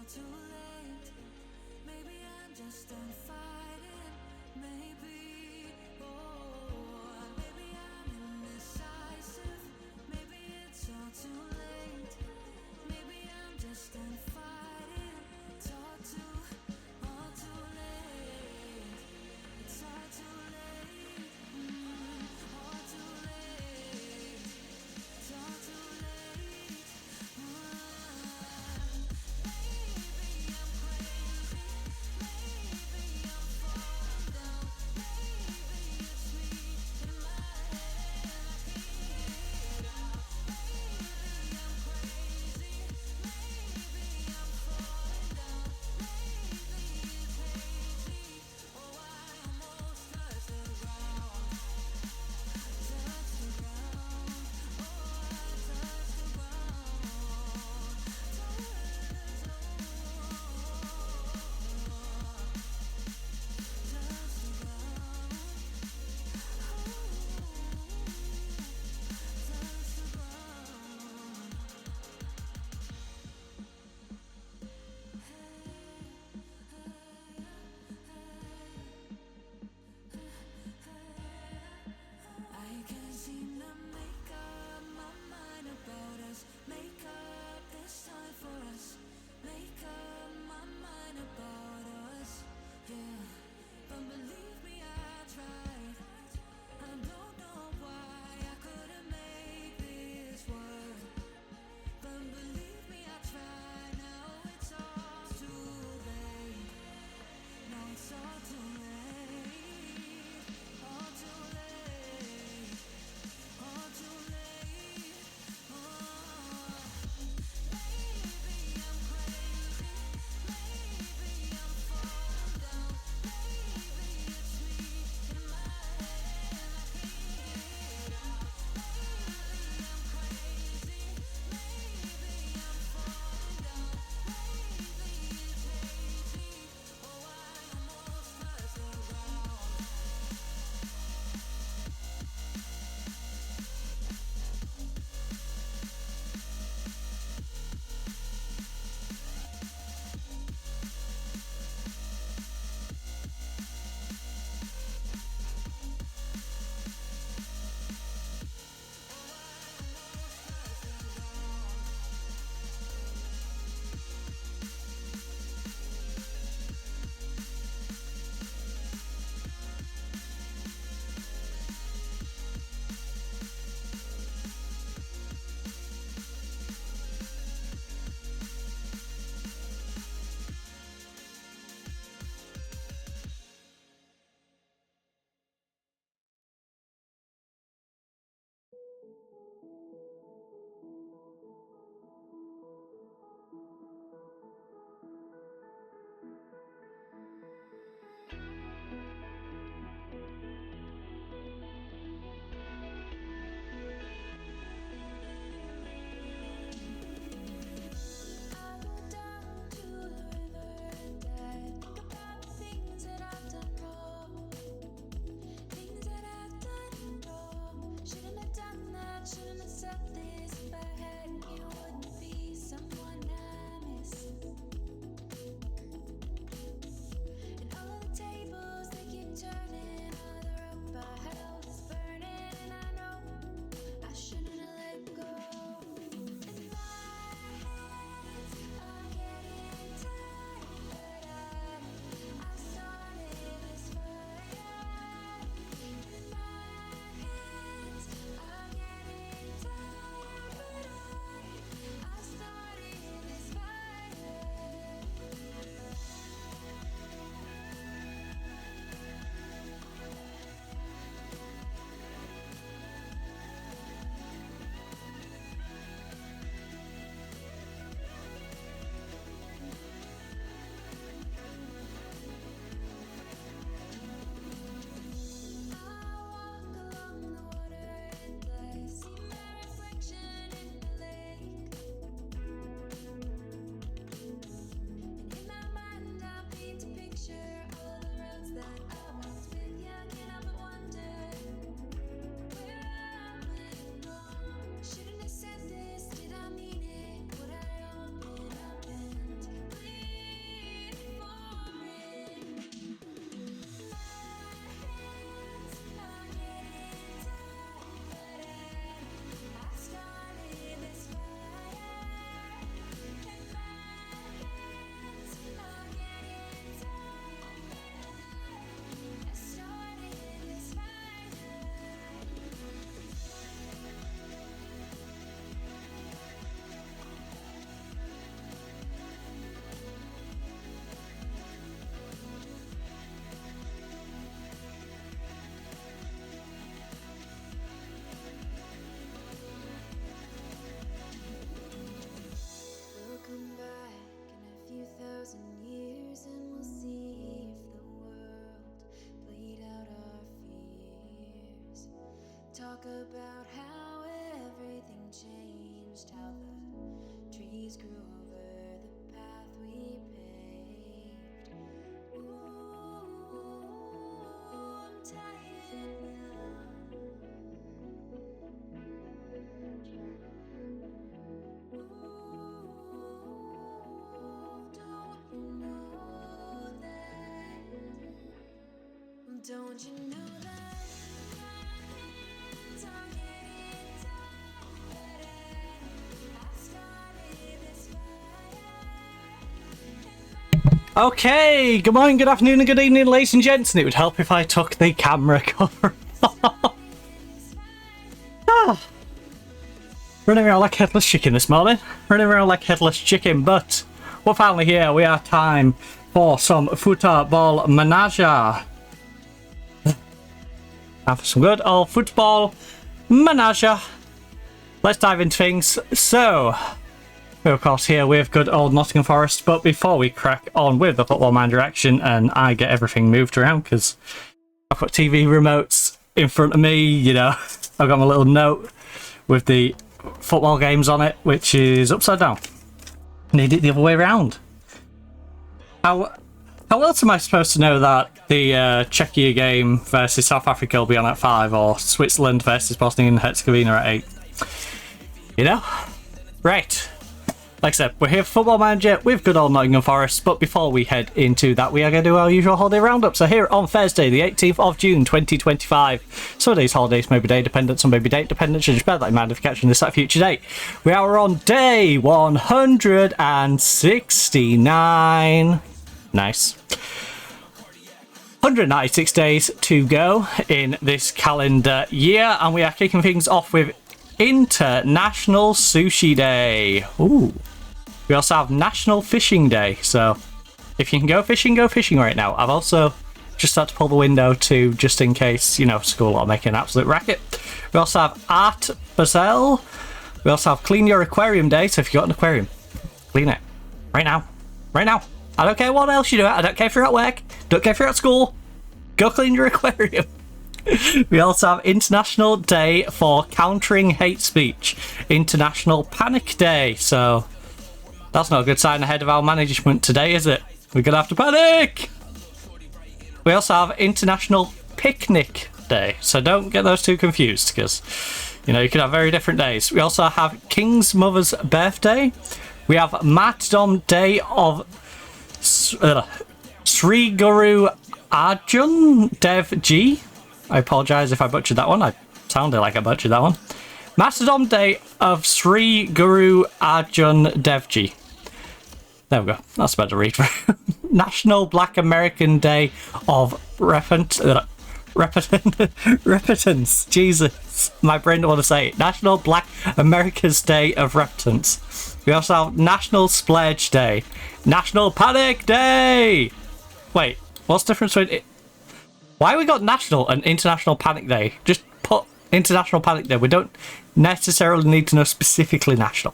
all too late. Maybe I'm just done fighting. Maybe, oh, maybe I'm indecisive. Maybe it's all too late. Maybe I'm just done fighting. It's all too late. It's all too late. All too late. It's all too late. Maybe I'm crazy. Maybe I'm falling down. about how everything changed, how the trees grew over the path we paved. Ooh, I'm tired now. Don't you know that things are getting tighter? I started this fire. Okay, good morning, good afternoon, and good evening, ladies and gents. And it would help if I took the camera cover off. Running around like headless chicken this morning. Running around like headless chicken, but we're finally here. We are time for some football manager. And for some good old football manager. Let's dive into things. So, we're of course here with good old Nottingham Forest, but before we crack on with the football manager action and I get everything moved around because I've got TV remotes in front of me, you know, I've got my little note with the football games on it, which is upside down. Need it the other way around. How else am I supposed to know that the Czechia game versus South Africa will be on at 5 or Switzerland versus Bosnia and Herzegovina at 8? You know? Right. Like I said, we're here for Football Manager with good old Nottingham Forest, but before we head into that, we are going to do our usual holiday roundup. So here on Thursday, the 18th of June, 2025, some of these holidays may be day dependent, some may be date dependent, so just bear that in mind if you're catching this at a future date. We are on day 169. Nice. 196 days to go in this calendar year, and we are kicking things off with International Sushi Day. Ooh. We also have National Fishing Day, so if you can go fishing right now. I've also just had to pull the window too, just in case, you know, school are making an absolute racket. We also have Art Basel. We also have Clean Your Aquarium Day, so if you've got an aquarium, clean it. Right now. Right now. I don't care what else you do. I don't care if you're at work. Don't care if you're at school. Go clean your aquarium. We also have International Day for Countering Hate Speech. International Panic Day. So that's not a good sign ahead of our management today, is it? We're going to have to panic. We also have International Picnic Day. So don't get those two confused because, you know, you could have very different days. We also have King's Mother's Birthday. We have Martyrdom Day of Sri Guru Arjun Dev Ji. I apologise if I butchered that one. I sounded like I butchered that one. Martyrdom Day of Sri Guru Arjun Dev Ji. There we go. That's about to read. National Black American Day of Repentance. Jesus, my brain don't want to say it. National Black America's Day of Repentance. We also have National Splurge Day. National Panic Day! Wait, what's the difference between it? Why we got National and International Panic Day? Just put International Panic Day. We don't necessarily need to know specifically National.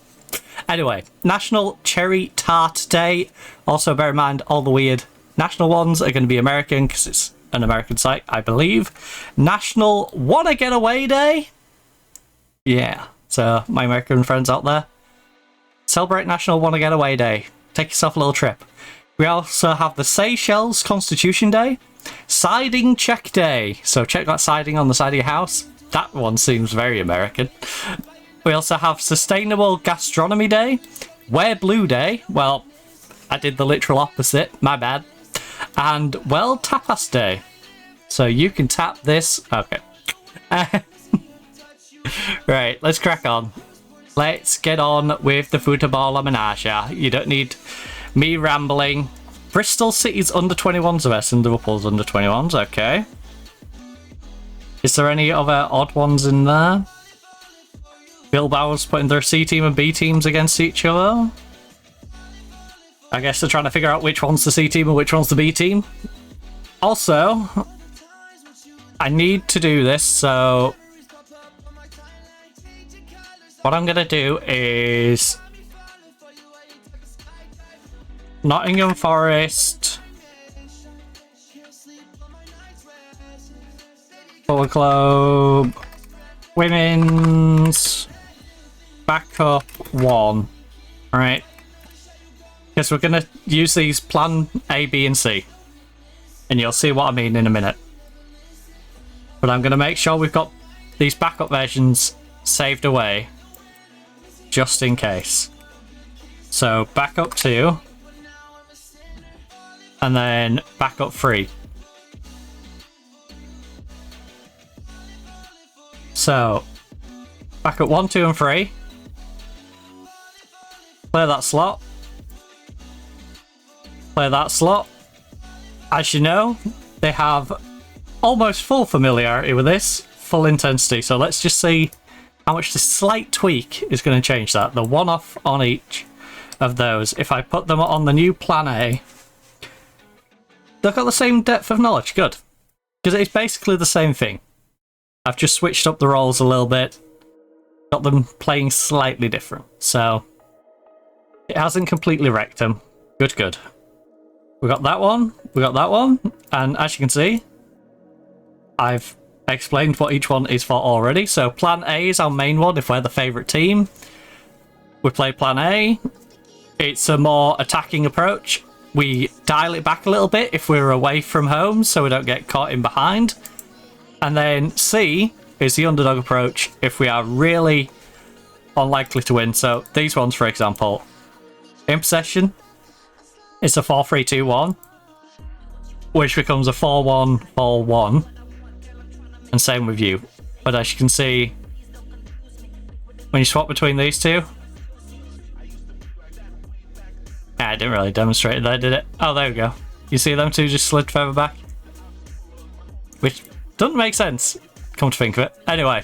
Anyway, National Cherry Tart Day. Also bear in mind all the weird national ones are going to be American because it's an American site, I believe. National Wanna Get Away Day. Yeah, so my American friends out there, celebrate National Wanna Get Away Day. Take yourself a little trip. We also have the Seychelles Constitution Day. Siding Check Day. So check that siding on the side of your house. That one seems very American. We also have Sustainable Gastronomy Day. Wear Blue Day. Well, I did the literal opposite. My bad. And World Tapas Day. So you can tap this. Okay. Right, let's crack on. Let's get on with the football manager. You don't need me rambling. Bristol City's under 21s versus Liverpool's under 21s. Okay. Is there any other odd ones in there? Bilbao's putting their C team and B teams against each other. I guess they're trying to figure out which one's the C team and which one's the B team. Also, I need to do this, so what I'm going to do is Nottingham Forest Football Club Women's backup 1. Alright. Because we're going to use these plan A, B, and C. And you'll see what I mean in a minute. But I'm going to make sure we've got these backup versions saved away. Just in case. So, backup 2. And then backup 3. So, backup 1, 2, and 3. Clear that slot. Clear that slot. As you know, they have almost full familiarity with this, full intensity. So let's just see how much the slight tweak is going to change that. The one off on each of those. If I put them on the new plan A, they've got the same depth of knowledge. Good. Because it's basically the same thing. I've just switched up the roles a little bit. Got them playing slightly different. So it hasn't completely wrecked them. Good, good. We got that one. We got that one. And as you can see, I've explained what each one is for already. So plan A is our main one if we're the favourite team. We play plan A. It's a more attacking approach. We dial it back a little bit if we're away from home so we don't get caught in behind. And then C is the underdog approach if we are really unlikely to win. So these ones, for example, in possession, it's a 4-3-2-1, which becomes a 4-1-4-1. And same with you. But as you can see, when you swap between these two, I didn't really demonstrate it there, did it? Oh, there we go. You see them two just slid further back? Which doesn't make sense, come to think of it. Anyway.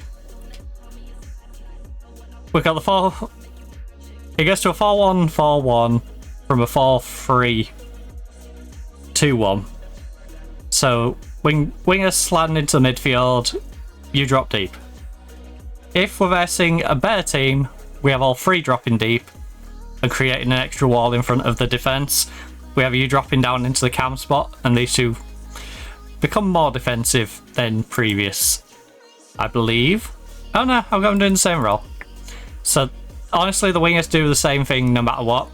We've got the 4... It goes to a 4-1-4-1 from a 4-3-2-1. So, when wingers slant into the midfield, you drop deep. If we're versing a better team, we have all three dropping deep and creating an extra wall in front of the defence. We have you dropping down into the cam spot, and these two become more defensive than previous, I believe. Oh no, I've got them doing the same role. So, honestly, the wingers do the same thing no matter what.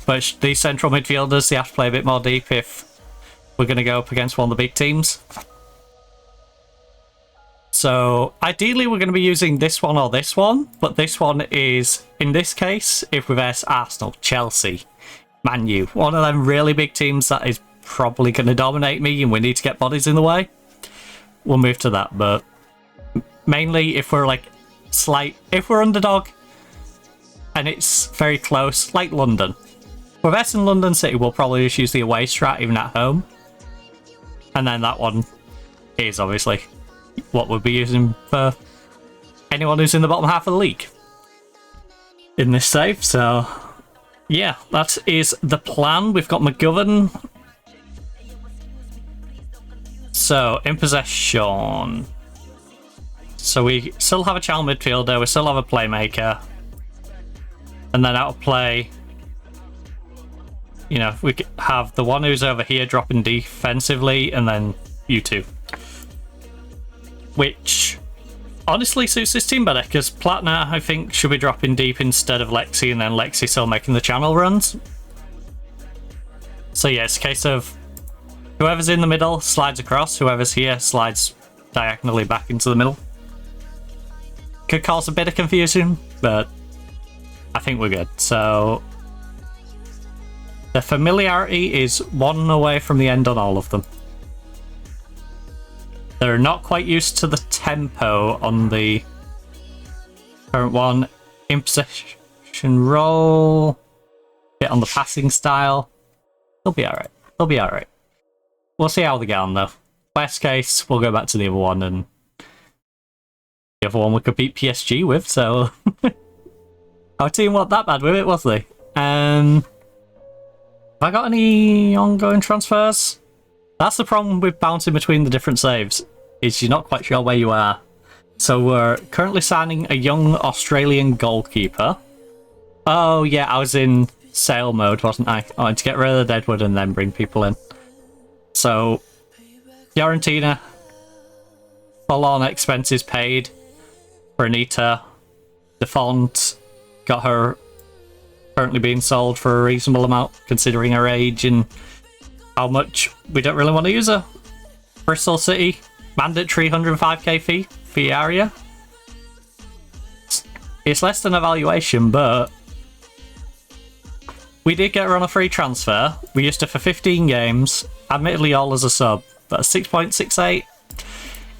But these central midfielders, they have to play a bit more deep if we're going to go up against one of the big teams. So, ideally we're going to be using this one or this one, but this one is, in this case, if we verse Arsenal, Chelsea, Man U, one of them really big teams that is probably going to dominate me and we need to get bodies in the way, we'll move to that. But mainly if we're like if we're underdog and it's very close, like London. If we're versing London City, we'll probably just use the away strat even at home. And then that one is obviously what we'll be using for anyone who's in the bottom half of the league in this save. So yeah, that is the plan. We've got McGovern. So in possession, so we still have a child midfielder, we still have a playmaker, and then out of play, you know, we have the one who's over here dropping defensively, and then you two. Which honestly suits this team better, because Platner, I think, should be dropping deep instead of Lexi, and then Lexi still making the channel runs. So yeah, it's a case of whoever's in the middle slides across, whoever's here slides diagonally back into the middle. Could cause a bit of confusion, but I think we're good. So the familiarity is 1 away from the end on all of them. They're not quite used to the tempo on the current one. In possession roll, bit on the passing style. They'll be alright. They'll be alright. We'll see how they get on though. Worst case, we'll go back to the other one, and the other one we could beat PSG with, so our team weren't that bad with it, was they? Have I got any ongoing transfers? That's the problem with bouncing between the different saves, is you're not quite sure where you are. So we're currently signing a young Australian goalkeeper. Oh yeah, I was in sale mode, wasn't I? I wanted to get rid of the deadwood and then bring people in. So, Fiorentina, full on expenses paid. Renita Defont got her currently being sold for a reasonable amount, considering her age and how much we don't really want to use her. Bristol City, mandatory 105k fee for the area. It's less than a valuation, but we did get her on a free transfer. We used her for 15 games, admittedly all as a sub, but a 6.68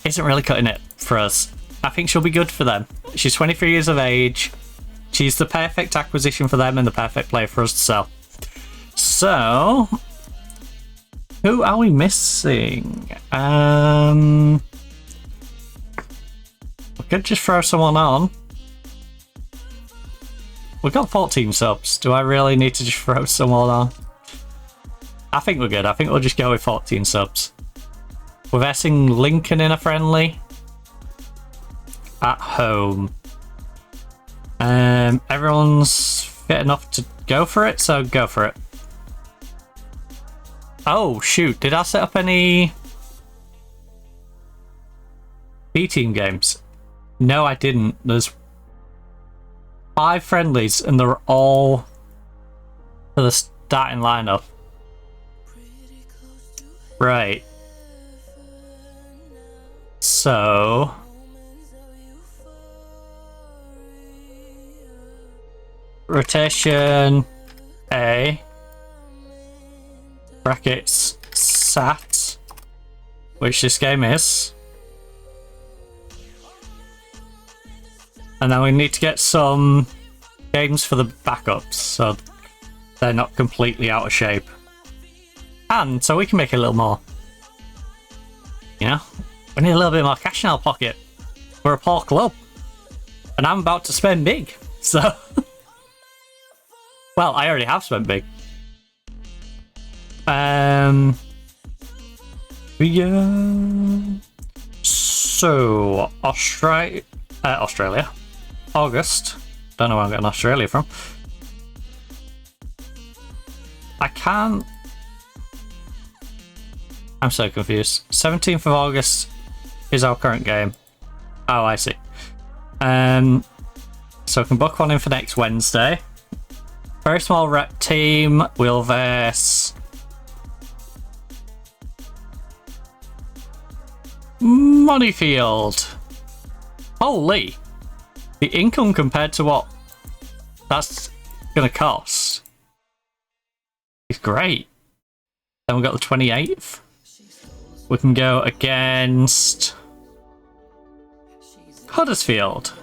isn't really cutting it for us. I think she'll be good for them. She's 23 years of age. She's the perfect acquisition for them and the perfect player for us to sell. So, who are we missing? We could just throw someone on. We've got 14 subs. Do I really need to just throw someone on? I think we're good. I think we'll just go with 14 subs. We're versing Lincoln in a friendly. At home. Everyone's fit enough to go for it, so go for it. Oh, shoot. Did I set up any B-team games? No, I didn't. There's 5 friendlies, and they're all for the starting lineup. Right. So... rotation A brackets sat, which this game is, and then we need to get some games for the backups so they're not completely out of shape, and so we can make a little more. You know, we need a little bit more cash in our pocket. We're a poor club, and I'm about to spend big, so. Well, I already have spent big. Yeah. So, Australia. August. Don't know where I'm getting Australia from. I can't... I'm so confused. 17th of August is our current game. Oh, I see. So we can book one in for next Wednesday. Very small rep team. We'll verse Moneyfield. Holy! The income compared to what that's gonna cost is great. Then we've got the 28th. We can go against Huddersfield.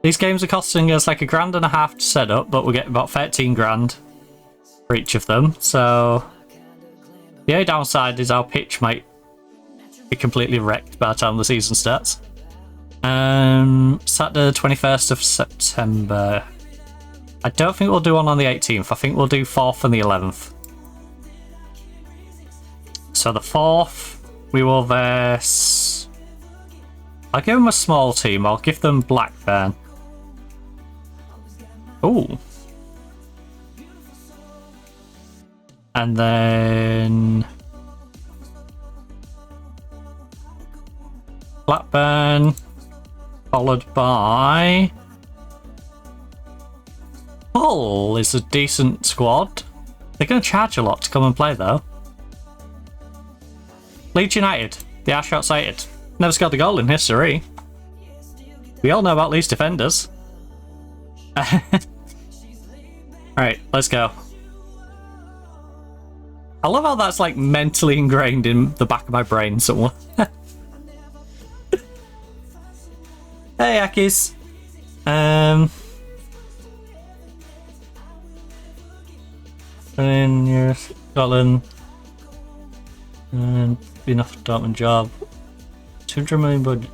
These games are costing us like £1.50 to set up, but we'll get about 13 grand for each of them. So the only downside is our pitch might be completely wrecked by the time the season starts. Saturday the 21st of September. I don't think we'll do one on the 18th. I think we'll do 4th and the 11th. So the 4th, we will verse... I'll give them a small team. I'll give them Blackburn. Ooh. And then... Blackburn, followed by... Hull is a decent squad. They're going to charge a lot to come and play, though. Leeds United. They are short-sighted. Never scored a goal in history. We all know about Leeds defenders. Right, let's go. I love how that's like mentally ingrained in the back of my brain somewhere. Hey, Akis. In your Scotland. And enough Dortmund job. 200 million budget.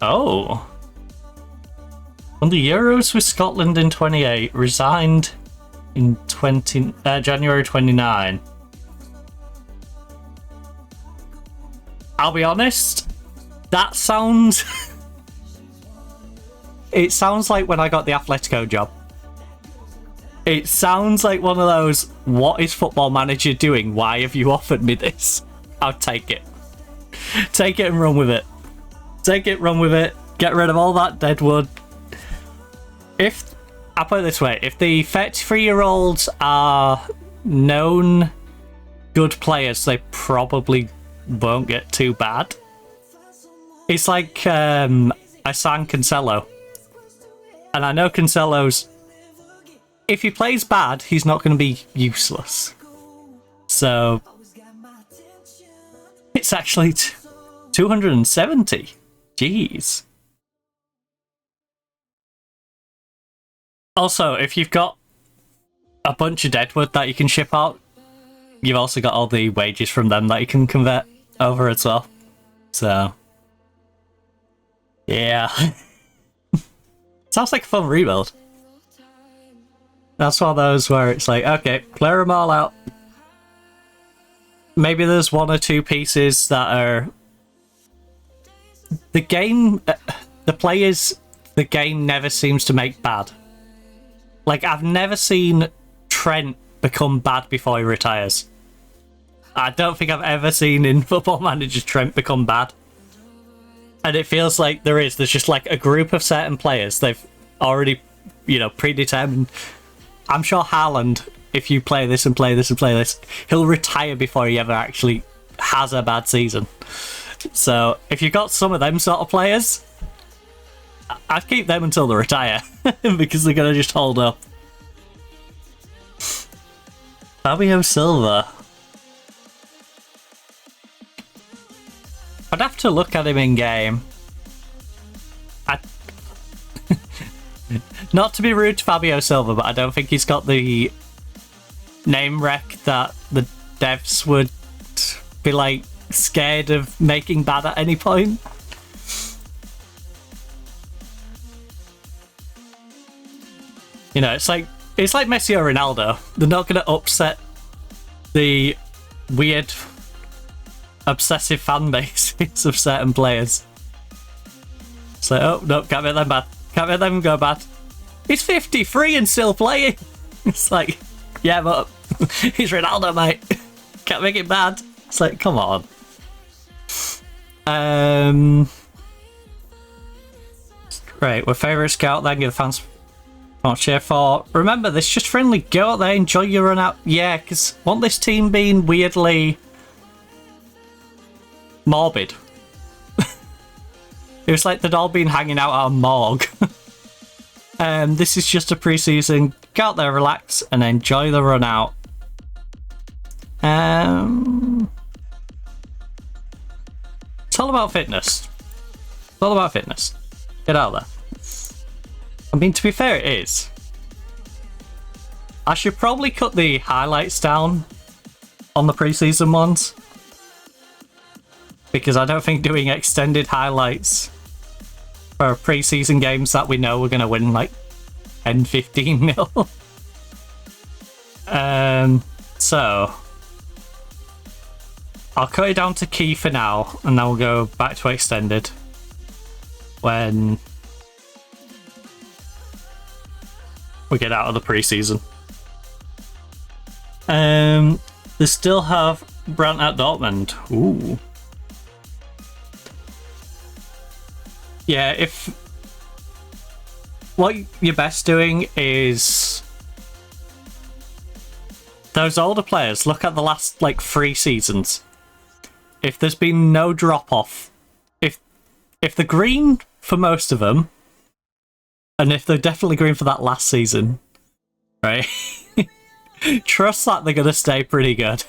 Oh. Won the Euros with Scotland in 28. Resigned in January 29. I'll be honest. That sounds... It sounds like when I got the Atletico job. It sounds like one of those, what is Football Manager doing? Why have you offered me this? I'll take it. Take it and run with it. Take it, run with it. Get rid of all that dead wood. If I put it this way, if the 33-year-olds are known good players, they probably won't get too bad. It's like I sang Cancelo, and I know Cancelo's, if he plays bad, he's not going to be useless. So it's actually 270. Jeez. Also, if you've got a bunch of deadwood that you can ship out, you've also got all the wages from them that you can convert over as well. So, yeah. Sounds like a fun rebuild. That's one of those where it's like, okay, clear them all out. Maybe there's one or two pieces that are... The game... the players... The game never seems to make bad. Like, I've never seen Trent become bad before he retires. I don't think I've ever seen in Football Manager Trent become bad. And it feels like there's just like a group of certain players they've already, you know, predetermined. I'm sure Haaland, if you play this and play this and play this, he'll retire before he ever actually has a bad season. So if you've got some of them sort of players, I'd keep them until they retire because they're going to just hold up. Fabio Silva. I'd have to look at him in game. Not to be rude to Fabio Silva, but I don't think he's got the name rec that the devs would be like scared of making bad at any point. You know, it's like Messi or Ronaldo. They're not going to upset the weird, obsessive fan bases of certain players. So, oh, no, can't make them bad. Can't make them go bad. He's 53 and still playing. It's like, yeah, but he's Ronaldo, mate. Can't make it bad. It's like, come on. Right, we're favourite scout, then give the fans much cheer for. Remember, this just friendly. Go out there, enjoy your run out. Yeah, because want this team being weirdly morbid. It was like they'd all been hanging out at a morgue. This is just a pre-season. Go out there, relax, and enjoy the run out. It's all about fitness. It's all about fitness. Get out there. I mean, to be fair, it is. I should probably cut the highlights down on the pre-season ones, because I don't think doing extended highlights for pre-season games that we know we're going to win like 10-15 nil. So I'll cut it down to key for now, and then we'll go back to extended when we get out of the pre-season. They still have Brandt at Dortmund. Ooh. Yeah, if what you're best doing is those older players, look at the last like 3 seasons. If there's been no drop off, if they're green for most of them, and if they're definitely green for that last season, right? Trust that they're gonna stay pretty good.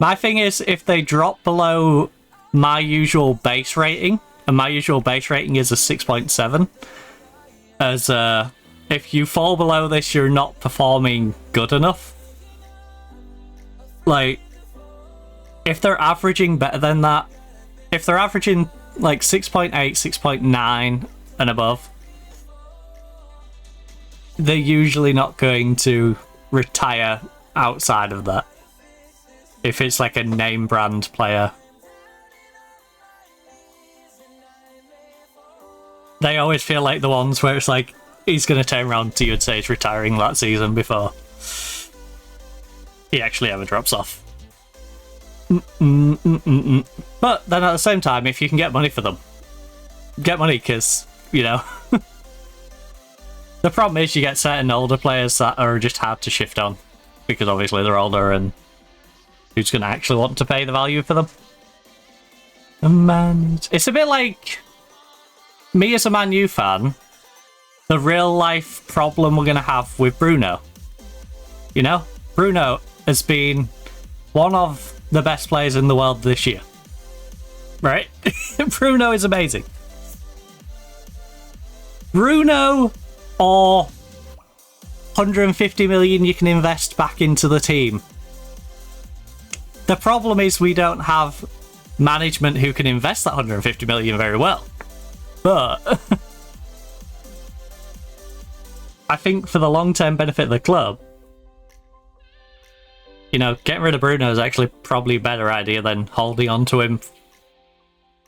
My thing is, if they drop below my usual base rating, and my usual base rating is a 6.7, as if you fall below this, you're not performing good enough. Like, if they're averaging better than that, if they're averaging like 6.8, 6.9 and above, they're usually not going to retire outside of that. If it's like a name brand player, they always feel like the ones where it's like he's going to turn around to you and say he's retiring that season before he actually ever drops off. But then at the same time, if you can get money for them, get money because, you know, the problem is you get certain older players that are just hard to shift on because obviously they're older and who's going to actually want to pay the value for them? And it's a bit like me as a Man U fan, the real life problem we're going to have with Bruno. You know, Bruno has been one of the best players in the world this year. Right? Bruno is amazing. Bruno or 150 million you can invest back into the team. The problem is we don't have management who can invest that 150 million very well. But I think for the long-term benefit of the club, you know, getting rid of Bruno is actually probably a better idea than holding on to him,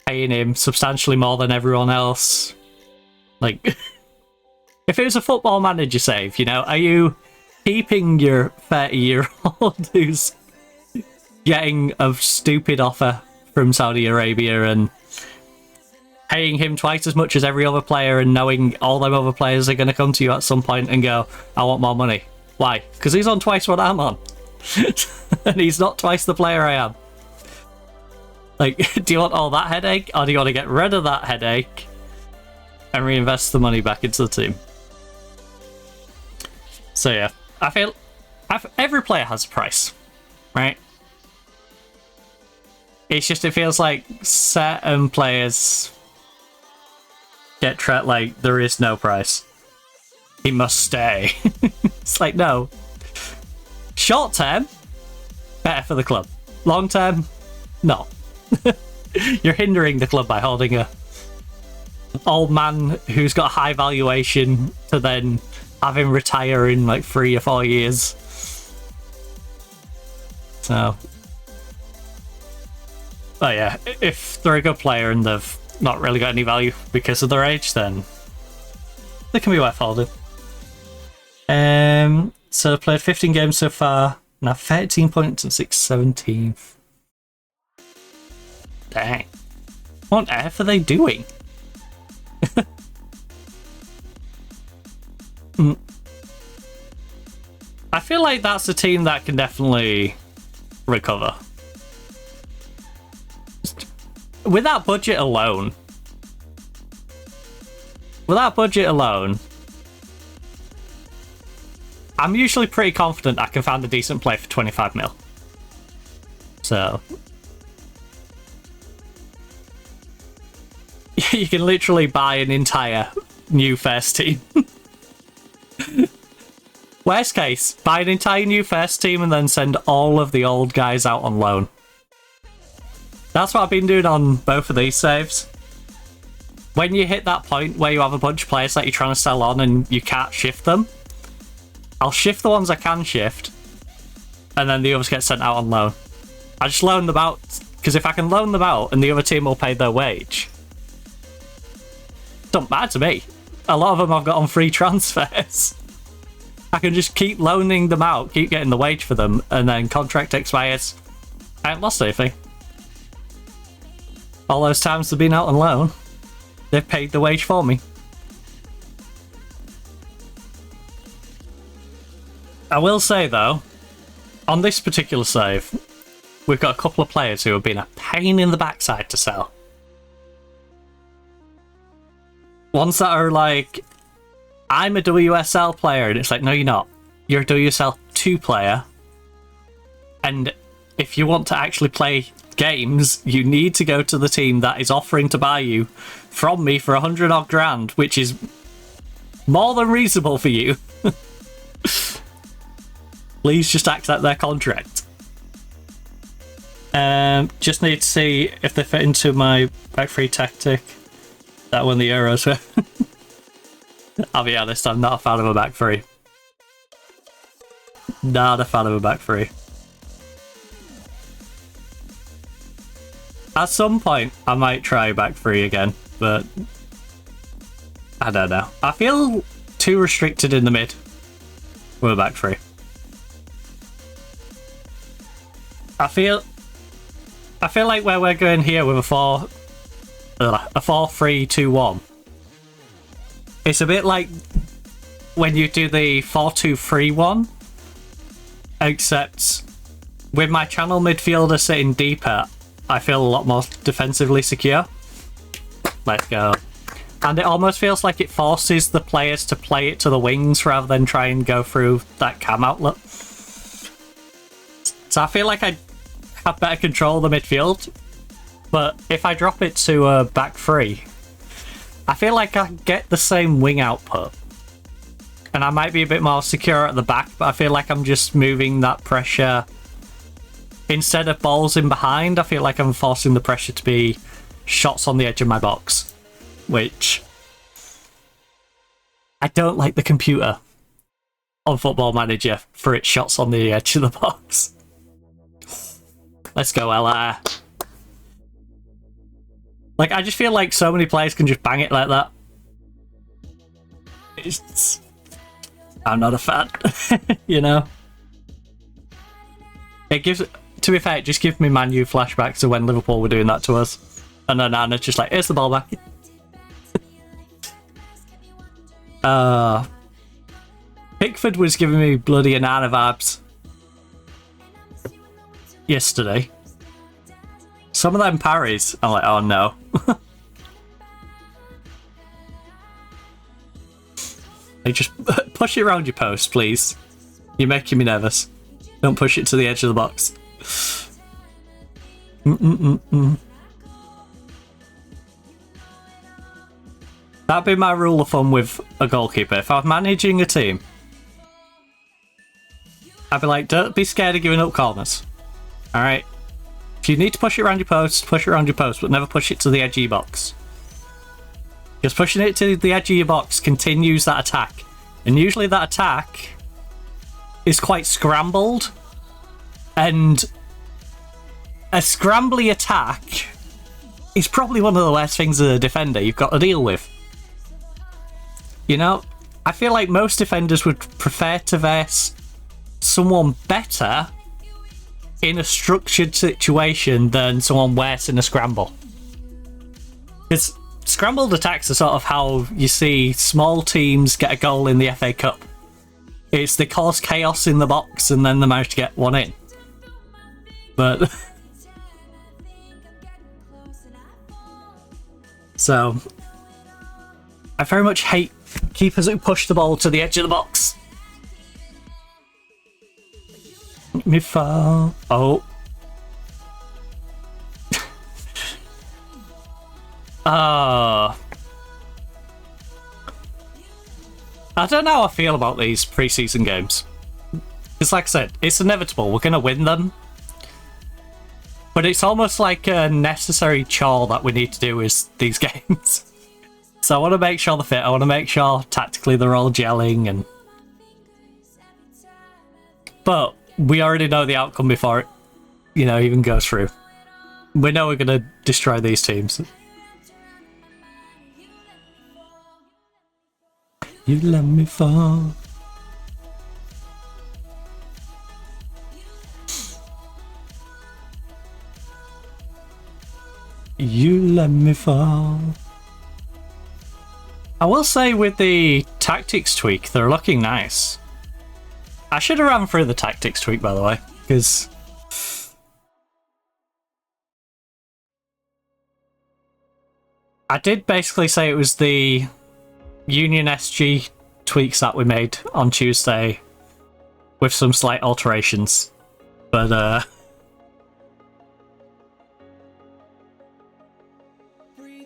paying him substantially more than everyone else. Like, if it was a football manager save, you know, are you keeping your 30-year-old who's getting a stupid offer from Saudi Arabia and paying him twice as much as every other player and knowing all them other players are going to come to you at some point and go, I want more money? Why? Because he's on twice what I'm on. And he's not twice the player I am. Like, do you want all that headache, or do you want to get rid of that headache and reinvest the money back into the team? So yeah, I feel every player has a price, right? It's just, it feels like certain players get treated like there is no price. He must stay. It's like, no. Short term, better for the club. Long term, no. You're hindering the club by holding a old man who's got a high valuation to then have him retire in like 3 or 4 years. So, oh yeah, if they're a good player and they've not really got any value because of their age, then they can be worth holding. So I've played 15 games so far, and I've 13 points and 17th. Dang. What on earth are they doing? I feel like that's a team that can definitely recover. With that budget alone, I'm usually pretty confident I can find a decent play for 25 mil. So you can literally buy an entire new first team. Worst case, buy an entire new first team and then send all of the old guys out on loan. That's what I've been doing on both of these saves. When you hit that point where you have a bunch of players that you're trying to sell on and you can't shift them, I'll shift the ones I can shift, and then the others get sent out on loan. I just loan them out, because if I can loan them out and the other team will pay their wage, don't matter to me. A lot of them I've got on free transfers. I can just keep loaning them out, keep getting the wage for them, and then contract expires. I ain't lost anything. All those times they've been out on loan, they've paid the wage for me. I will say though, on this particular save, we've got a couple of players who have been a pain in the backside to sell. Ones that are like, I'm a WSL player, and it's like, no you're not. You're a WSL 2 player, and if you want to actually play games, you need to go to the team that is offering to buy you from me for 100 odd grand, which is more than reasonable for you. Please just accept their contract. Just need to see if they fit into my back three tactic. That when the Euros were. I'll be honest, I'm not a fan of a back three. Not a fan of a back three. At some point, I might try back three again, but I don't know. I feel too restricted in the mid with a back three. I feel I feel like where we're going here with a 4-3-2-1. It's a bit like when you do the 4-2-3-1, except with my channel midfielder sitting deeper, I feel a lot more defensively secure. Let's go. And it almost feels like it forces the players to play it to the wings rather than try and go through that cam outlet. So I feel like I have better control of the midfield, but if I drop it to a back three, I feel like I get the same wing output. And I might be a bit more secure at the back, but I feel like I'm just moving that pressure. Instead of balls in behind, I feel like I'm forcing the pressure to be shots on the edge of my box. Which I don't like the computer on Football Manager for its shots on the edge of the box. Let's go, Ella. Like, I just feel like so many players can just bang it like that. I'm not a fan, you know? It gives, to be fair, it just gives me Man U flashbacks to when Liverpool were doing that to us. And then Anna's just like, here's the ball back. Pickford was giving me bloody Anana vibes yesterday. Some of them parries, I'm like, oh no. Like, just push it around your post, please. You're making me nervous. Don't push it to the edge of the box. That'd be my rule of thumb with a goalkeeper. If I was managing a team, I'd be like, don't be scared of giving up corners. Alright? If you need to push it around your post, push it around your post, but never push it to the edge of your box. Because pushing it to the edge of your box continues that attack. And usually that attack is quite scrambled. And a scrambly attack is probably one of the worst things as a defender you've got to deal with. You know, I feel like most defenders would prefer to verse someone better in a structured situation than someone worse in a scramble. Because scrambled attacks are sort of how you see small teams get a goal in the FA Cup. It's they cause chaos in the box and then they manage to get one in. But so I very much hate keepers who push the ball to the edge of the box. Me fall. Oh. I don't know how I feel about these pre-season games. Because like I said, it's inevitable. We're going to win them. But it's almost like a necessary chore that we need to do is these games. So I want to make sure they're fit. I want to make sure tactically they're all gelling. And but we already know the outcome before it, you know, even goes through. We know we're going to destroy these teams. You let me fall. You let me fall. I will say with the tactics tweak, they're looking nice. I should have ran through the tactics tweak, by the way, because I did basically say it was the Union SG tweaks that we made on Tuesday with some slight alterations. But,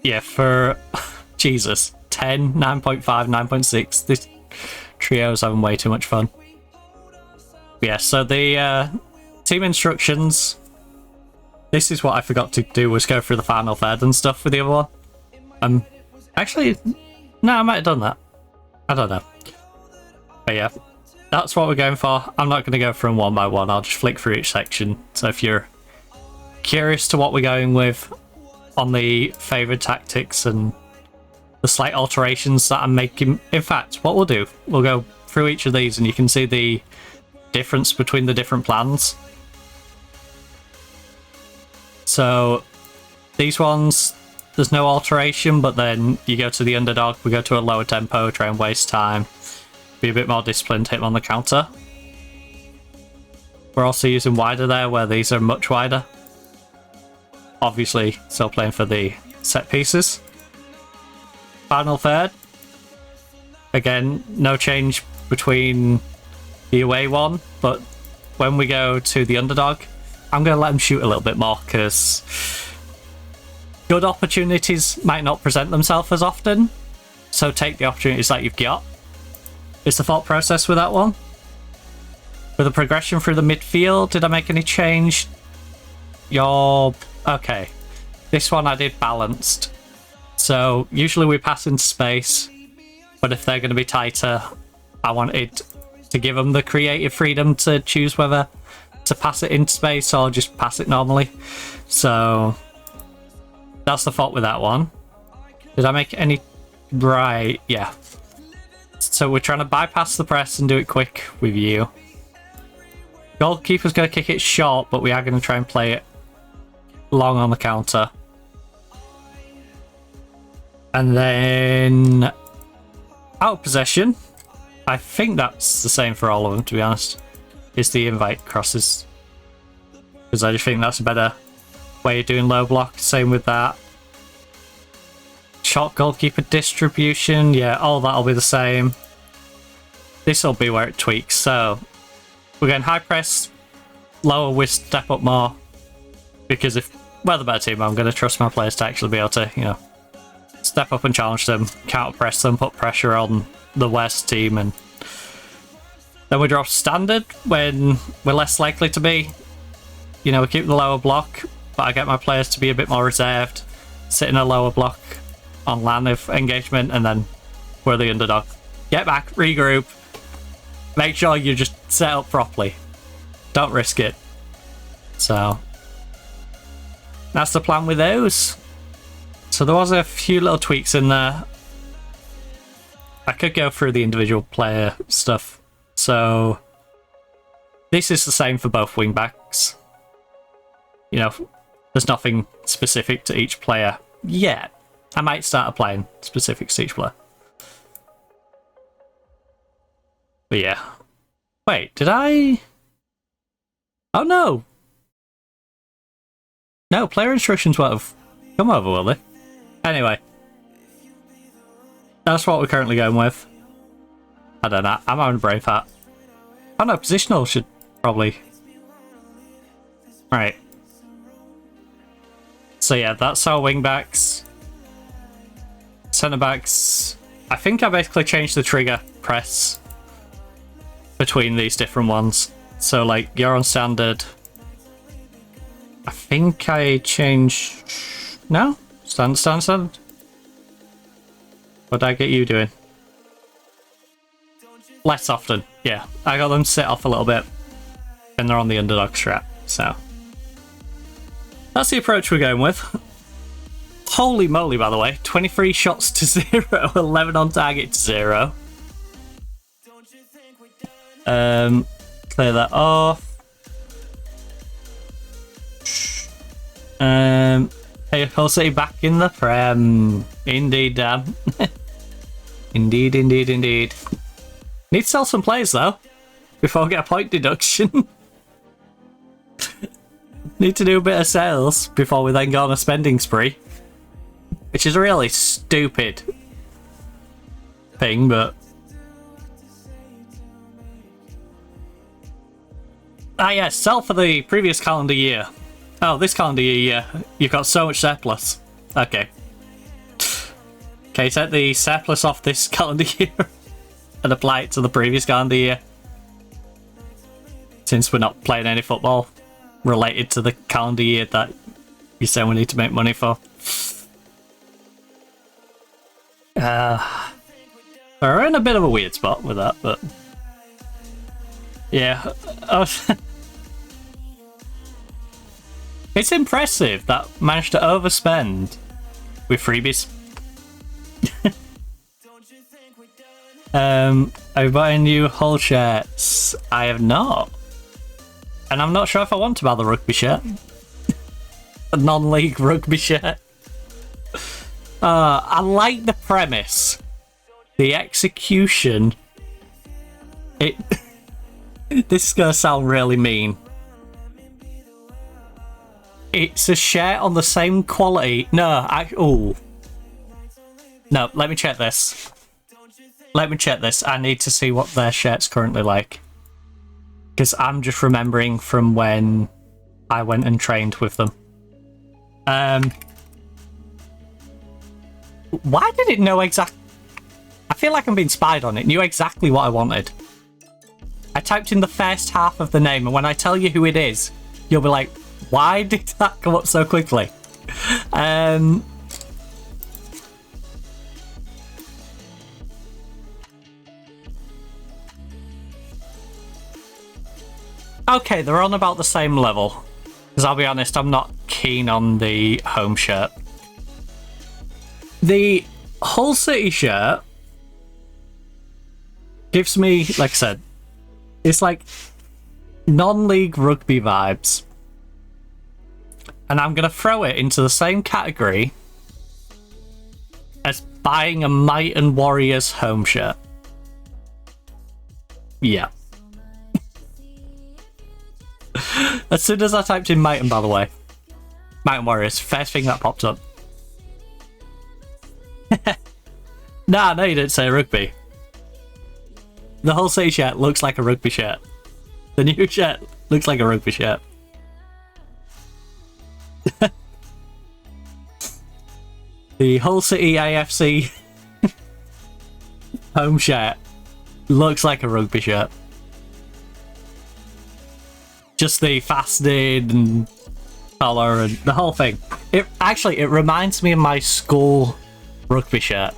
yeah, for Jesus, 10, 9.5, 9.6, this trio's having way too much fun. Yeah, so the team instructions, this is what I forgot to do, was go through the final third and stuff with the other one. Actually, no, I might have done that. I don't know. But yeah, that's what we're going for. I'm not going to go through them one by one, I'll just flick through each section. So if you're curious to what we're going with on the favoured tactics and the slight alterations that I'm making, in fact, what we'll do, we'll go through each of these and you can see the difference between the different plans. So these ones, there's no alteration, but then you go to the underdog, we go to a lower tempo, try and waste time, be a bit more disciplined, hit them on the counter. We're also using wider there, where these are much wider. Obviously, still playing for the set pieces. Final third. Again, no change between the away one, but when we go to the underdog, I'm going to let them shoot a little bit more, because good opportunities might not present themselves as often, so take the opportunities that you've got. It's the thought process with that one. With the progression through the midfield, did I make any change? Okay. This one I did balanced. So usually we pass into space, but if they're going to be tighter, I wanted to give them the creative freedom to choose whether to pass it into space or just pass it normally. So that's the fault with that one. Did I make any... Right, yeah. So we're trying to bypass the press and do it quick with you. Goalkeeper's going to kick it short, but we are going to try and play it long on the counter. And then out of possession. I think that's the same for all of them, to be honest. Is the invite crosses. Because I just think that's a better way of doing low block. Same with that. Short goalkeeper distribution. Yeah, all that'll be the same. This will be where it tweaks. So we're going high press, lower with step up more. Because if we're the better team, I'm going to trust my players to actually be able to, you know, step up and challenge them, counter press them, put pressure on the West team, and then we drop standard when we're less likely to be. You know, we keep the lower block, but I get my players to be a bit more reserved, sit in a lower block on line of engagement, and then we're the underdog. Get back, regroup, make sure you just set up properly. Don't risk it. So that's the plan with those. So there was a few little tweaks in there. I could go through the individual player stuff. So this is the same for both wingbacks. You know, there's nothing specific to each player yet. I might start applying specifics to each player. But yeah. Wait, did I... Oh no! No, player instructions won't have come over, will they? Anyway. That's what we're currently going with. I don't know. I'm having a brain fart. Oh no, positional should probably... Right. So yeah, that's our wing-backs. Centre-backs... I think I basically changed the trigger press between these different ones. So like, you're on standard. I think I changed... No? Standard. What did I get you doing? Less often, yeah. I got them sit off a little bit, and they're on the underdog strat, so. That's the approach we're going with. Holy moly, by the way. 23 shots to 0, 11 on target to 0. Clear that off. Hey, Hull City back in the Prem. Indeed, Dan. Indeed. Need to sell some players, though, before I get a point deduction. Need to do a bit of sales before we then go on a spending spree. Which is a really stupid thing, but... Ah yes, sell for the previous calendar year. Oh, this calendar year, you've got so much surplus. Okay. Okay, take the surplus off this calendar year and apply it to the previous calendar year. Since we're not playing any football related to the calendar year that you say we need to make money for. We're in a bit of a weird spot with that, but... Yeah. It's impressive that managed to overspend with freebies. Have you bought any new Hull shirts? I have not. And I'm not sure if I want to buy the rugby shirt. a non-league rugby shirt. I like the premise. The execution. This is gonna sound really mean. It's a shirt on the same quality. No, no, let me check this. I need to see what their shirt's currently like. Because I'm just remembering from when I went and trained with them. Why did it know exactly? I feel like I'm being spied on. It knew exactly what I wanted. I typed in the first half of the name, and when I tell you who it is, you'll be like, why did that come up so quickly? Okay, they're on about the same level. Because I'll be honest, I'm not keen on the home shirt. The Hull City shirt gives me, like I said, it's like non-league rugby vibes. And I'm going to throw it into the same category as buying a Might and Warriors home shirt. Yeah. As soon as I typed in Might and, by the way, Might and Warriors, first thing that popped up. No, you didn't say rugby. The Hull City shirt looks like a rugby shirt. The new shirt looks like a rugby shirt. The Hull City AFC home shirt looks like a rugby shirt. Just the faceted and colour and the whole thing. It reminds me of my school rugby shirt.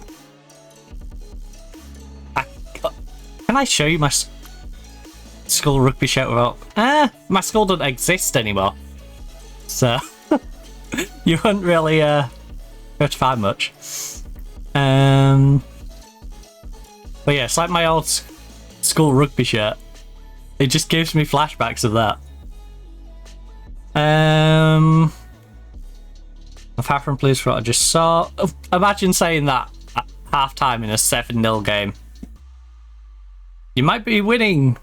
Can I show you my school rugby shirt without... my school doesn't exist anymore. So, you wouldn't really be able to find much. But yeah, it's like my old school rugby shirt. It just gives me flashbacks of that. Apart from please what I just saw. Imagine saying that at half time in a 7-0 game. You might be winning,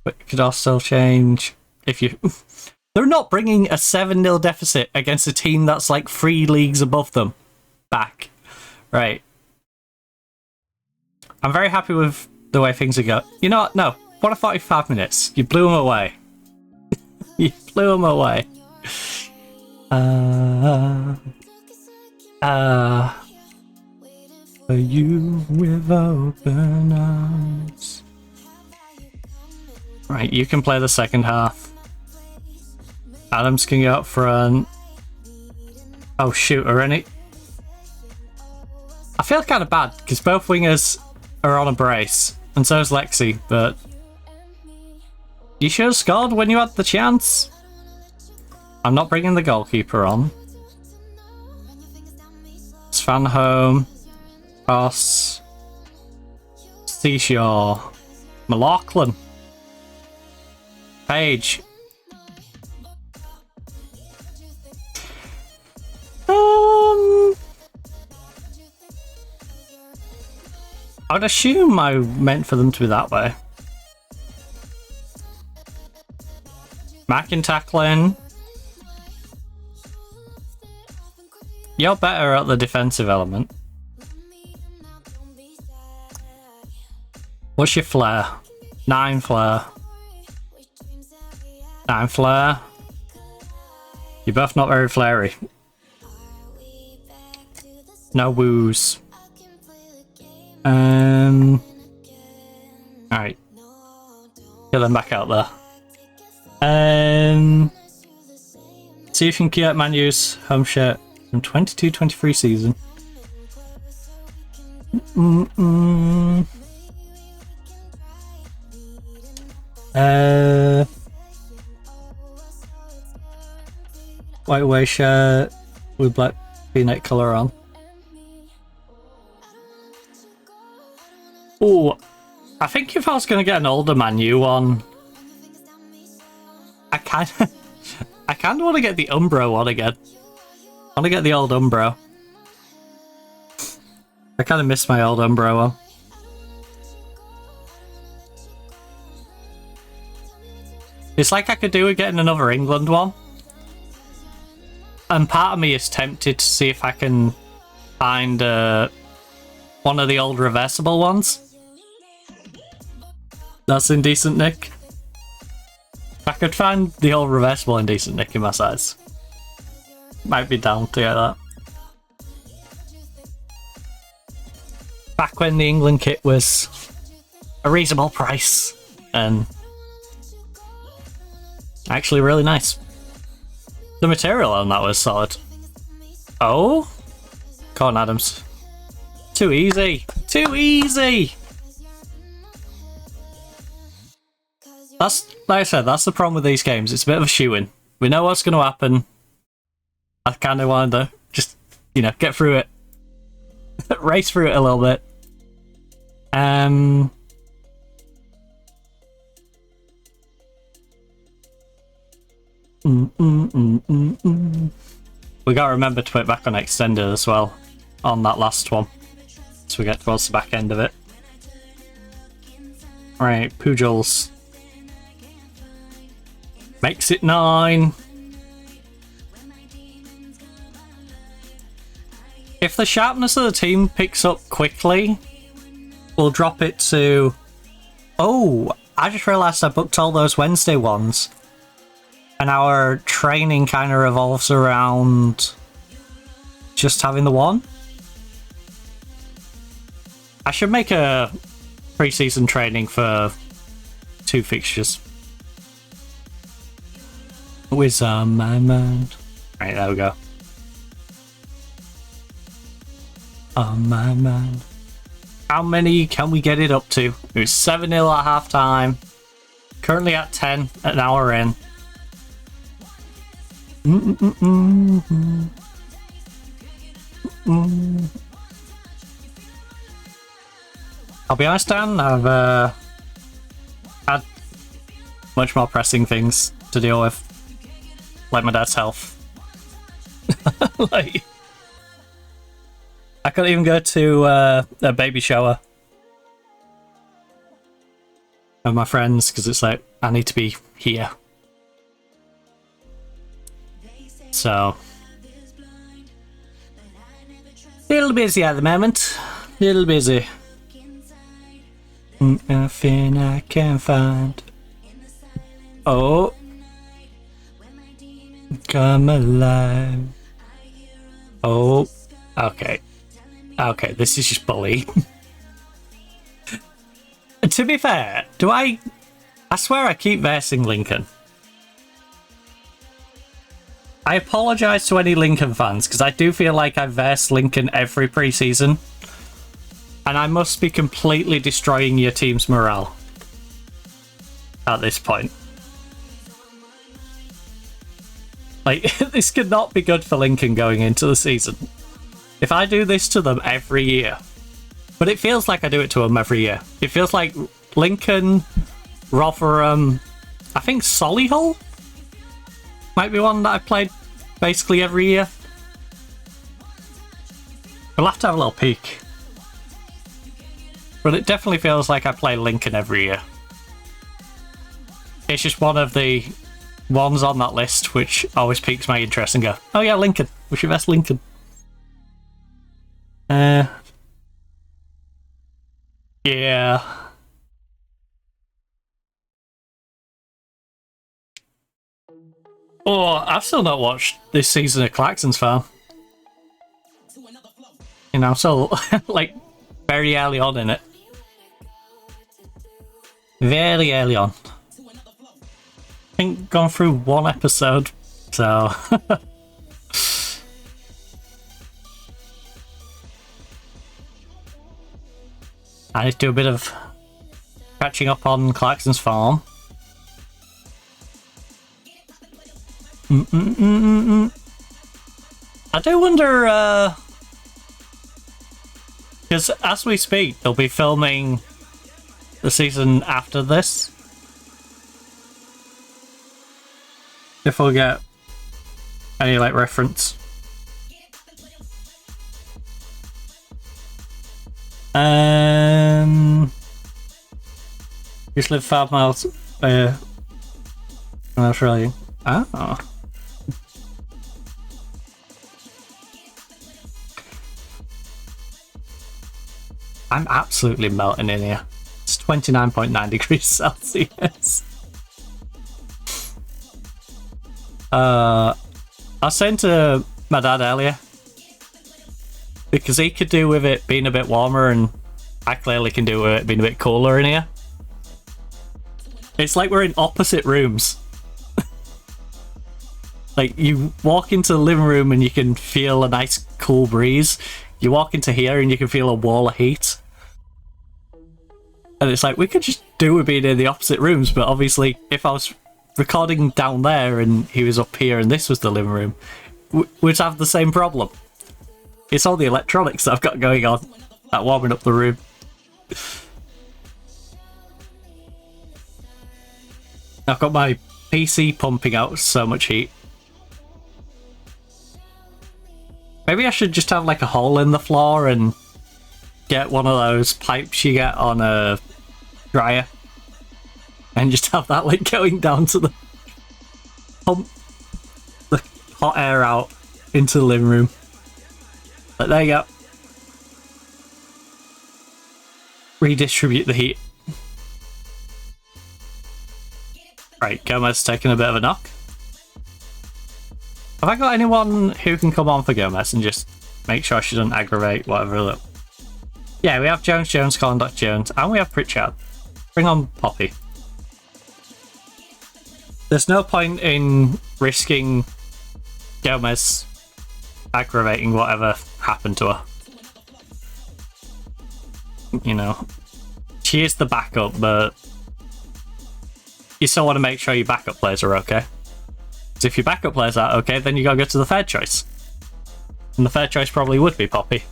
but it could also change if you... They're not bringing a 7-0 deficit against a team that's like 3 leagues above them back. Right. I'm very happy with the way things are going. You know what? No. What a 45 minutes. You blew them away. You blew them away. For you with open arms. Right, you can play the second half. Adams can go up front. Oh shoot, are any... I feel kind of bad, because both wingers are on a brace, and so is Lexi, but... You should have scored when you had the chance. I'm not bringing the goalkeeper on. Svan home. Ross. Seashore. McLaughlin. Page. I would assume I meant for them to be that way. Marking, tackling. You're better at the defensive element. What's your flair? 9 flair. 9 flair. You're both not very flary. No woos. Alright. Get them back out there. See if you can get Man U's home shirt from 22-23 season. White away shirt with black v-neck colour on. Oh, I think if I was going to get an older Man U one, I I kind of want to get the Umbro one again. I want to get the old Umbro. I kind of miss my old Umbro one. It's like I could do with getting another England one. And part of me is tempted to see if I can find one of the old reversible ones. That's in decent nick. I could find the old reversible in decent nick in my size. Might be down to get that. Back when the England kit was a reasonable price and actually really nice. The material on that was solid. Oh? Come on, Adams. Too easy. Too easy! That's, like I said, that's the problem with these games. It's a bit of a shoe-in. We know what's going to happen. I kind of wanted to just, you know, get through it. Race through it a little bit. We gotta remember to put it back on extended as well on that last one, so we get towards the back end of it. Right, Pujals makes it 9. If the sharpness of the team picks up quickly, we'll drop it to... Oh, I just realised I booked all those Wednesday ones. And our training kind of revolves around just having the one. I should make a pre-season training for 2 fixtures. With my mind. Right, there we go. On my mind. How many can we get it up to? It was 7-0 at half time. Currently at 10, an hour in. I'll be honest, Dan, I've had much more pressing things to deal with, like my dad's health. Like, I couldn't even go to a baby shower of my friends because it's like, I need to be here. So, little busy at the moment. Little busy. Nothing I can find. Oh, come alive. Oh, okay. Okay, this is just bullying. To be fair, I swear I keep versing Lincoln. I apologise to any Lincoln fans, because I do feel like I verse Lincoln every pre-season. And I must be completely destroying your team's morale at this point. Like, this could not be good for Lincoln going into the season. If I do this to them every year. But it feels like I do it to them every year. It feels like Lincoln, Rotherham, I think Solihull might be one that I played basically every year. We'll have to have a little peek. But it definitely feels like I play Lincoln every year. It's just one of the ones on that list which always piques my interest and go, oh yeah, Lincoln. We should vest Lincoln. Yeah. Oh, I've still not watched this season of Claxton's Farm. You know, I'm still, like, very early on in it. Very early on. I think gone through 1 episode, so... I need to do a bit of catching up on Claxton's Farm. I do wonder, because as we speak, they'll be filming the season after this. If we'll get Any like reference? Just live 5 miles from Australia. Oh. I'm absolutely melting in here. It's 29.9 degrees Celsius. I was saying to my dad earlier, because he could do with it being a bit warmer and I clearly can do with it being a bit cooler in here. It's like we're in opposite rooms. Like, you walk into the living room and you can feel a nice cool breeze. You walk into here and you can feel a wall of heat. And it's like, we could just do with being in the opposite rooms, but obviously if I was recording down there and he was up here and this was the living room, we'd have the same problem. It's all the electronics that I've got going on that warming up the room. I've got my PC pumping out so much heat. Maybe I should just have like a hole in the floor and get one of those pipes you get on a dryer and just have that like going down to the pump the hot air out into the living room. But there you go. Redistribute the heat. Right, Gomez taking a bit of a knock. Have I got anyone who can come on for Gomez and just make sure she doesn't aggravate whatever? Yeah, we have Jones, Colin, Jones, and we have Pritchard. Bring on Poppy. There's no point in risking Gomez aggravating whatever happened to her. You know, she is the backup, but you still want to make sure your backup players are okay. Because if your backup players are okay, then you gotta go to the third choice. And the third choice probably would be Poppy.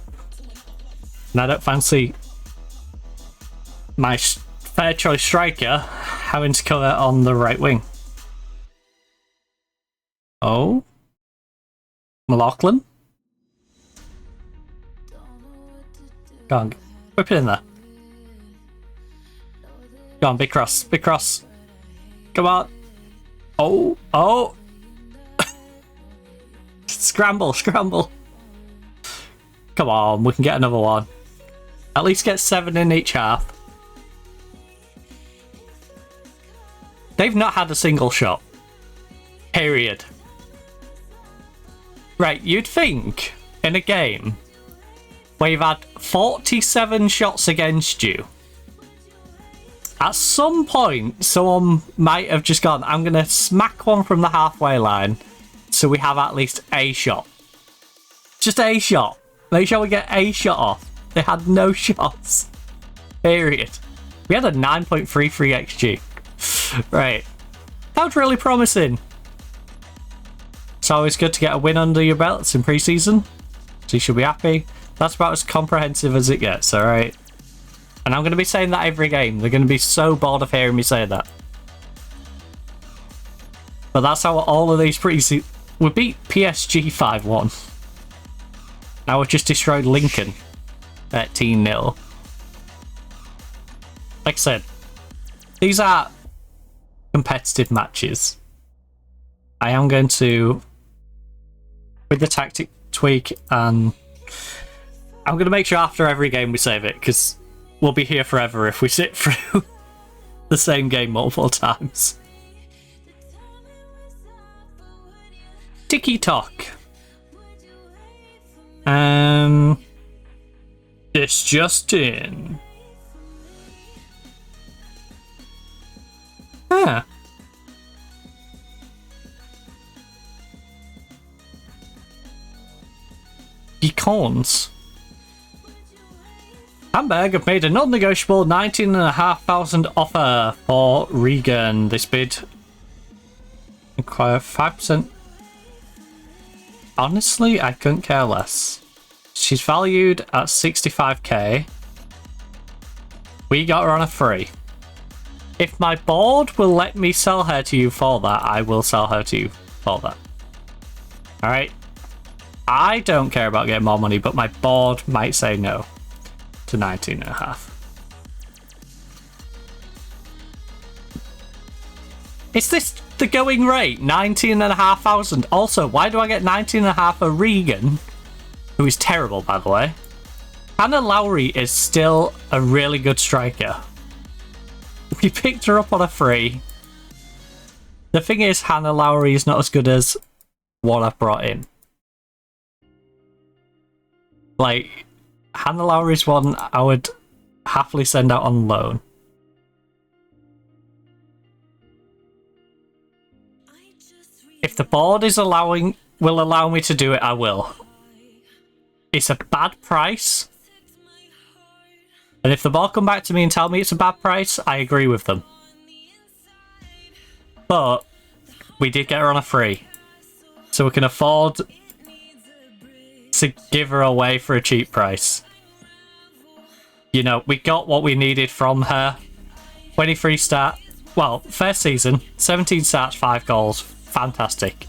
And I don't fancy my third choice striker having to cover on the right wing. Oh? McLaughlin? Go on, whip it in there. Go on, big cross, big cross. Come on. Oh, oh. Scramble, scramble. Come on, we can get another one. At least get 7 in each half. They've not had a single shot. Period. Right, you'd think in a game where you've had 47 shots against you, at some point someone might have just gone, I'm going to smack one from the halfway line so we have at least a shot. Just a shot. Make sure we get a shot off. They had no shots. Period. We had a 9.33 XG. Right. That's really promising. It's always good to get a win under your belts in pre-season, so you should be happy. That's about as comprehensive as it gets, alright? And I'm going to be saying that every game. They're going to be so bored of hearing me say that. But that's how all of these pre-season... We beat PSG 5-1. Now we've just destroyed Lincoln 13-0. Like I said, these are competitive matches. I am going to, with the tactic tweak, and I'm going to make sure after every game we save it, because we'll be here forever if we sit through the same game multiple times. Tiki-talk. It's just in. Ah. Pecans. Hamburg have made a non-negotiable 19,500 offer for Regan. This bid require 5%. Honestly, I couldn't care less. She's valued at 65k. We got her on a free. If my board will let me sell her to you for that, I will sell her to you for that. Alright. I don't care about getting more money, but my board might say no to 19.5. Is this the going rate? 19,500. Also, why do I get 19.5 for Regan, who is terrible, by the way? Hannah Lowry is still a really good striker. We picked her up on a free. The thing is, Hannah Lowry is not as good as what I've brought in. Like, Hannah Lowry's one I would happily send out on loan. If the board is will allow me to do it, I will. It's a bad price. And if the board come back to me and tell me it's a bad price, I agree with them. But we did get her on a free. So we can afford to give her away for a cheap price. You know, we got what we needed from her. 23 start. Well, first season, 17 starts, 5 goals. Fantastic.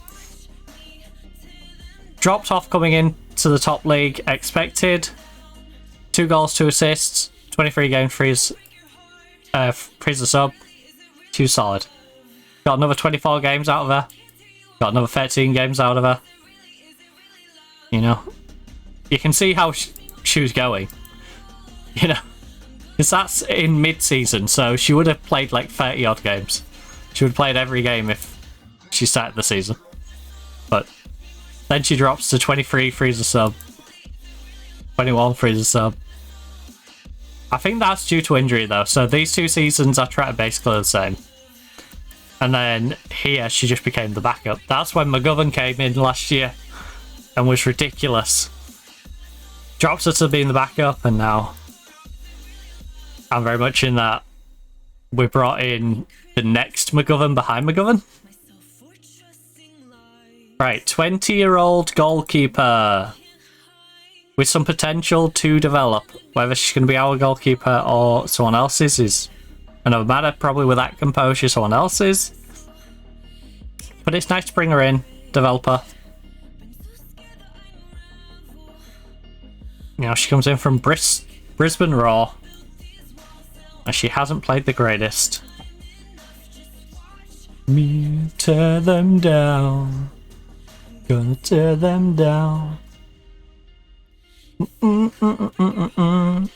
Dropped off coming in to the top league, expected. 2 goals, 2 assists, 23 games, frees a sub. Too solid. Got another 24 games out of her. Got another 13 games out of her. You know, you can see how she was going. You know, because that's in mid-season, so she would have played like 30 odd games. She would have played every game if she started the season. But then she drops to 23, frees a sub. 21, frees a sub. I think that's due to injury though, so these 2 seasons are treated basically the same. And then here she just became the backup. That's when McGovern came in last year and was ridiculous. Drops her to being the backup, and now I'm very much in that we brought in the next McGovern behind McGovern. Right, 20-year-old goalkeeper with some potential to develop. Whether she's going to be our goalkeeper or someone else's is another matter. Probably with that composure, someone else's. But it's nice to bring her in, develop her. You know, she comes in from Brisbane Raw, and she hasn't played the greatest. Me tear them down. Gonna tear them down. It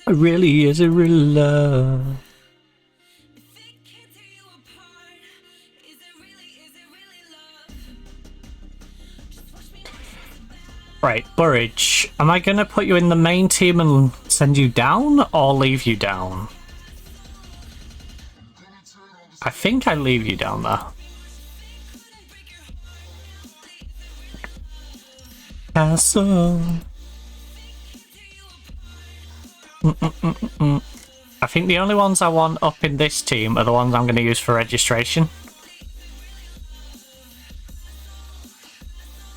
really is a real love. Right, Burridge. Am I gonna put you in the main team and send you down, or leave you down? I think I leave you down there. Castle. I think the only ones I want up in this team are the ones I'm going to use for registration.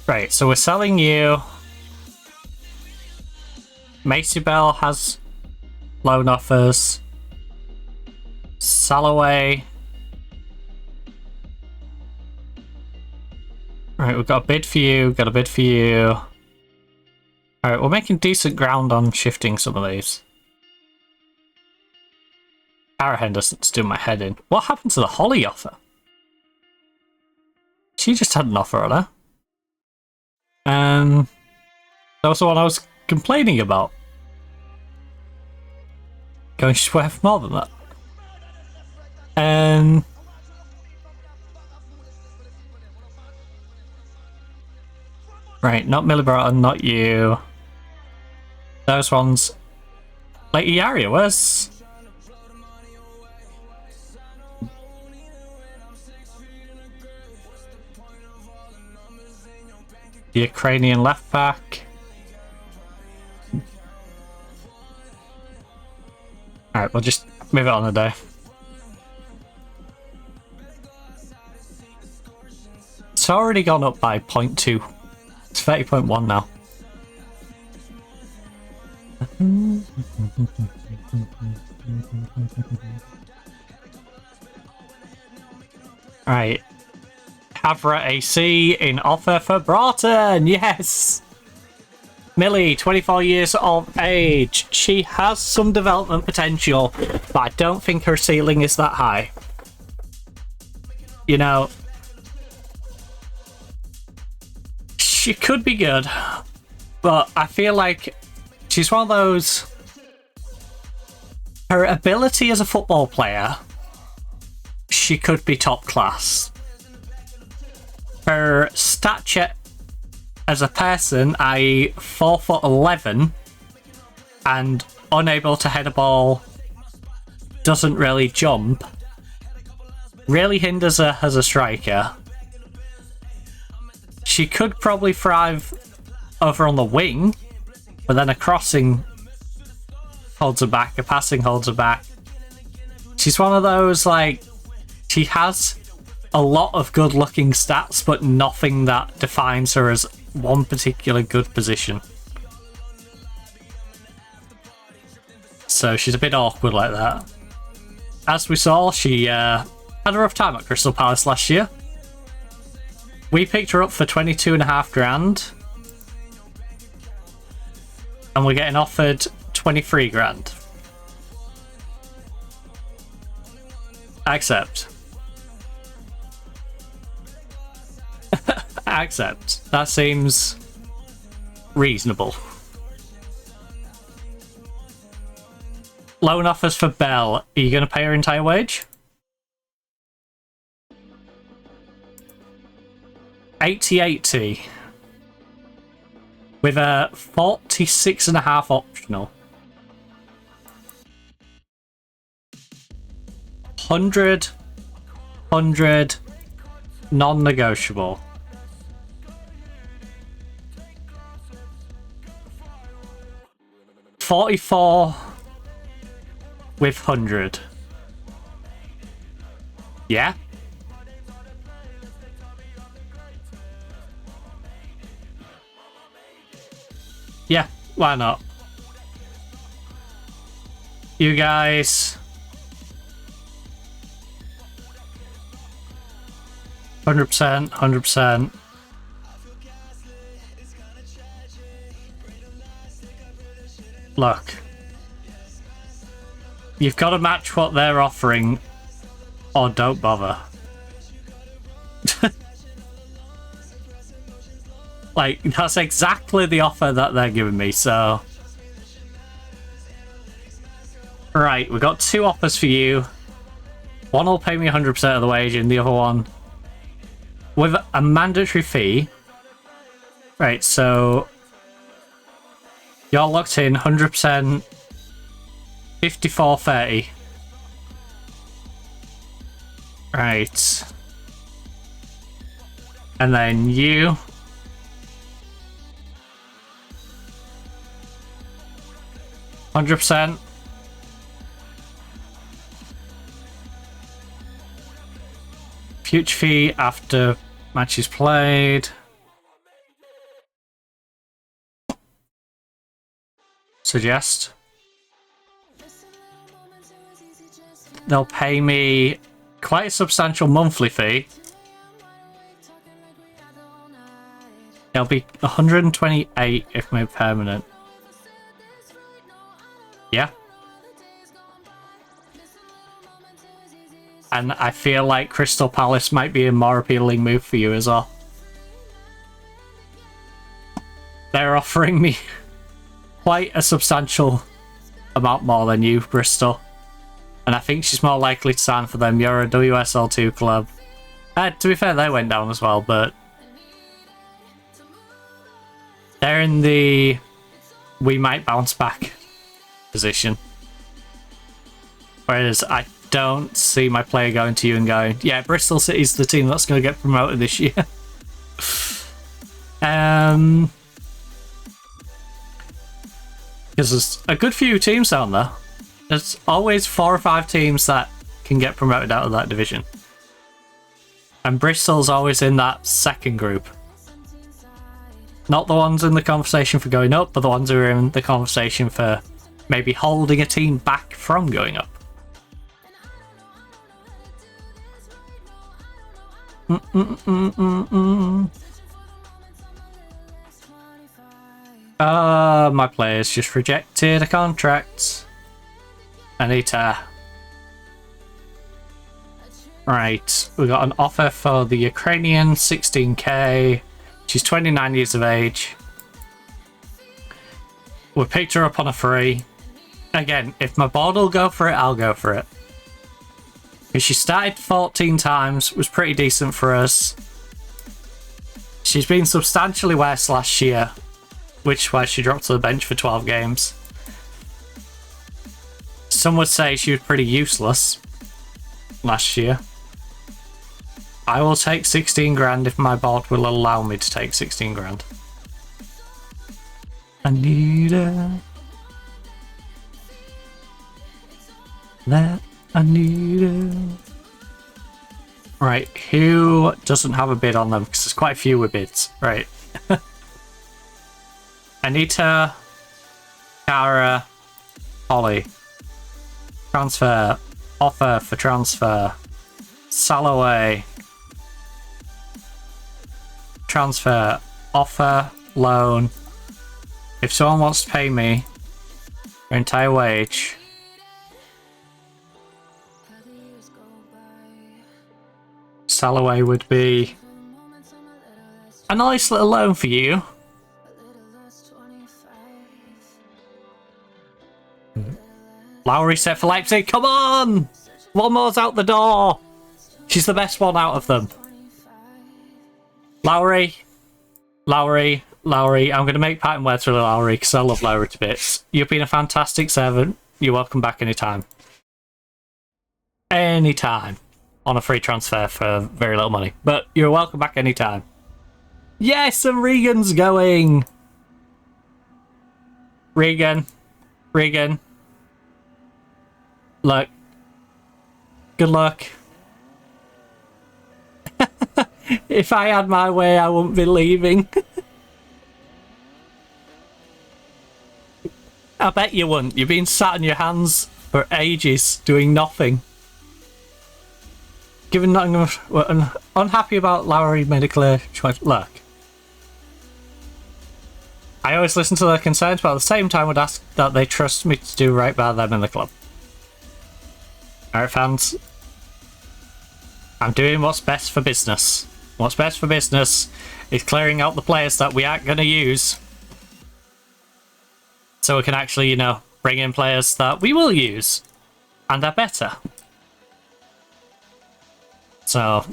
Right, so we're selling you. Macy Bell has loan offers. Salloway. Right, we've got a bid for you, got a bid for you. Alright, we're making decent ground on shifting some of these. Cara Henderson's doing my head in. What happened to the Holly offer? She just had an offer on her. That was the one I was complaining about. Going, she's worth more than that. Right, not Millie Broughton, not you. Those ones. Like Iaria, where's... the Ukrainian left back. Alright, we'll just move it on a day. It's already gone up by 0.2. It's 30.1 now. Alright. Avra AC in offer for Broughton. Yes. Millie, 24 years of age. She has some development potential, but I don't think her ceiling is that high. You know, she could be good, but I feel like she's one of those... Her ability as a football player, she could be top class. Her stature as a person, i.e. 4'11", and unable to head a ball, doesn't really jump, really hinders her as a striker. She could probably thrive over on the wing, but then a crossing holds her back, a passing holds her back. She's one of those, like, she has a lot of good looking stats, but nothing that defines her as one particular good position. So she's a bit awkward like that. As we saw, she had a rough time at Crystal Palace last year. We picked her up for 22.5 grand. And we're getting offered 23 grand. Accept. Accept. That seems reasonable. Loan offers for Bell. Are you going to pay her entire wage? 80-80. With a 46.5 optional. 100 non-negotiable. 44 with 100. Yeah? Yeah, why not? You guys... 100%, 100%. Look. You've got to match what they're offering, or don't bother. Like, that's exactly the offer that they're giving me, so... Right, we've got two offers for you. One will pay me 100% of the wage, and the other one... with a mandatory fee. Right, so... You're locked in 100%... 54.30. Right. And then you... 100%. Future fee after matches played. Suggest. They'll pay me quite a substantial monthly fee. It'll be 128 if made permanent. Yeah. And I feel like Crystal Palace might be a more appealing move for you as well. They're offering me quite a substantial amount more than you, Bristol. And I think she's more likely to sign for them. You're a WSL2 club. To be fair, they went down as well, but... they're in the... we might bounce back position. Whereas I don't see my player going to you and going, yeah, Bristol City's the team that's going to get promoted this year. Because there's a good few teams down there. There's always 4 or 5 teams that can get promoted out of that division. And Bristol's always in that second group. Not the ones in the conversation for going up, but the ones who are in the conversation for maybe holding a team back from going up. My player's just rejected a contract. Anita. Right, we got an offer for the Ukrainian, 16k. She's 29 years of age. We picked her up on a free. Again, if my board will go for it, I'll go for it. Because she started 14 times, was pretty decent for us. She's been substantially worse last year, which is why she dropped to the bench for 12 games. Some would say she was pretty useless last year. I will take 16 grand if my board will allow me to take 16 grand. Anita. That Anita. Right, who doesn't have a bid on them? Because there's quite a few with bids. Right. Anita, Cara, Holly. Transfer. Offer for transfer. Salloway. Transfer. Offer. Loan. If someone wants to pay me their entire wage, Salloway would be a nice little loan for you. Lowry set for Leipzig. Come on! One more's out the door. She's the best one out of them. Lowry. I'm going to make pattern words for Lowry because I love Lowry to bits. You've been a fantastic servant. You're welcome back anytime. Anytime. On a free transfer for very little money. But you're welcome back anytime. Yes, and Regan's going. Regan. Look. Good luck. If I had my way, I wouldn't be leaving. I bet you wouldn't. You've been sat on your hands for ages doing nothing. Given Nottingham, unhappy about Lowry made a clear choice. Look, I always listen to their concerns, but at the same time would ask that they trust me to do right by them in the club. Alright, fans. I'm doing what's best for business. What's best for business is clearing out the players that we aren't going to use. So we can actually, you know, bring in players that we will use. And are better. So...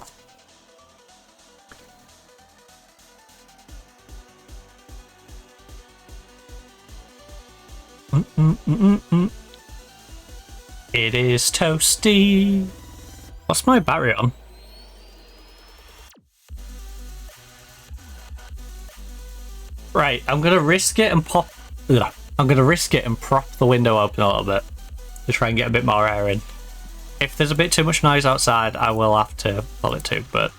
It is toasty. What's my battery on? Right, I'm gonna risk it and pop. I'm gonna risk it and prop the window open a little bit to try and get a bit more air in. If there's a bit too much noise outside, I will have to pull it too. But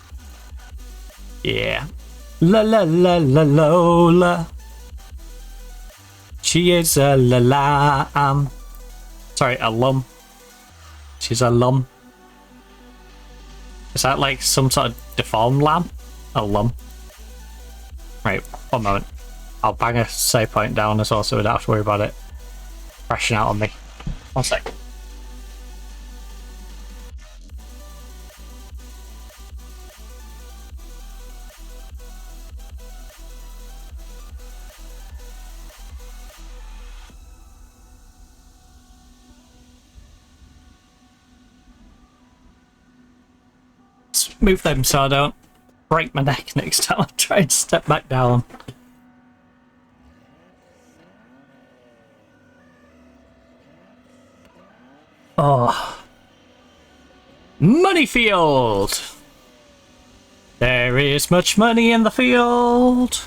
yeah, la la la la Lola. She is a lamb. Sorry, a lum. She's a lum. Is that like some sort of deformed lamb? A lum. Right, one moment. I'll bang a save point down as well so we don't have to worry about it crashing out on me. One sec. Let's move them so I don't break my neck next time I try and step back down. Oh. Money field! There is much money in the field.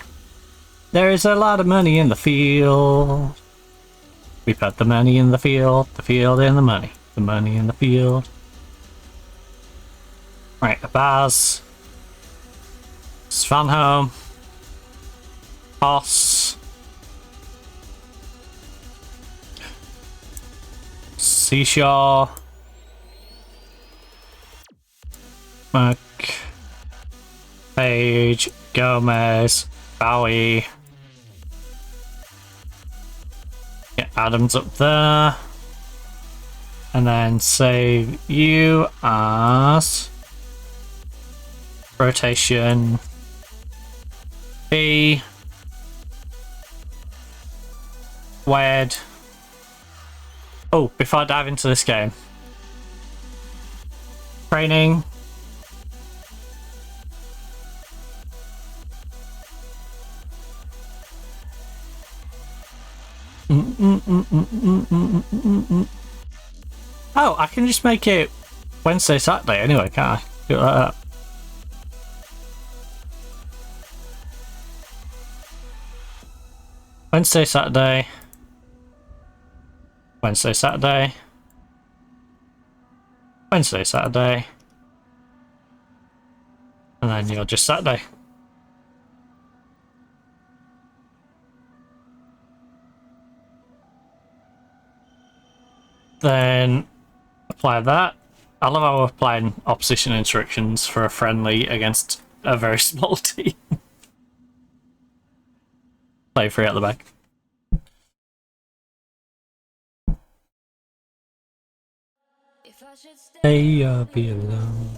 There is a lot of money in the field. We put the money in the field in the money. The money in the field. Right, the bars. Svanholm. Hoss. Seashore. Mac. Page, Gomez, Bowie. Get Adams up there. And then save you as rotation B. Wed. Oh, before I dive into this game. Training. Oh, I can just make it Wednesday, Saturday anyway, can't I? Do it like that. Wednesday, Saturday. Wednesday, Saturday. Wednesday, Saturday. And then you're just Saturday. Then apply that. I love how we're applying opposition instructions for a friendly against a very small team. Play free at the back. If I should stay, Hey, I'll be alone.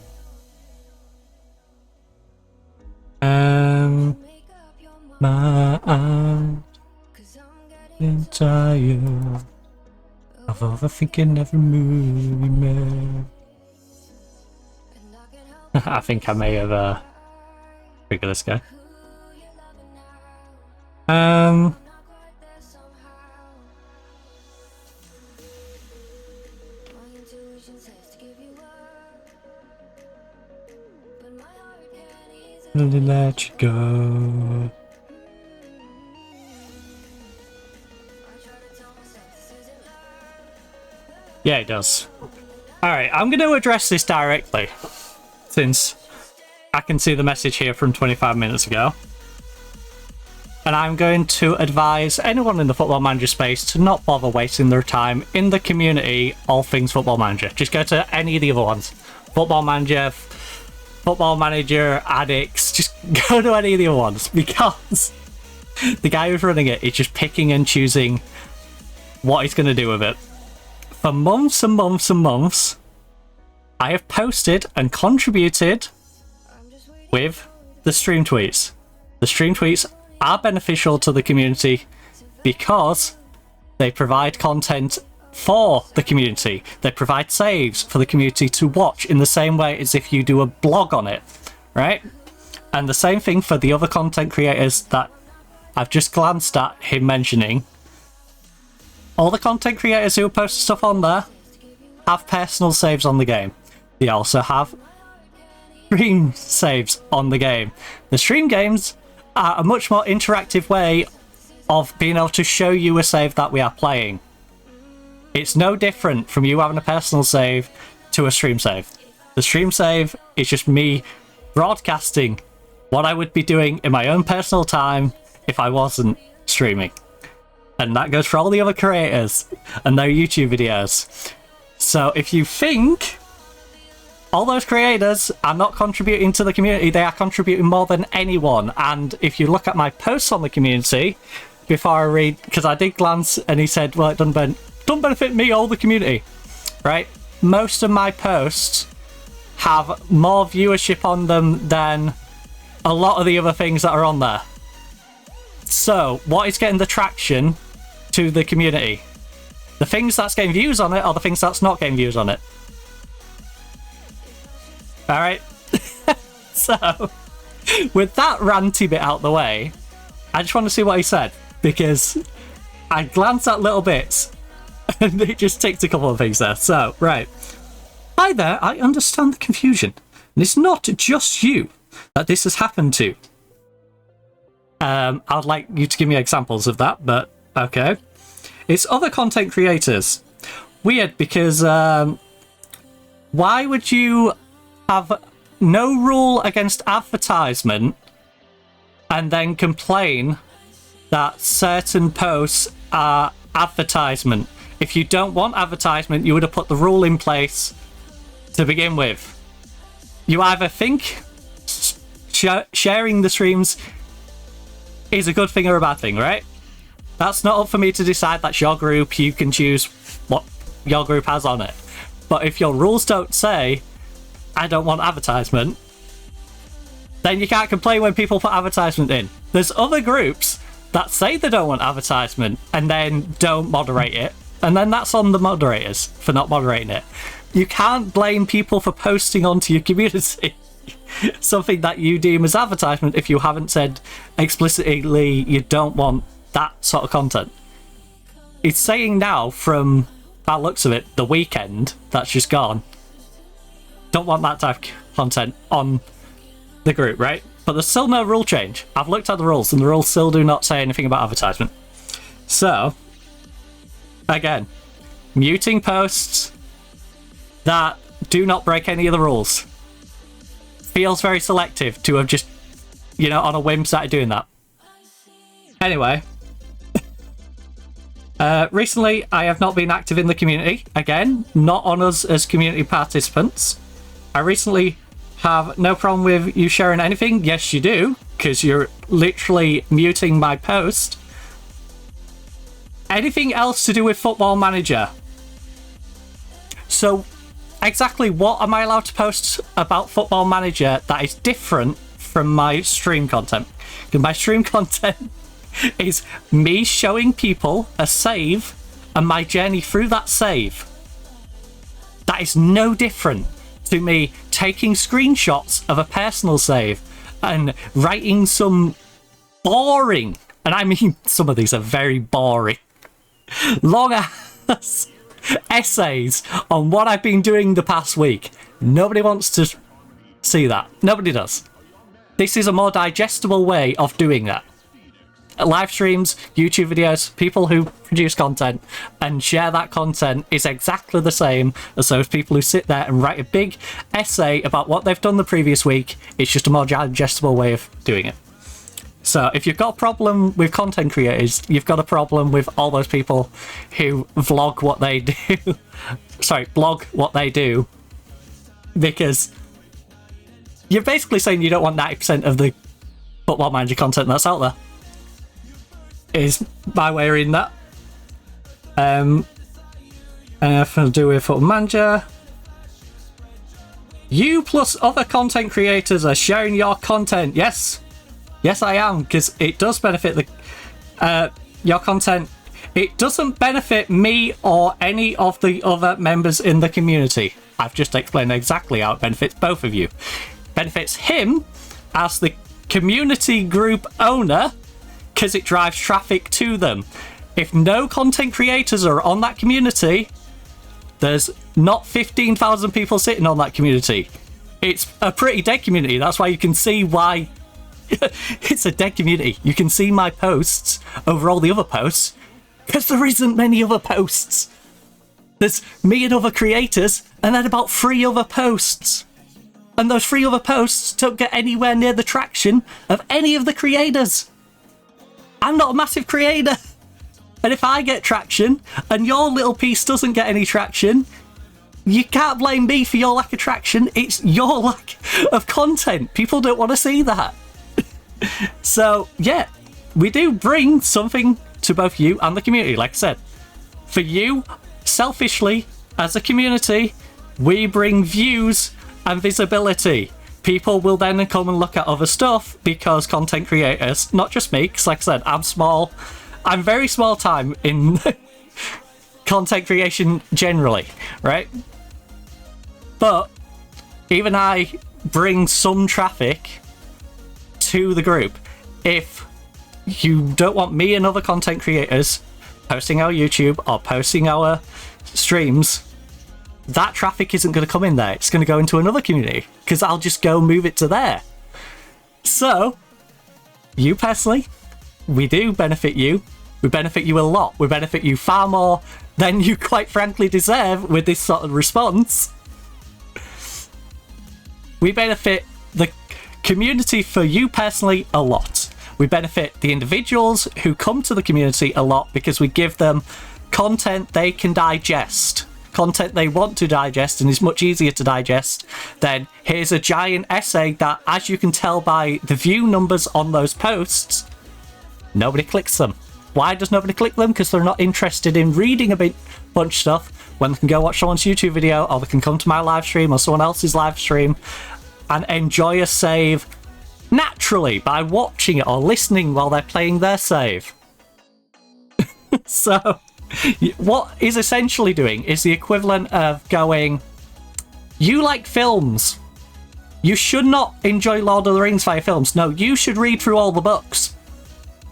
make up your mind, My eyes 'cause I'm getting tired of overthinking every move we made. and I can help I think I may have figured this guy. who you're loving now. Um, Not quite there somehow. My intuition says to give you up, but my heart can't easily. really let you go. I try to tell myself this isn't love. Yeah, it does. Alright, I'm going to address this directly, since I can see the message here from 25 minutes ago. And I'm going to advise anyone in the Football Manager space to not bother wasting their time in the community, all things Football Manager. Just go to any of the other ones. Football Manager, Football Manager, Addicts, just go to any of the other ones, because the guy who's running it is just picking and choosing what he's going to do with it. For months and months and months, I have posted and contributed with the stream tweets. The stream tweets are beneficial to the community because they provide content for the community. They provide saves for the community to watch in the same way as if you do a blog on it, right? And the same thing for the other content creators that I've just glanced at him mentioning. All the content creators who post stuff on there have personal saves on the game. They also have stream saves on the game. The stream games are a much more interactive way of being able to show you a save that we are playing. It's no different from you having a personal save to a stream save. The stream save is just me broadcasting what I would be doing in my own personal time if I wasn't streaming. And that goes for all the other creators and their YouTube videos. So if you think all those creators are not contributing to the community, they are contributing more than anyone. And if you look at my posts on the community, before I read, because I did glance and he said, well, it doesn't benefit me or the community, right? Most of my posts have more viewership on them than a lot of the other things that are on there. So what is getting the traction to the community? The things that's getting views on it, or the things that's not getting views on it? Alright. So, with that ranty bit out the way, I just want to see what he said, because I glanced at little bits and it just ticked a couple of things there. So, right. Hi there, I understand the confusion. And it's not just you that this has happened to. I'd like you to give me examples of that, but okay. It's other content creators. Weird, because why would you have no rule against advertisement and then complain that certain posts are advertisement? If you don't want advertisement, you would have put the rule in place to begin with. You either think sharing the streams is a good thing or a bad thing, right? That's not up for me to decide. That's your group. You can choose what your group has on it. But if your rules don't say, I don't want advertisement, then you can't complain when people put advertisement in. There's other groups that say they don't want advertisement and then don't moderate it. And then that's on the moderators for not moderating it. You can't blame people for posting onto your community something that you deem as advertisement if you haven't said explicitly you don't want that sort of content. It's saying now, from by the looks of it, the weekend that's just gone, don't want that type of content on the group, right? But there's still no rule change. I've looked at the rules and the rules still do not say anything about advertisement. So, again, muting posts that do not break any of the rules feels very selective to have just, you know, on a whim started doing that. Anyway, recently I have not been active in the community. Again, not on us as community participants. I recently have no problem with you sharing anything. Yes, you do, because you're literally muting my post. Anything else to do with Football Manager? So, exactly what am I allowed to post about Football Manager that is different from my stream content? Because my stream content is me showing people a save and my journey through that save. That is no different to me taking screenshots of a personal save and writing some boring, and I mean some of these are very boring, long ass essays on what I've been doing the past week. Nobody wants to see that. Nobody does. This is a more digestible way of doing that. Live streams, YouTube videos, people who produce content and share that content is exactly the same as those people who sit there and write a big essay about what they've done the previous week. It's just a more digestible way of doing it. So if you've got a problem with content creators, you've got a problem with all those people who vlog what they do. Sorry, blog what they do. Because you're basically saying you don't want 90% of the Football Manager content that's out there. Is my way of reading that. Anything to do with Football Manager. You plus other content creators are sharing your content. Yes. Yes, I am, because it does benefit the your content. It doesn't benefit me or any of the other members in the community. I've just explained exactly how it benefits both of you. Benefits him as the community group owner, because it drives traffic to them. If no content creators are on that community, there's not 15,000 people sitting on that community. It's a pretty dead community. That's why you can see why it's a dead community. You can see my posts over all the other posts because there isn't many other posts. There's me and other creators and then about 3 other posts. And those 3 other posts don't get anywhere near the traction of any of the creators. I'm not a massive creator. And if I get traction and your little piece doesn't get any traction, you can't blame me for your lack of traction. It's your lack of content. People don't want to see that. So, yeah, we do bring something to both you and the community. Like I said, for you, selfishly, as a community, we bring views and visibility. People will then come and look at other stuff because content creators, not just me, because like I said, I'm small. I'm very small time in content creation generally, right? But even I bring some traffic to the group. If you don't want me and other content creators posting our YouTube or posting our streams, that traffic isn't going to come in there. It's going to go into another community because I'll just go move it to there. So, you personally, we do benefit you. We benefit you a lot. We benefit you far more than you quite frankly deserve with this sort of response. We benefit the community for you personally a lot. We benefit the individuals who come to the community a lot because we give them content they can digest. content they want to digest and is much easier to digest, then here's a giant essay that, as you can tell by the view numbers on those posts, nobody clicks them. Why does nobody click them? Because they're not interested in reading a bunch of stuff when they can go watch someone's YouTube video, or they can come to my live stream or someone else's live stream and enjoy a save naturally by watching it or listening while they're playing their save. So what is essentially doing is the equivalent of going, you like films, you should not enjoy Lord of the Rings via films. No, you should read through all the books.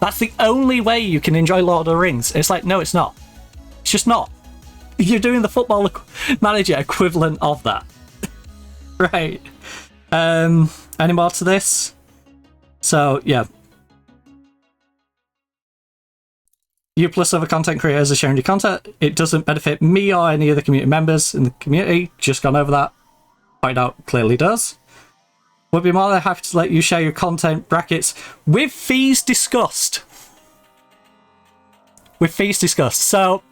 That's the only way you can enjoy Lord of the Rings. It's like, no, it's not. It's just not. You're doing the Football Manager equivalent of that. Right. Any more to this? So, yeah. You plus other content creators are sharing your content. It doesn't benefit me or any of the community members in the community. Just gone over that. Find out clearly does. Would be more than happy to let you share your content brackets with fees discussed. With fees discussed. So,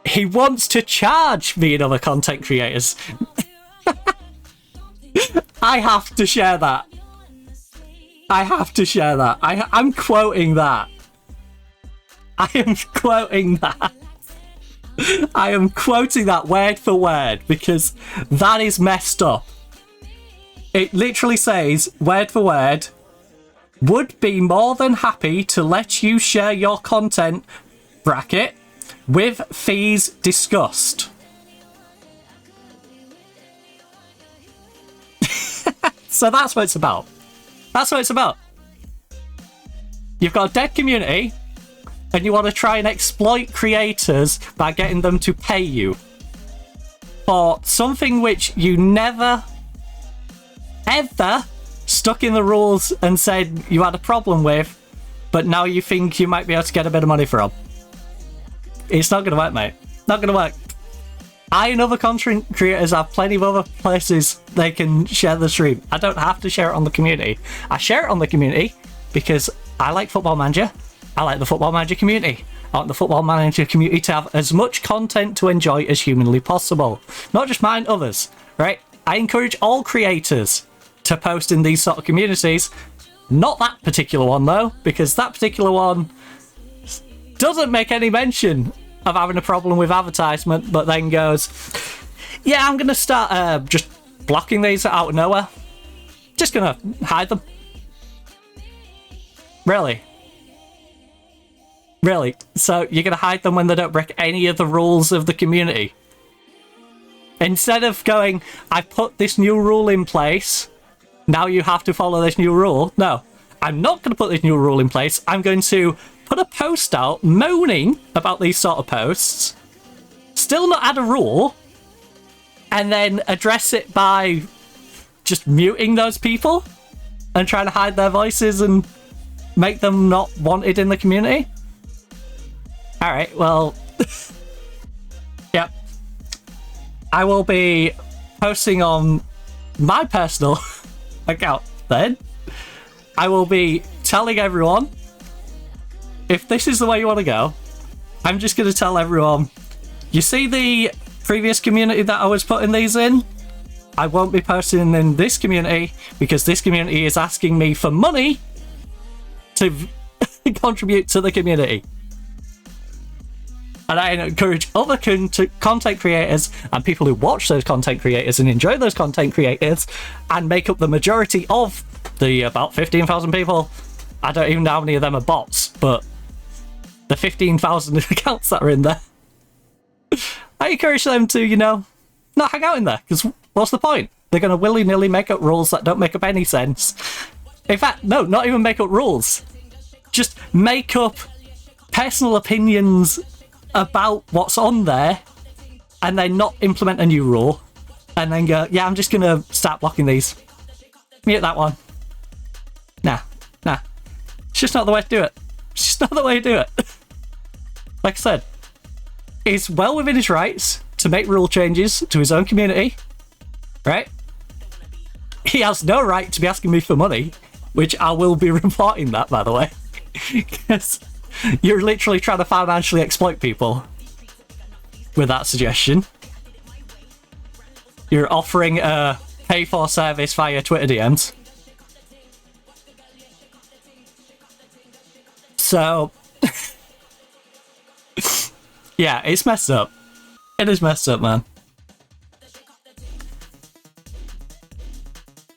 he wants to charge me and other content creators. I have to share that. I have to share that. I'm quoting that. I am quoting that. I am quoting that word for word because that is messed up. It literally says, word for word, would be more than happy to let you share your content, bracket, with fees discussed. So that's what it's about. That's what it's about. You've got a dead community, and you want to try and exploit creators by getting them to pay you for something which you never, ever stuck in the rules and said you had a problem with, but now you think you might be able to get a bit of money from. It's not going to work, mate. Not going to work. I and other content creators have plenty of other places they can share the stream. I don't have to share it on the community. I share it on the community because I like Football Manager. I like the Football Manager community. I want the Football Manager community to have as much content to enjoy as humanly possible. Not just mine, others, right? I encourage all creators to post in these sort of communities. Not that particular one, though, because that particular one doesn't make any mention of having a problem with advertisement, but then goes, yeah, I'm going to start just blocking these out of nowhere. Just going to hide them. Really? Really? So you're going to hide them when they don't break any of the rules of the community? Instead of going, I put this new rule in place, now you have to follow this new rule. No, I'm not going to put this new rule in place. I'm going to put a post out moaning about these sort of posts, still not add a rule, and then address it by just muting those people and trying to hide their voices and make them not wanted in the community. Alright, well, yep. I will be posting on my personal account then. I will be telling everyone, if this is the way you want to go, I'm just going to tell everyone, you see the previous community that I was putting these in? I won't be posting in this community because this community is asking me for money to contribute to the community. And I encourage other content creators and people who watch those content creators and enjoy those content creators and make up the majority of the about 15,000 people. I don't even know how many of them are bots, but the 15,000 accounts that are in there, I encourage them to, you know, not hang out in there, because what's the point? They're going to willy-nilly make up rules that don't make up any sense. In fact, no, not even make up rules. Just make up personal opinions about what's on there, and then not implement a new rule, and then go, yeah, I'm just going to start blocking these. Mute that one. Nah. It's just not the way to do it. It's just not the way to do it. Like I said, he's well within his rights to make rule changes to his own community, right? He has no right to be asking me for money, which I will be reporting that, by the way, because you're literally trying to financially exploit people. with that suggestion. You're offering a pay for service via Twitter DMs. So, yeah, it's messed up. It is messed up, man.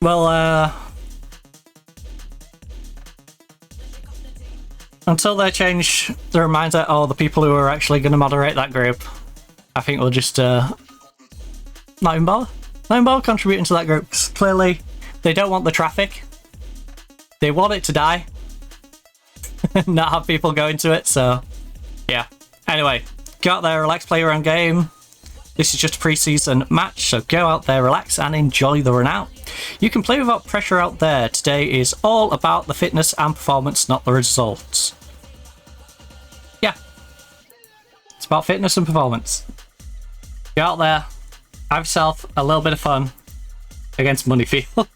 Well, until they change their mindset, or the people who are actually going to moderate that group, I think we'll just not even bother. Not even bother contributing to that group. 'Cause clearly, they don't want the traffic. They want it to die. Not have people go into it, so yeah. Anyway, go out there, relax, play your own game. This is just a pre-season match, so go out there, relax, and enjoy the run out. You can play without pressure out there. Today is all about the fitness and performance, not the results. Yeah. It's about fitness and performance. Go out there, have yourself a little bit of fun against Moneyfield.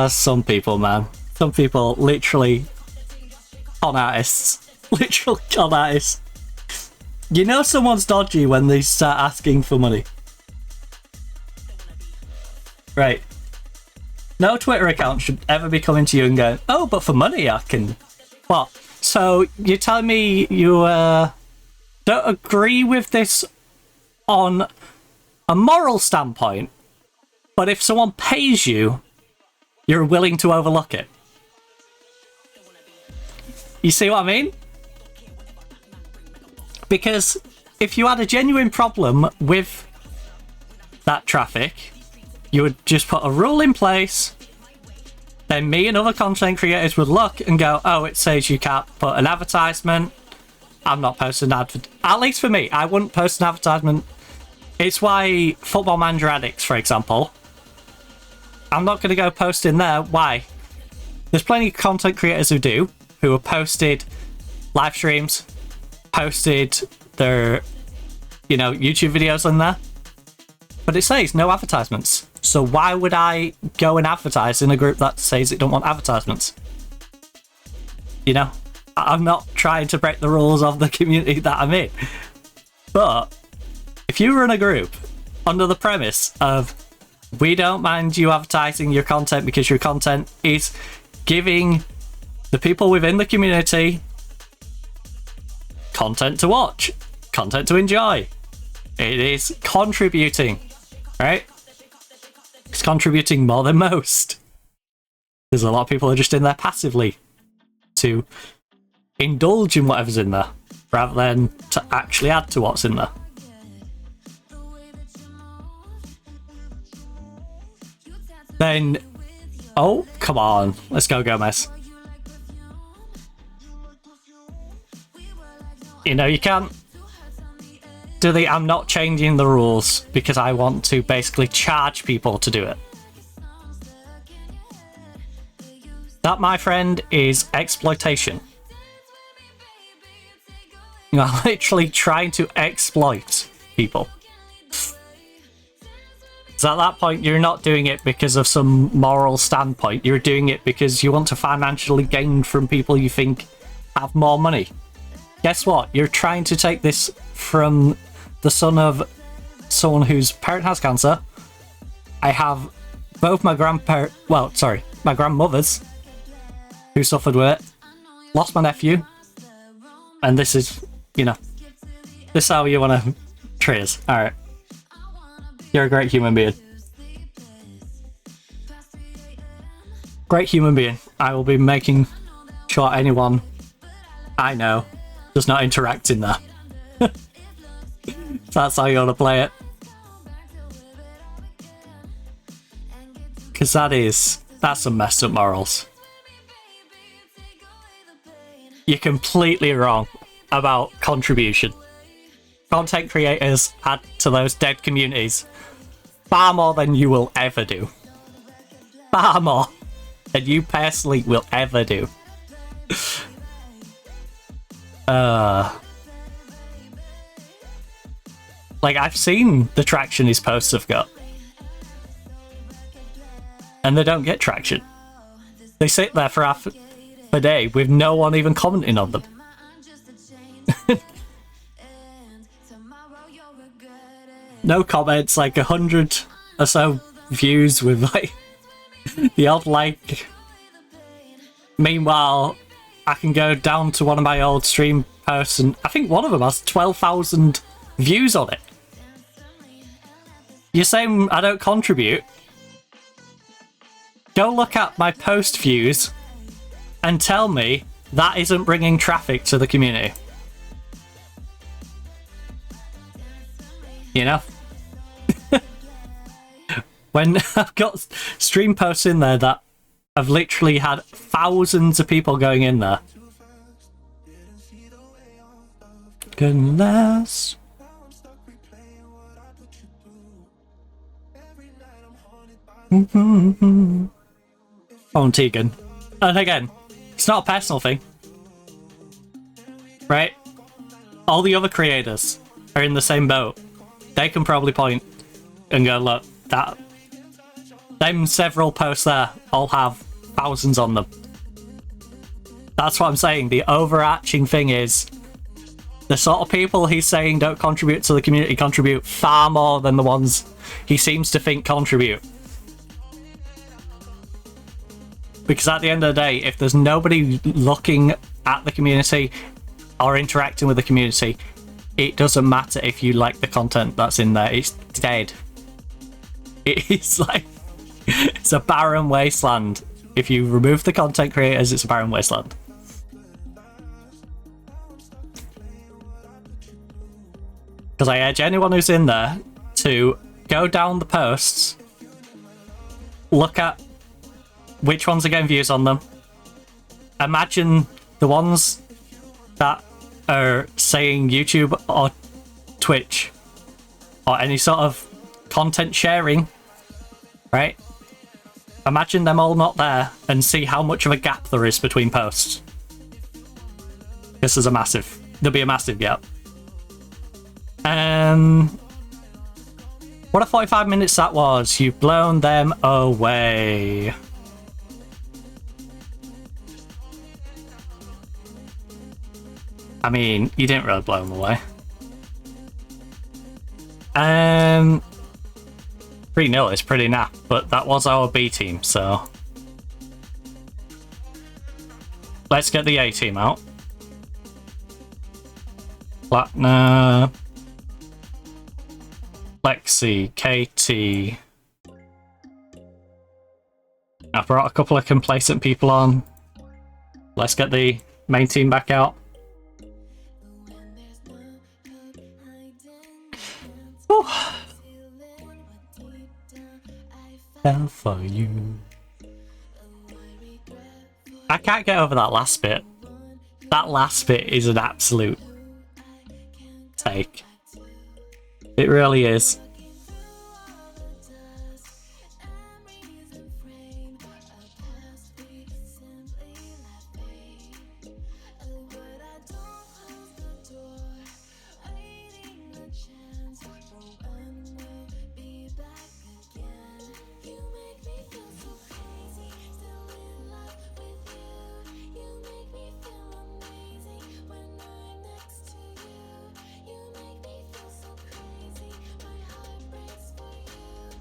Some people, man. Some people literally con artists. Literal con artists. You know someone's dodgy when they start asking for money. Right. No Twitter account should ever be coming to you and going, oh, but for money I can... What? So you're telling me you don't agree with this on a moral standpoint, but if someone pays you, you're willing to overlook it? You see what I mean? Because if you had a genuine problem with that traffic, you would just put a rule in place, then me and other content creators would look and go, oh, it says you can't put an advertisement. I'm not posting an advert. At least for me, I wouldn't post an advertisement. It's why Football Manager Addicts, for example, I'm not going to go post in there. Why? There's plenty of content creators who do, who have posted live streams, posted their, YouTube videos in there. But it says no advertisements. So why would I go and advertise in a group that says it don't want advertisements? I'm not trying to break the rules of the community that I'm in. But if you run a group under the premise of, we don't mind you advertising your content because your content is giving the people within the community content to watch, content to enjoy. It is contributing, right? It's contributing more than most. Because a lot of people are just in there passively to indulge in whatever's in there, rather than to actually add to what's in there. Then, oh, come on. Let's go, Gomez. You can't do the I'm not changing the rules because I want to basically charge people to do it. That, my friend, is exploitation. You are literally trying to exploit people. So at that point, you're not doing it because of some moral standpoint. You're doing it because you want to financially gain from people you think have more money. Guess what? You're trying to take this from the son of someone whose parent has cancer. I have both my my grandmothers who suffered with it. Lost my nephew. And this is, this is how you want to treat us. Alright. You're a great human being. Great human being. I will be making sure anyone I know does not interact in there. That's how you want to play it. Because that's some messed up morals. You're completely wrong about contribution. Content creators add to those dead communities far more than you will ever do. Far more than you personally will ever do. I've seen the traction his posts have got. And they don't get traction. They sit there for half a day with no one even commenting on them. No comments, like 100 or so views with like the odd like. Meanwhile, I can go down to one of my old stream posts and I think one of them has 12,000 views on it. You're saying I don't contribute? Go look at my post views and tell me that isn't bringing traffic to the community. You know? When I've got stream posts in there that I've literally had thousands of people going in there. Goodness. Oh, Tegan. And again, it's not a personal thing. Right? All the other creators are in the same boat. They can probably point and go, look, that them several posts there all have thousands on them. That's what I'm saying. The overarching thing is the sort of people he's saying don't contribute to the community contribute far more than the ones he seems to think contribute. Because at the end of the day, if there's nobody looking at the community or interacting with the community, it doesn't matter if you like the content that's in there. It's dead. It's like, it's a barren wasteland. If you remove the content creators, it's a barren wasteland. Because I urge anyone who's in there to go down the posts, look at which ones are getting views on them, imagine the ones that are saying YouTube or Twitch or any sort of content sharing, right? Imagine them all not there and see how much of a gap there is between posts. This is there'll be a massive gap. What a 45 minutes that was. You've blown them away. I mean, you didn't really blow them away. 3-0 is pretty naff, but that was our B team, so let's get the A team out. Platner, Lexi, KT. I've brought a couple of complacent people on. Let's get the main team back out. Whew. Fell for you. I can't get over that last bit. That last bit is an absolute take. It really is.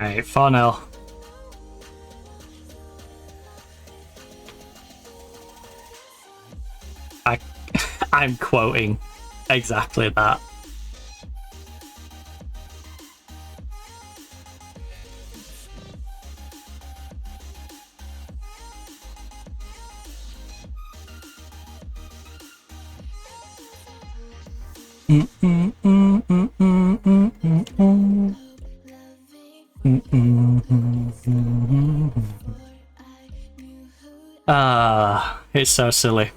Alright, 4-0. I'm quoting exactly that. It's so silly.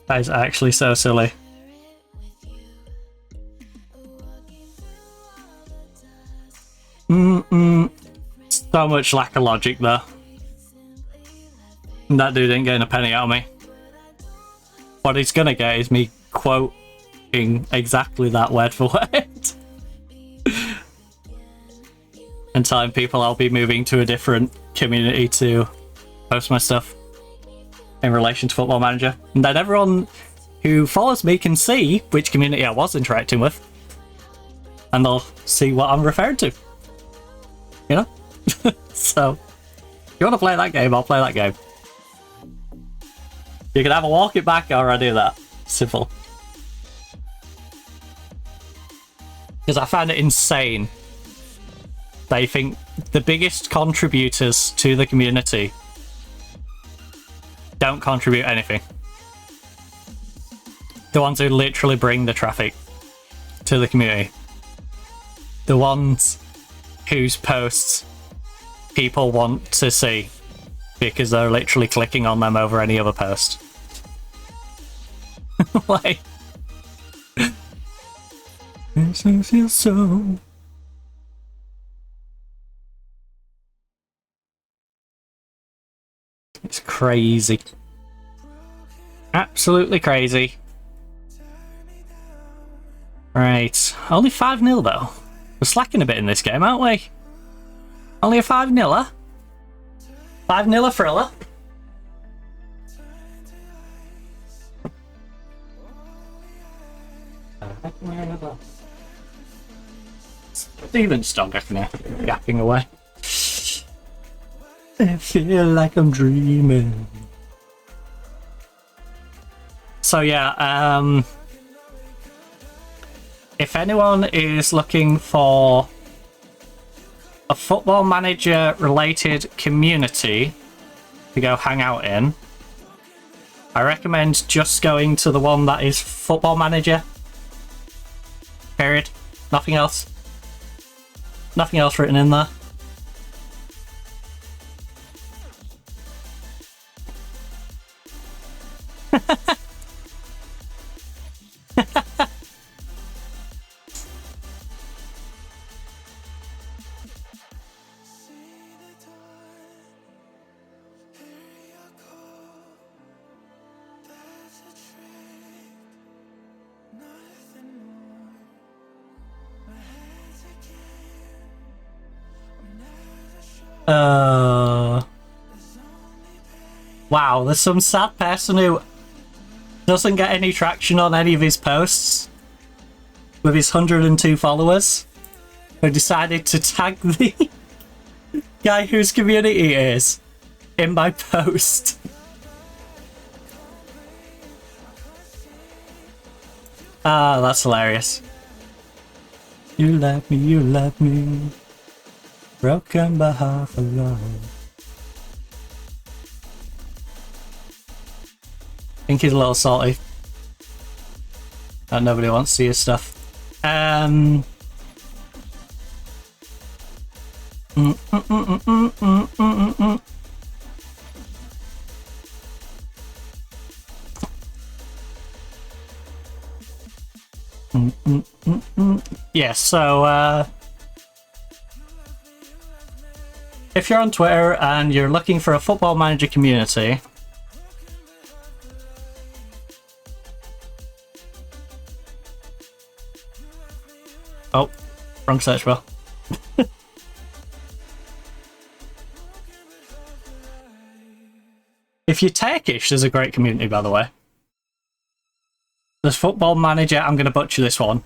That is actually so silly. So much lack of logic there. And that dude ain't getting a penny out of me. What he's gonna get is me quoting exactly that word for word. And telling people I'll be moving to a different community to post my stuff in relation to Football Manager. And then everyone who follows me can see which community I was interacting with. And they'll see what I'm referring to. You know? So, if you want to play that game, I'll play that game. You can either walk it back or I do that. Simple. Because I find it insane. They think the biggest contributors to the community don't contribute anything. The ones who literally bring the traffic to the community. The ones whose posts people want to see because they're literally clicking on them over any other post. Like, this is your soul. It's crazy. Absolutely crazy. Right, only 5-0 though. We're slacking a bit in this game, aren't we? Only a 5-0er? 5-0 thriller? Steven's dog, I can hear yapping away. I feel like I'm dreaming. So yeah, if anyone is looking for a Football Manager related community to go hang out in, I recommend just going to the one that is Football Manager. Period. Nothing else. Nothing else written in there. Wow, there's some sad person who doesn't get any traction on any of his posts with his 102 followers, who decided to tag the guy whose community it is in my post. Ah, that's hilarious. You left me, broken by half a love. I think he's a little salty that nobody wants to see his stuff. Yeah, so if you're on Twitter and you're looking for a Football Manager community, oh, wrong search bar. If you're Turkish, there's a great community, by the way. There's Football Manager, I'm going to butcher this one.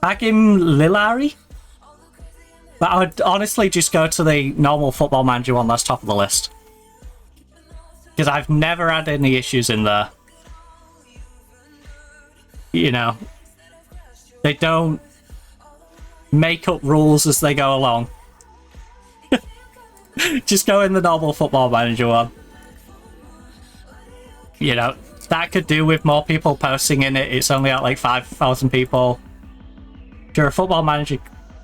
Hagim Lilari? But I would honestly just go to the normal Football Manager one that's top of the list. Because I've never had any issues in there. You know, they don't make up rules as they go along. Just go in the normal Football Manager one. You know, that could do with more people posting in it. It's only at like 5,000 people. If you're a Football Manager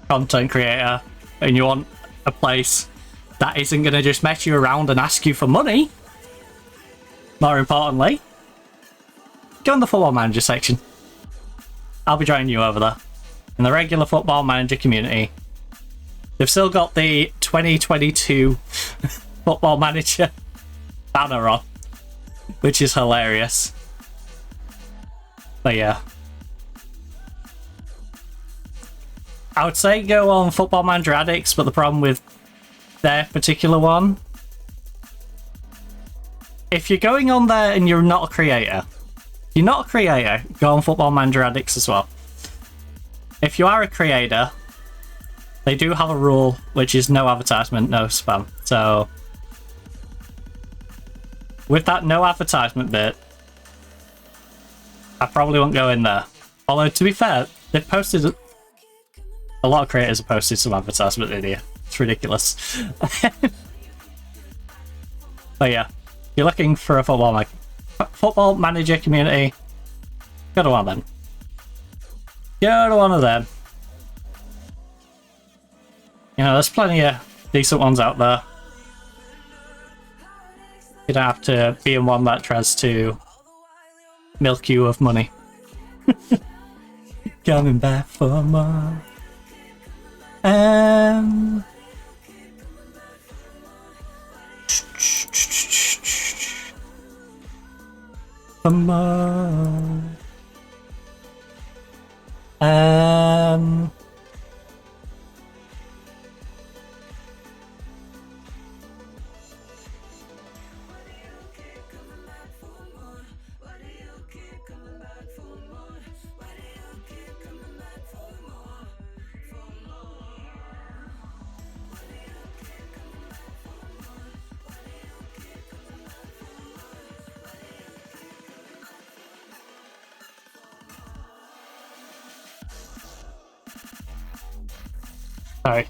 content creator and you want a place that isn't going to just mess you around and ask you for money, more importantly, go in the Football Manager section. I'll be joining you over there. In the regular Football Manager community, they've still got the 2022 Football Manager banner on, which is hilarious. But yeah, I would say go on Football Manager Addicts, but the problem with their particular one, if you're going on there and you're not a creator, you're not a creator, go on Football Manager Addicts as well. If you are a creator, they do have a rule, which is no advertisement, no spam. So, with that no advertisement bit, I probably won't go in there. Although, to be fair, they've posted... A lot of creators have posted some advertisement in here. It's ridiculous. But yeah, if you're looking for a football manager community, go to one of them. Go to one of them. You know, there's plenty of decent ones out there. You don't have to be in one that tries to milk you of money. Coming back for more. For more. Sorry.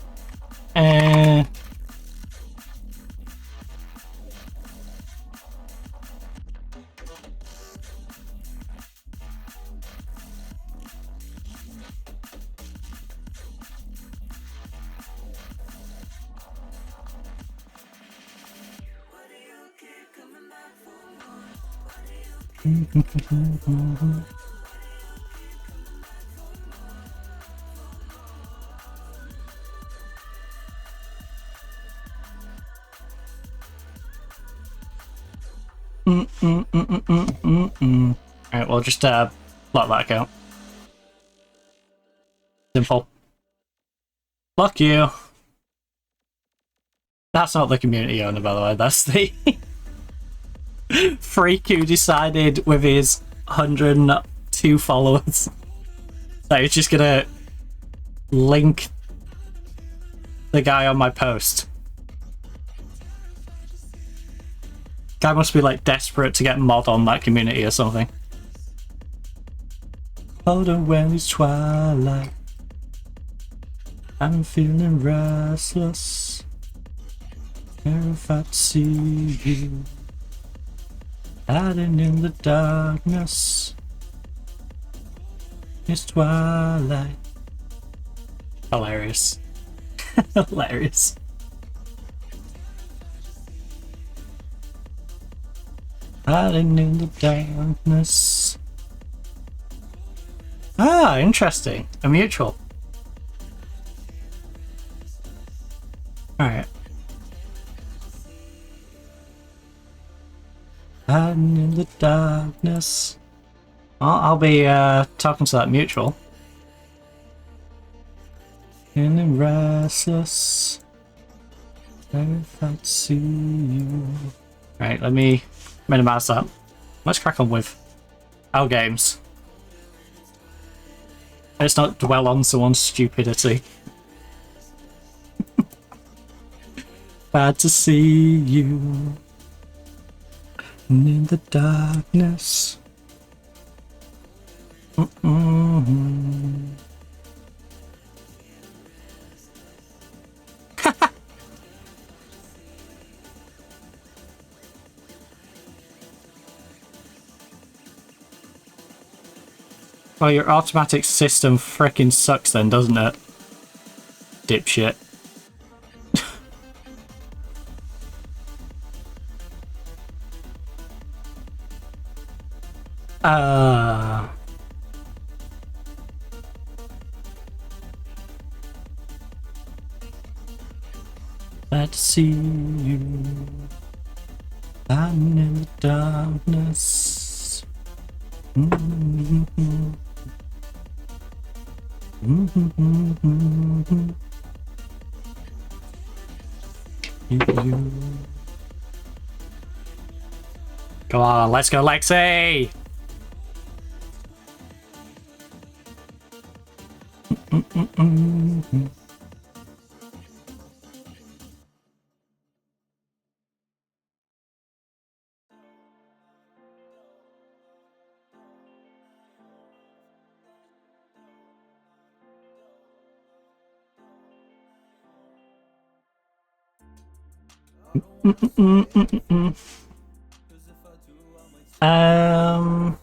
Alright, we'll just block that account. Simple. Block you. That's not the community owner, by the way. That's the freak who decided with his 102 followers that he's just gonna link the guy on my post. Guy must be like desperate to get mod on that community or something. Hold on when it's twilight, I'm feeling restless, terrified to see you hiding in the darkness. It's twilight. Hilarious. Hilarious. Hiding in the darkness. Ah, interesting. A mutual. Alright. Hiding in the darkness. Well, I'll be talking to that mutual. Feeling restless. Terrified to see you. Right, let me minimize that. Let's crack on with our games. Let's not dwell on someone's stupidity. Bad to see you in the darkness. Well, your automatic system frickin' sucks then, doesn't it? Dipshit. Glad to see you. I'm in the darkness. Come on, let's go, Lexi! Um.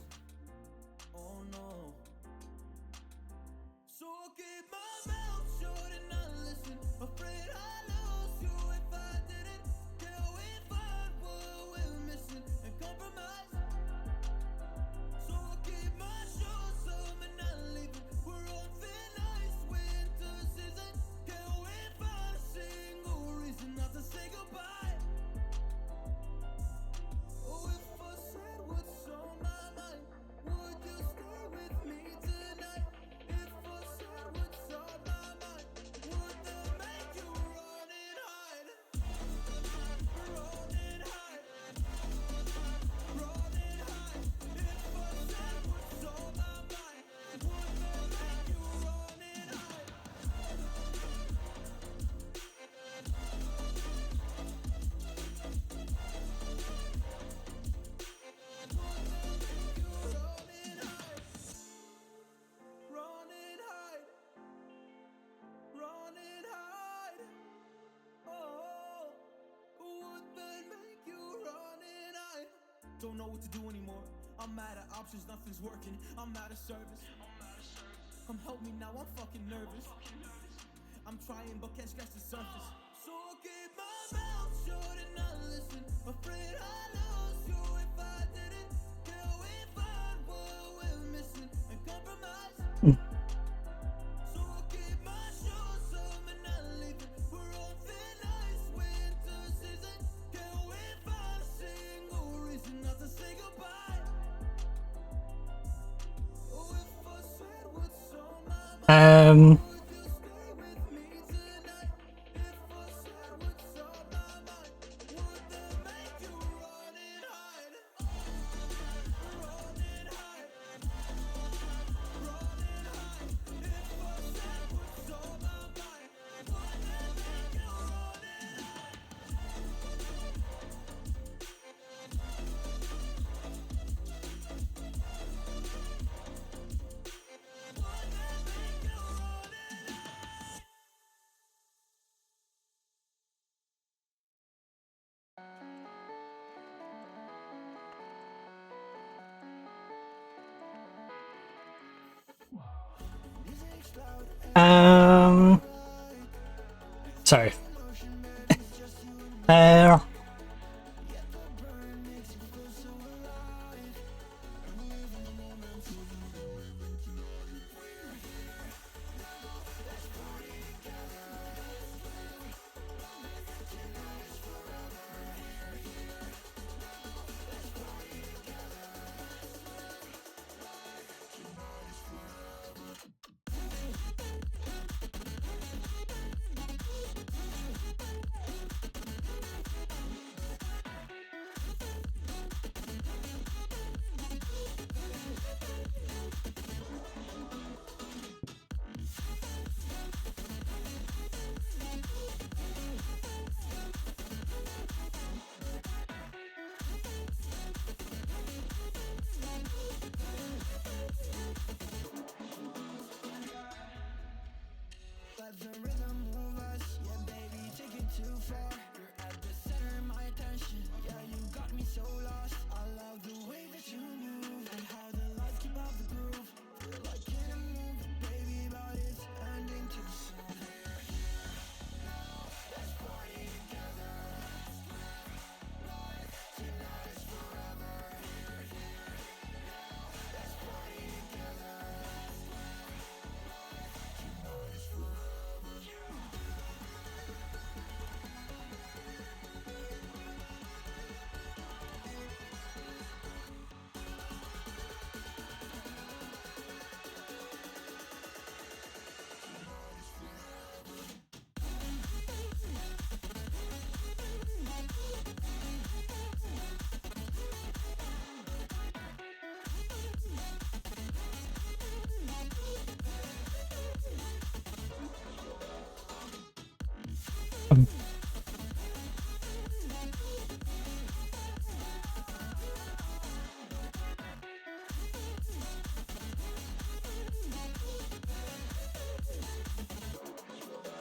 Don't know what to do anymore. I'm mad at options, nothing's working. I'm out of service. Come help me now, I'm fucking nervous. I'm trying but can't scratch the surface. So I keep my mouth shut and not listen. Afraid I lose you if I didn't. Can we find what we're missing and compromise? So I keep my shoes on and not leaving. We're on thin ice, winter season. Can we find a single reason not to say goodbye? Oh, if I said what's on my mind, would you stay with me tonight? If I said what's on my mind, would that make you run and hide? Run and hide. Run and hide. If I said what's on my mind, would that make you run and hide? Would that make you run and hide? Sorry.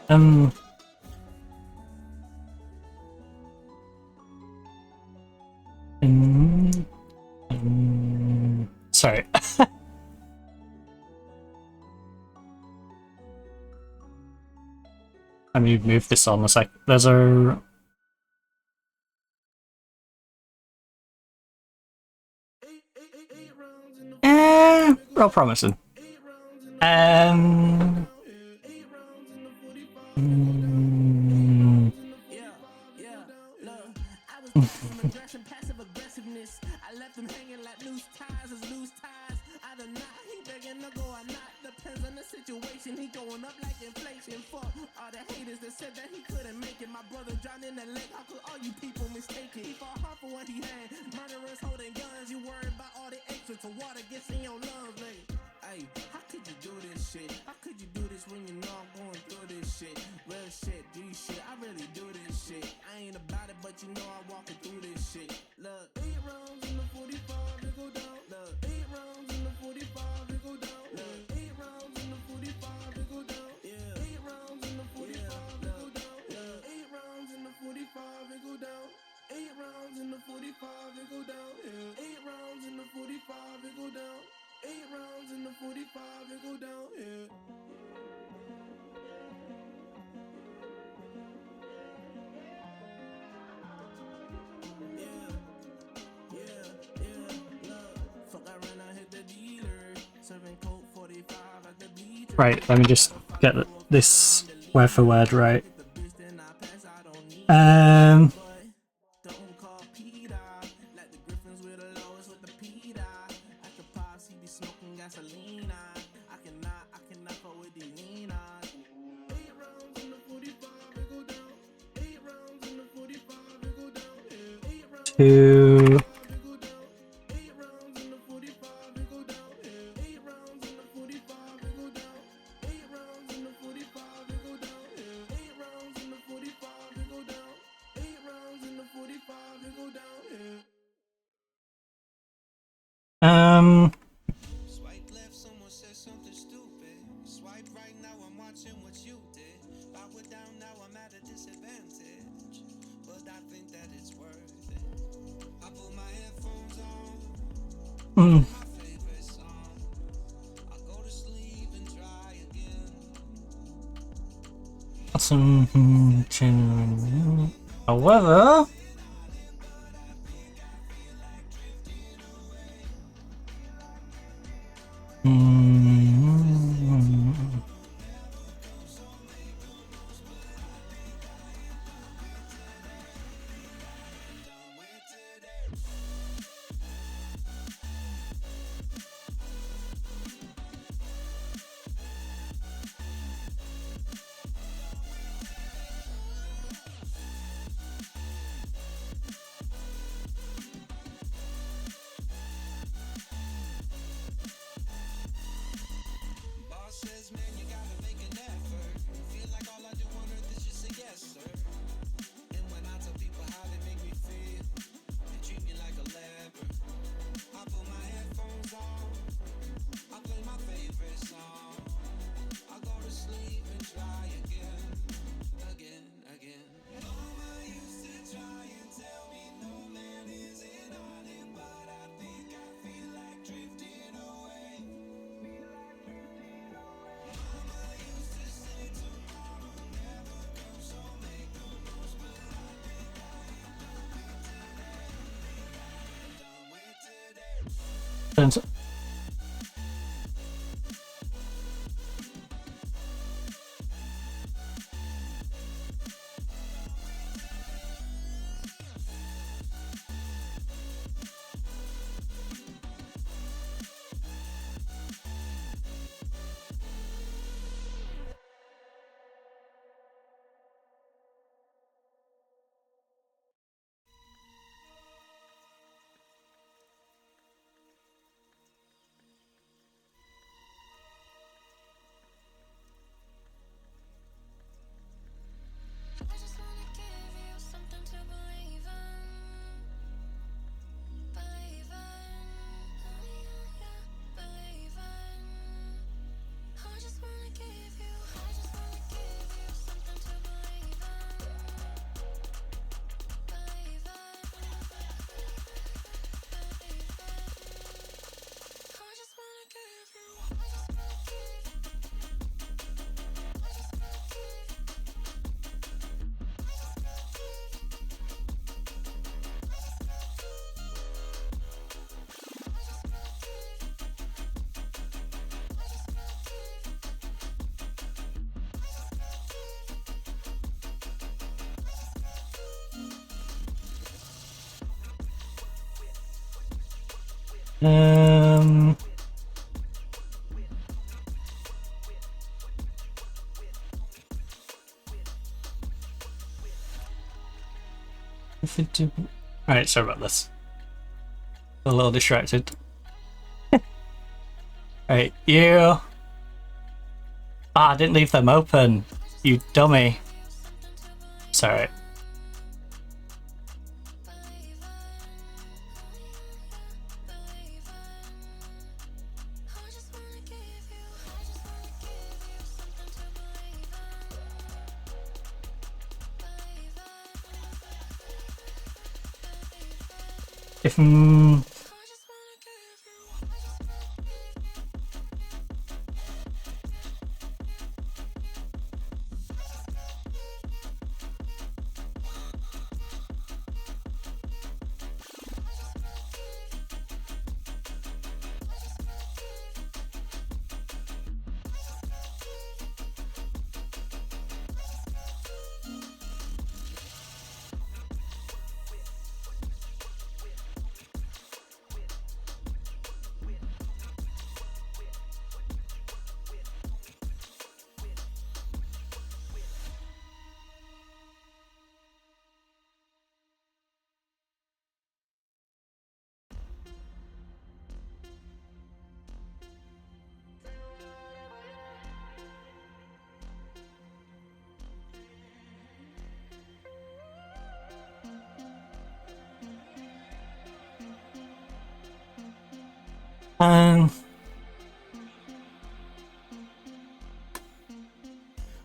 Um. Sorry. Let me move this on a sec. There's a... real promising. Um... Passive aggressiveness. I left them hanging like loose ties as loose ties. I do not, he begging to go or not. Depends on the situation. He going up like inflation. Fuck all the haters that said that he couldn't make it. My brother drowned in the lake. How could all you people mistake it? He fought hard for what he had. Murderers holding guns. You worried about all the extra to water gets in your lungs, nigga. Hey, how could you do this shit? How could you do this when you know I'm going through this shit? Real shit, G shit, I really do this shit. I ain't about it, but you know I'm walking through this shit. Look, 8 rounds in the 45, it go down. Look, 8 rounds in the 45, it go down. Look, 8 rounds in the 45, it go down. Yeah, 8 rounds in the 45, it go down. Yeah, 8 rounds in the 45, it go down. 8 rounds in the 45, it go down. Yeah, 8 rounds in the 45, it go down. 8 rounds in the 45, it go down, yeah. Fuck, I ran, I hit the dealer. Serving coke 45 at the bleacher. Right, let me just get this word for word right. To... Swipe left, someone said something stupid. Swipe right, now I'm watching what you did. If I were down, now I'm at a disadvantage. But I think that it's worth it. I put my headphones on. My favorite song. I go to sleep and try again. However... Says, man, you gotta make an effort. Feel like all I do on earth is just say yes, sir. And when I tell people how they make me feel, they treat me like a leper. I put my headphones on, I play my favorite song. I go to sleep and try again. Mama used to try and tell me no man isn't on it, but I think I feel like drifting away. Turns... Um. If it do. Alright, sorry about this. A little distracted. Right, you. Ah, I didn't leave them open. You dummy. Sorry. If um.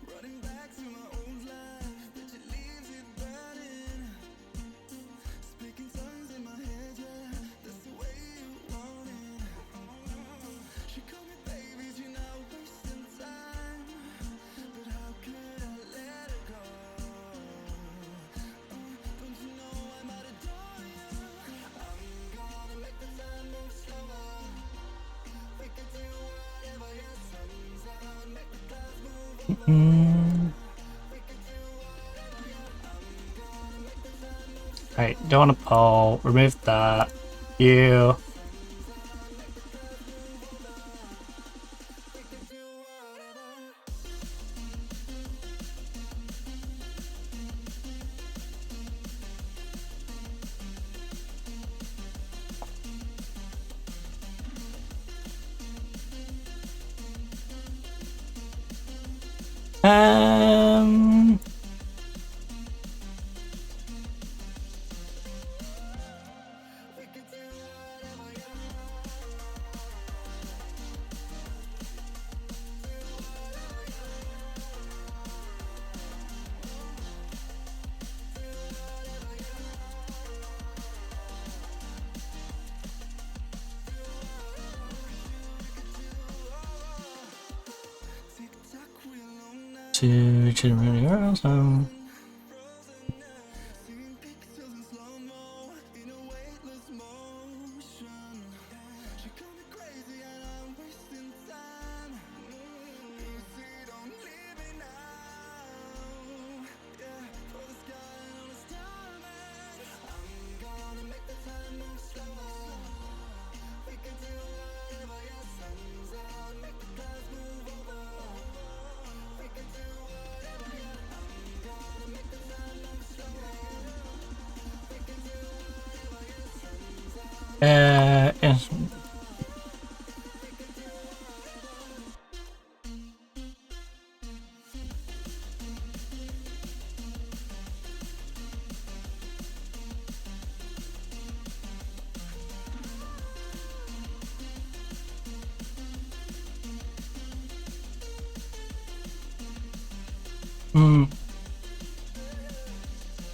Running back to my old life, but it leaves it burning. Speaking tongues in my head, yeah, that's the way you want it. She called me babies, you know, wasting time. But how could I let her go? Don't you know I might adore you? I'm gonna make the time move slower. We could do whatever, yeah, sun's out, make the clouds move over. Right, don't want to poll. Remove that. You. Um. To really awesome. Seeing pixels in slow-mo, in a weightless motion. She called me crazy and I'm wasting time. You see, don't leave me now. Yeah, for the sky and all the starman. I'm gonna make the time move slower. We can do whatever, yeah, sun's out, make the clouds move over. We can do whatever, yeah. I'm gonna make the time move slower. We can do whatever, yeah, sun's out. Yes.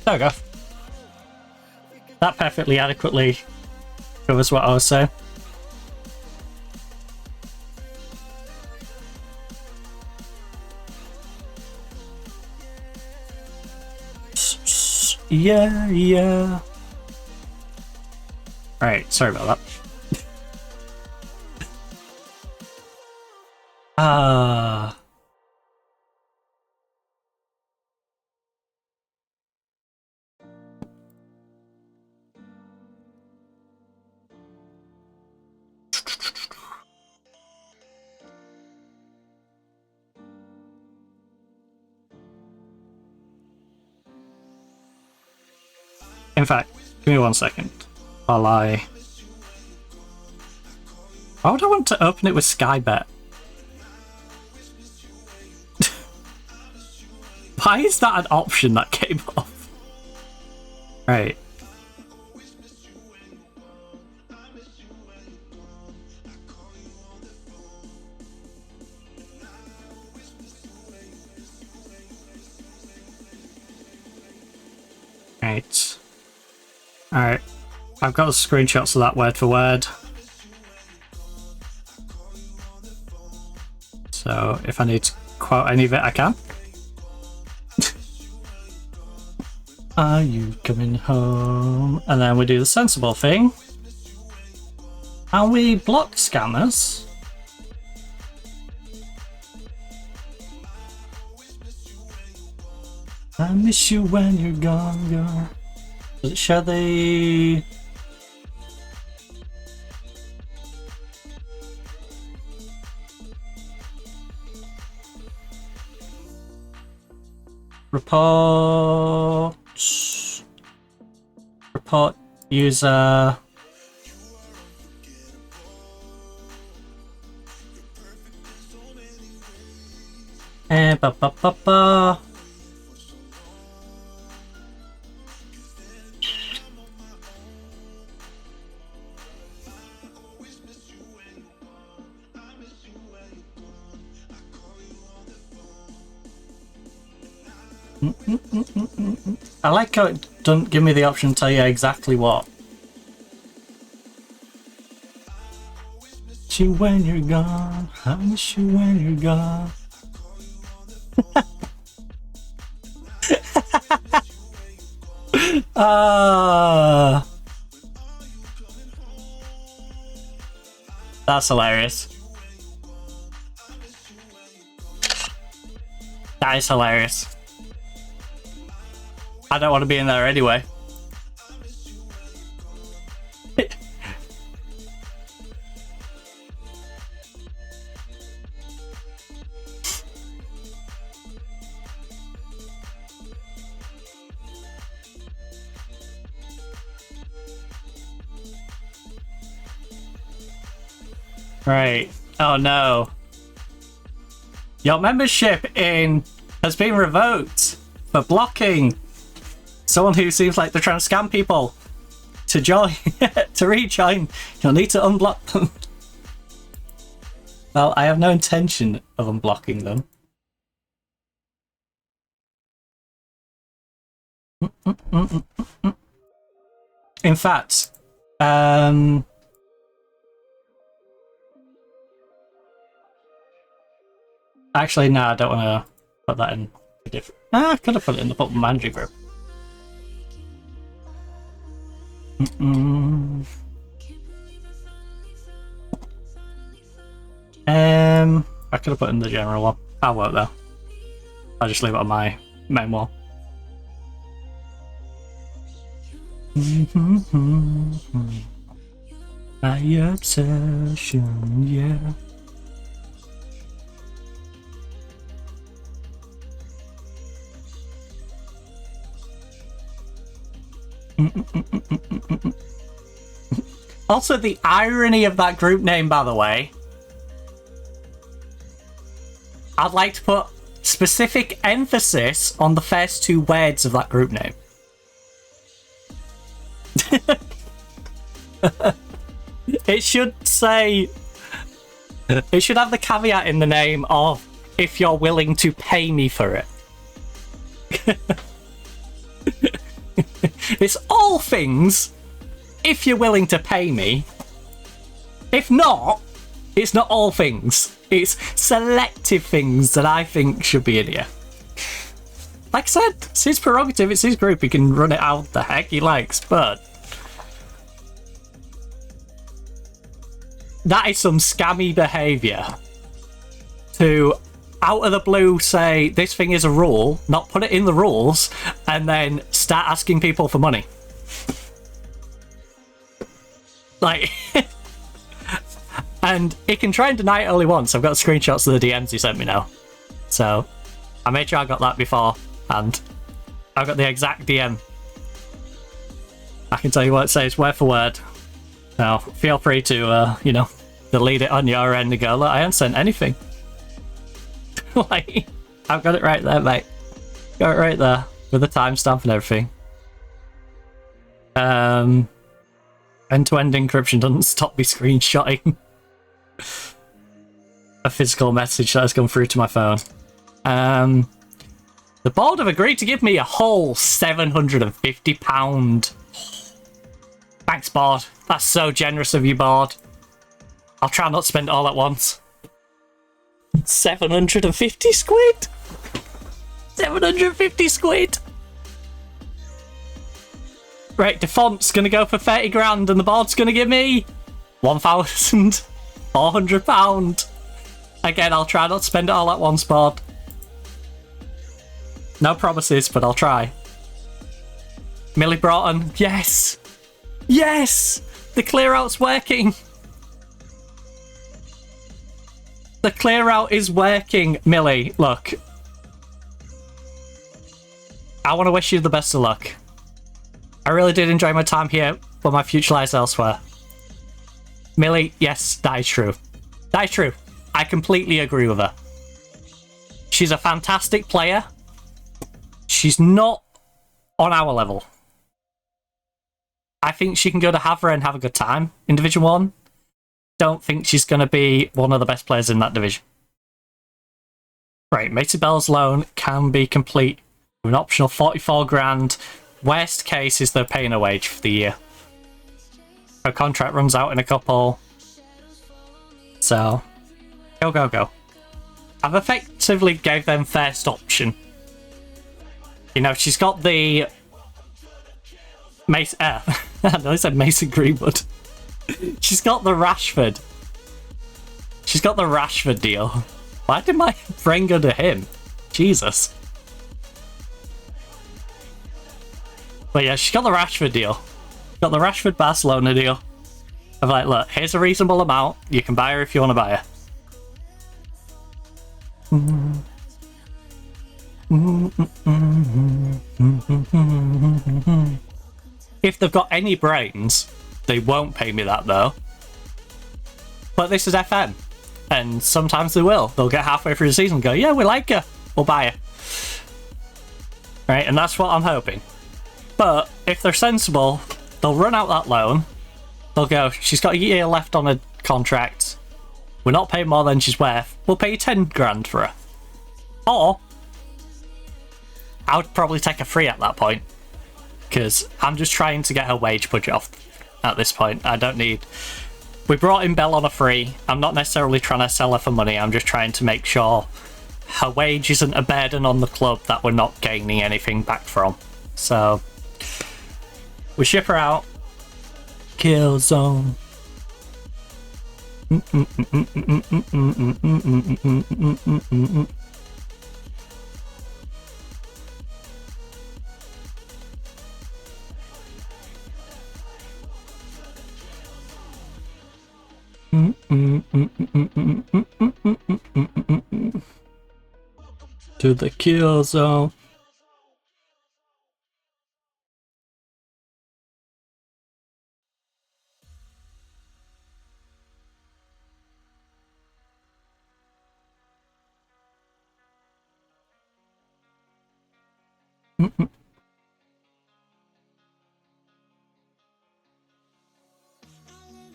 There we go. That perfectly adequately covers what I was saying. Yeah, yeah. Alright, sorry about that. Ah. In fact, give me 1 second while I... Why would I want to open it with Skybet? Why is that an option that came up? Right. Right. Alright. I've got the screenshots of that word for word. So if I need to quote any of it, I can. Are you coming home? And then we do the sensible thing. And we block scammers. I miss you when you're gone, girl. Does it show the... Report user. Ba ba ba ba. I like how it doesn't give me the option to tell you exactly what. Miss you when you're gone. I miss you when you're gone. That's hilarious. That is hilarious. I don't want to be in there anyway. Right. Oh no. Your membership has been revoked for blocking someone who seems like they're trying to scam people. To join, to rejoin, you'll need to unblock them. Well, I have no intention of unblocking them. In fact, actually, no, I don't want to put that in a different... I could have put it in the Football Manager group. I could have put in the general one. I'll work though. I'll just leave it on my main wall. My obsession, yeah. Also, the irony of that group name, by the way. I'd like to put specific emphasis on the first two words of that group name. It should say... It should have the caveat in the name of, if you're willing to pay me for it. It's all things, if you're willing to pay me. If not, it's not all things. It's selective things that I think should be in here. Like I said, it's his prerogative, it's his group, he can run it out the heck he likes, but... that is some scammy behaviour. To, out of the blue, say, this thing is a rule, not put it in the rules, and then start asking people for money. Like... And he can try and deny it only once. I've got screenshots of the DMs he sent me now. So, I made sure I got that before, and I've got the exact DM. I can tell you what it says word for word. Now, feel free to, you know, delete it on your end and go, look, I haven't sent anything. Like, I've got it right there, mate. Got it right there with the timestamp and everything. End-to-end encryption doesn't stop me screenshotting a physical message that has come through to my phone. The board have agreed to give me a whole £750. Thanks, board. That's so generous of you, board. I'll try not to spend it all at once. 750 squid? 750 squid? Right, default's gonna go for 30 grand and the board's gonna give me £1,400. Again, I'll try not to spend it all at once, board. No promises, but I'll try. Millie Broughton, yes! Yes! The clear out's working! The clear out is working, Millie. Look. I want to wish you the best of luck. I really did enjoy my time here, but my future lies elsewhere. Millie, yes, that is true. That is true. I completely agree with her. She's a fantastic player. She's not on our level. I think she can go to Havre and have a good time in Division 1. Don't think she's going to be one of the best players in that division. Right, Macy Bell's loan can be complete with an optional 44 grand. Worst case is they're paying a wage for the year. Her contract runs out in a couple. So, go, go, go. I've effectively gave them first option. You know, she's got the... I know I said Mason Greenwood. She's got the Rashford. She's got the Rashford deal. Why did my brain go to him? Jesus. But yeah, she's got the Rashford deal. Got the Rashford Barcelona deal. I'm like, look, here's a reasonable amount. You can buy her if you want to buy her. If they've got any brains, they won't pay me that though. But this is FM. And sometimes they will. They'll get halfway through the season and go, yeah, we like her. We'll buy her. Right, and that's what I'm hoping. But if they're sensible, they'll run out that loan. They'll go, she's got a year left on her contract. We're not paying more than she's worth. We'll pay you 10 grand for her. Or, I would probably take a free at that point. Because I'm just trying to get her wage budget off at this point. I don't need... We brought in Bell on a free. I'm not necessarily trying to sell her for money. I'm just trying to make sure her wage isn't a burden on the club that we're not gaining anything back from. So, we ship her out. Kill zone. To the kill zone.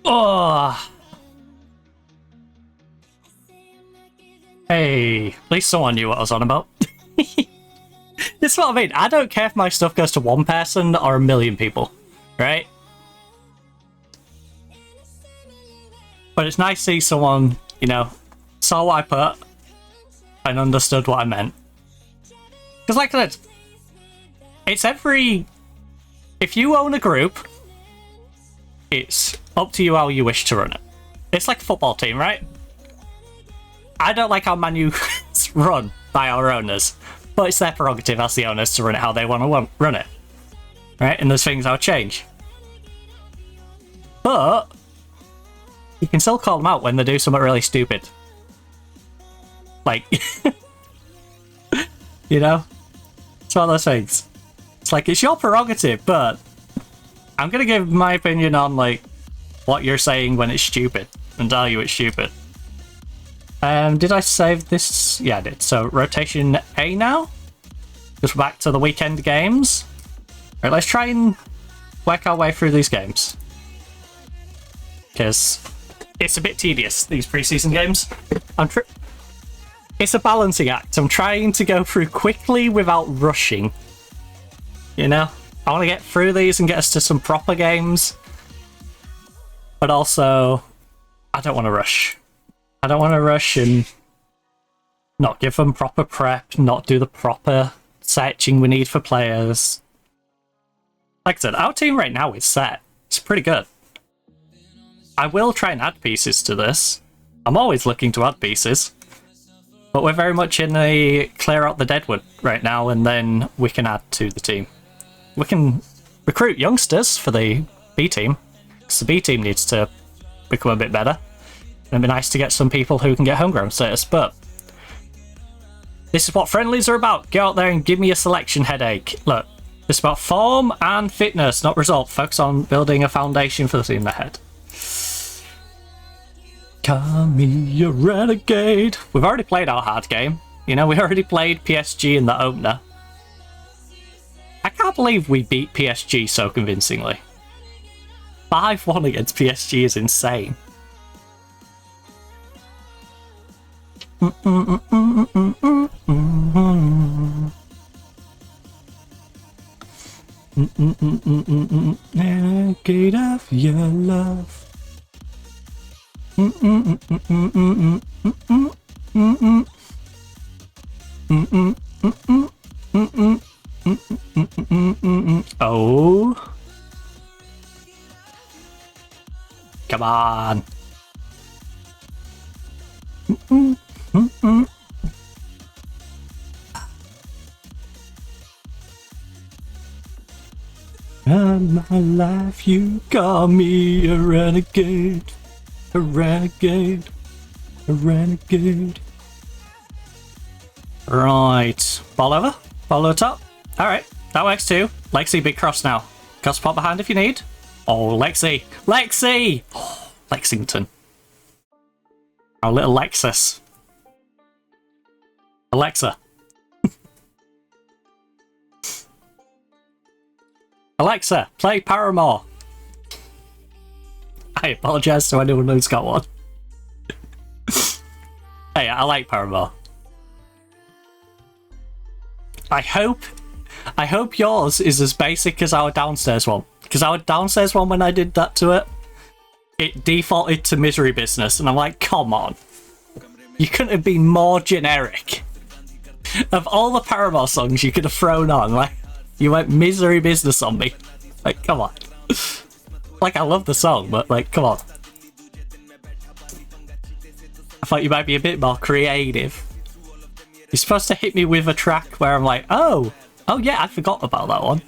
Oh. Hey, at least someone knew what I was on about. This is what I mean. I don't care if my stuff goes to one person or a million people, right? But it's nice to see someone, you know, saw what I put and understood what I meant. Because like I said, it's every... If you own a group, it's up to you how you wish to run it. It's like a football team, right? I don't like how Man U's run by our owners, but it's their prerogative as the owners to run it how they want to run it. Right? And there's things I'll change. But you can still call them out when they do something really stupid. Like, you know? It's one of those things. It's like, it's your prerogative, but I'm gonna give my opinion on like what you're saying when it's stupid and tell you it's stupid. Did I save this? Yeah, I did. So rotation A now. Just back to the weekend games. Right, let's try and work our way through these games. Because it's a bit tedious, these preseason games. It's a balancing act. I'm trying to go through quickly without rushing. You know? I want to get through these and get us to some proper games. But also, I don't want to rush. I don't want to rush and not give them proper prep, not do the proper searching we need for players. Like I said, our team right now is set. It's pretty good. I will try and add pieces to this. I'm always looking to add pieces. But we're very much in a clear out the deadwood right now, and then we can add to the team. We can recruit youngsters for the B team, because the B team needs to become a bit better. And it'd be nice to get some people who can get homegrown status, but this is what friendlies are about. Get out there and give me a selection headache. Look, it's about form and fitness, not result. Focus on building a foundation for the team ahead. Call me a renegade. We've already played our hard game. You know, we already played PSG in the opener. I can't believe we beat PSG so convincingly. 5-1 against PSG is insane. Renegade of your love. Oh. Come on. In my life, you call me a renegade. A renegade. A renegade. Right. Ball over. Ball over top. Alright. That works too. Lexi, big cross now. Got spot behind if you need. Oh, Lexi. Lexi! Oh, Lexington. Our little Lexus. Alexa. Alexa, play Paramore. I apologise to anyone who's got one. Hey, I like Paramore. I hope yours is as basic as our downstairs one. Because our downstairs one, when I did that to it, it defaulted to Misery Business. And I'm like, come on. You couldn't have been more generic. Of all the Paramore songs you could have thrown on, like, you went Misery Business on me. Like, come on. Like, I love the song, but, like, come on. I thought you might be a bit more creative. You're supposed to hit me with a track where I'm like, oh yeah, I forgot about that one.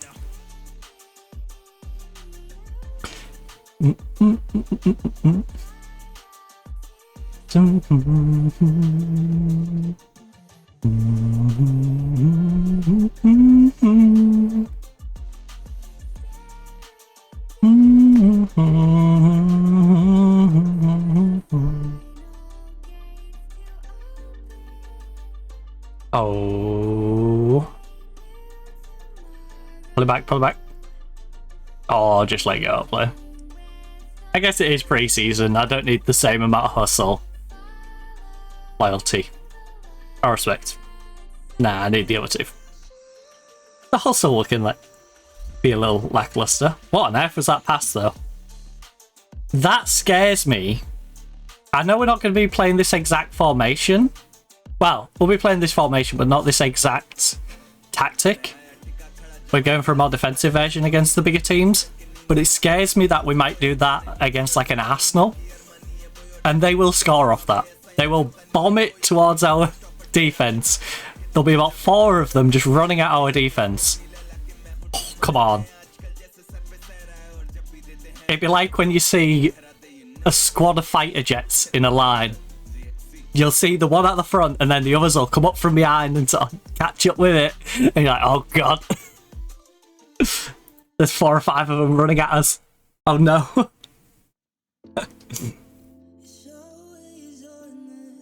Oh. Pull it back, pull it back. Oh, just let go, play. I guess it is pre-season. I don't need the same amount of hustle. Loyalty. Or respect. Nah, I need the other two. The hustle looking like be a little lackluster. What on earth was that pass though? That scares me. I know we're not going to be playing this exact formation. Well, we'll be playing this formation, but not this exact tactic. We're going for a more defensive version against the bigger teams. But it scares me that we might do that against like an Arsenal. And they will score off that. They will bomb it towards our defence. There'll be about 4 of them just running at our defence. Oh, come on. It'd be like when you see a squad of fighter jets in a line. You'll see the one at the front and then the others will come up from behind and sort of catch up with it. And you're like, oh god. There's 4 or 5 of them running at us. Oh no.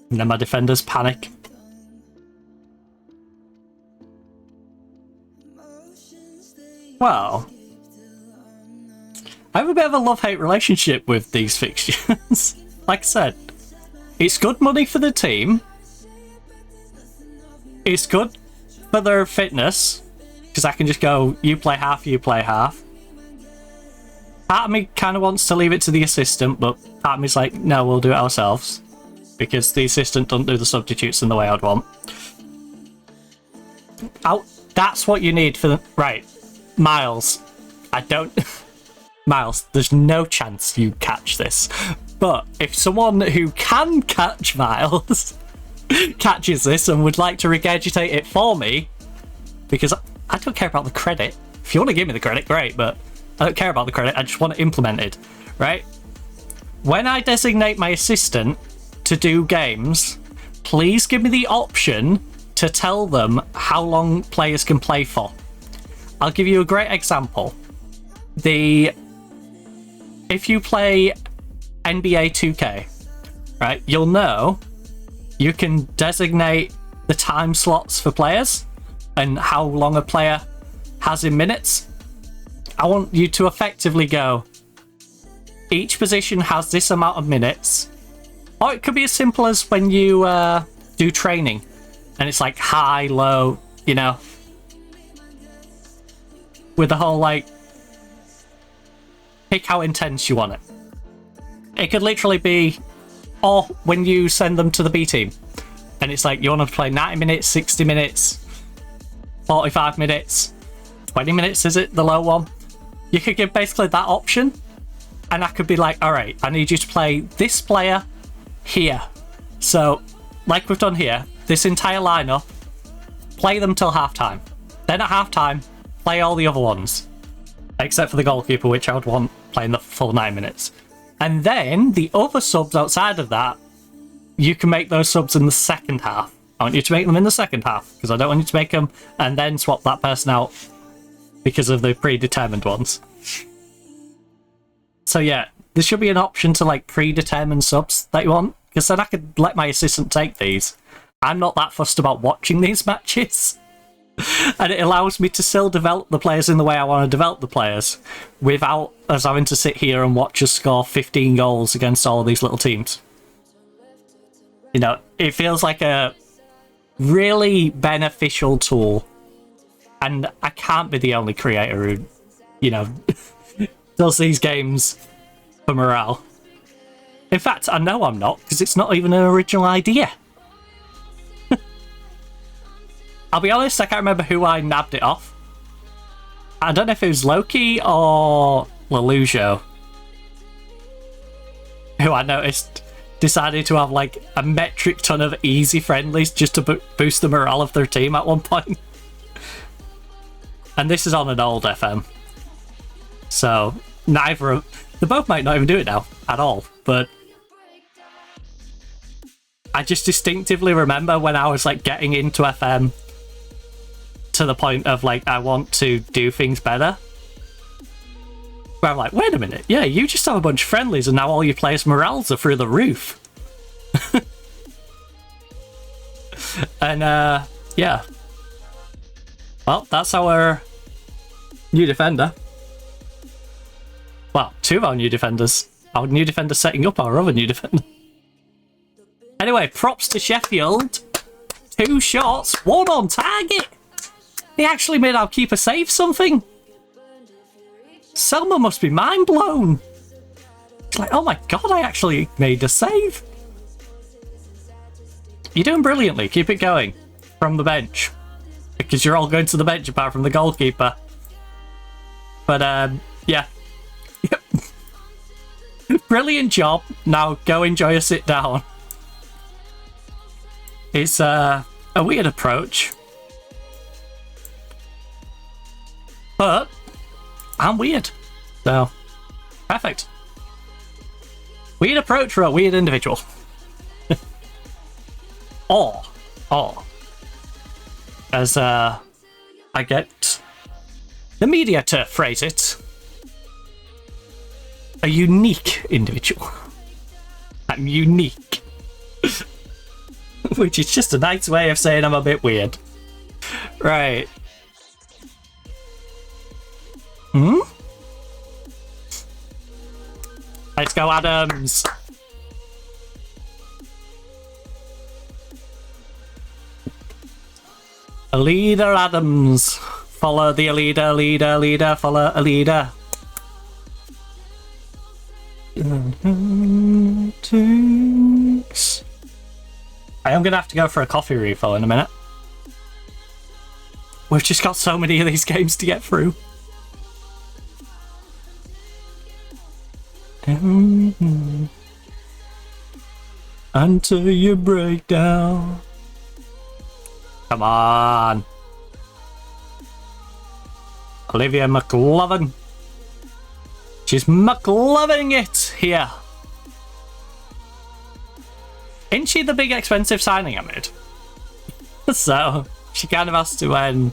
And then my defenders panic. Well, I have a bit of a love-hate relationship with these fixtures. Like I said, it's good money for the team. It's good for their fitness, because I can just go, you play half, you play half. Part of me kind of wants to leave it to the assistant, but part of me's like, no, we'll do it ourselves. Because the assistant doesn't do the substitutes in the way I'd want. Oh, that's what you need for the... Right. Miles. I don't... Miles, there's no chance you catch this. But if someone who can catch Miles catches this and would like to regurgitate it for me, because I don't care about the credit. If you want to give me the credit, great, but I don't care about the credit. I just want it implemented, right? When I designate my assistant to do games, please give me the option to tell them how long players can play for. I'll give you a great example. If you play NBA 2K, right, you'll know you can designate the time slots for players and how long a player has in minutes. I want you to effectively go, each position has this amount of minutes. Or it could be as simple as when you do training and it's like high, low, you know, with the whole like, pick how intense you want it. It could literally be, or when you send them to the B team and it's like you want to play 90 minutes, 60 minutes, 45 minutes, 20 minutes, is it the low one? You could give basically that option, and I could be like, all right, I need you to play this player here. So, like we've done here, this entire lineup, play them till halftime. Then at halftime, play all the other ones, except for the goalkeeper, which I would want playing the full 9 minutes. And then the other subs outside of that, you can make those subs in the second half. I want you to make them in the second half, because I don't want you to make them and then swap that person out because of the predetermined ones. So yeah, there should be an option to like predetermine subs that you want, because then I could let my assistant take these. I'm not that fussed about watching these matches. And it allows me to still develop the players in the way I want to develop the players without us having to sit here and watch us score 15 goals against all of these little teams. You know, it feels like a really beneficial tool. And I can't be the only creator who, you know, does these games for morale. In fact, I know I'm not, because it's not even an original idea. I'll be honest, I can't remember who I nabbed it off. I don't know if it was Loki or Lelujo, who I noticed decided to have like a metric ton of easy friendlies just to boost the morale of their team at one point. And this is on an old FM. So neither of... They both might not even do it now at all, but I just distinctively remember when I was like getting into FM to the point of like, I want to do things better. Where I'm like, wait a minute, yeah, you just have a bunch of friendlies and now all your players' morales are through the roof. And yeah. Well, that's our new defender. Well, 2 of our new defenders. Our new defender setting up our other new defender. Anyway, props to Sheffield. 2 shots, 1 on target. He actually made our keeper save something. Selma must be mind blown. It's like, oh my god, I actually made a save. You're doing brilliantly. Keep it going from the bench, because you're all going to the bench apart from the goalkeeper. But yeah. Brilliant job. Now go enjoy a sit down. It's a weird approach, but I'm weird, so perfect. Weird approach for a weird individual. or as I get the media, to phrase it, a unique individual. I'm unique. Which is just a nice way of saying I'm a bit weird. Right. Let's go, Adams. A leader, Adams. Follow the leader, leader, follow a leader. I am going to have to go for a coffee refill in a minute. We've just got so many of these games to get through. Until you break down. Come on. Olivia McLovin. She's McLovin it here. Isn't she the big expensive signing I made? So she kind of has to earn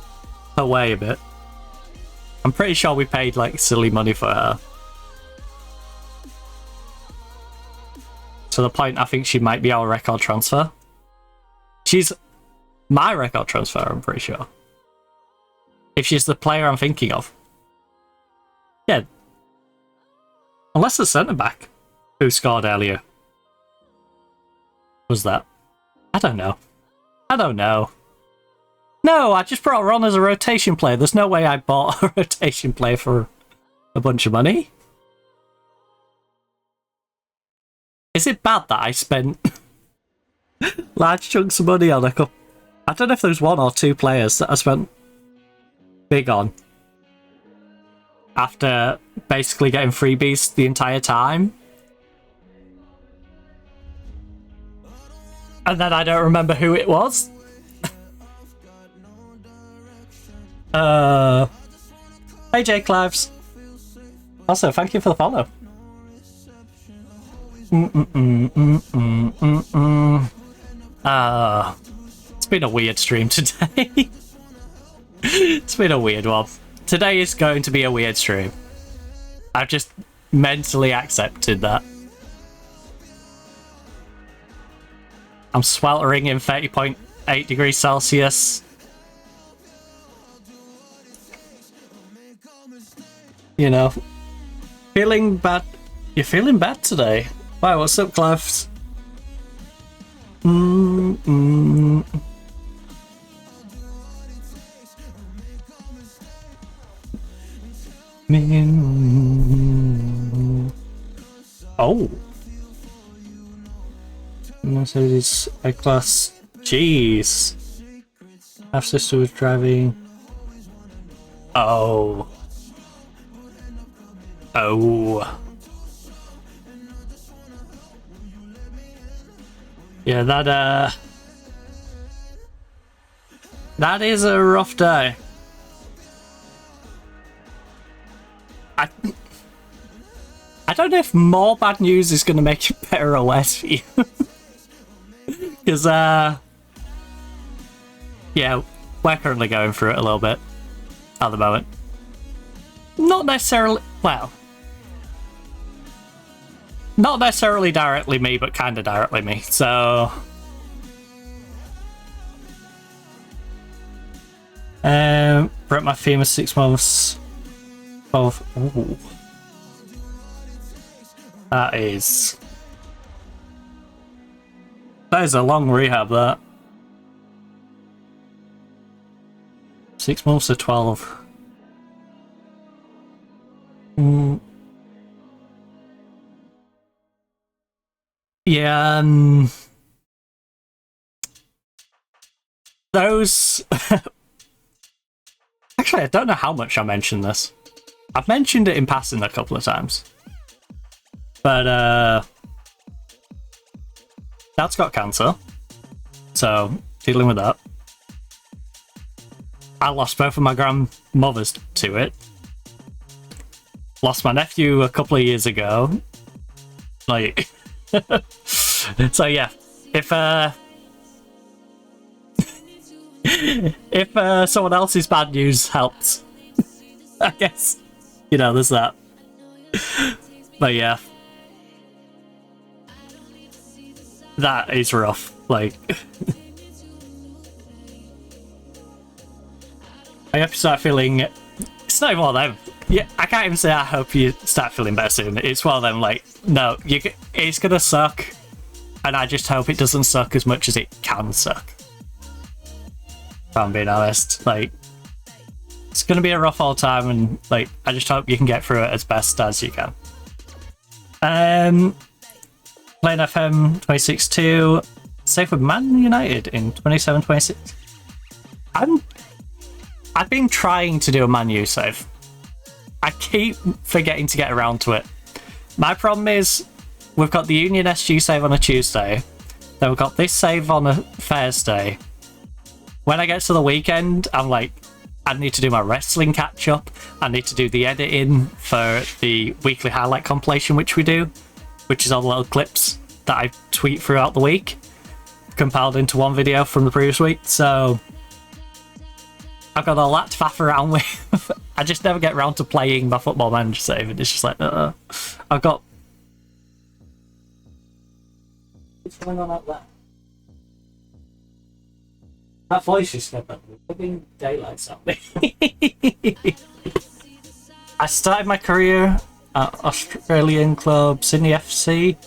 her way a bit. I'm pretty sure we paid like silly money for her. To the point I think she might be our record transfer. She's my record transfer, I'm pretty sure. If she's the player I'm thinking of. Yeah. Unless the centre back who scored earlier was that. I don't know. No, I just brought her on as a rotation player. There's no way I bought a rotation player for a bunch of money. Is it bad that I spent large chunks of money on a couple? I don't know if there's one or two players that I spent big on after basically getting freebies the entire time. And then I don't remember who it was. Hey J Clives. Also, thank you for the follow. It's been a weird stream today. It's been a weird one. Today is going to be a weird stream. I've just mentally accepted that. I'm sweltering in 30.8 degrees Celsius. You know, feeling bad. You're feeling bad today. Wow, what's up, Clives? Oh. Mercedes A-Class. Jeez. Half sister was driving. Oh. Oh. Yeah, that is a rough day. I don't know if more bad news is going to make it better or worse for you. Because, yeah, we're currently going through it a little bit at the moment. Not necessarily, well, not necessarily directly me, but kind of directly me, so... broke my femur 6 months of... Ooh. That is a long rehab, that. 6 months to 12. Yeah, those... Actually, I don't know how much I mentioned this. I've mentioned it in passing a couple of times. But, Dad's got cancer, so dealing with that. I lost both of my grandmothers to it. Lost my nephew a couple of years ago. Like, so yeah, if someone else's bad news helps, I guess, you know, there's that. But yeah. That is rough. Like, I hope you start feeling. It's not even one of them. Yeah, I can't even say I hope you start feeling better soon. It's one of them. Like, no, it's gonna suck, and I just hope it doesn't suck as much as it can suck. If I'm being honest, like, it's gonna be a rough old time, and like, I just hope you can get through it as best as you can. Playing FM26 too. Safe with Man United in 27-26. I've been trying to do a Man U save. I keep forgetting to get around to it. My problem is we've got the Union SG save on a Tuesday, then we've got this save on a Thursday. When I get to the weekend, I'm like, I need to do my wrestling catch up. I need to do the editing for the weekly highlight compilation, which we do, which is all the little clips that I tweet throughout the week, compiled into one video from the previous week. So I've got a lot to faff around with. I just never get around to playing my Football Manager save, and it's just like, I've got. What's going on out there? That voice just said that. Living daylights at me. I started my career at Australian club Sydney FC.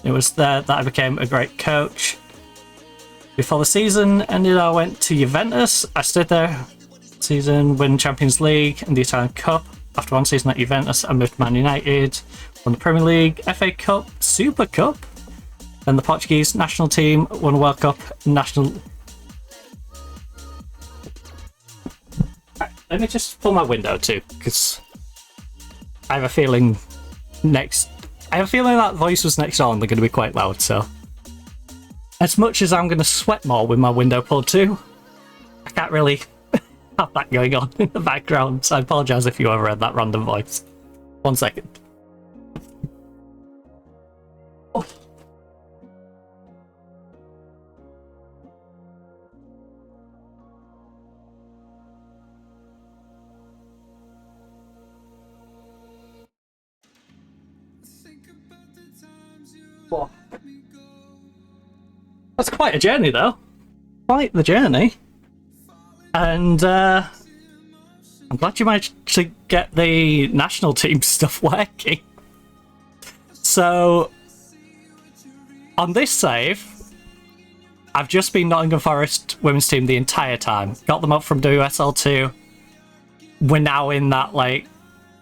It was there that I became a great coach. Before the season ended, I went to Juventus. I stayed there season, win Champions League and the Italian Cup. After one season at Juventus, I moved to Man United, won the Premier League, FA Cup, Super Cup, and the Portuguese national team won a World Cup national. Right, let me just pull my window too, because I have a feeling that voice was next on. They're going to be quite loud. So, as much as I'm going to sweat more with my window pulled too, I can't really have that going on in the background, so I apologise if you ever heard that random voice. 1 second. Oh. What? That's quite a journey though. Quite the journey. And I'm glad you managed to get the national team stuff working. So, on this save, I've just been Nottingham Forest women's team the entire time. Got them up from WSL2. We're now in that, like,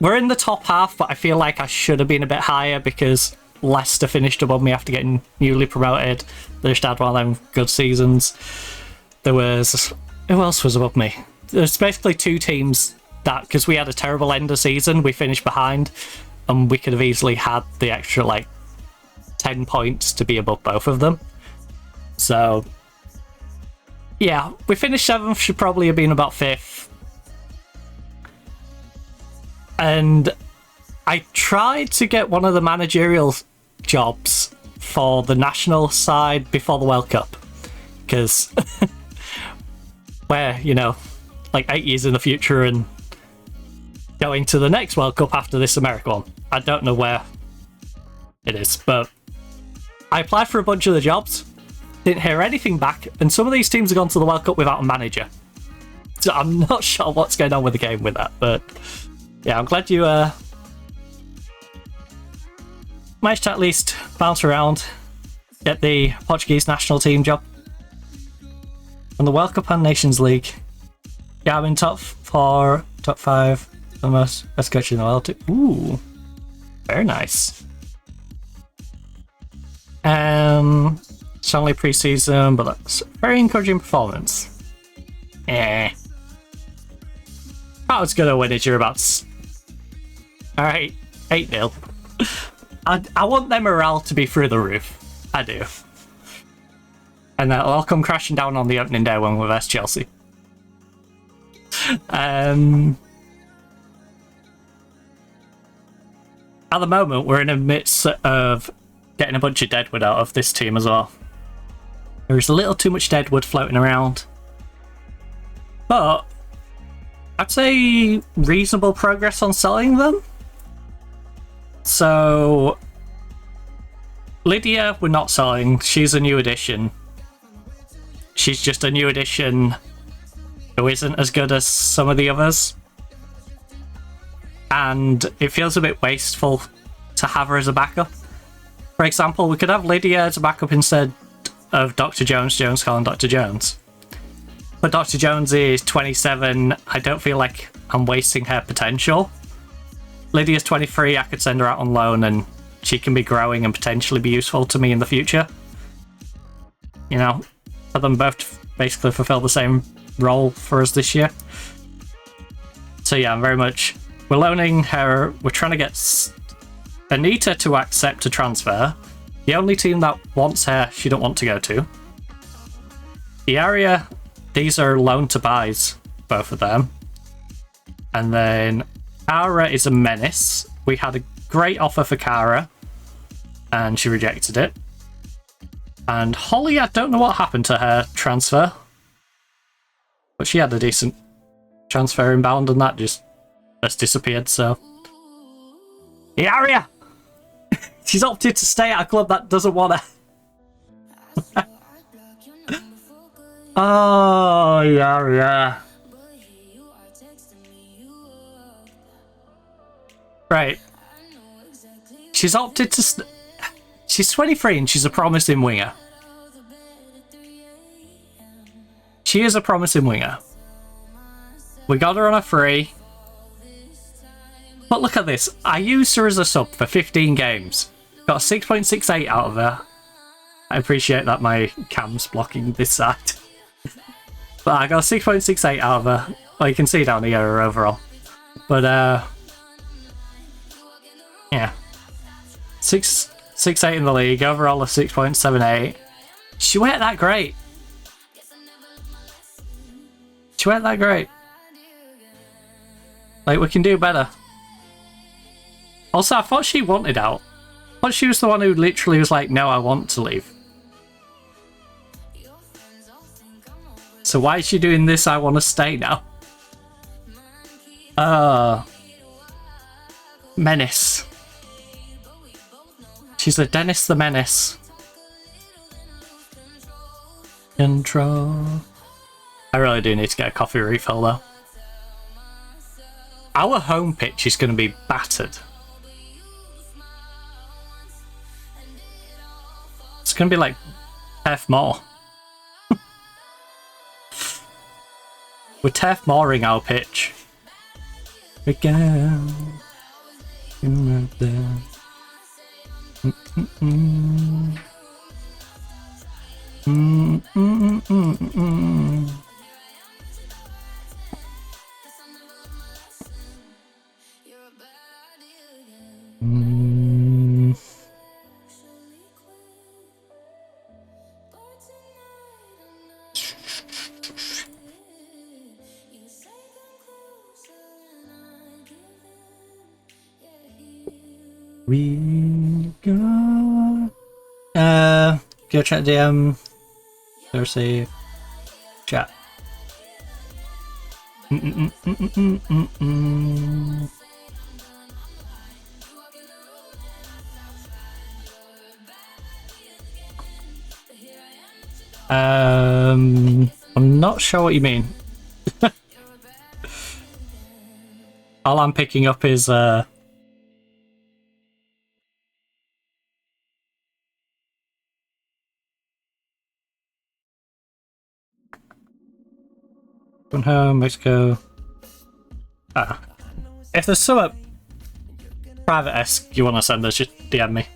we're in the top half, but I feel like I should have been a bit higher because Leicester finished above me after getting newly promoted. They just had one of them good seasons. There was... Who else was above me? There's basically two teams that, because we had a terrible end of season, we finished behind, and we could have easily had the extra, like, 10 points to be above both of them. So, yeah, we finished 7th, should probably have been about 5th. And I tried to get one of the managerial jobs for the national side before the World Cup, because... where, you know, like 8 years in the future and going to the next World Cup after this American one. I don't know where it is, but I applied for a bunch of the jobs, didn't hear anything back, and some of these teams have gone to the World Cup without a manager. So I'm not sure what's going on with the game with that, but yeah, I'm glad you managed to at least bounce around, get the Portuguese national team job. And the World Cup and Nations League. Yeah, I'm in top 4, top 5, the most best coach in the world. Ooh, very nice. It's only pre-season, but that's a very encouraging performance. I was gonna win it, you're about. Alright, 8-0. I want their morale to be through the roof. I do. And that'll all come crashing down on the opening day when we versus Chelsea. At the moment, we're in the midst of getting a bunch of deadwood out of this team as well. There is a little too much deadwood floating around. But I'd say reasonable progress on selling them. So Lydia, we're not selling. She's a new addition. She's just a new addition who isn't as good as some of the others. And it feels a bit wasteful to have her as a backup. For example, we could have Lydia as a backup instead of Dr. Jones, calling Dr. Jones. But Dr. Jones is 27. I don't feel like I'm wasting her potential. Lydia's 23. I could send her out on loan and she can be growing and potentially be useful to me in the future. You know, for them both to basically fulfill the same role for us this year. So yeah, very much. We're loaning her. We're trying to get Anita to accept a transfer. The only team that wants her, she don't want to go to. The area, these are loan to buys, both of them. And then Kara is a menace. We had a great offer for Kara, and she rejected it. And Holly, I don't know what happened to her transfer, but she had a decent transfer inbound, and that just disappeared. So, the area. She's opted to stay at a club that doesn't want her. Oh, yeah. Right. She's opted to... She's 23 and she's a promising winger. She is a promising winger. We got her on a free. But look at this. I used her as a sub for 15 games. Got a 6.68 out of her. I appreciate that my cam's blocking this side. But I got a 6.68 out of her. Well, you can see down here her overall. But, yeah. 6.8 in the league. Overall a 6.78. She weren't that great. She weren't that great. Like, we can do better. Also, I thought she wanted out. I thought she was the one who literally was like, no, I want to leave. So why is she doing this? I want to stay now. Menace. She's a Dennis the Menace. Control. I really do need to get a coffee refill though. Our home pitch is going to be battered. It's going to be like Turf Moor. We're Turf Mooring our pitch. We go. Right there. We go. Go chat DM. Go save. Chat. I'm not sure what you mean. All I'm picking up is home, Mexico. If there's some private-esque you want to send us, just DM me.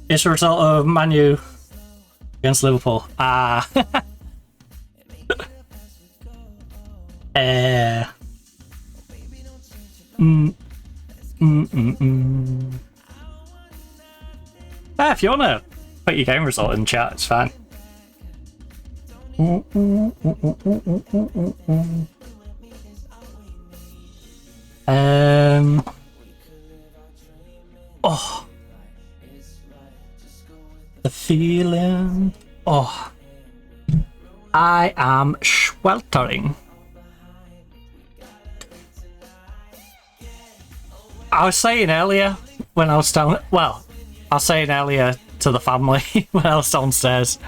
It's a result of Man U against Liverpool. If you want to put your game result in chat, it's fine. Oh, the feeling. Oh, I am sweltering. I was saying earlier when I was down. Well, I was saying earlier to the family when I was downstairs.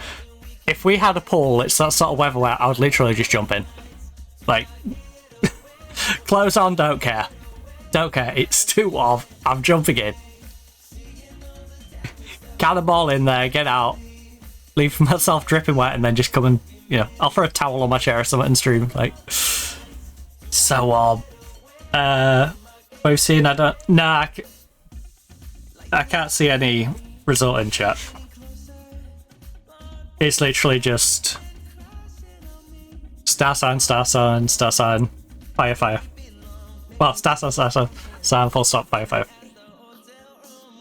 If we had a pool, it's that sort of weather where I would literally just jump in. Like, clothes on, don't care. Don't care. It's too warm. I'm jumping in. Cannonball in there, get out. Leave myself dripping wet and then just come and, you know, I'll throw a towel on my chair or something and stream. Like, so warm. We've seen, I can't see any result in chat. It's literally just star sign, fire, fire. Well, star sign, full stop, fire, fire.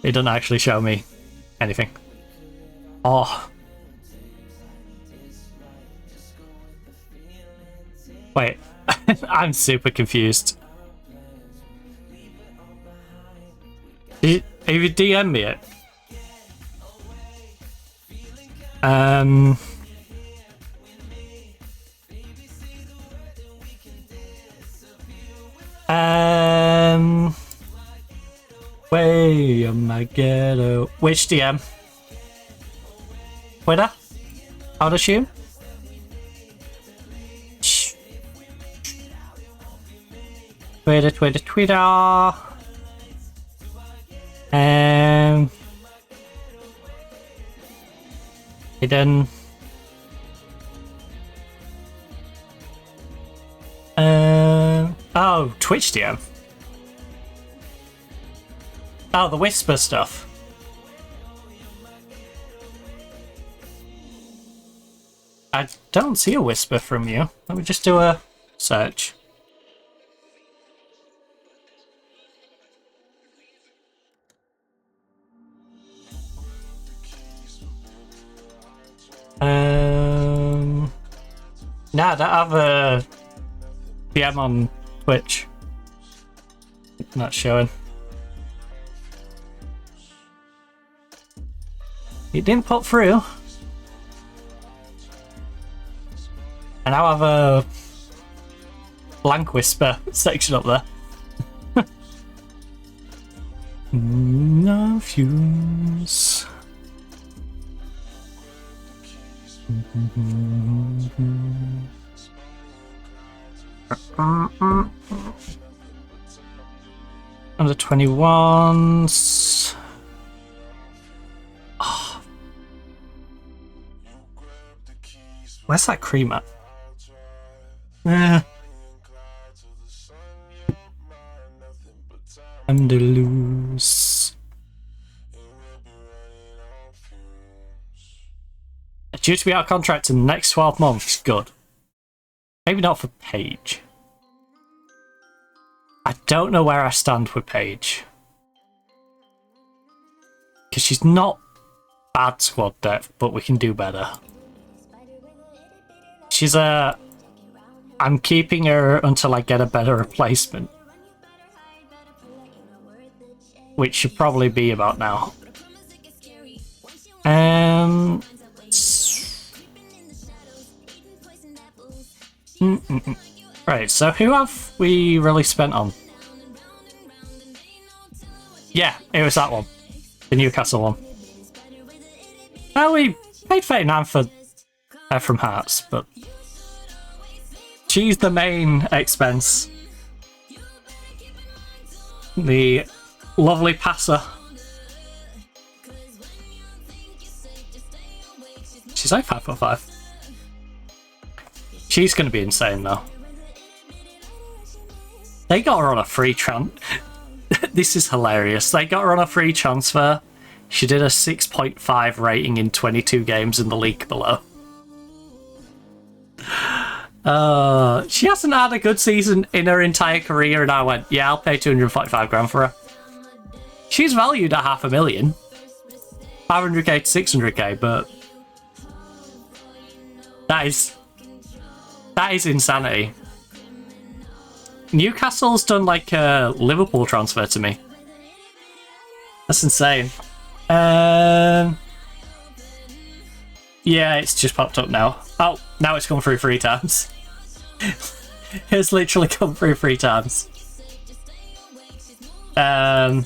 It doesn't actually show me anything. Oh. Wait, I'm super confused. Have you DM me it? Way on my ghetto. Which DM? Twitter? I would assume. Twitter. Hidden. Oh, Twitch DM. Oh, the whisper stuff. I don't see a whisper from you. Let me just do a search. Nah, I don't have a DM on Twitch. Not showing. It didn't pop through. I now have a blank whisper section up there. No fumes. Under 21s. Oh. Where's that cream at? I'm the loose. Due to be out of contract in the next 12 months. Good. Maybe not for Paige. I don't know where I stand with Paige. Because she's not bad squad depth, but we can do better. She's a... I'm keeping her until I get a better replacement. Which should probably be about now. Right, so who have we really spent on? Yeah, it was that one. The Newcastle one. Oh, we paid 39 for her from Hearts, but she's the main expense. The lovely passer. She's like 5'5". She's going to be insane, though. They got her on a free transfer. This is hilarious. They got her on a free transfer. She did a 6.5 rating in 22 games in the league below. She hasn't had a good season in her entire career, and I went, yeah, I'll pay 245 grand for her. She's valued at 500,000. 500k to 600k, but that is insanity. Newcastle's done like a Liverpool transfer to me. That's insane. Yeah, it's just popped up now. Oh, now it's come through 3 times. It's literally come through 3 times. Oh,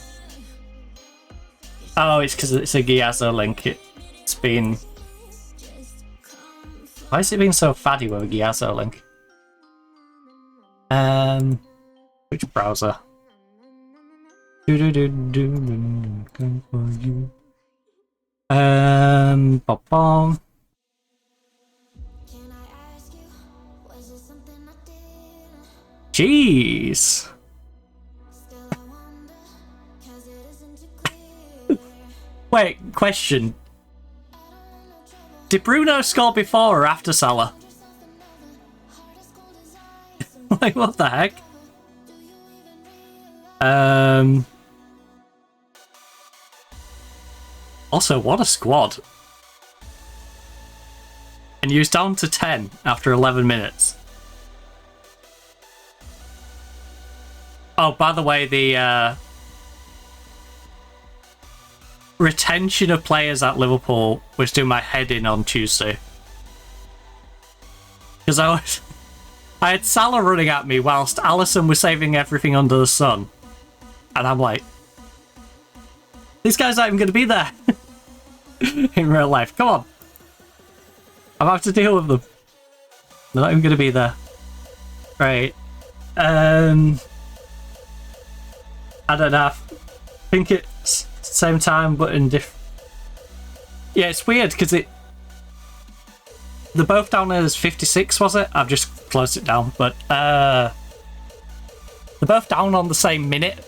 it's because it's a Giazzo link. It's been... Why has it been so faddy with a Giazzo link? Which browser? Bom. Jeez. Wait, question. Did Bruno score before or after Salah? Like, what the heck? Also, what a squad. And he was down to 10 after 11 minutes. Oh, by the way, the retention of players at Liverpool was doing my head in on Tuesday. Because I had Salah running at me whilst Alisson was saving everything under the sun. And I'm like, these guys aren't even going to be there in real life. Come on. I'm about to deal with them. They're not even going to be there. Right. I don't know. I think it's same time but in different... Yeah, it's weird because they're both down as 56, was it? I've just closed it down, but they're both down on the same minute.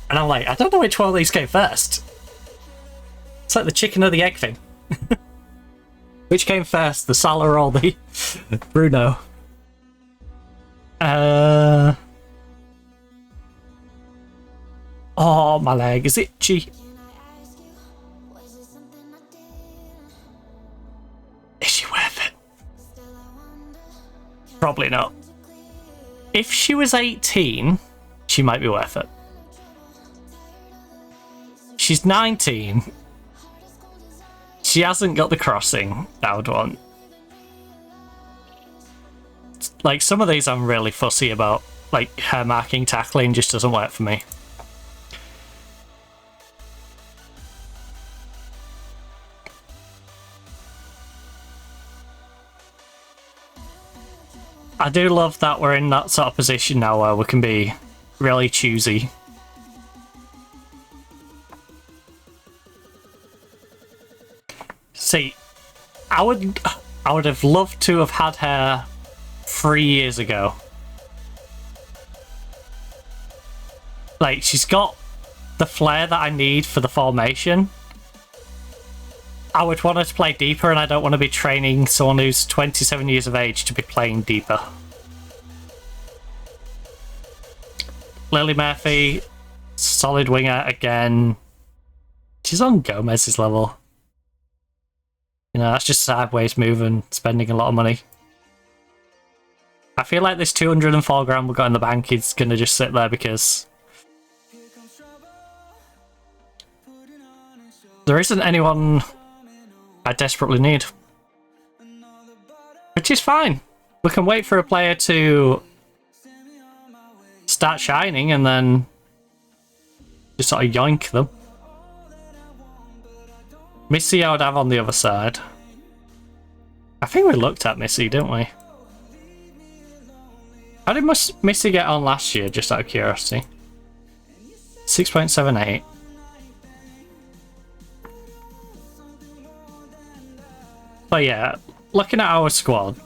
And I'm like, I don't know which one of these came first. It's like the chicken or the egg thing. Which came first, the Salah or the Bruno? Oh, my leg is itchy. Is she worth it? Probably not. If she was 18, she might be worth it. She's 19. She hasn't got the crossing that I would want. Like, some of these I'm really fussy about. Like, her marking tackling just doesn't work for me. I do love that we're in that sort of position now where we can be really choosy. See, I would have loved to have had her 3 years ago. Like, she's got the flair that I need for the formation. I would want her to play deeper, and I don't want to be training someone who's 27 years of age to be playing deeper. Lily Murphy, solid winger again. She's on Gomez's level. You know, that's just sideways move and spending a lot of money. I feel like this 204 grand we got in the bank is going to just sit there because there isn't anyone I desperately need. Which is fine. We can wait for a player to start shining and then just sort of yoink them. Missy I would have on the other side. I think we looked at Missy, didn't we? How did Missy get on last year, just out of curiosity? 6.78. But yeah, looking at our squad,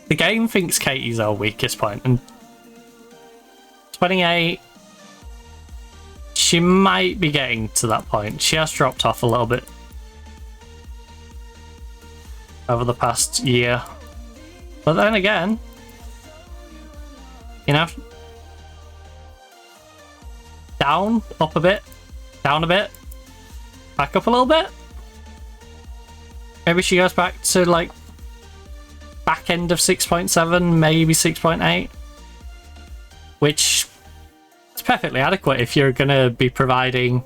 the game thinks Katie's our weakest point, and 28, she might be getting to that point. She has dropped off a little bit over the past year. But then again, you know, down, up a bit, down a bit, back up a little bit. Maybe she goes back to like back end of 6.7, maybe 6.8, which is perfectly adequate if you're going to be providing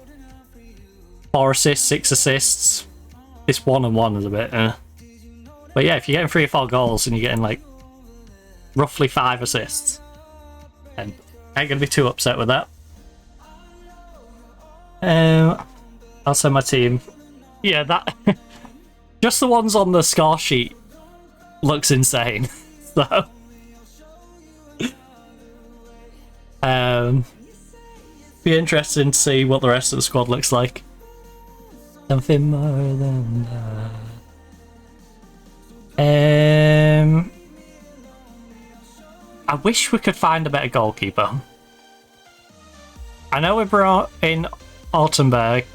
4 assists, 6 assists. This 1-on-1 is a bit But yeah, if you're getting 3 or 4 goals and you're getting like roughly 5 assists, and Ain't gonna be too upset with that. I'll send my team. Yeah, that just the ones on the score sheet looks insane. So be interesting to see what the rest of the squad looks like. Something more than that. I wish we could find a better goalkeeper. I know we brought in Altenberg.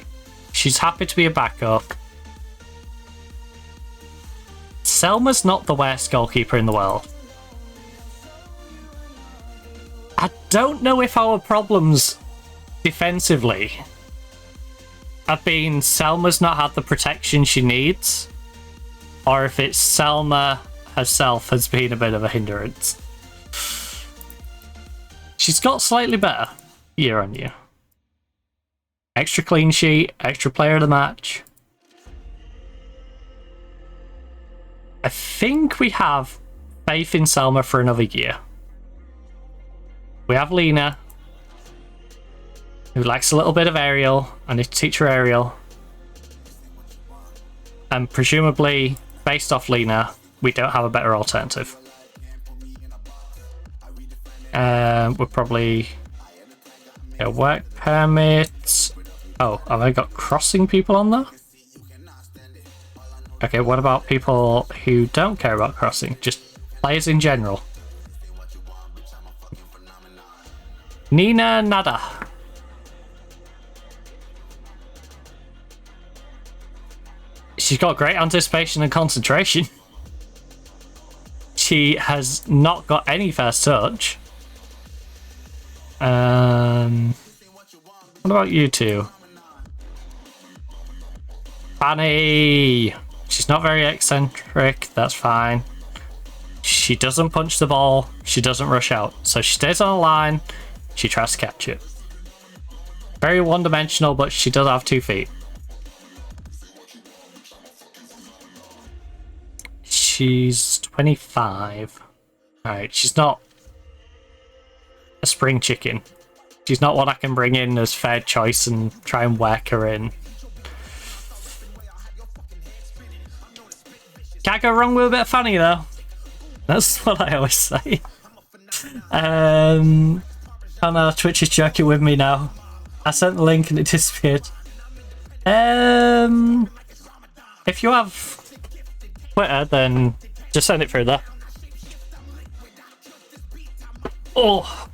She's happy to be a backup. Selma's not the worst goalkeeper in the world. I don't know if our problems defensively have been Selma's not had the protection she needs, or if it's Selma herself has been a bit of a hindrance. She's got slightly better year on year. Extra clean sheet, extra player of the match. I think we have faith in Selma for another year. We have Lena, who likes a little bit of aerial. I need to teach her aerial. And presumably, based off Lena, we don't have a better alternative. We're probably... Yeah, work permits. Oh, have I got crossing people on there? Okay, what about people who don't care about crossing? Just players in general. Nina Nada. She's got great anticipation and concentration. She has not got any first touch. What about you two? Fanny! She's not very eccentric, that's fine. She doesn't punch the ball, she doesn't rush out. So she stays on the line, she tries to catch it. Very one-dimensional, but she does have 2 feet. She's 25. Alright, she's not a spring chicken. She's not one I can bring in as fair choice and try and work her in. Can't go wrong with a bit of Fanny though. That's what I always say. Oh no, Twitch is joking with me now. I sent the link and it disappeared. If you have Twitter, then just send it through there. Oh,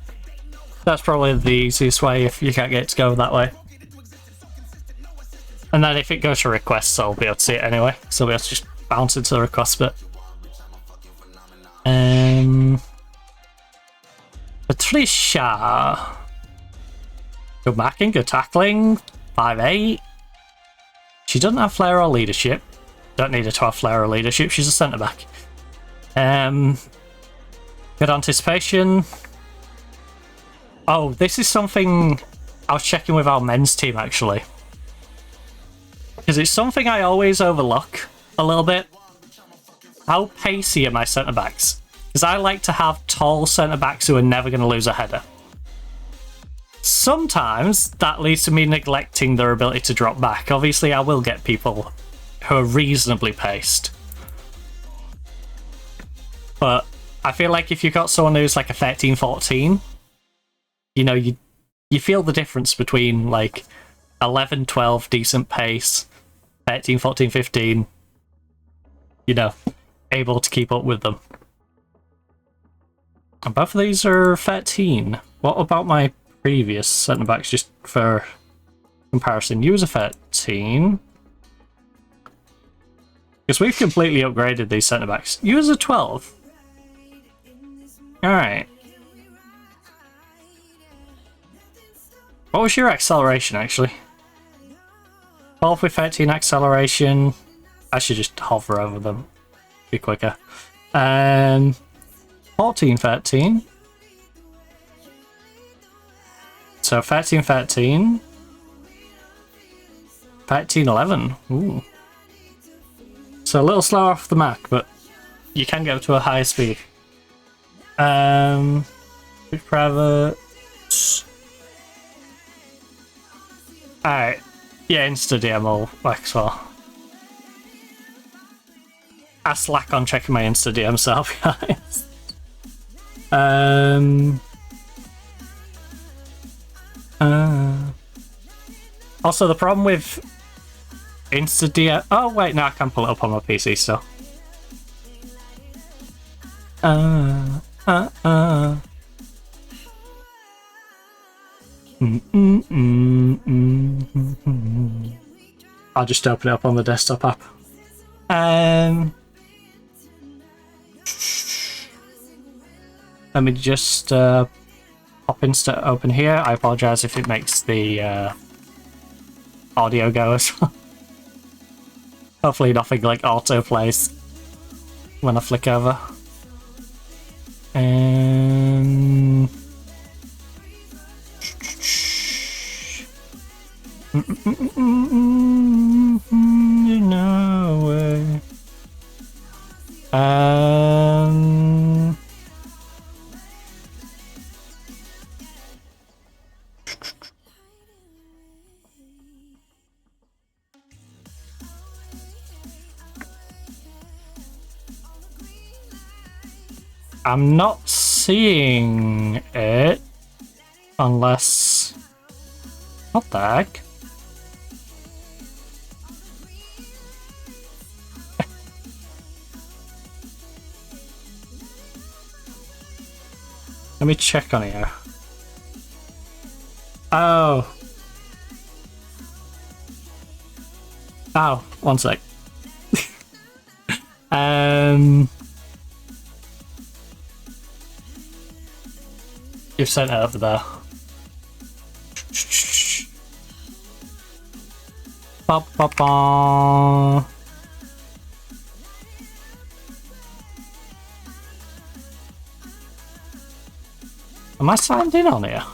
that's probably the easiest way if you can't get it to go that way. And then if it goes to requests, I'll be able to see it anyway. So I'll be able to just bounce into the request bit. Patricia. Good marking, good tackling. 5'8". She doesn't have flair or leadership. Don't need her to have flair or leadership. She's a centre back. Good anticipation. Oh, this is something I was checking with our men's team actually. Because it's something I always overlook a little bit. How pacey are my centre backs? Because I like to have tall centre backs who are never going to lose a header. Sometimes that leads to me neglecting their ability to drop back. Obviously, I will get people who are reasonably paced. But I feel like if you've got someone who's like a 13-14, you know, you feel the difference between like 11-12 decent pace, 13-14-15, you know, able to keep up with them. And both of these are 13. What about my previous centre backs, just for comparison? You was a 13. Because we've completely upgraded these centre backs. You was a 12. Alright. What was your acceleration actually? 12 with 13 acceleration. I should just hover over them. Be quicker. 14-13. So 13-13. 13-11. Ooh. So a little slower off the mark, but you can go to a higher speed. Private. Alright. Yeah, Insta-DM will work as well. I slack on checking my Insta-DM, so I'll be honest. Also, the problem with Insta-DM... Oh, wait, no, I can pull it up on my PC still. I'll just open it up on the desktop app. Let me just pop Insta open here. I apologize if it makes the audio go as well. Hopefully nothing like auto plays when I flick over. You know it. I'm not seeing it unless... What the heck? Let me check on here. Oh. Oh, one sec. You've sent it over there. Ba, ba, ba. Am I signed in on here?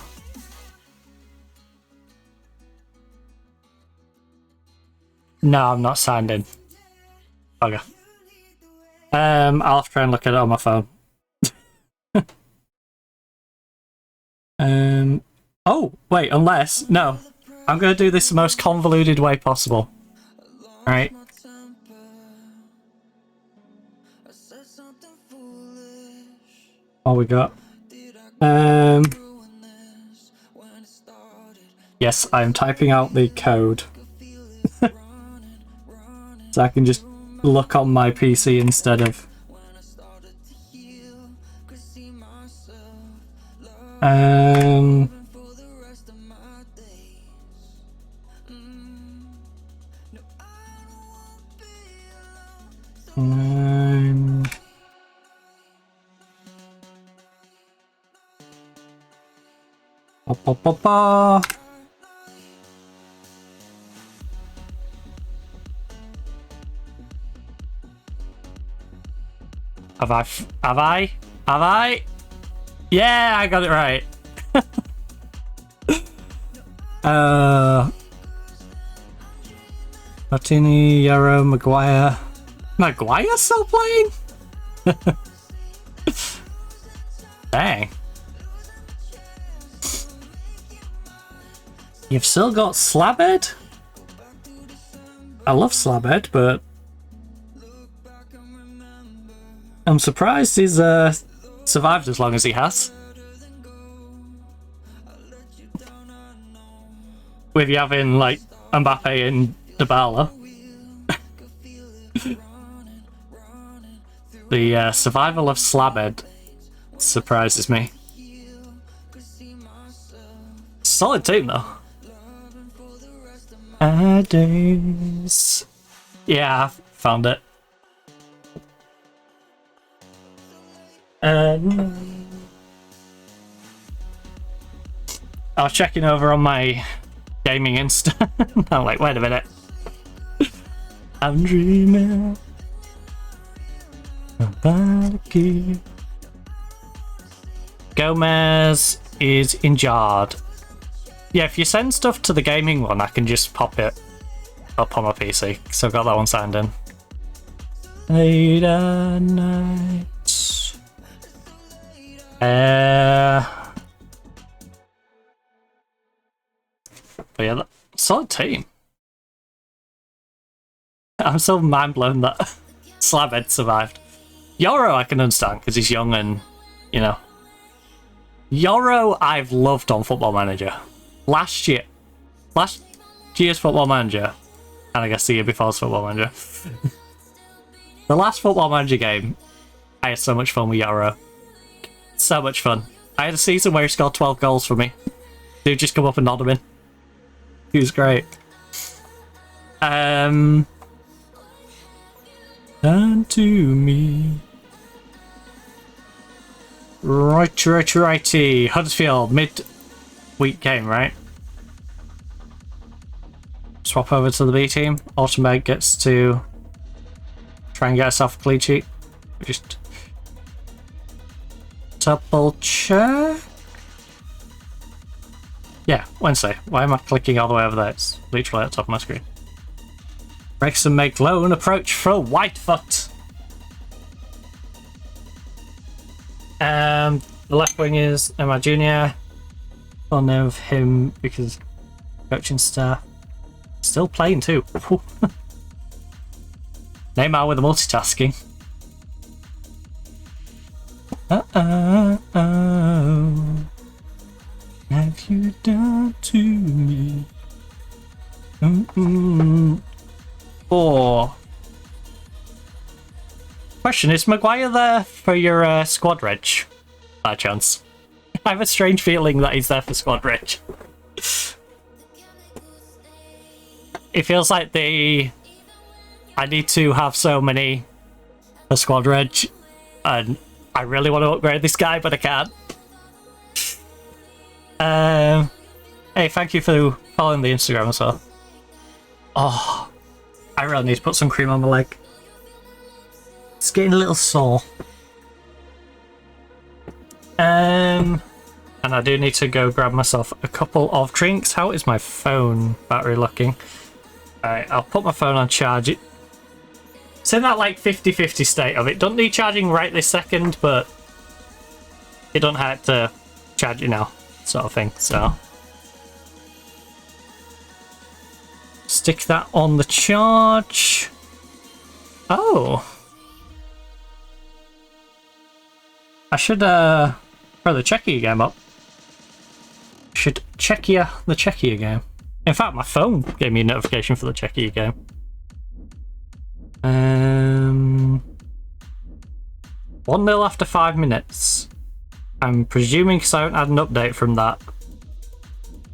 No, I'm not signed in. Okay. I'll have to try and look at it on my phone. Oh, wait, unless... No. I'm going to do this the most convoluted way possible. Alright. What we got? Yes, I'm typing out the code. So I can just look on my PC instead of... Ba, ba, ba, ba. Have I? Yeah, I got it right. Martini, Yarrow, Maguire. Maguire still playing? Dang. You've still got Slabhead? I love Slabhead, but I'm surprised he's survived as long as he has. With you having like Mbappe and Dybala. The survival of Slabhead surprises me. Solid team though. Days. Yeah, I found it. I was checking over on my gaming Insta. I'm like, wait a minute. I'm dreaming about a kid. Gomez is injured. Yeah, if you send stuff to the gaming one, I can just pop it up on my PC. So I've got that one signed in. Late at night. But yeah, solid team. I'm so mind blown that Slabhead survived. Yoro I can understand because he's young and, you know. Yoro I've loved on Football Manager. Last year's Football Manager, and I guess the year before's Football Manager. The last Football Manager game, I had so much fun with Yoro. So much fun. I had a season where he scored 12 goals for me. Dude just come up and nod him in. He was great. Turn to me. Righty. Huddersfield, mid-week game, right? Swap over to the B team. Ultimate gets to try and get us off a clean sheet. Just double check. Yeah, Wednesday. Why am I clicking all the way over there? It's literally at the top of my screen. Wrexham make lone approach for Whitefoot. The left wing is Emma Jr. I'll name of him because coaching staff. Still playing too. Neymar with the multitasking. Have you done to me? Oh. Question, is Maguire there for your squad reg? By chance. I have a strange feeling that he's there for squad reg. It feels like I need to have so many for squad reg, and I really want to upgrade this guy, but I can't. Hey, thank you for following the Instagram as well. Oh, I really need to put some cream on my leg. It's getting a little sore. And I do need to go grab myself a couple of drinks. How is my phone battery looking? Alright, I'll put my phone on charge. It's in that like 50-50 state of it. Don't need charging right this second, but it don't hurt to charge it now, sort of thing. So stick that on the charge. Oh, I should throw the Czechia game up. Should Czechia the Czechia game. In fact, my phone gave me a notification for the Czechia game. 1-0 after 5 minutes. I'm presuming because I haven't had an update from that.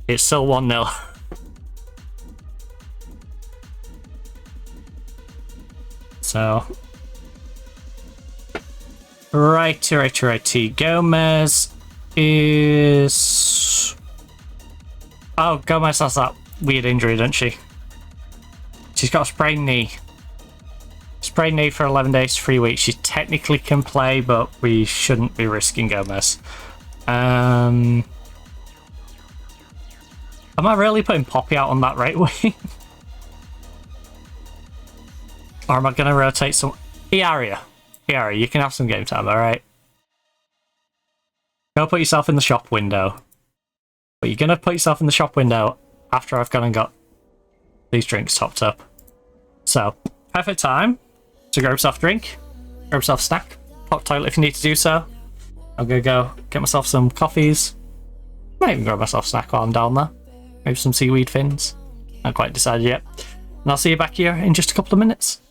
It's still 1-0. So. Righty. Gomez is... Oh, Gomez has that weird injury, doesn't she? She's got a sprained knee. Sprained knee for 11 days to 3 weeks. She technically can play, but we shouldn't be risking Gomez. Am I really putting Poppy out on that right wing? Or am I going to rotate some... Iaria, you can have some game time, alright? Go put yourself in the shop window. But you're going to put yourself in the shop window after I've gone and got these drinks topped up. So, perfect time to grab yourself a drink, grab yourself a snack, pop toilet if you need to do so. I'll go get myself some coffees. Might even grab myself a snack while I'm down there. Maybe some seaweed fins. Not quite decided yet. And I'll see you back here in just a couple of minutes.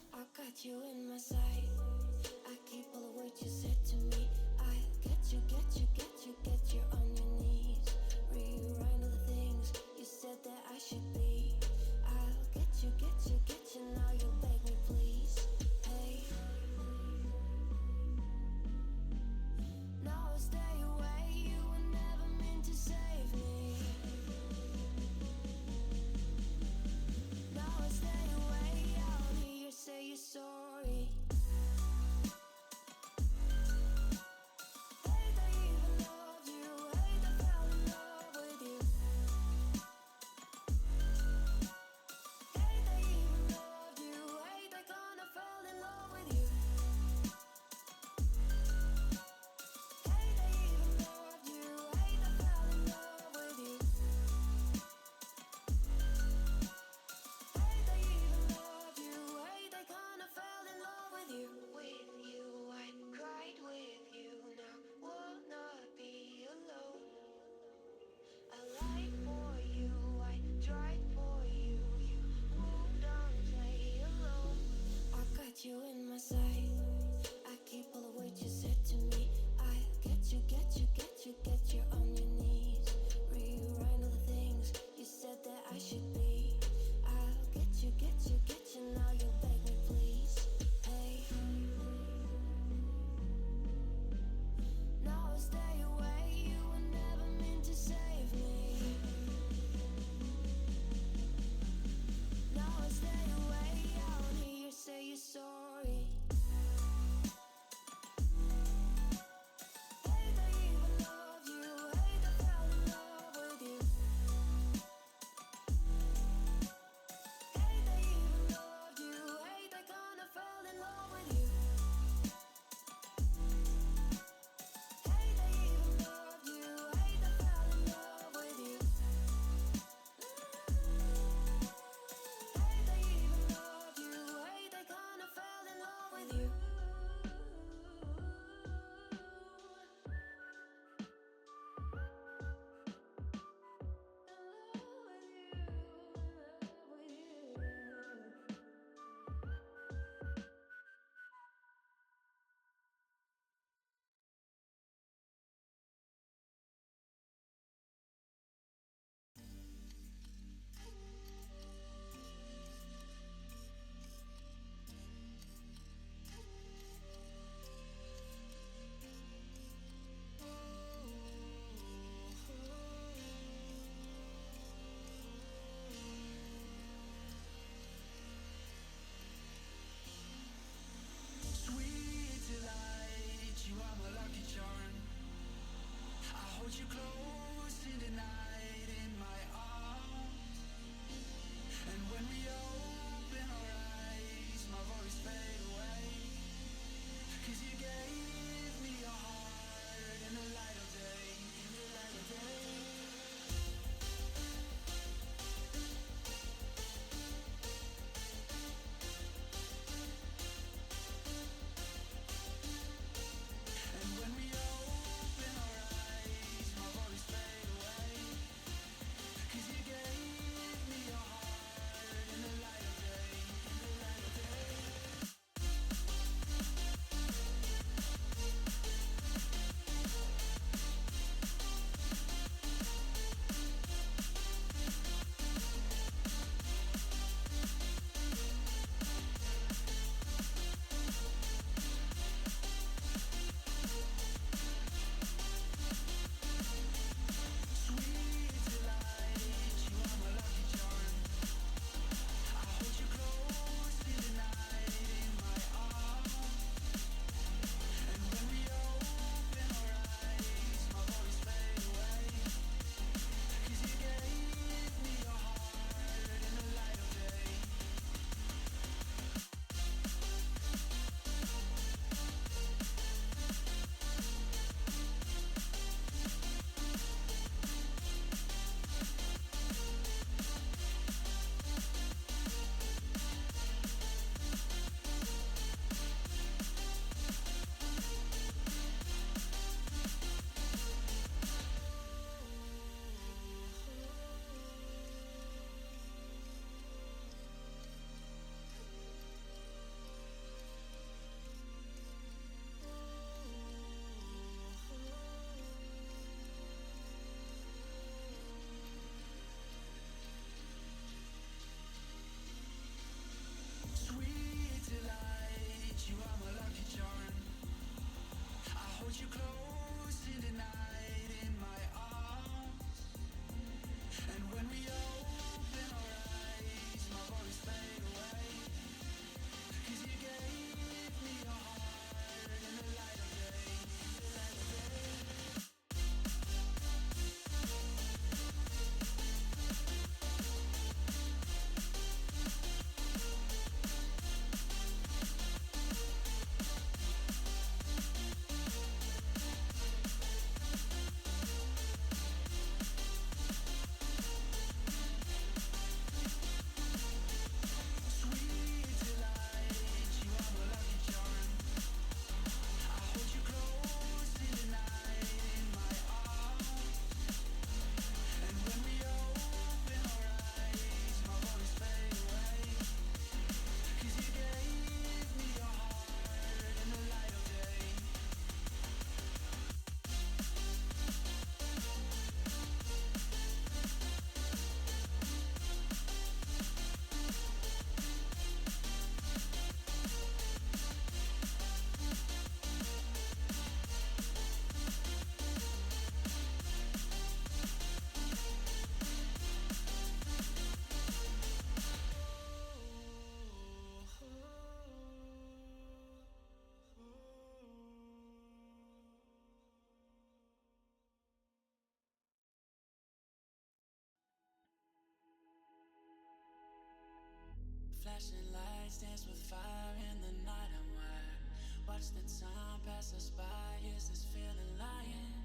Say flashing lights dance with fire in the night. I'm wired. Watch the time pass us by. Is this feeling lying?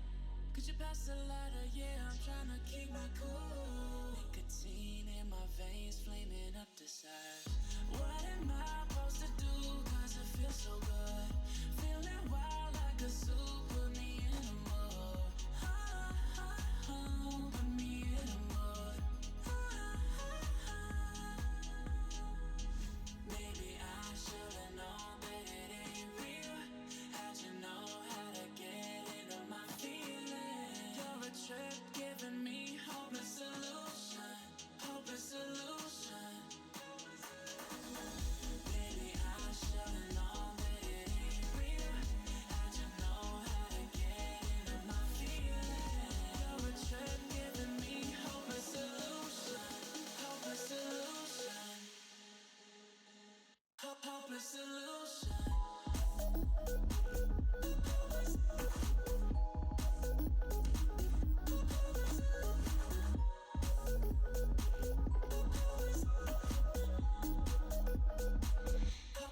Could you pass the lighter? Yeah, I'm trying to keep my cool. Nicotine in my veins, flaming up desire. What am I supposed to do? Cause it feels so good. Feeling wild like a zoo. Put me in a mood. Put me in a mood. Maybe I should've known that it ain't real. How'd you know how to get into my feelings? You're a trip giving me hopeless solution. Hopeless solution. Maybe I should've known that it ain't real. How'd you know how to get into my feelings? You're a trip giving me hopeless solution. Hopeless solution. Hopeless solution.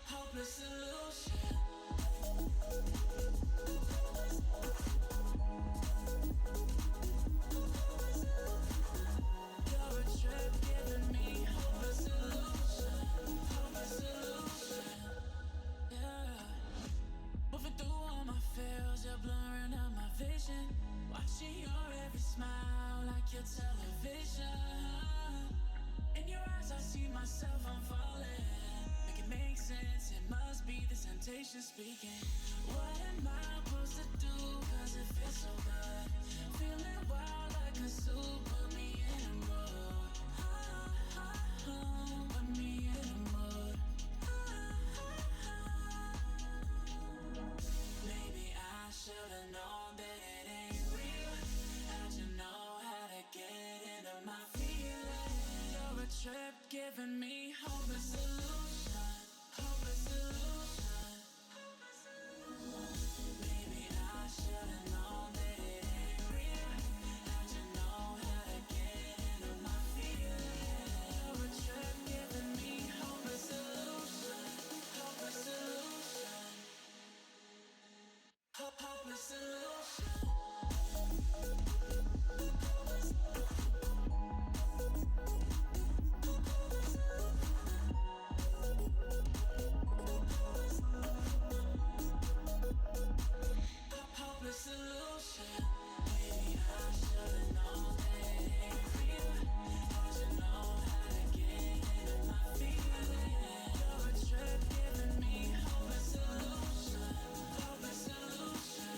Hopeless solution. You're a trip giving me hopeless solution. Hopeless solution. Yeah. Moving through all my feels, you're blurring out my vision. Watching your every smile like your television. In your eyes I see myself, I'm falling. Make it make sense, it must be the temptation speaking. What am I supposed to do? Cause it feels so good. Feeling wild like a zoo. Put me in a mood. Put me in a mood. Maybe I should've known that it ain't real. How'd you know how to get into my feelings? You're a trip giving me hopeless solution. Hopeless solution. Maybe I should've known that it ain't real. How'd you know how to get into my feelings? You're a trip giving me hopeless solution. Hopeless solution. Hopeless solution. Hopeless solution. Maybe I should've known that it ain't real. How'd you know how to get into my feelings? You're a trip giving me hopeless solution. Hopeless solution.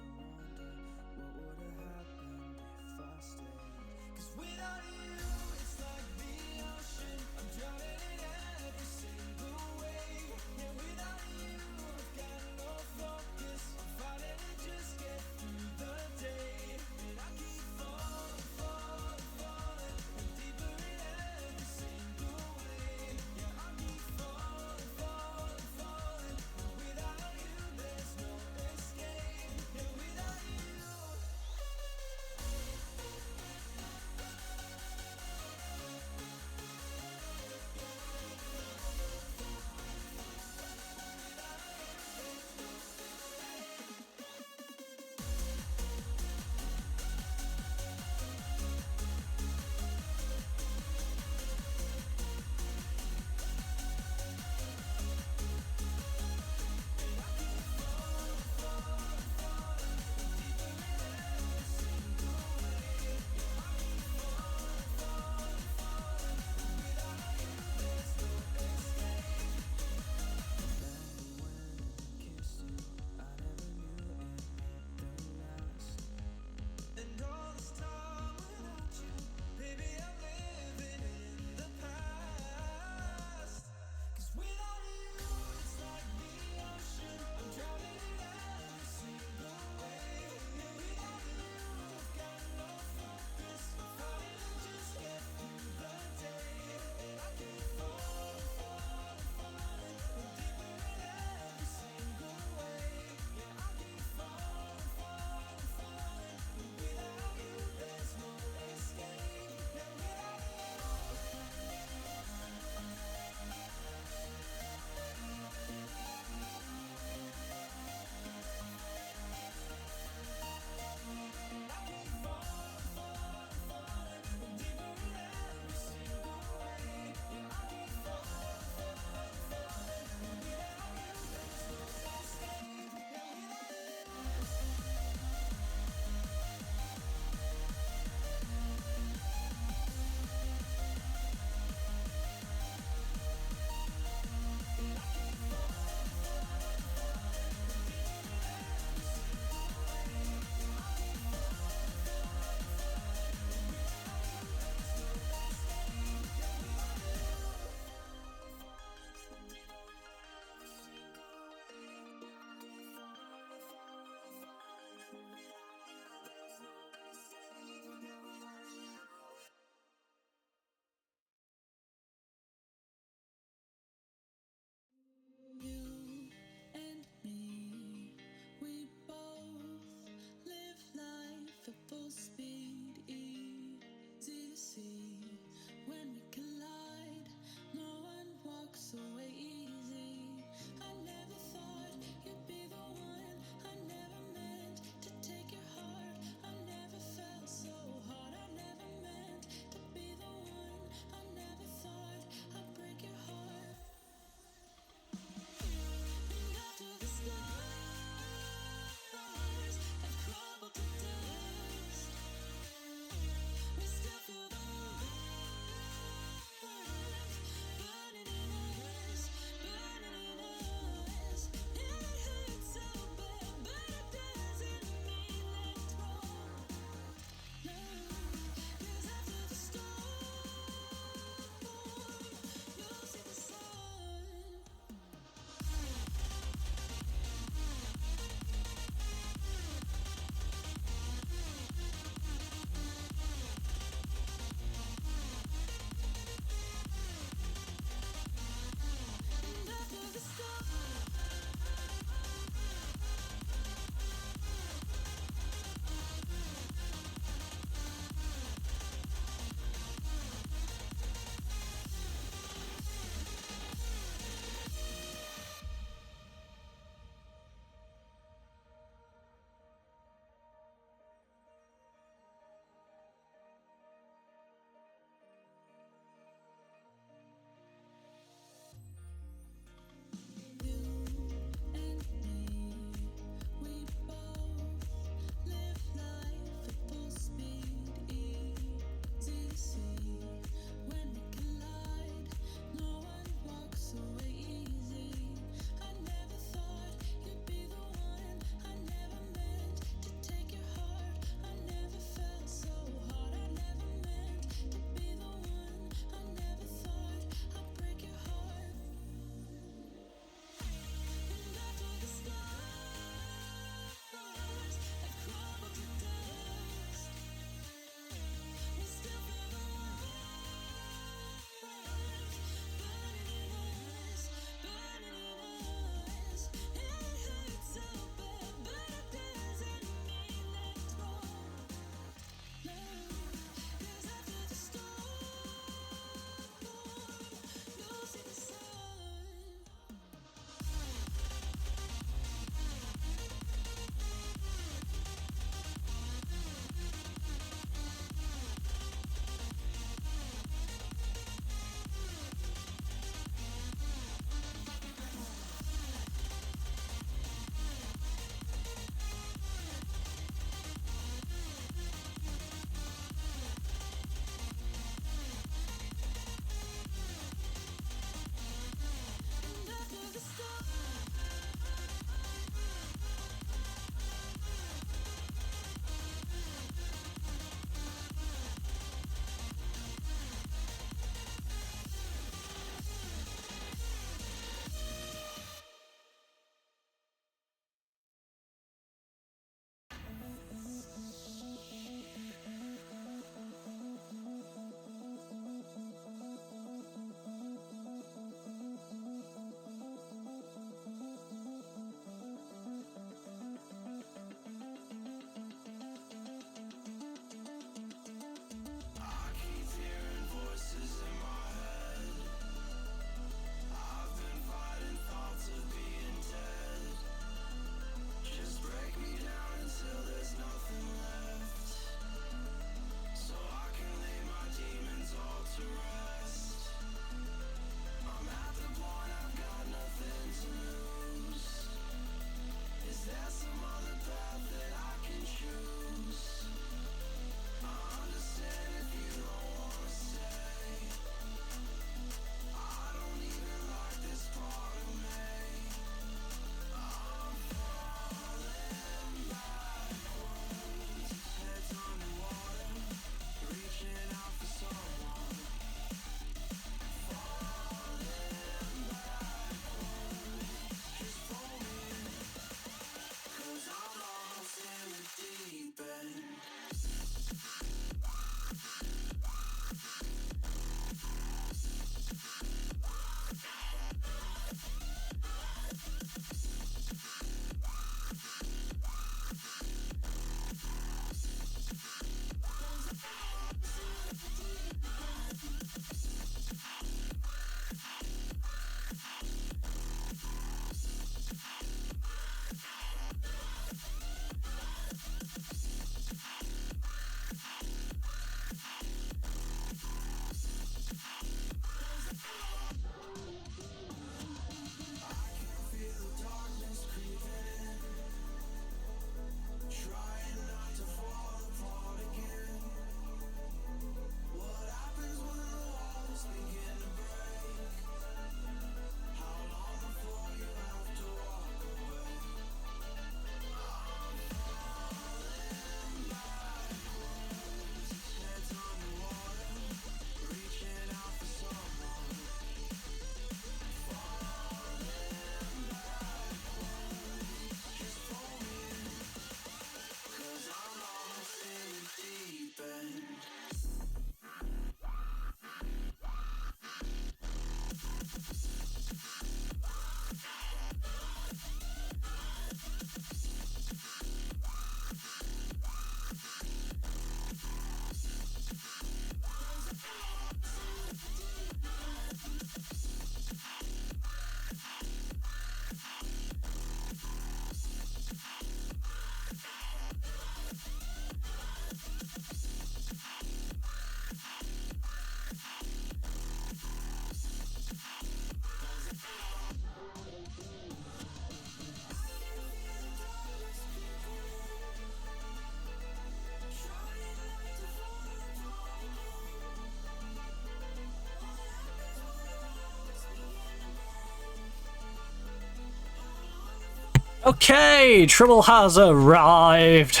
Okay, trouble has arrived.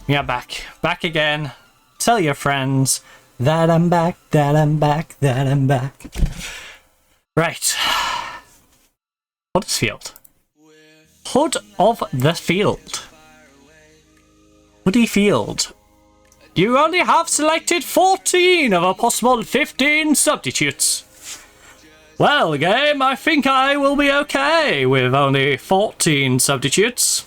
Yeah, back again. Tell your friends that I'm back, that I'm back, that I'm back. Right. Huddersfield. Hood of the Field. Woody Field. You only have selected 14 of a possible 15 substitutes. Well, game, I think I will be okay with only 14 substitutes.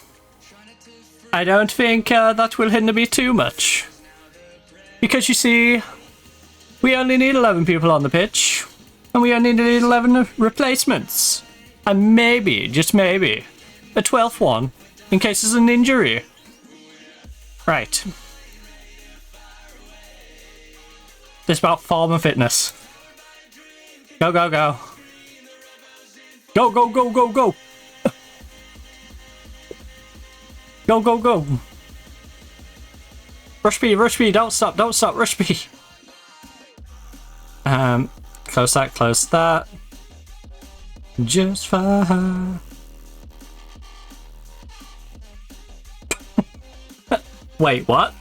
I don't think that will hinder me too much. Because you see, we only need 11 people on the pitch, and we only need 11 replacements. And maybe, just maybe, a 12th one, in case there's an injury. Right. This about form and fitness. Go, go, go. Go, go, go, go, go. Go, go, go. Rush B, don't stop, rush B. Close that. Just fine. Wait, what?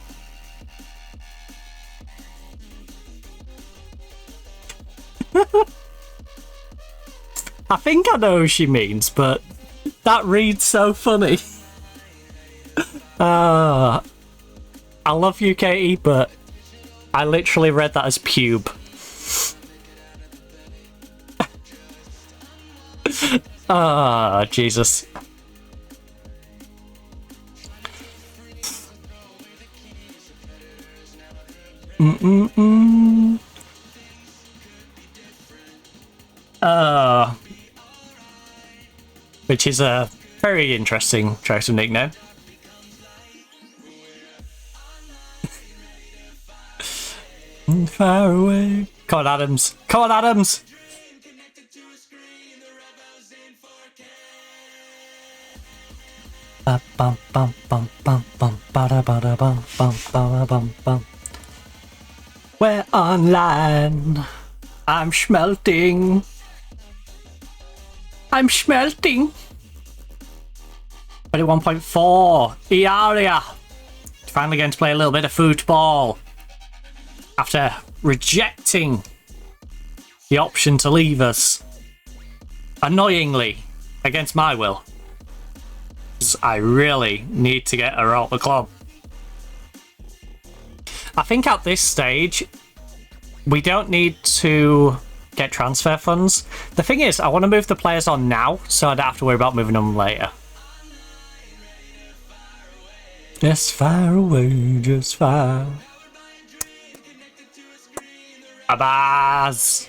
I think I know who she means, but that reads so funny. I love you, Katie, but I literally read that as pube. Ah, Jesus. Which is a very interesting choice of nickname. Far away. Come on, Adams. Come on, Adams. We're online. I'm schmelting. I'm schmelting. 21.4. Iaria. Finally getting to play a little bit of football. After rejecting the option to leave us. Annoyingly. Against my will. I really need to get her out the club. I think at this stage, we don't need to get transfer funds. The thing is, I want to move the players on now, so I don't have to worry about moving them later. Just far away, just far. Abaz.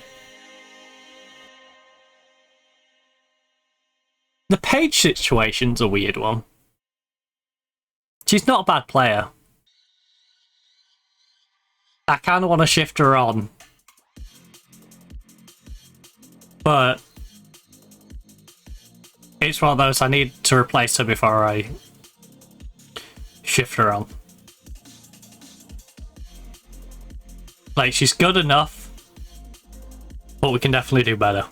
The Paige situation's a weird one. She's not a bad player. I kind of want to shift her on. But it's one of those I need to replace her before I shift her on. Like, she's good enough, but we can definitely do better.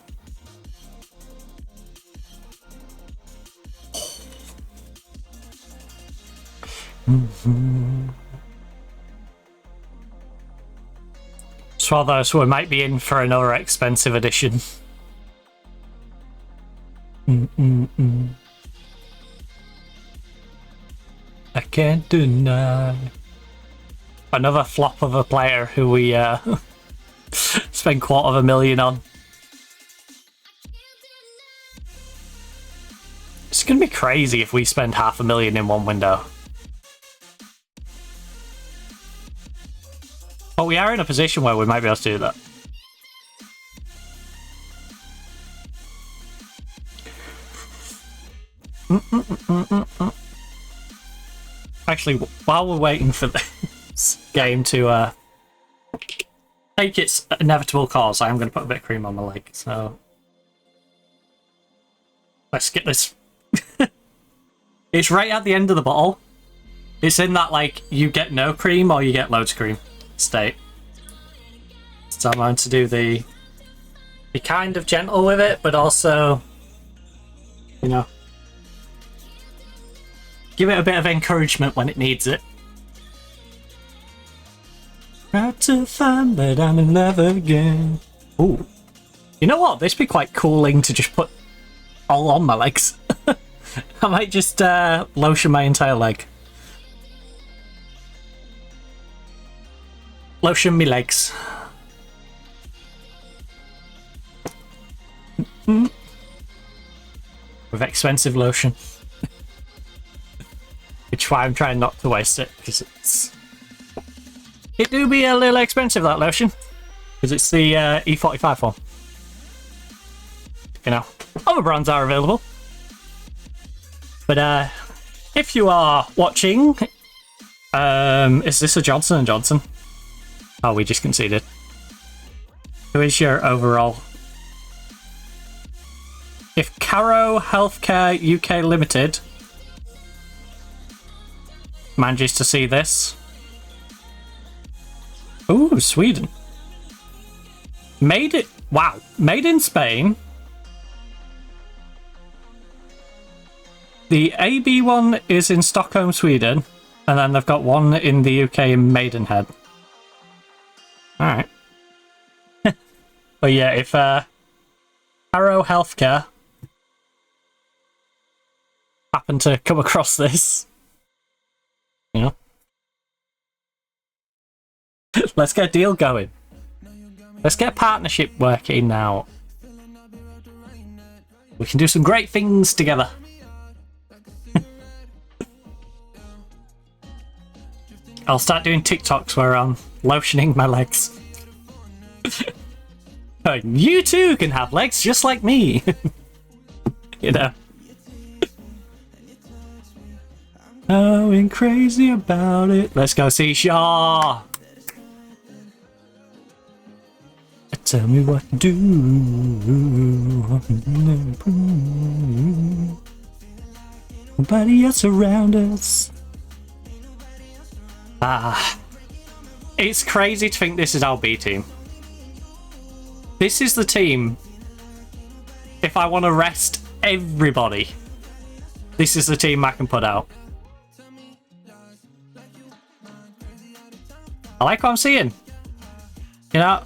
So those we might be in for another expensive edition. I can't deny another flop of a player who we spent $250,000 on. It's gonna be crazy if we spend $500,000 in one window. But we are in a position where we might be able to do that. Actually, while we're waiting for this game to take its inevitable course, I am going to put a bit of cream on my leg. So let's get this. It's right at the end of the bottle. It's in that, like, you get no cream or you get loads of cream state. So I'm going to do be kind of gentle with it, but also, you know, Give it a bit of encouragement when it needs it. Hard to find, but I'm in love again. Ooh. You know what? This would be quite cooling to just put all on my legs. I might just lotion my entire leg. Lotion me legs. With expensive lotion. Which is why I'm trying not to waste it, because it do be a little expensive, that lotion. Because it's the E45 one. You know, other brands are available. But if you are watching, is this a Johnson & Johnson? Oh, we just conceded. Who is your overall? If Caro Healthcare UK Limited manages to see this. Ooh, Sweden. Made in Spain. The AB one is in Stockholm, Sweden, and then they've got one in the UK in Maidenhead. Alright. But yeah, if Arrow Healthcare happen to come across this, you know, let's get a deal going. Let's get a partnership working now. We can do some great things together. I'll start doing TikToks where I'm lotioning my legs. You too can have legs just like me. You know. Going crazy about it. Let's go see Shaw. Tell me what to do. Nobody else around us. It's crazy to think this is our B team. This is the team. If I want to rest everybody, this is the team I can put out. I like what I'm seeing. You know,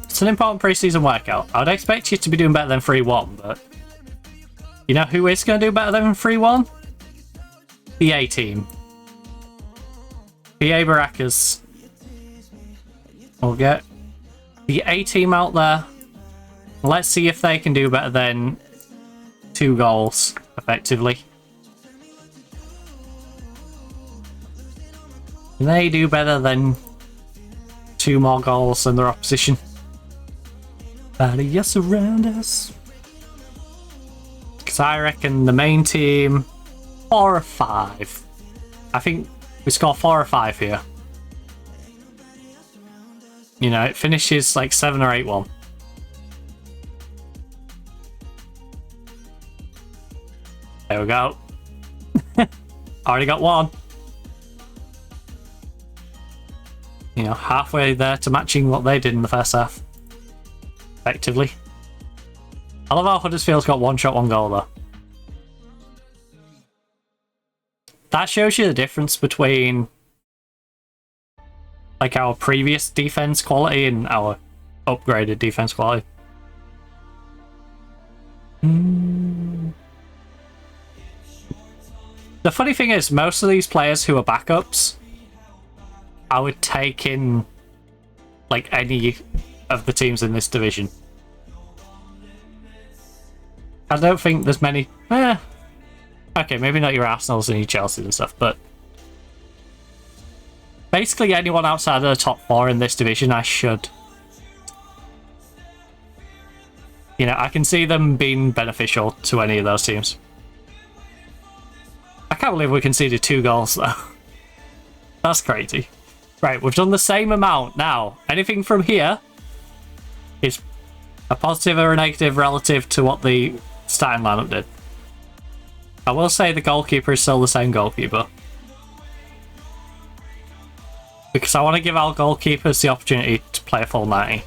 it's an important preseason workout. I would expect you to be doing better than 3-1, but you know who is going to do better than 3-1? The A team. The A Baracas. We'll get the A team out there. Let's see if they can do better than 2 goals, effectively. Can they do better than 2 more goals than their opposition? Body us around us. Because I reckon the main team 4 or 5. I think we score 4 or 5 here. You know, it finishes like 7 or 8-1. There we go. Already got 1. You know, halfway there to matching what they did in the first half. Effectively. I love how Huddersfield's got 1 shot, 1 goal though. That shows you the difference between like our previous defense quality and our upgraded defense quality. The funny thing is, most of these players who are backups, I would take in like any of the teams in this division. I don't think there's many. Okay, maybe not your Arsenals and your Chelseas and stuff, but basically anyone outside of the top 4 in this division, I should. You know, I can see them being beneficial to any of those teams. I can't believe we conceded 2 goals though. That's crazy. Right, we've done the same amount now. Anything from here is a positive or a negative relative to what the starting lineup did. I will say the goalkeeper is still the same goalkeeper. Because I want to give our goalkeepers the opportunity to play a full 90.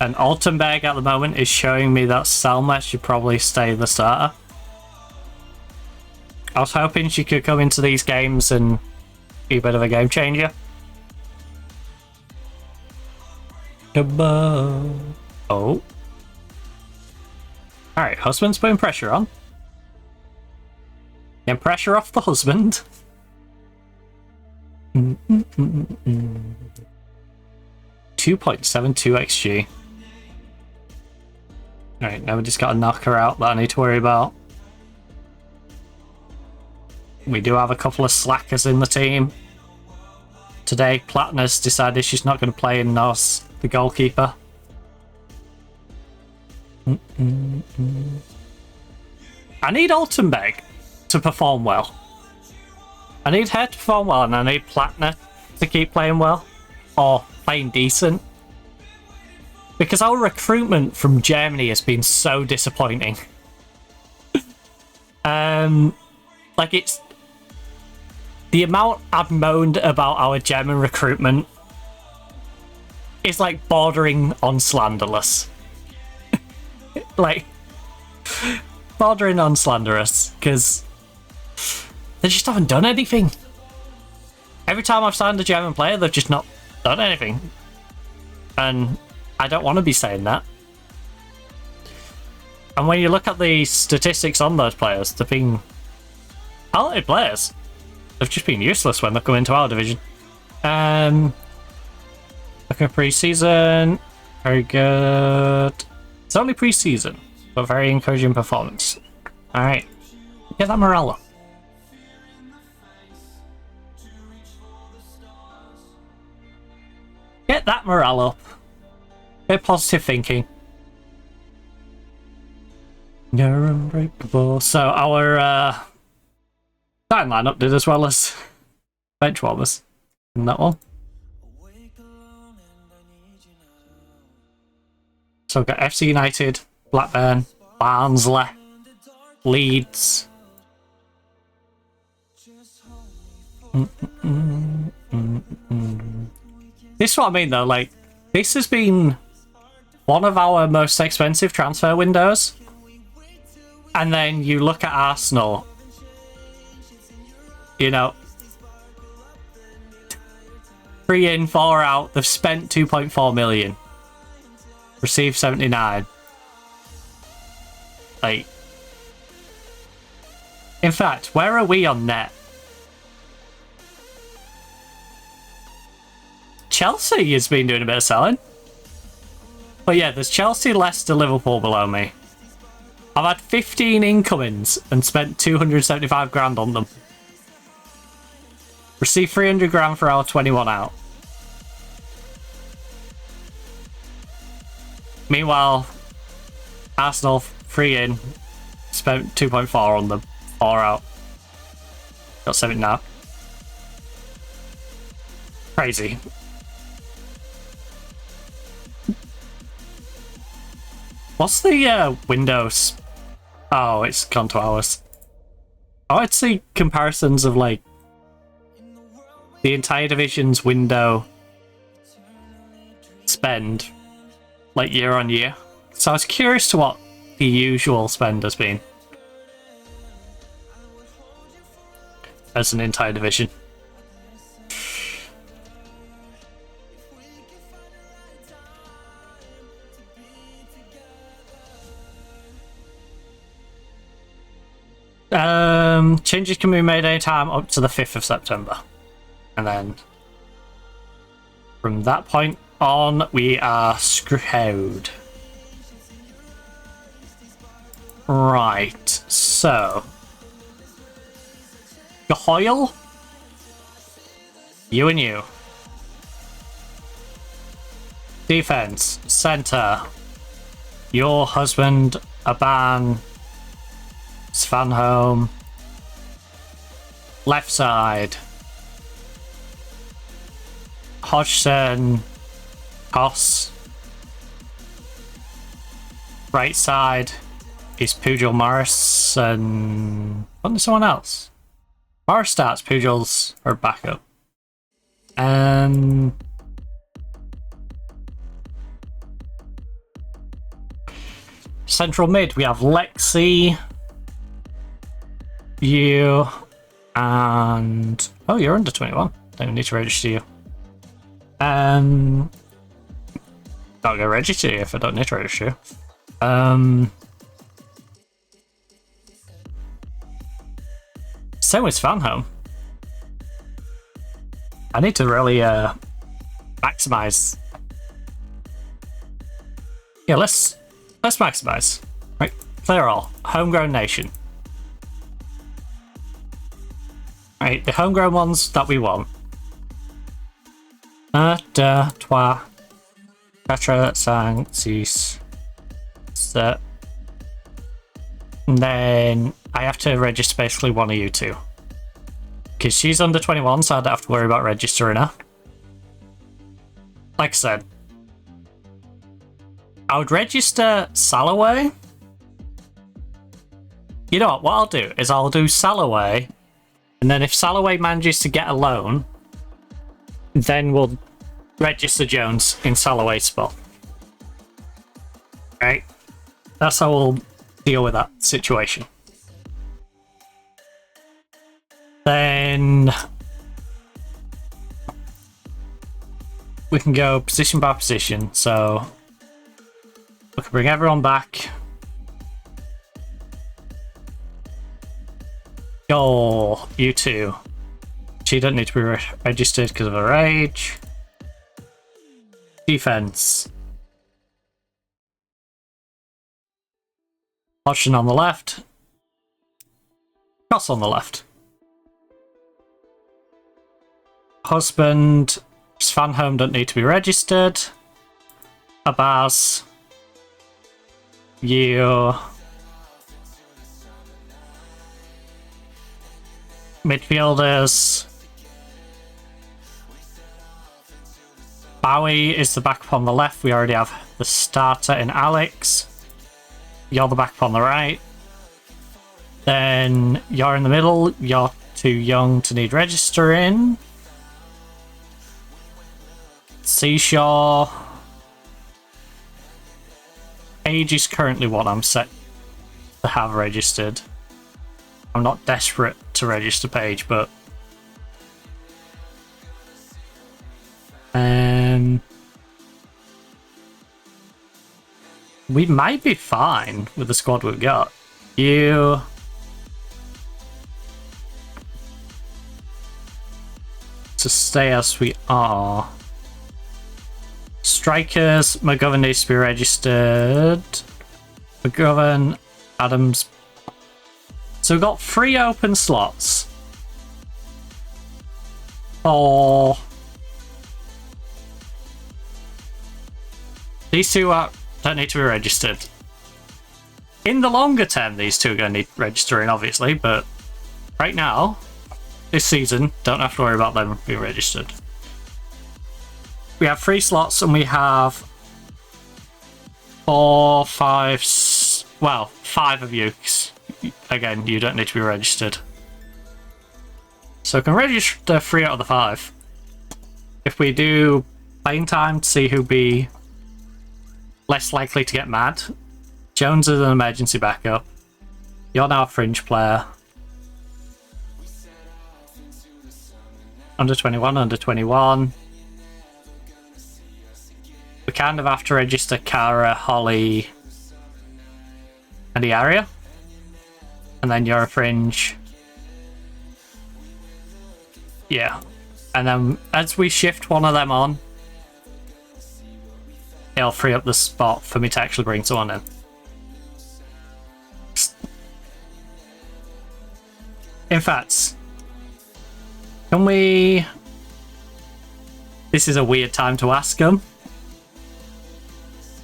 And Altenberg at the moment is showing me that Selma should probably stay the starter. I was hoping she could come into these games and be a bit of a game changer. Oh. Alright, husband's putting pressure on. Getting pressure off the husband. 2.72 XG. Alright, now we just got to knock her out that I need to worry about. We do have a couple of slackers in the team. Today, Platner's decided she's not going to play in NOS, the goalkeeper. I need Altenberg to perform well. I need her to perform well, and I need Platner to keep playing well. Or playing decent. Because our recruitment from Germany has been so disappointing. Like, it's... The amount I've moaned about our German recruitment is, like, bordering on slanderous. Like, bordering on slanderous, because they just haven't done anything. Every time I've signed a German player, they've just not done anything. And I don't want to be saying that. And when you look at the statistics on those players, they've been talented players. They've just been useless when they come into our division. Looking at pre-season, very good. It's only pre-season, but very encouraging performance. Alright, get that morale up. Get that morale up. Bit positive thinking. You're unbreakable. So our starting lineup did as well as bench warmers in that one. So we've got FC United, Blackburn, Barnsley, Leeds. This is what I mean though, like, this has been one of our most expensive transfer windows. And then you look at Arsenal, you know, 3 in, 4 out, they've spent 2.4 million. Received 79. Like, in fact, where are we on net? Chelsea has been doing a bit of selling. But yeah, there's Chelsea, Leicester, Liverpool below me. I've had 15 incomings and spent 275 grand on them. Received 300 grand for our 21 out. Meanwhile, Arsenal 3 in, spent 2.4 on them, 4 out. Got 7 now. Crazy. What's the Windows? Oh, it's gone to hours. I'd see comparisons of like the entire division's window spend like year on year. So I was curious to what the usual spend has been as an entire division. Changes can be made anytime up to the 5th of September. And then from that point on, we are screwed. Right, so Gahoyle, you and you. Defense, center, your husband, Aban, Svanholm. Left side, Hodgson, Koss. Right side is Pujol, Morris, and wasn't there someone else? Morris starts, Pujol's her backup. Central mid, we have Lexi, you, and... Oh, you're under 21. Don't need to register you. Not gonna register you if I don't need to register you. Same with Fan Home. I need to really maximize. Yeah, let's maximize. Right, clear all. Homegrown nation. Right, the homegrown ones that we want. Toi. Petra, Sang, Sis. Set. And then I have to register basically one of you two. Because she's under 21, so I don't have to worry about registering her. Like I said, I would register Salaway. You know what I'll do is I'll do Salaway, and then if Salaway manages to get a loan, then we'll register Jones in Salaway's spot. Right? That's how we'll deal with that situation. Then we can go position by position, so we can bring everyone back. Oh, you two. She doesn't need to be registered because of her age. Defense. Option on the left. Cross on the left. Husband. Fan Home don't need to be registered. Abaz. You. Midfielders. Bowie is the backup on the left. We already have the starter in Alex. You're the backup on the right. Then you're in the middle. You're too young to need registering. Seashore. Age is currently what I'm set to have registered. I'm not desperate to register Paige, but we might be fine with the squad we've got. You to stay as we are. Strikers, McGovern needs to be registered. McGovern, Adams. So we've got 3 open slots. For these two don't need to be registered. In the longer term, these two are going to need registering, obviously, but right now, this season, don't have to worry about them being registered. We have 3 slots and we have 4, 5, well, 5 of you. Again, you don't need to be registered. So I can register 3 out of the 5. If we do playing time to see who'd be less likely to get mad. Jones is an emergency backup. You're now a fringe player. Under 21, under 21. We kind of have to register Kara, Holly, and the area. And then you're a fringe. Yeah. And then as we shift one of them on, it'll free up the spot for me to actually bring someone in. In fact, can we... This is a weird time to ask them.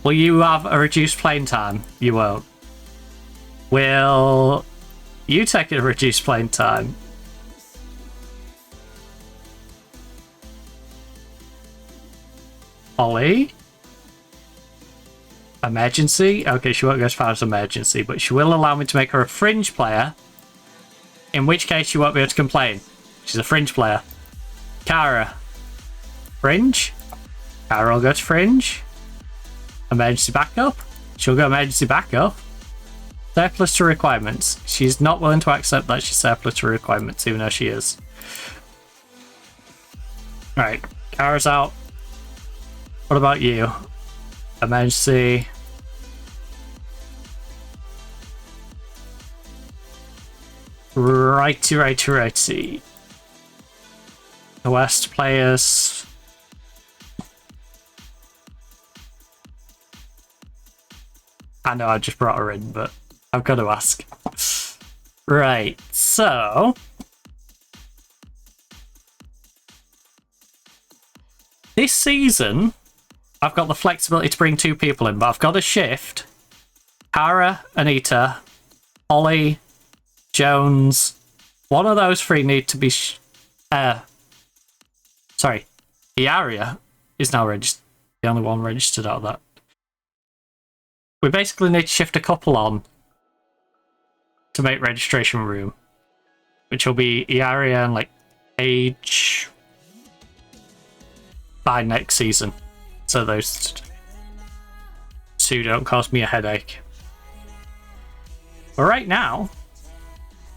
Will you have a reduced playing time? You won't. Will you take a reduced playing time? Ollie? Emergency? Okay, she won't go as far as emergency, but she will allow me to make her a fringe player, in which case she won't be able to complain. She's a fringe player. Kara. Fringe? Kara will go to fringe. Emergency backup. She'll go emergency backup. Surplus to requirements. She's not willing to accept that she's surplus to requirements, even though she is. Alright, Kara's out. What about you? Emergency. Righty. The West players. I know I just brought her in, but I've got to ask. Right, so this season I've got the flexibility to bring 2 people in, but I've got a shift. Kara, Anita, Holly, Jones. One of those 3 need to be sorry, Iaria is now registered. The only one registered out of that. We basically need to shift a couple on to make registration room, which will be Iaria and like Age by next season. So those 2 don't cause me a headache. But right now,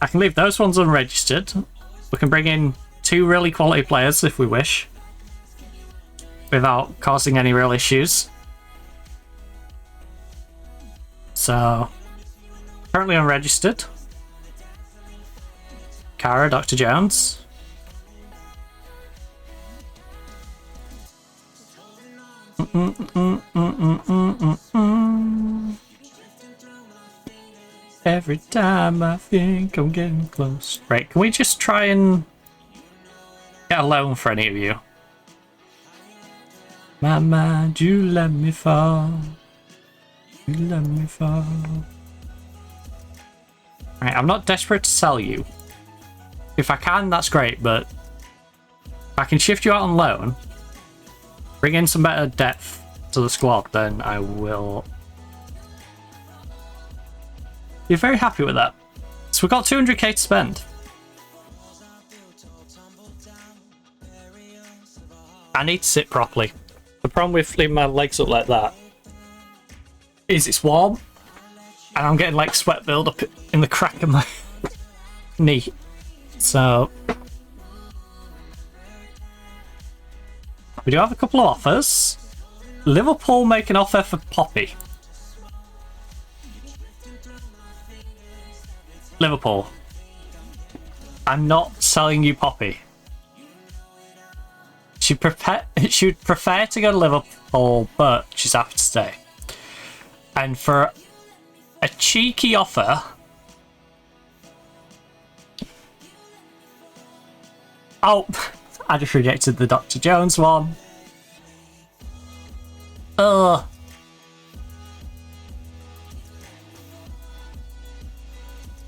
I can leave those ones unregistered. We can bring in 2 really quality players if we wish, without causing any real issues. So, currently unregistered. Kara, Dr. Jones. Every time I think I'm getting close. Right, can we just try and get a loan for any of you? My mind, you let me fall. You let me fall. Right, I'm not desperate to sell you. If I can, that's great, but if I can shift you out on loan, bring in some better depth to the squad, then I will be very happy with that. So we've got 200k to spend. I need to sit properly. The problem with leaving my legs up like that is it's warm and I'm getting like sweat build up in the crack of my knee. So we do have a couple of offers. Liverpool make an offer for Poppy. Liverpool, I'm not selling you Poppy. She'd prefer to go to Liverpool, but she's happy to stay. And for a cheeky offer, oh, I just rejected the Dr. Jones one. Ugh.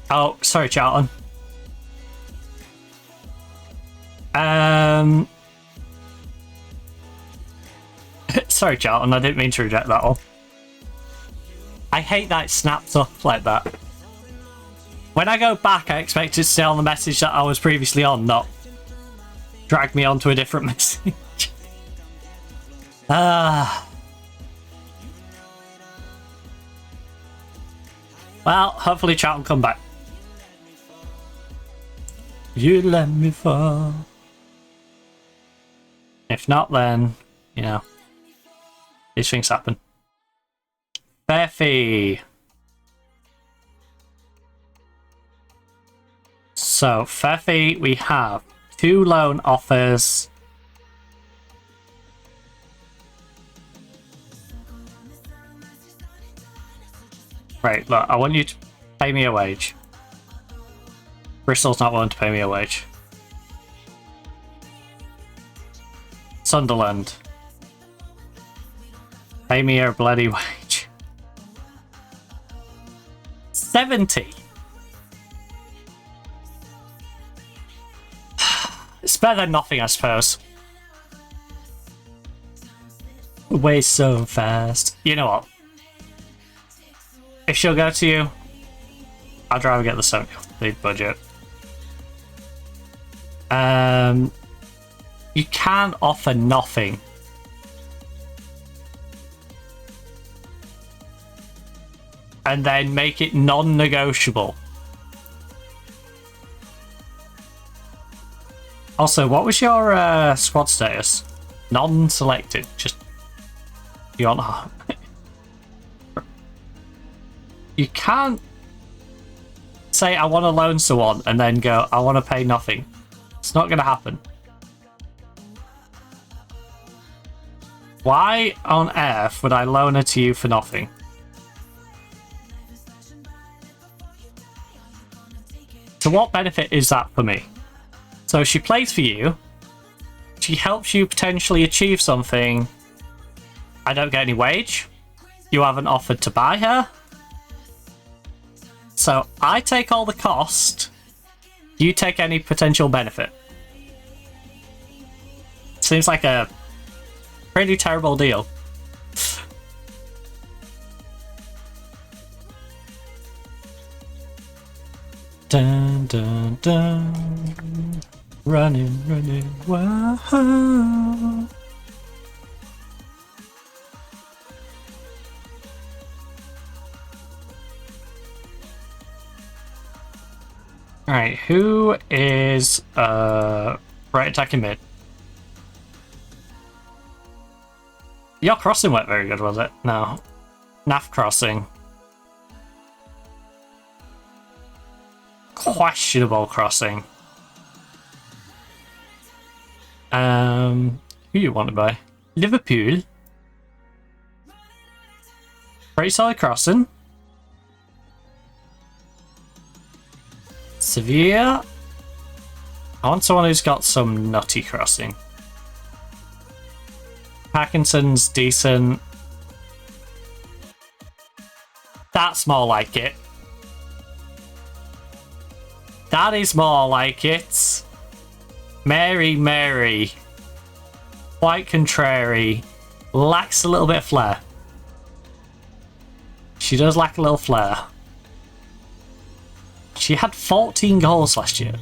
Oh, sorry, Charlton. Sorry, Charlton, I didn't mean to reject that one. I hate that it snaps up like that. When I go back, I expect it to stay on the message that I was previously on, not drag me onto a different message. Well, hopefully Charlton come back. You let me fall. If not, then, you know, these things happen. Feffy. So, Feffy, we have 2 loan offers. Right, look, I want you to pay me a wage. Bristol's not willing to pay me a wage. Sunderland. Pay me a bloody wage. 70. It's better than nothing, I suppose. Way so fast. You know what? If she'll go to you, I'd rather get the 70 lead budget. You can offer nothing. and then make it non-negotiable. Also, what was your squad status? Non-selected. Just you on. You can't say I want to loan someone and then go I want to pay nothing. It's not going to happen. Why on earth would I loan her to you for nothing? So what benefit is that for me? So she plays for you. She helps you potentially achieve something. I don't get any wage. You haven't offered to buy her. So I take all the cost. You take any potential benefit. Seems like a pretty terrible deal. Dun dun dun. Running, running, wow. Alright, who is right attacking mid? Your crossing weren't very good, was it? No. NAF crossing. Questionable crossing. Who you want to buy? Liverpool. Pretty solid crossing. Sevilla. I want someone who's got some nutty crossing. Parkinson's decent. That's more like it. That is more like it. Mary, Mary. Quite contrary. Lacks a little bit of flair. She does lack a little flair. She had 14 goals last year.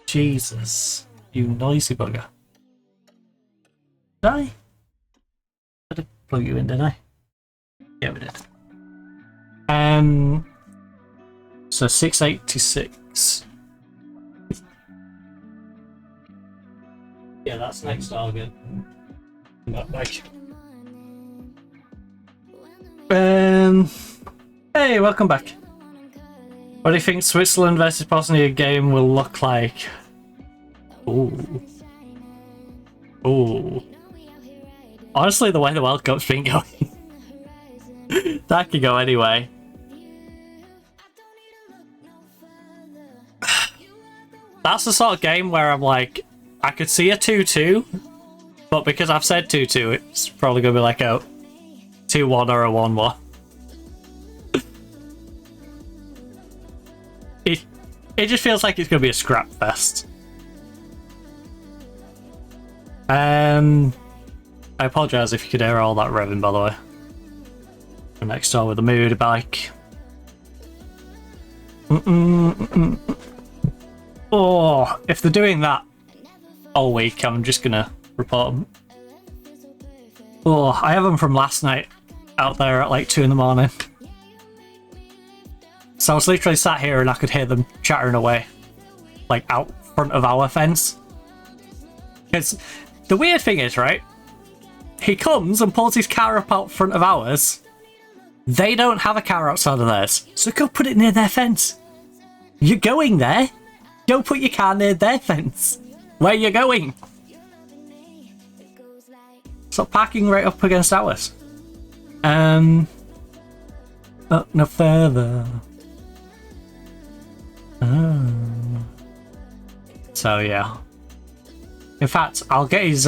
Jesus. You noisy bugger. Did I? Did I plug you in, did I? Yeah, we did. So 686. Yeah, that's next target. Back. Hey, welcome back. What do you think Switzerland versus Bosnia game will look like? Ooh. Ooh. Honestly, the way the World Cup's been going, that could go anyway. That's the sort of game where I'm like, I could see a 2-2, but because I've said 2-2, it's probably going to be like a 2-1 or a 1-1. It just feels like it's going to be a scrap fest. I apologise if you could hear all that revving, by the way. We're next door with the moody bike. Oh, if they're doing that all week, I'm just going to report them. Oh, I have them from last night out there at like 2 in the morning. So I was literally sat here and I could hear them chattering away, like out front of our fence. Because the weird thing is, right? He comes and pulls his car up out front of ours. They don't have a car outside of theirs, so go put it near their fence. You're going there. Go put your car near their fence. Where you going? Stop parking right up against ours. No further. So yeah. In fact, I'll get his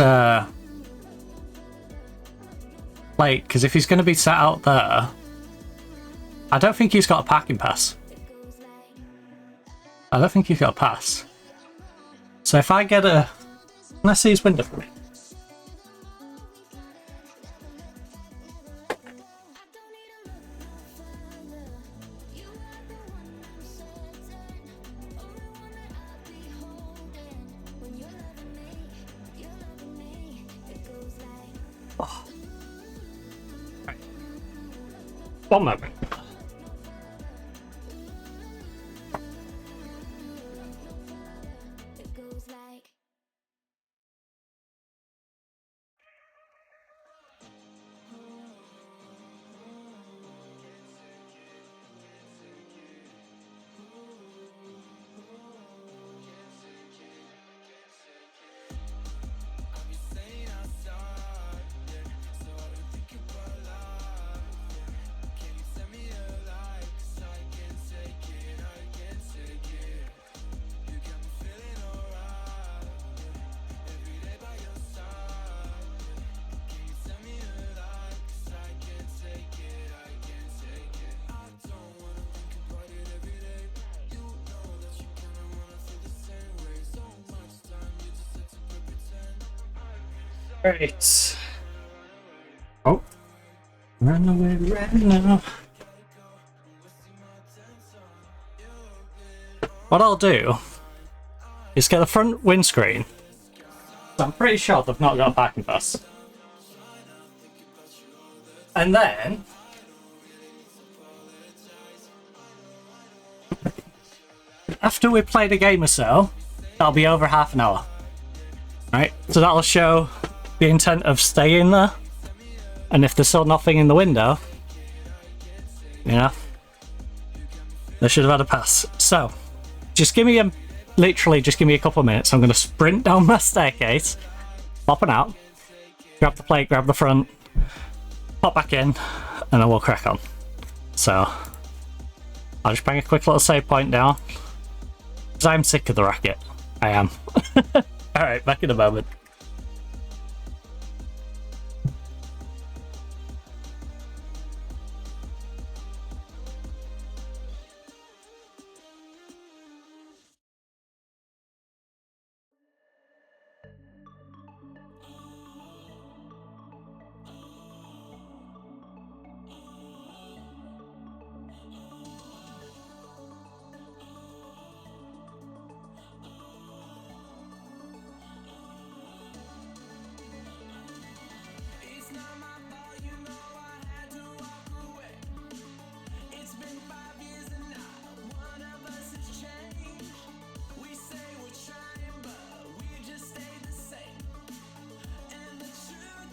like, because if he's going to be sat out there, I don't think he's got a parking pass. I don't think he's got a pass. So if I get a, let's see his window for me. Oh. Right. 1 moment. Right. Oh. Run away right now. What I'll do is get the front windscreen. I'm pretty sure they've not got a parking pass. And then after we played a game or so, that'll be over half an hour. Right? So that'll show the intent of staying there. And if there's still nothing in the window, you know, they should have had a pass. So, just give me literally just give me a couple of minutes. I'm going to sprint down my staircase, popping out, grab the plate, grab the front, pop back in, and then we'll crack on. So, I'll just bang a quick little save point down, because I'm sick of the racket. I am. Alright, back in a moment. It's not my fault, you know I had to walk away. It's been 5 years and now one of us has changed. We say we're trying, but we just stay the same. And the truth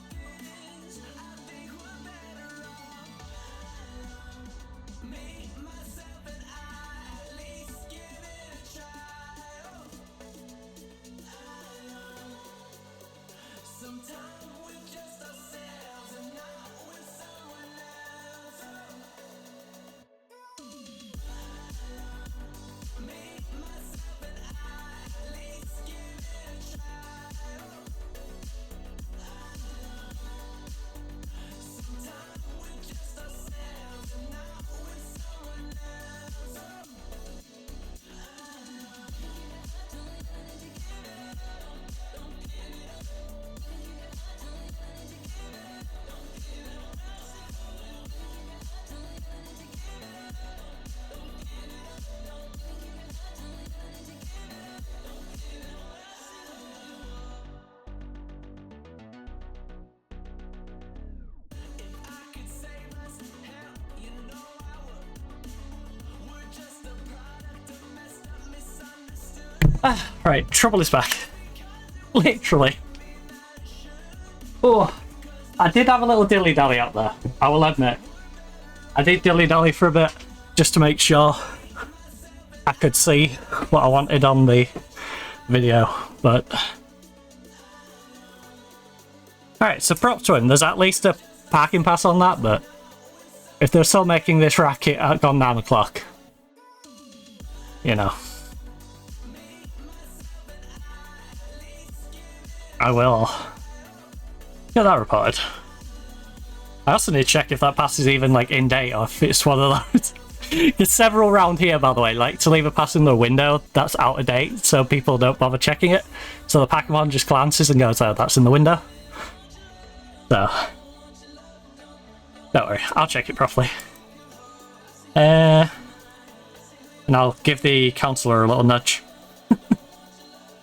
is, I think we're better off. Me, myself, and I, at least give it a try. Sometimes we're just ourselves and not with someone else. Me, myself, and I, at least give it a try. Sometimes we're just ourselves and not with someone else. I could save us, hell, you know I would. We're just a product of messed up, misunderstood. Right, trouble is back. Literally. Oh, I did have a little dilly-dally up there, I will admit. I did dilly-dally for a bit, just to make sure I could see what I wanted on the video, but... Alright, so props to him, there's at least a parking pass on that, but if they're still making this racket at gone 9 o'clock, you know. I will get that reported. I also need to check if that pass is even like in date or if it's one of those. There's several around here, by the way, like to leave a pass in the window that's out of date so people don't bother checking it. So the Pokemon just glances and goes, oh, that's in the window. So, don't worry, I'll check it properly. And I'll give the counsellor a little nudge.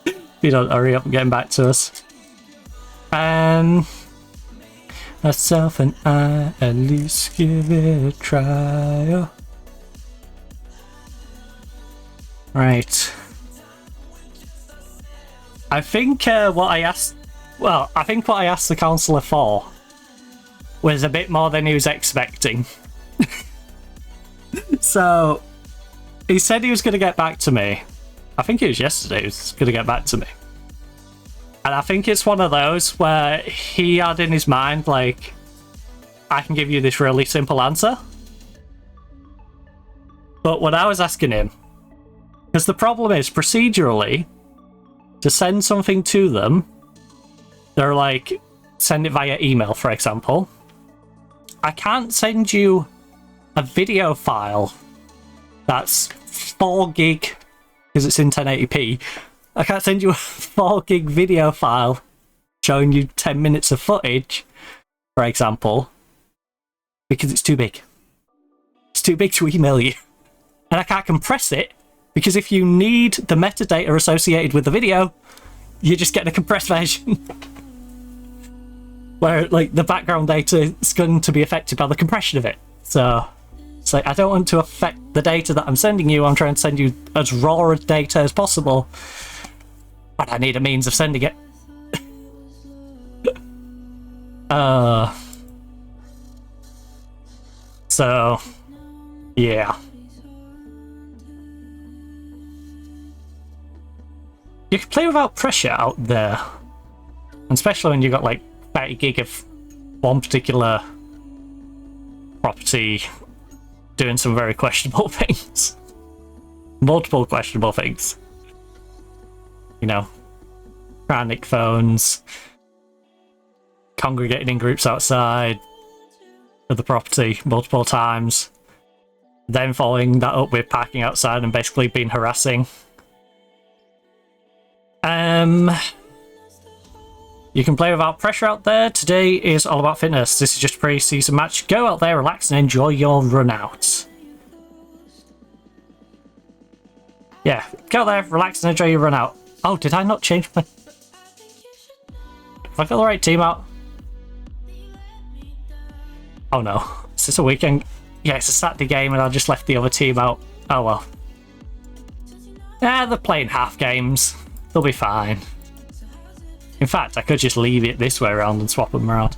If you don't hurry up and getting back to us. Myself and I, at least give it a try. Right. I think what I asked the counsellor for was a bit more than he was expecting. So, he said he was going to get back to me. I think it was yesterday he was going to get back to me. And I think it's one of those where he had in his mind, like, I can give you this really simple answer. But when I was asking him, because the problem is, procedurally, to send something to them, they're like, send it via email, for example. I can't send you a video file that's 4 gig, because it's in 1080p. I can't send you a 4 gig video file showing you 10 minutes of footage, for example, because it's too big. It's too big to email you. And I can't compress it, because if you need the metadata associated with the video, you're just getting a compressed version. Where, like, the background data is going to be affected by the compression of it. So, it's like, I don't want to affect the data that I'm sending you. I'm trying to send you as raw a data as possible. But I need a means of sending it. So, yeah. You can play without pressure out there. And especially when you've got like 30 gig of one particular property doing some very questionable things. Multiple questionable things. You know, frantic phones, congregating in groups outside of the property multiple times, then following that up with parking outside and basically being harassing. You can play without pressure out there. Today is all about fitness. This is just a pre-season match. Go out there, relax, and enjoy your run out. Yeah, go out there, relax, and enjoy your run out. Oh, did I not change my... Have I got the right team out? Oh no. Is this a weekend? Yeah, it's a Saturday game and I just left the other team out. Oh well. Yeah, they're playing half games. They'll be fine. In fact, I could just leave it this way around and swap them around.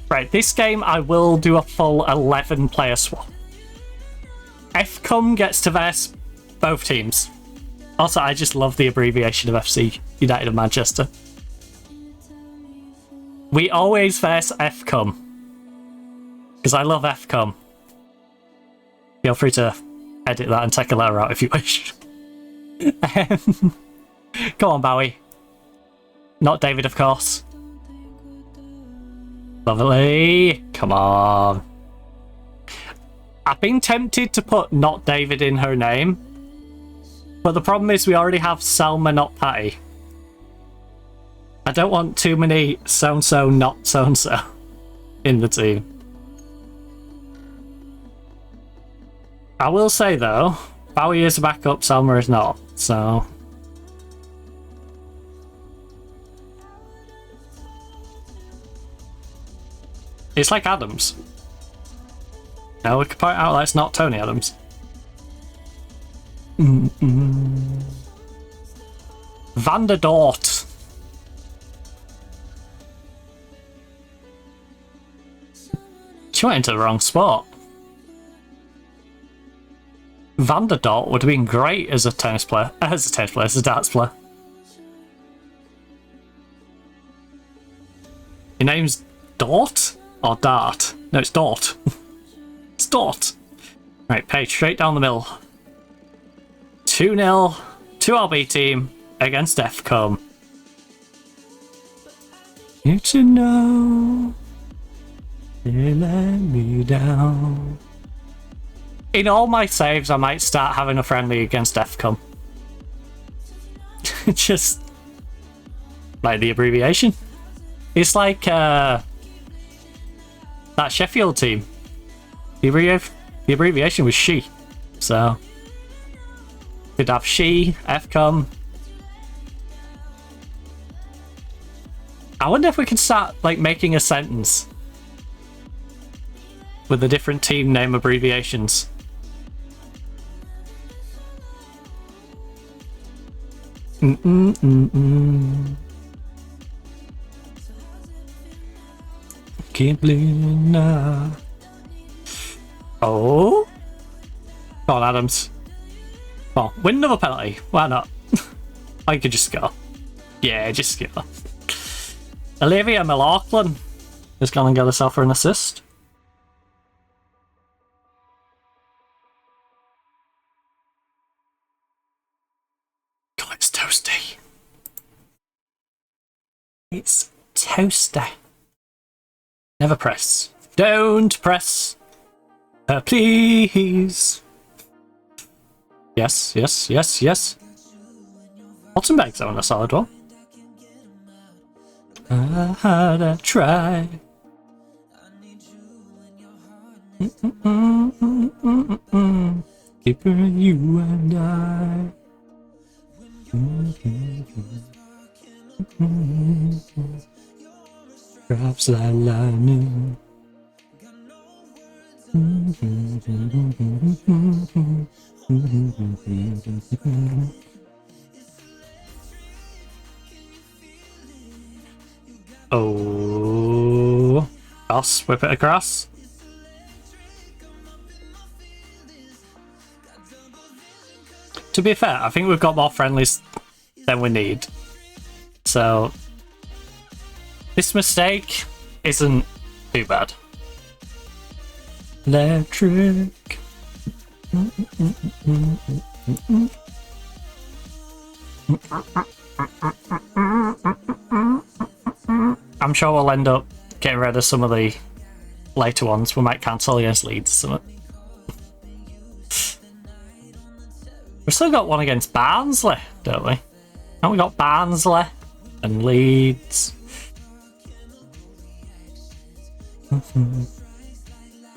Right, this game I will do a full 11 player swap. FCOM gets to verse both teams. Also, I just love the abbreviation of FC, United of Manchester. We always verse FCOM. Because I love FCOM. Feel free to edit that and take a letter out if you wish. Come on, Bowie. Not David, of course. Lovely. Come on. I've been tempted to put not David in her name. But the problem is we already have Selma, not Patty. I don't want too many so-and-so, not so-and-so in the team. I will say, though, Bowie is a backup, Selma is not, so... It's like Adams. Now we can point out that it's not Tony Adams. Van der Dort. She went into the wrong spot. Van der Dort would have been great as a tennis player. As a darts player. Your name's Dort? Or Dart? No, it's Dort. It's Dort. Right, Paige, straight down the middle. 2-0 to RB team against FCOM. You to know they let me down. In all my saves, I might start having a friendly against FCOM. Just like the abbreviation. It's like that Sheffield team. The abbreviation was she. So could have she, FCOM. I wonder if we can start like making a sentence with the different team name abbreviations. Keep believing now. Oh, come on, Adams. Come on, win another penalty. Why not? I could just score. Yeah, just score. Olivia McLaughlin has gone and got herself for an assist. God, it's toasty. It's toasty. Never press. Don't press. Please. Yes, yes, yes, yes. Ottenberg's on a solid one. I had a try. Keeping you and I. Drops like lightning. Oh, cross, whip it across. To be fair, I think we've got more friendlies than we need. So, this mistake isn't too bad. Electric. I'm sure we'll end up getting rid of some of the later ones. We might cancel against Leeds or something. We've still got one against Barnsley, don't we? Haven't we got Barnsley and Leeds?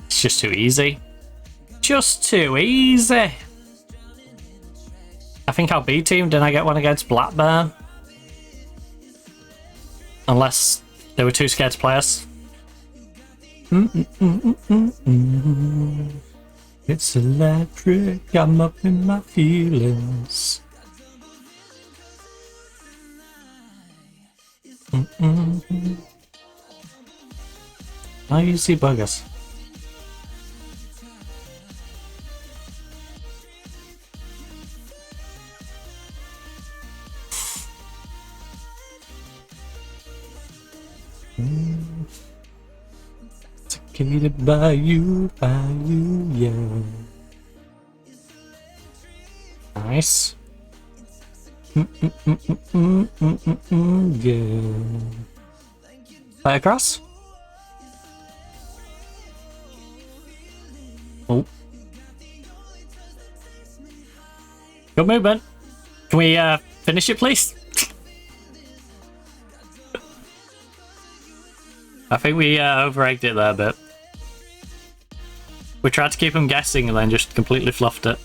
It's just too easy. Just too easy. I think our B team, didn't I get one against Blackburn? Unless they were too scared to play us. It's electric, I'm up in my feelings. Lazy buggers. Intoxicated by you, yeah. Nice. Yeah. Play across. Oh. Good movement. Can we finish it, please? I think we over-egged it there a bit. We tried to keep them guessing and then just completely fluffed it.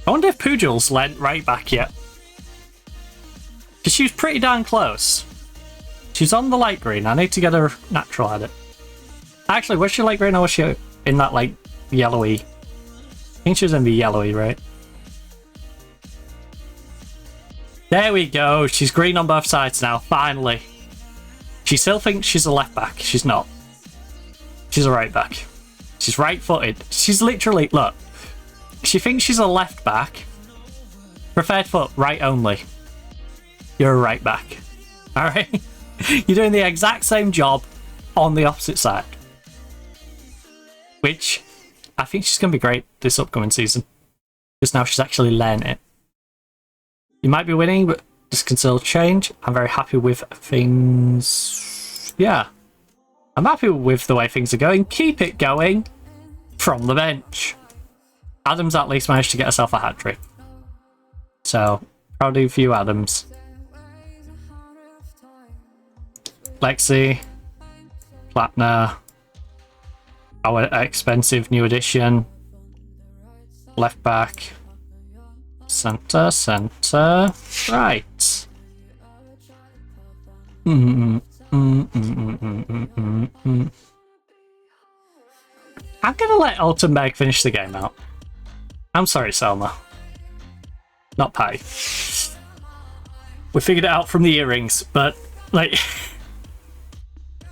I wonder if Pujal's lent right back yet. Because she was pretty darn close. She's on the light green. I need to get her natural at it. Actually, was she light green or was she in that, like, yellowy? I think she was in the yellowy, right? There we go. She's green on both sides now, finally. She still thinks she's a left back. She's not. She's a right back. She's right-footed. She's literally, look. She thinks she's a left back. Preferred foot, right only. You're a right back. Alright? You're doing the exact same job on the opposite side. Which, I think she's going to be great this upcoming season. Because now she's actually learned it. You might be winning, but this can still change. I'm very happy with things. Yeah. I'm happy with the way things are going. Keep it going from the bench. Adams at least managed to get herself a hat-trick. So, proud of you, Adams. Lexi. Platner. Our expensive new addition. Left back. Centre, centre. Right. I'm gonna let Altenberg finish the game out. I'm sorry, Selma. Not Pi. We figured it out from the earrings, but, like...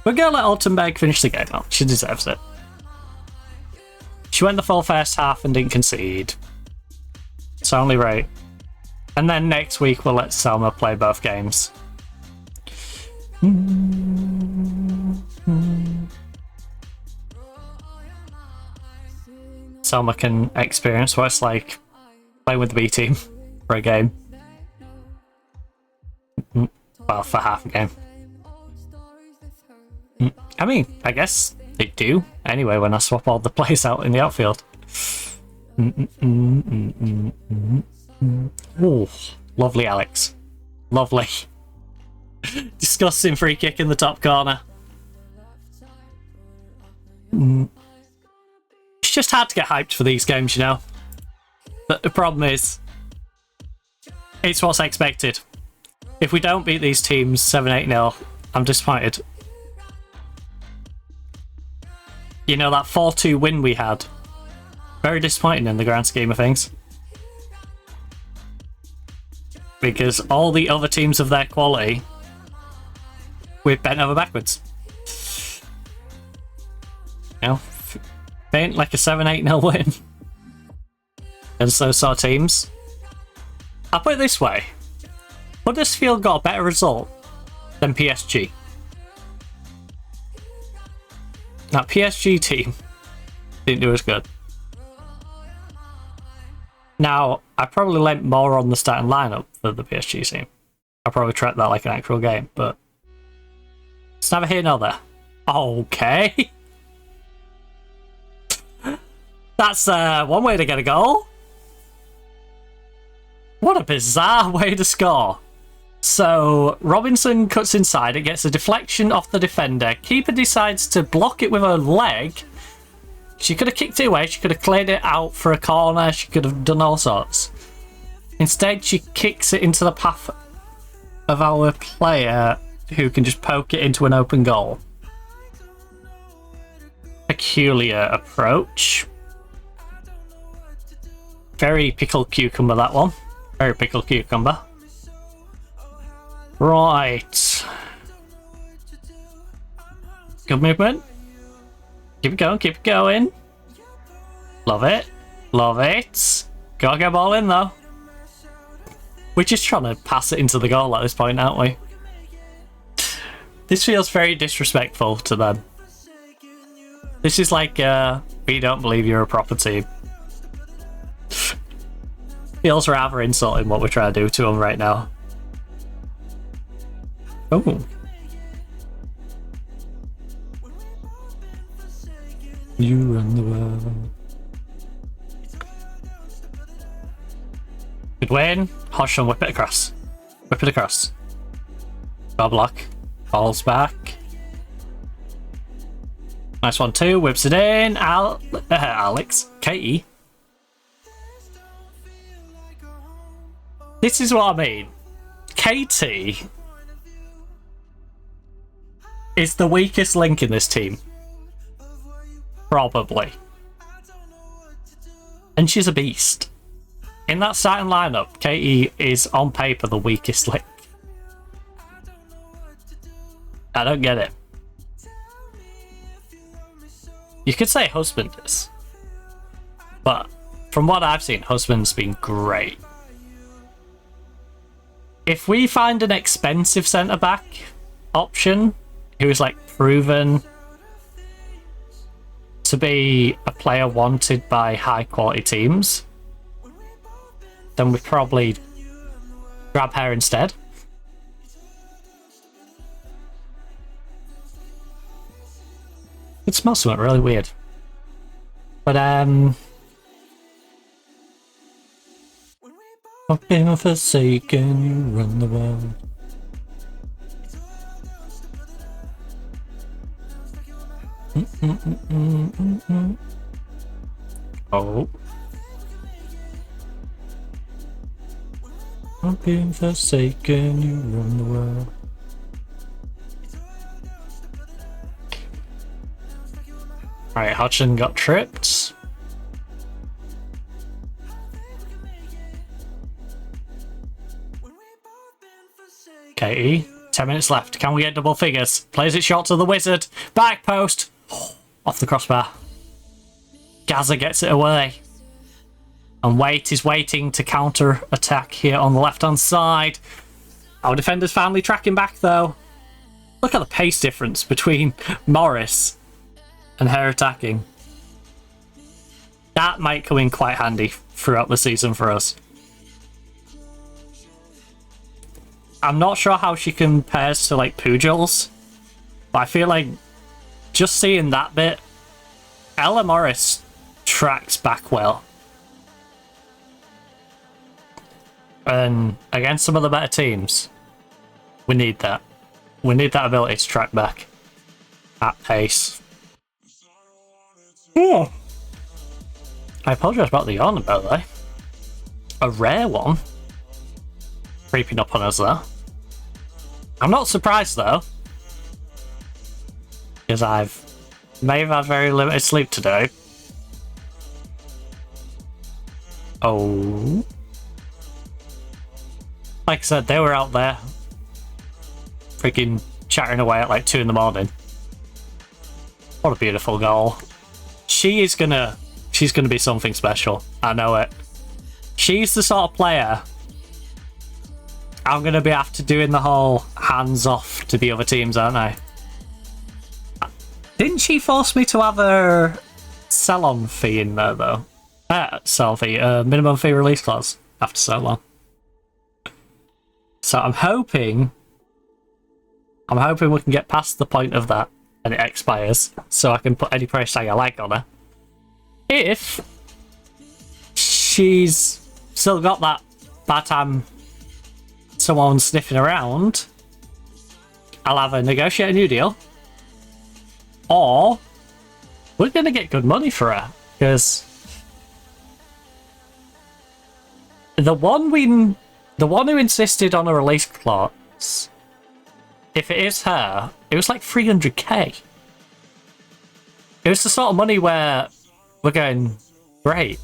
we're gonna let Altenberg finish the game out. She deserves it. She went the full first half and didn't concede. It's only right. And then next week we'll let Selma play both games. Selma can experience what it's like playing with the B team for a game. Well, for half a game. I mean, I guess they do anyway when I swap all the players out in the outfield. Oh, lovely, Alex. Lovely. Just disgusting free kick in the top corner. It's just hard to get hyped for these games, you know. But the problem is, it's what's expected. If we don't beat these teams 7-8-0, I'm disappointed. You know, that 4-2 win we had, very disappointing in the grand scheme of things. Because all the other teams of their quality, we've bent over backwards. You know, ain't like a 7-8-0 win. And so saw teams. I'll put it this way. Huddersfield got a better result than PSG. That PSG team didn't do as good. Now, I probably lent more on the starting lineup for the PSG team. I probably treat that like an actual game, but it's neither here nor there. Okay. That's one way to get a goal. What a bizarre way to score. So, Robinson cuts inside, it gets a deflection off the defender. Keeper decides to block it with her leg. She could have kicked it away, she could have cleared it out for a corner, she could have done all sorts. Instead, she kicks it into the path of our player, who can just poke it into an open goal. Peculiar approach. Very pickled cucumber, that one. Very pickled cucumber. Right. Good movement. Keep it going, keep it going. Love it. Love it. Gotta get the ball in, though. We're just trying to pass it into the goal at this point, aren't we? This feels very disrespectful to them. This is like, we don't believe you're a proper team. Feels rather insulting what we're trying to do to them right now. Oh. You run the world. Good win. Hodgson, whip it across. Whip it across. Ball block. Falls back. Nice one too. Whips it in. Alex. Katie. This is what I mean. Katie is the weakest link in this team. Probably. And she's a beast. In that starting lineup, Katie is on paper the weakest link. I don't get it. You could say Husband is. But from what I've seen, Husband's been great. If we find an expensive centre-back option who is like proven to be a player wanted by high-quality teams, then we probably grab her instead. It smells something really weird. But I've been forsaken, you run the world. Oh. I've been forsaken, you run the world. Alright, Hodgson got tripped. Katie, 10 minutes left. Can we get double figures? Plays it short to the wizard. Back post. Off the crossbar. Gaza gets it away. And Waite is waiting to counter attack here on the left hand side. Our defender's finally tracking back though. Look at the pace difference between Morris and her attacking. That might come in quite handy throughout the season for us. I'm not sure how she compares to like Pujol's, but I feel like just seeing that bit, Ella Morris tracks back well. And against some of the better teams, we need that. We need that ability to track back at pace. Oh. I apologise about the yawn, by the way. A rare one. Creeping up on us there. I'm not surprised though. Because may have had very limited sleep today. Oh. Like I said, they were out there freaking chattering away at like 2 in the morning. What a beautiful goal. She's gonna be something special. I know it. She's the sort of player I'm gonna be after doing the whole hands off to the other teams, aren't I? Didn't she force me to have a sell-on fee in there though? Sell fee, minimum fee release clause after so long. So I'm hoping we can get past the point of that and it expires, so I can put any price tag I like on her. If she's still got that bad time someone sniffing around, I'll have a negotiate a new deal, or we're gonna get good money for her, because the one who insisted on a release clause, if it is her, it was like 300k. It was the sort of money where we're going, great.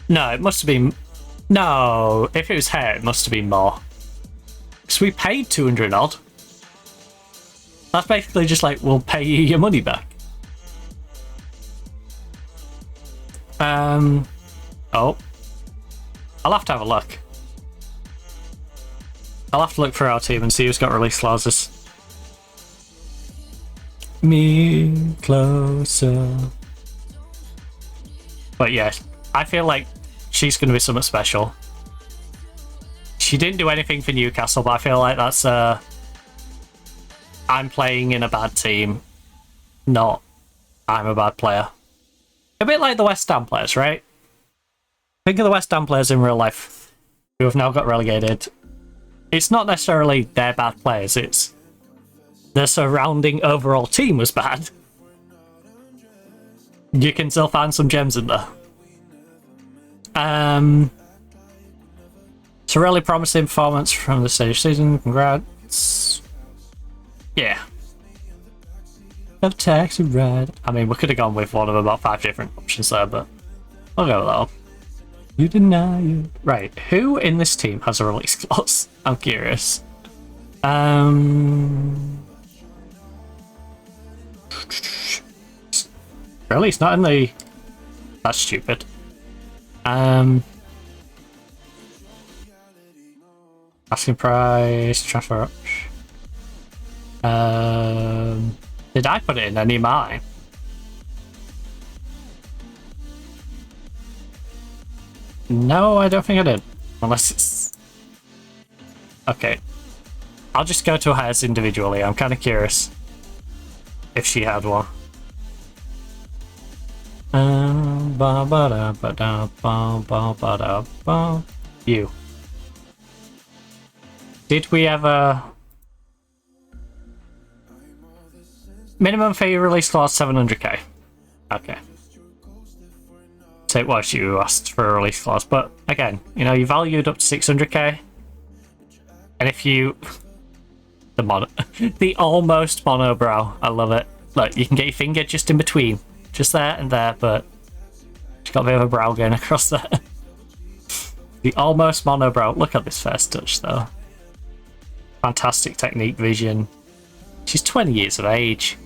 No, it must have been... No, if it was her, it must have been more. Because we paid 200 odd. That's basically just like, we'll pay you your money back. Oh. I'll have to have a look. I'll have to look for our team and see who's got release clauses. Me closer. But yeah, I feel like she's going to be something special. She didn't do anything for Newcastle, but I feel like that's I'm playing in a bad team, not I'm a bad player. A bit like the West Ham players, right? Think of the West Ham players in real life who have now got relegated. It's not necessarily their bad players, it's the surrounding overall team was bad. You can still find some gems in there. It's a really promising performance from the stage season. Congrats. Yeah. A taxi ride. I mean, we could have gone with one of about 5 different options there, but I'll go with that one. You deny you. Right, who in this team has a release clause? I'm curious. Really? It's not in the... That's stupid. Asking price, transfer option. Did I put it in any of mine? No, I don't think I did. Unless it's... Okay. I'll just go to hers individually. I'm kind of curious if she had one. You. Did we ever... Minimum fee release clause 700k. Okay. So it was you who asked for a release clause, but again, you know, you valued up to 600k. And if you... the almost monobrow, I love it. Look, you can get your finger just in between. Just there and there, but she's got a bit of a brow going across there. The almost monobrow. Look at this first touch, though. Fantastic technique, vision. She's 20 years of age.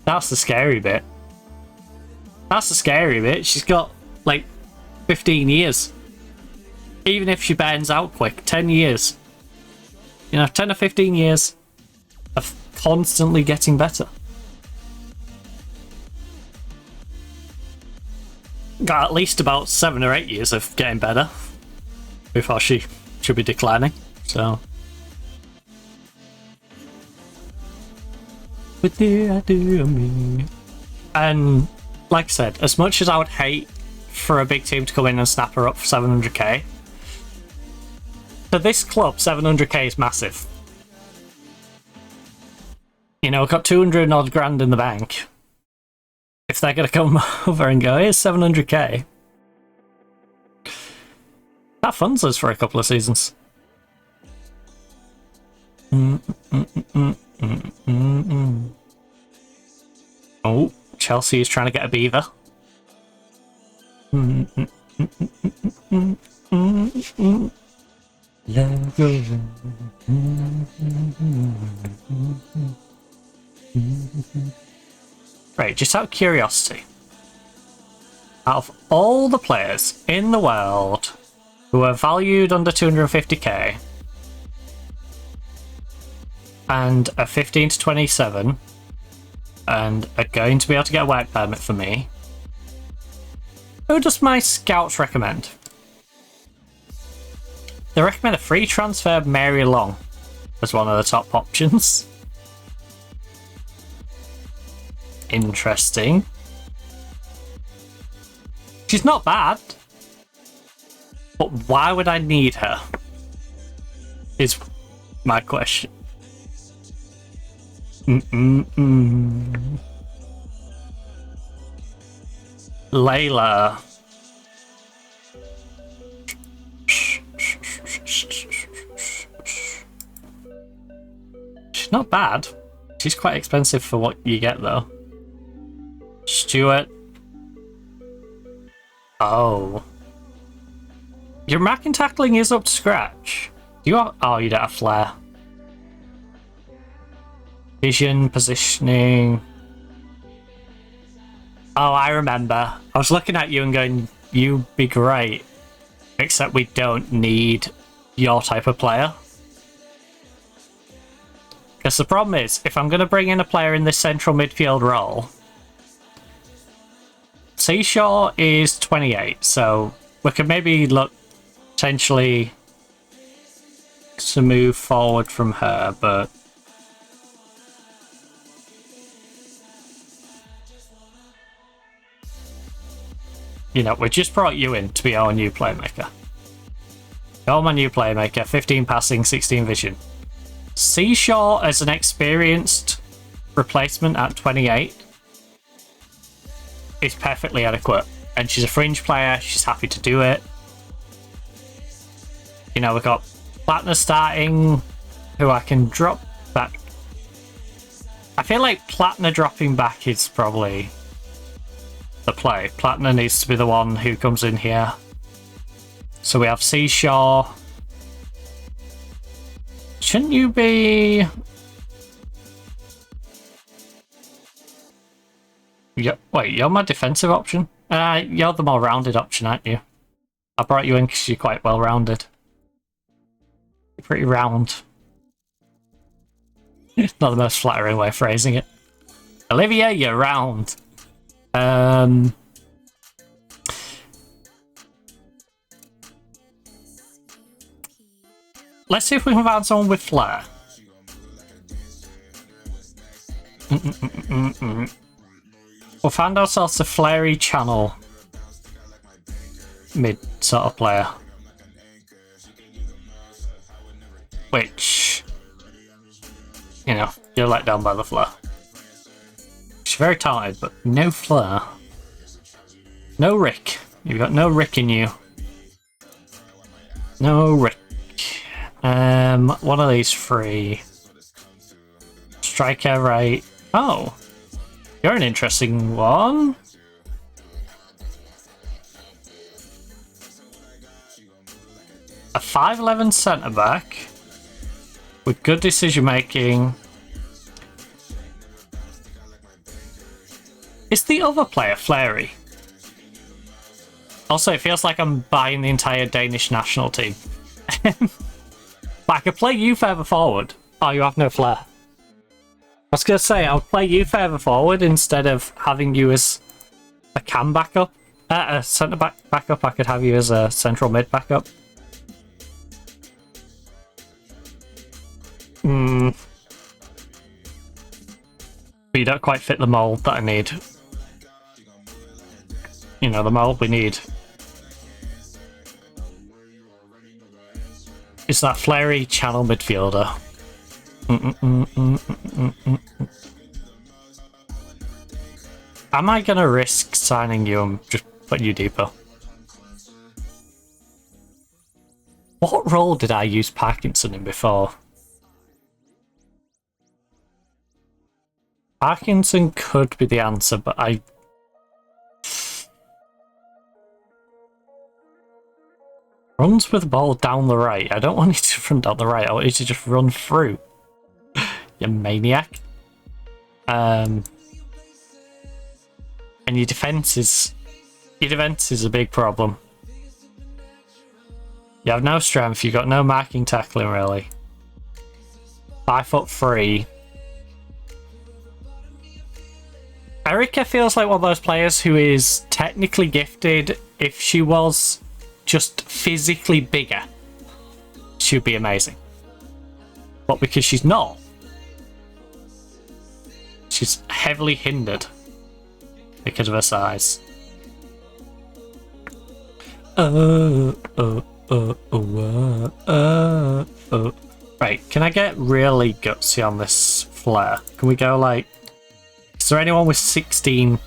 That's the scary bit. That's the scary bit. She's got, like, 15 years. Even if she burns out quick, 10 years. You know, 10 or 15 years of constantly getting better. Got at least about 7 or 8 years of getting better before she should be declining. So, what did I do to me? And like I said, as much as I would hate for a big team to come in and snap her up for 700k. For this club, 700k is massive. You know, I've got 200 odd grand in the bank. If they're going to come over and go, here's 700k. That funds us for a couple of seasons. Oh, Chelsea is trying to get a beaver. Right, just out of curiosity, out of all the players in the world who are valued under 250k and are 15 to 27 and are going to be able to get a work permit for me, who does my scouts recommend? They recommend a free transfer Mary Long as one of the top options. Interesting. She's not bad. But why would I need her? Is my question. Layla. She's not bad. She's quite expensive for what you get though. Stuart. Oh. Your mark and tackling is up to scratch. Do you have, oh, you don't have flair. Vision, positioning. Oh, I remember. I was looking at you and going, you'd be great. Except we don't need your type of player. Because the problem is, if I'm going to bring in a player in this central midfield role, Seashaw is 28, so we could maybe look potentially to move forward from her, but you know, we just brought you in to be our new playmaker. You're my new playmaker, 15 passing, 16 vision. Seashaw as an experienced replacement at 28 is perfectly adequate. And she's a fringe player, she's happy to do it. You know, we've got Platner starting, who I can drop back. I feel like Platner dropping back is probably the play. Platner needs to be the one who comes in here. So we have Seashaw. Shouldn't you be... Wait, you're my defensive option? You're the more rounded option, aren't you? I brought you in because you're quite well rounded. You're pretty round. Not the most flattering way of phrasing it. Olivia, you're round. Let's see if we can find someone with flair. We'll find ourselves a flary channel mid sort of player. Which, you know, you're let down by the flair. She's very talented, but no flair. No Rick. You've got no Rick in you. No Rick. One of these free. Striker, right? Oh, you're an interesting one. A 5'11" centre back with good decision making. Is the other player flary? Also, it feels like I'm buying the entire Danish national team. But I could play you further forward. Oh, you have no flair. I was going to say, I'll play you further forward instead of having you as a cam backup. A centre back backup, I could have you as a central mid backup. But you don't quite fit the mould that I need. you know, the mold we need. It's that flary channel midfielder. Am I gonna risk signing you and just putting you deeper? What role did I use Parkinson in before? Parkinson could be the answer, but I... Runs with the ball down the right. I don't want you to run down the right. I want you to just run through. You maniac. And your defense is a big problem. You have no strength. You've got no marking, tackling really. 5'3". Erica feels like one of those players who is technically gifted. If she was just physically bigger, she would be amazing. But because she's not, she's heavily hindered because of her size. Right, can I get really gutsy on this flare? Can we go like... Is there anyone with 16?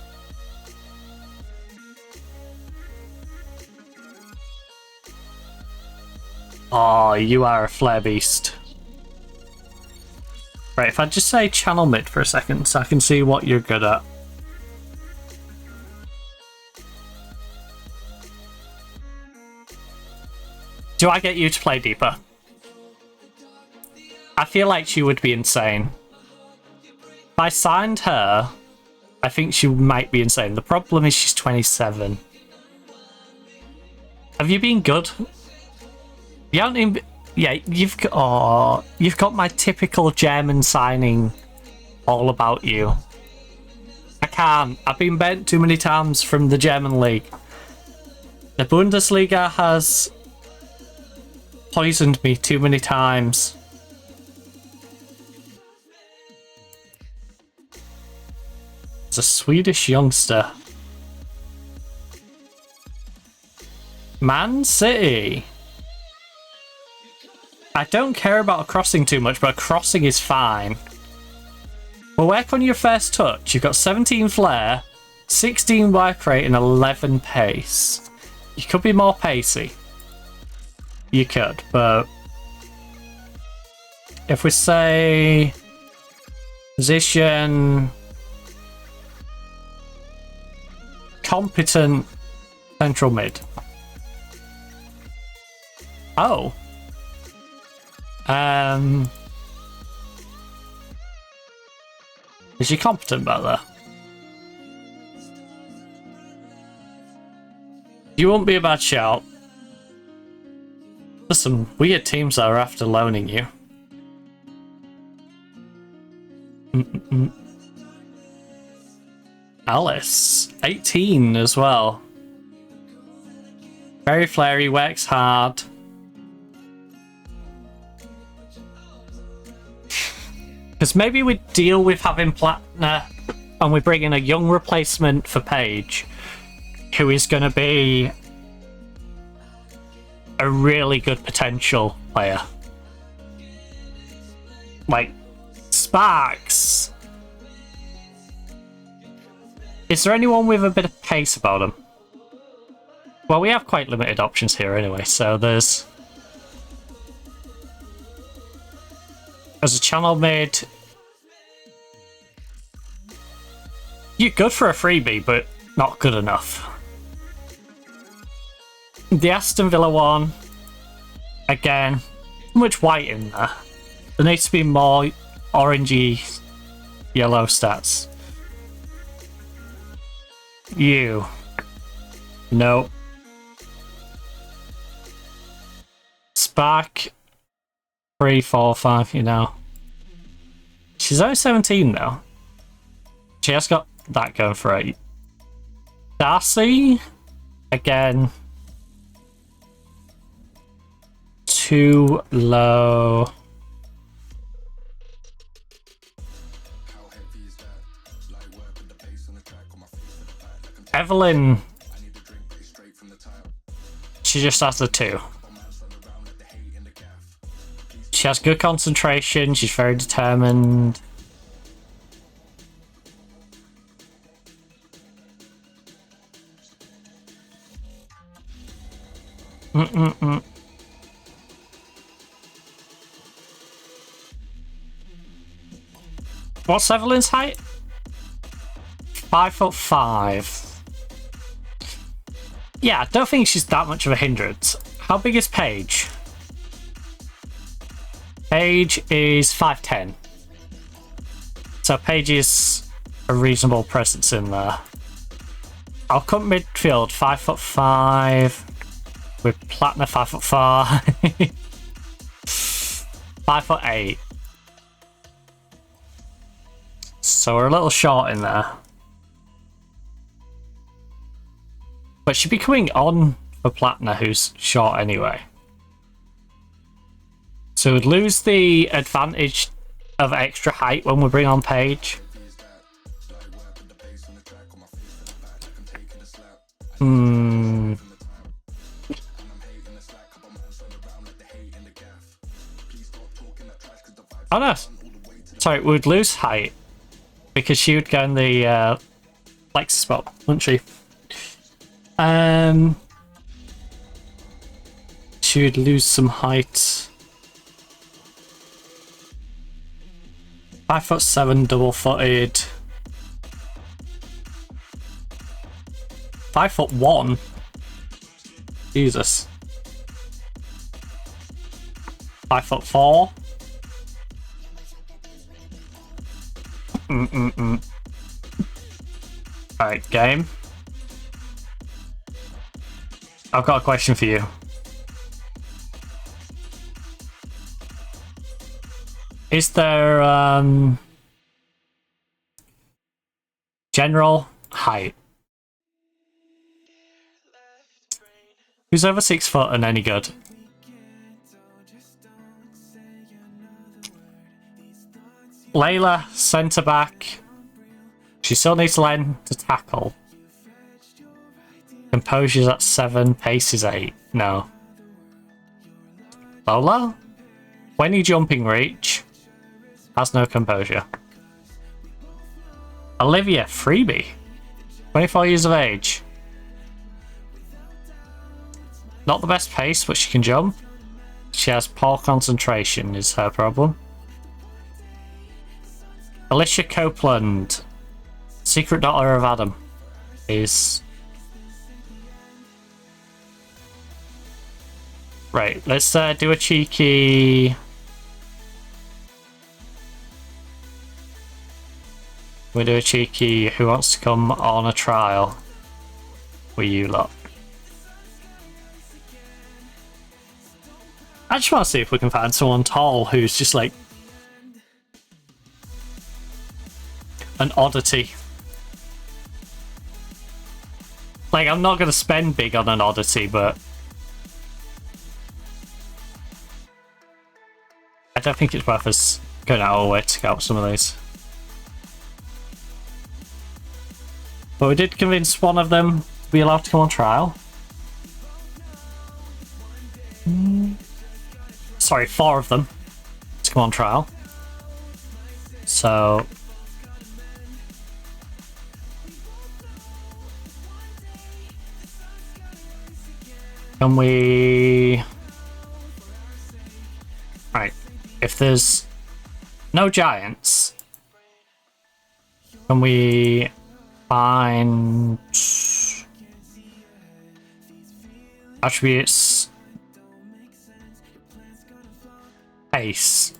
Oh, you are a flare beast. Right, if I just say channel mid for a second so I can see what you're good at. Do I get you to play deeper? I feel like she would be insane. If I signed her, I think she might be insane. The problem is she's 27. Have you been good? You haven't even... Yeah, you've got my typical German signing all about you. I can't. I've been bent too many times from the German league. The Bundesliga has poisoned me too many times. It's a Swedish youngster. Man City. I don't care about a crossing too much, but a crossing is fine. We'll work on your first touch. You've got 17 flair, 16 work rate, and 11 pace. You could be more pacey. You could, but... If we say... Position... Competent central mid. Oh. Is she competent back there? You won't be a bad shout. There's some weird teams that are after loaning you. Alice, 18 as well. Very flary, works hard. Because maybe we deal with having Platner and we bring in a young replacement for Paige, who is going to be a really good potential player. Like, Sparks. Is there anyone with a bit of pace about them? Well, we have quite limited options here anyway, so there's a channel mid. You're good for a freebie, but not good enough. The Aston Villa one, again, much white in there. There needs to be more orangey yellow stats. You. No. Spark. 3, 4, 5, you know. She's only 17 though. She has got that going for her. Darcy. Again. Too low. Evelyn she just has the 2. She has good concentration. She's very determined. What's Evelyn's height? 5'5". Yeah, I don't think she's that much of a hindrance. How big is Paige? Paige is 5'10". So Paige is a reasonable presence in there. I'll cut midfield 5'5". With Platner 5'5". 5'8". So we're a little short in there. But she'd be coming on for Platner, who's short anyway. So we'd lose the advantage of extra height when we bring on Paige. Oh no, sorry, we'd lose height because she would go in the flex spot, wouldn't she? She would lose some height. 5'7", double-footed. 5'1". Jesus. 5'4". Alright, game. I've got a question for you. Is there general height? Who's over 6 foot and any good? Layla, centre back. She still needs to learn to tackle. Composure's at 7, pace is 8. No. Lola? When you jumping reach, has no composure. Olivia, freebie. 24 years of age. Not the best pace, but she can jump. She has poor concentration, is her problem. Alicia Copeland, secret daughter of Adam, is... Right, let's do a cheeky... We'll do a cheeky who wants to come on a trial with you lot. I just want to see if we can find someone tall who's just like an oddity. Like, I'm not going to spend big on an oddity, but I don't think it's worth us going out of our way to scout some of these. But we did convince one of them to be allowed to come on trial. Sorry, 4 of them to come on trial. So... Can we... Right, if there's no giants, can we find attributes? Pace.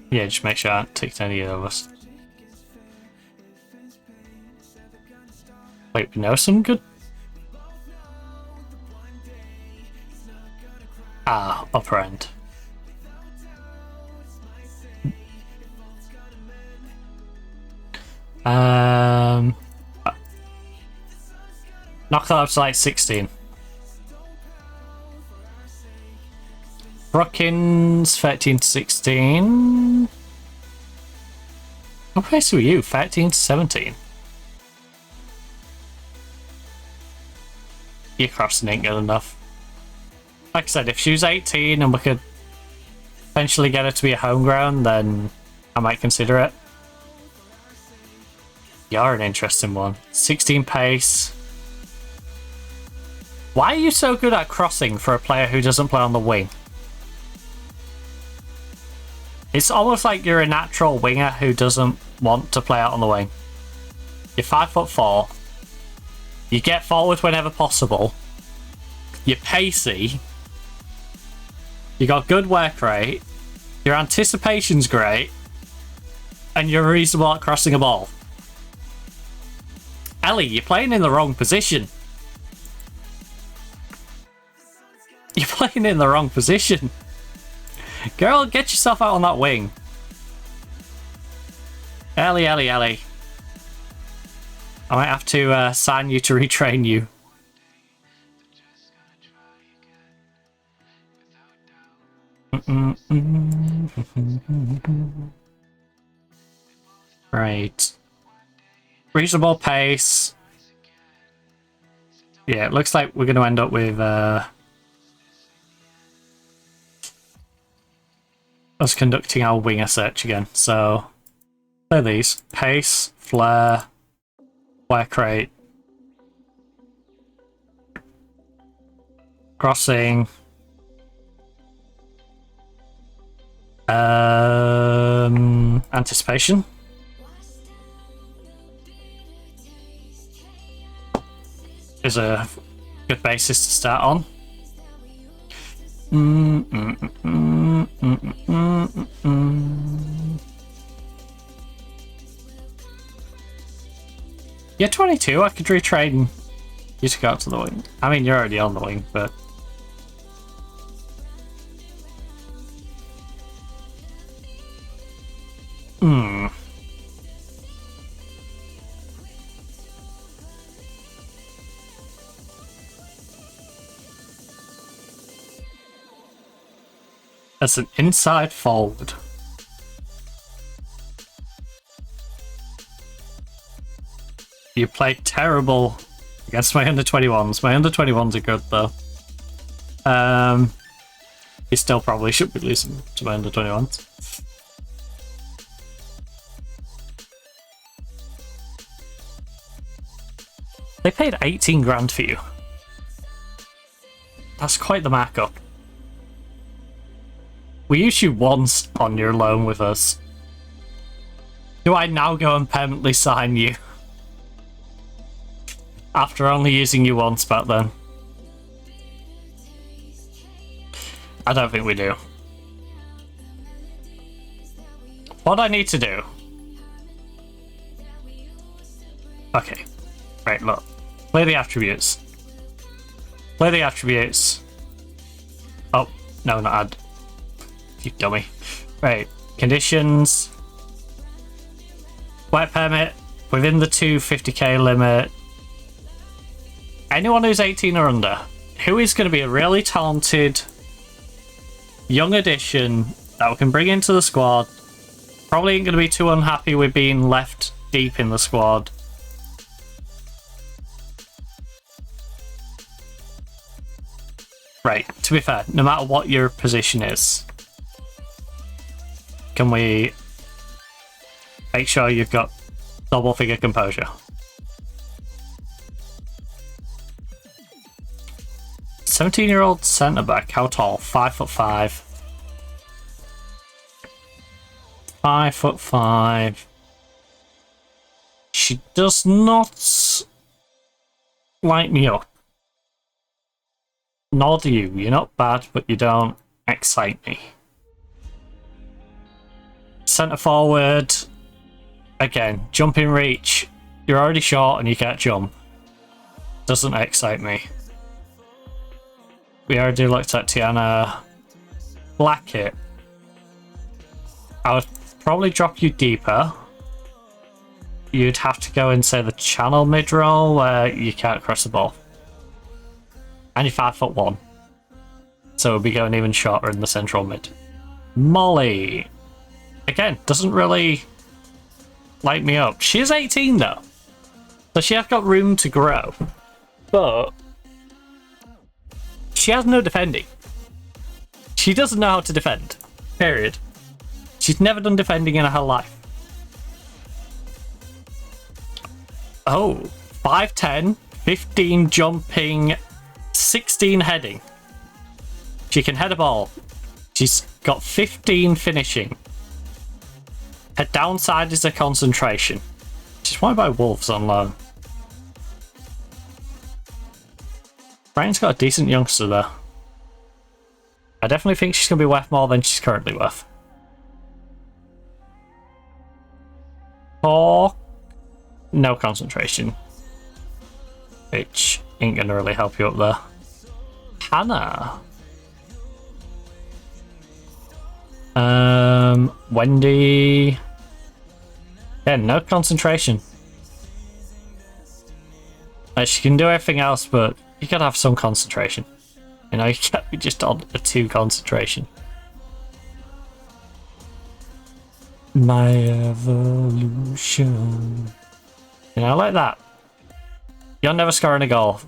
Yeah, just make sure I haven't ticked any of us. Wait, we know some good... Ah, upper end. Knock that up to like 16. Brookins, 13 to 16. What pace were you? 13 to 17. your crossing ain't good enough. Like I said, if she was 18 and we could eventually get her to be a home ground, then I might consider it. You're an interesting one. 16 pace. Why are you so good at crossing for a player who doesn't play on the wing? It's almost like you're a natural winger who doesn't want to play out on the wing. You're 5'4". You get forward whenever possible. You're pacey. You got good work rate. Your anticipation's great. And you're reasonable at crossing a ball. Ellie, you're playing in the wrong position. You're playing in the wrong position. Girl, get yourself out on that wing. Ellie. I might have to sign you to retrain you. Right. Reasonable pace. Yeah, it looks like we're going to end up with us conducting our winger search again. So, play these. Pace, flair, work rate, crossing, anticipation. Is a good basis to start on. You're 22, I could retrain you to go out to the wing. I mean, you're already on the wing, but... That's an inside forward. You played terrible against my under-21s. My under-21s are good, though. You still probably should be losing to my under-21s. They paid 18 grand for you. That's quite the markup. We used you once on your loan with us. Do I now go and permanently sign you? After only using you once back then. I don't think we do. What I need to do... Okay. Right, look. Play the attributes. Play the attributes. Oh, no, not add. You dummy. Right, conditions. Work permit within the 250k limit. Anyone who's 18 or under, who is going to be a really talented young addition that we can bring into the squad. Probably ain't going to be too unhappy with being left deep in the squad. Right, to be fair, no matter what your position is, can we make sure you've got double figure composure? 17-year-old centre back, how tall? 5'5". 5'5". She does not light me up. Nor do you. You're not bad, but you don't excite me. Centre forward. Again, jumping reach. You're already short and you can't jump. Doesn't excite me. We already looked at Tiana Blackett. I would probably drop you deeper. You'd have to go in, say, the channel mid-roll where you can't cross the ball. And you're 5'1". So we'll be going even shorter in the central mid. Molly. Again, doesn't really light me up. She is 18 though. So she has got room to grow. But She has no defending. She doesn't know how to defend. Period. She's never done defending in her life. Oh, 5'10", 15 jumping, 16 heading. She can head a ball. She's got 15 finishing. Her downside is her concentration. She's wanted by Wolves on loan. Brighton's got a decent youngster there. I definitely think she's going to be worth more than she's currently worth. Or no concentration, which ain't going to really help you up there. Hannah. Wendy. Yeah, no concentration. She can do everything else, but you gotta have some concentration. You know, you can't be just on a 2 concentration. My evolution. You know, like that. You're never scoring a goal.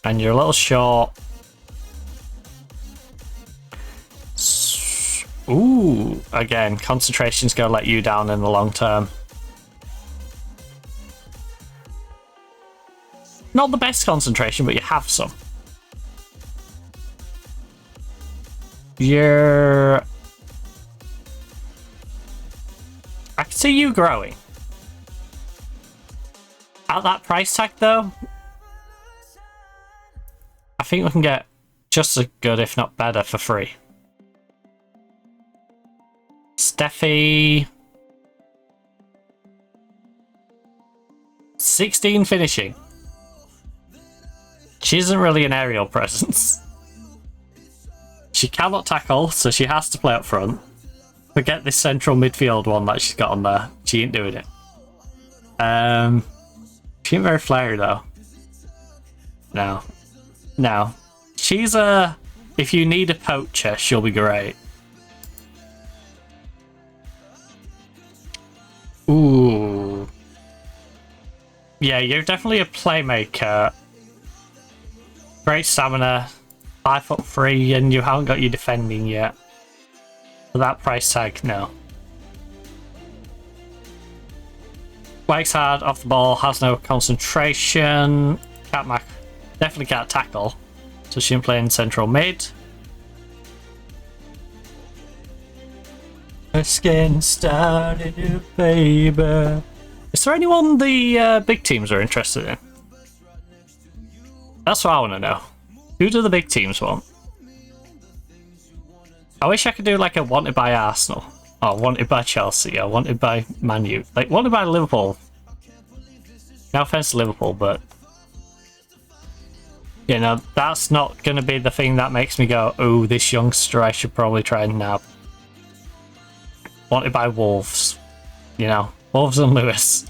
And you're a little short. Ooh, again, concentration's gonna let you down in the long term. Not the best concentration, but you have some. I can see you growing. At that price tag, though, I think we can get just as good, if not better, for free. Steffi. 16 finishing. She isn't really an aerial presence. She cannot tackle, so she has to play up front. Forget this central midfield one that she's got on there. She ain't doing it. She ain't very flary though. No. No. She's a... If you need a poacher, she'll be great. Ooh. Yeah, you're definitely a playmaker. Great stamina. 5'3", and you haven't got your defending yet. For that price tag, no. Works hard off the ball, has no concentration. Definitely can't tackle. So she can play in central mid. Just getting started, baby. Is there anyone the big teams are interested in? That's what I want to know. Who do the big teams want? I wish I could do like a wanted by Arsenal, or wanted by Chelsea, or wanted by Man U. Like wanted by Liverpool. No offense to Liverpool, but you know, that's not going to be the thing that makes me go, oh, this youngster I should probably try and nab. Wanted by Wolves. You know, Wolves and Lewis.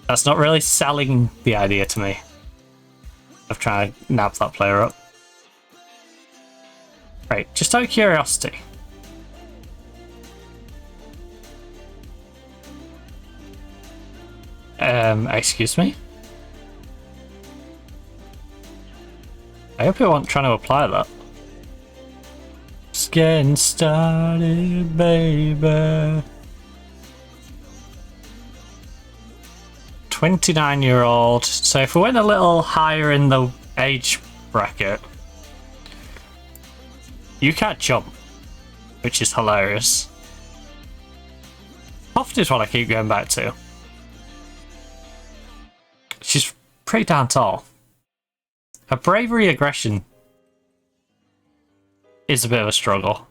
That's not really selling the idea to me of trying to nab that player up. Right, just out of curiosity. Excuse me? I hope you weren't trying to apply that. Just getting started, baby. 29-year-old. So if we went a little higher in the age bracket, you can't jump, which is hilarious. Hoft is what I keep going back to. She's pretty damn tall. Her bravery aggression is a bit of a struggle.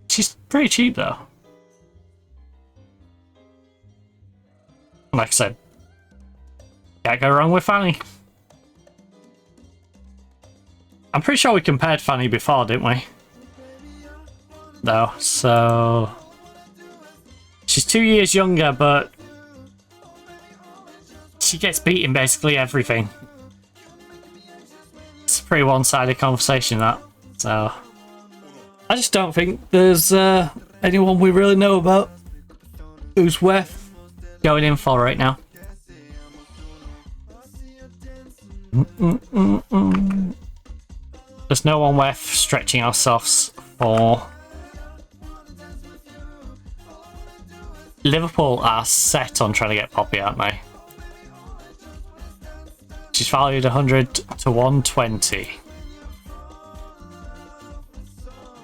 She's pretty cheap though. Like I said, can't go wrong with Fanny. I'm pretty sure we compared Fanny before, didn't we? Though, so... She's 2 years younger, but... she gets beaten basically everything. It's a pretty one-sided conversation, that. So... I just don't think there's anyone we really know about who's worth going in for right now. There's no one worth stretching ourselves for. Liverpool are set on trying to get Poppy, aren't they? She's valued 100 to 120.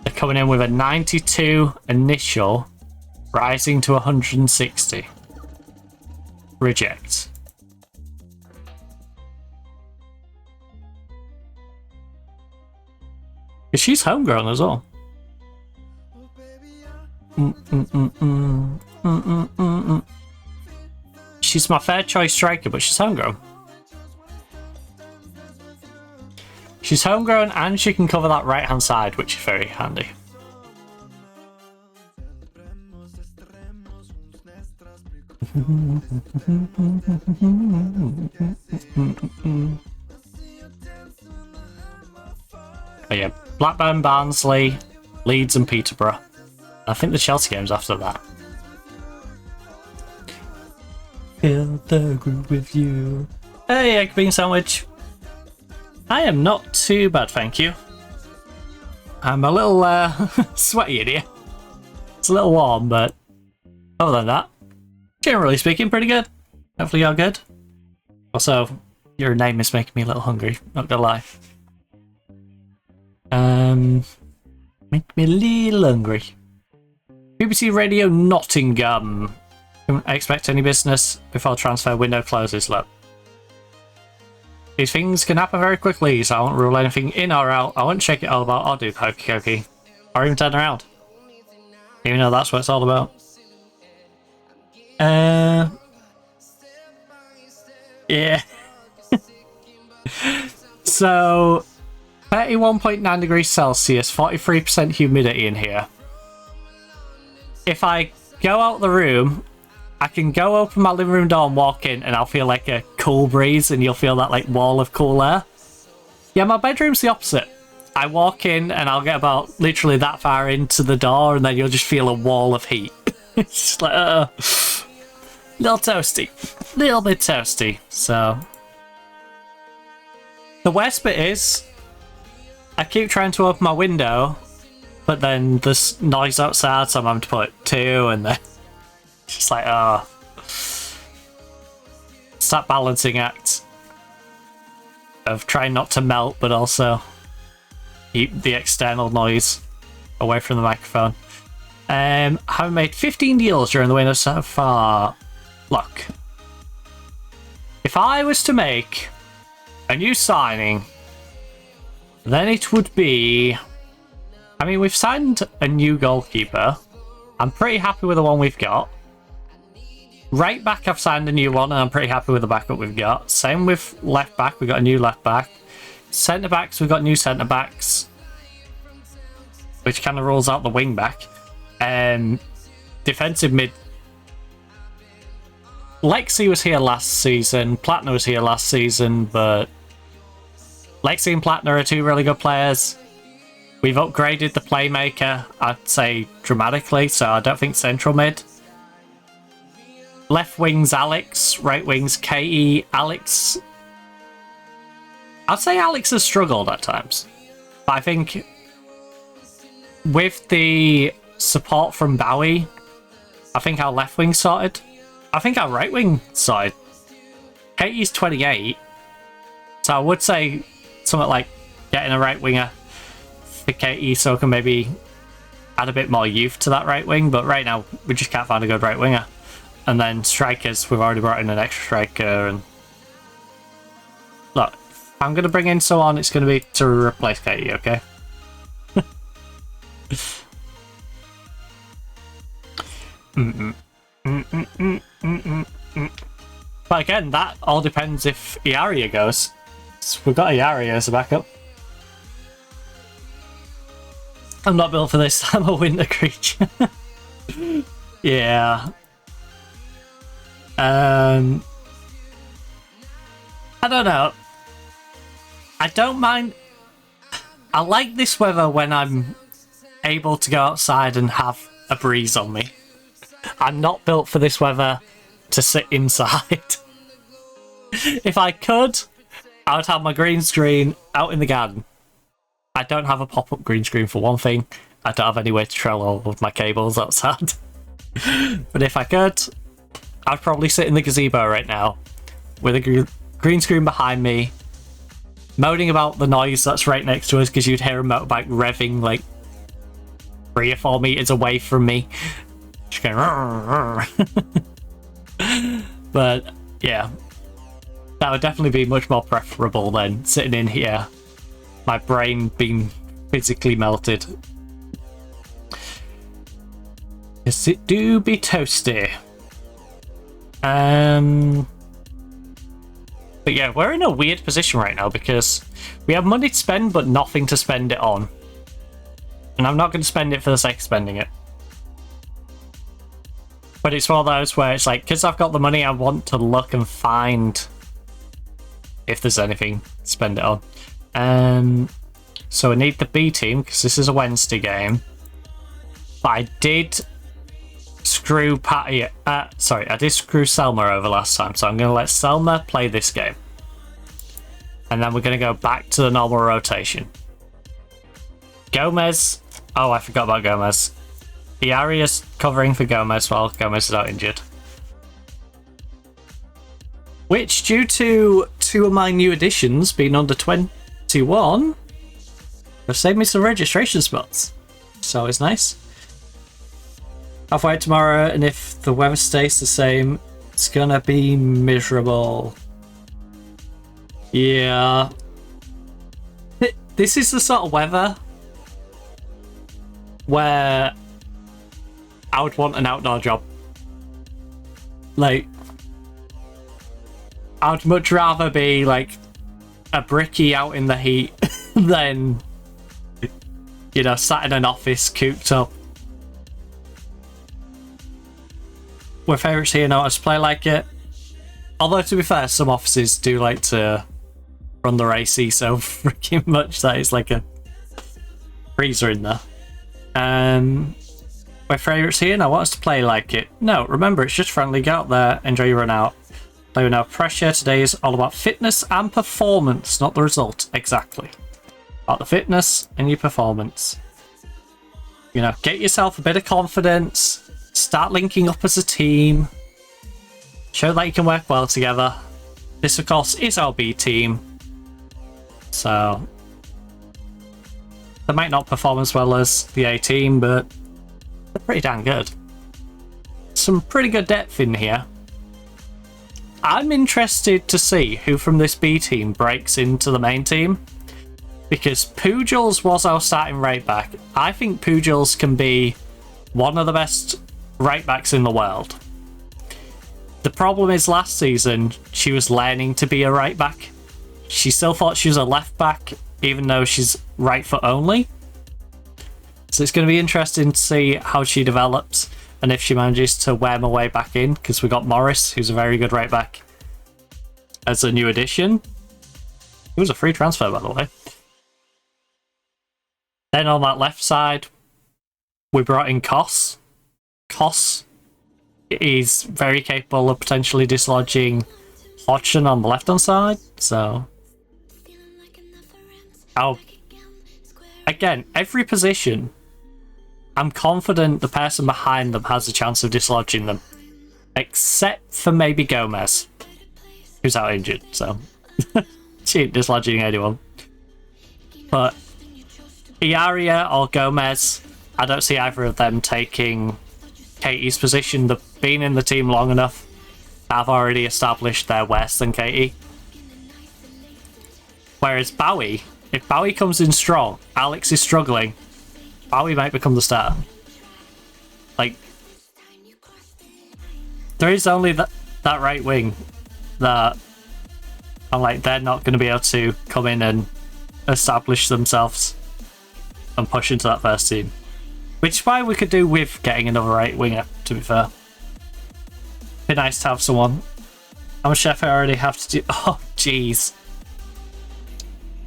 They're coming in with a 92 initial, rising to 160. Reject. She's homegrown as well. She's my fair choice striker, but she's homegrown. She's homegrown and she can cover that right hand side, which is very handy. Oh yeah, Blackburn, Barnsley, Leeds and Peterborough. I think the Chelsea game's after that. Feel the groove with you. Hey, egg bean sandwich. I am not too bad, thank you. I'm a little sweaty in here. It's a little warm, but other than that, generally speaking, pretty good. Hopefully you're good. Also, your name is making me a little hungry, not gonna lie. Make me a little hungry. BBC Radio Nottingham. Don't expect any business before transfer window closes. Look, these things can happen very quickly, so I won't rule anything in or out. I won't check it all about or do hokey cokey, or even turn around. Even though that's what it's all about. Yeah. So, 31.9 degrees Celsius, 43% humidity in here. If I go out the room, I can go open my living room door and walk in and I'll feel like a cool breeze and you'll feel that like wall of cool air. Yeah, my bedroom's the opposite. I walk in and I'll get about literally that far into the door and then you'll just feel a wall of heat. It's just like, little toasty. Little bit toasty. So, the worst bit is, I keep trying to open my window, but then there's noise outside, so I'm having to put 2 and then just like, it's that balancing act of trying not to melt, but also keep the external noise away from the microphone. I've made 15 deals during the winter so far. Look, if I was to make a new signing, then it would be... I mean, we've signed a new goalkeeper. I'm pretty happy with the one we've got. Right back, I've signed a new one, and I'm pretty happy with the backup we've got. Same with left back, we've got a new left back. Centre backs, we've got new centre backs, which kind of rules out the wing back. Defensive mid. Lexi was here last season, Platner was here last season, but Lexi and Platner are 2 really good players. We've upgraded the playmaker, I'd say, dramatically, so I don't think central mid. Left wing's Alex, right wing's KE. Alex... I'd say Alex has struggled at times. But I think with the support from Bowie, I think our left wing sorted. I think our right wing sorted. KE's 28, so I would say something like getting a right winger for KE so I can maybe add a bit more youth to that right wing, but right now we just can't find a good right winger. And then strikers, we've already brought in an extra striker. And look, if I'm going to bring in someone, it's going to be to replace KE, okay? But again, that all depends if Iaria goes. So we've got Iaria as a backup. I'm not built for this. I'm a winter creature. Yeah. I don't know. I don't mind. I like this weather when I'm able to go outside and have a breeze on me. I'm not built for this weather to sit inside. If I could, I would have my green screen out in the garden. I don't have a pop-up green screen for one thing. I don't have any way to trail all of my cables outside. But if I could, I'd probably sit in the gazebo right now with a green screen behind me, moaning about the noise that's right next to us, because you'd hear a motorbike revving like 3 or 4 meters away from me. Just going, but yeah, that would definitely be much more preferable than sitting in here, my brain being physically melted. Yes, it do be toasty. But yeah, we're in a weird position right now because we have money to spend but nothing to spend it on. And I'm not going to spend it for the sake of spending it. But it's one of those where it's like, because I've got the money, I want to look and find if there's anything to spend it on. So I need the B team because this is a Wednesday game. But I did screw Patty. I did screw Selma over last time, so I'm going to let Selma play this game. And then we're going to go back to the normal rotation. Gomez. Oh, I forgot about Gomez. Iaria's covering for Gomez while Gomez is out injured. Which, due to 2 of my new additions being under 21, have saved me some registration spots. So it's nice. I'll fight tomorrow, and if the weather stays the same, it's gonna be miserable. Yeah. This is the sort of weather where I would want an outdoor job. Like, I'd much rather be like a brickie out in the heat than, you know, sat in an office cooped up. With favourites here, know how to play like it. Although, to be fair, some offices do like to run their AC so freaking much that it's like a freezer in there. My favourites here, now want us to play like it. No, remember, it's just friendly. Get out there, enjoy your run out. Play with no pressure. Today is all about fitness and performance, not the result. Exactly. About the fitness and your performance. You know, get yourself a bit of confidence. Start linking up as a team. Show that you can work well together. This, of course, is our B team. So they might not perform as well as the A team, but they're pretty damn good. Some pretty good depth in here. I'm interested to see who from this B team breaks into the main team, because Pujals was our starting right back. I think Pujals can be one of the best right backs in the world. The problem is last season she was learning to be a right back. She still thought she was a left back even though she's right foot only. So it's going to be interesting to see how she develops and if she manages to worm her way back in, because we got Morris, who's a very good right back, as a new addition. It was a free transfer, by the way. Then on that left side we brought in Kos. Kos is very capable of potentially dislodging Hodgson on the left hand side, so again, every position I'm confident the person behind them has a chance of dislodging them, except for maybe Gomez, who's out injured, so she ain't dislodging anyone. But Iaria or Gomez, I don't see either of them taking Katie's position. They've been in the team long enough. I've already established their worse than Katie. Whereas Bowie, if Bowie comes in strong, Alex is struggling, Bowie might become the starter. Like, there is only that right wing that I'm like, they're not going to be able to come in and establish themselves and push into that first team. Which is why we could do with getting another right winger, to be fair. Be nice to have someone. I'm a chef, I already have to do... Oh, jeez.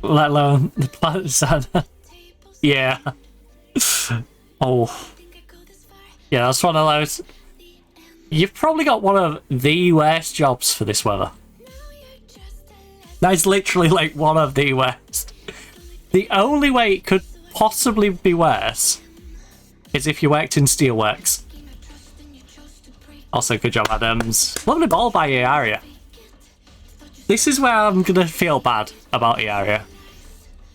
Let alone the planet Santa. Yeah. Oh. Yeah, that's one of those... You've probably got one of the worst jobs for this weather. That is literally like one of the worst. The only way it could possibly be worse is if you worked in steelworks. Also, good job, Adams. Lovely ball by Iaria. This is where I'm going to feel bad about Iaria.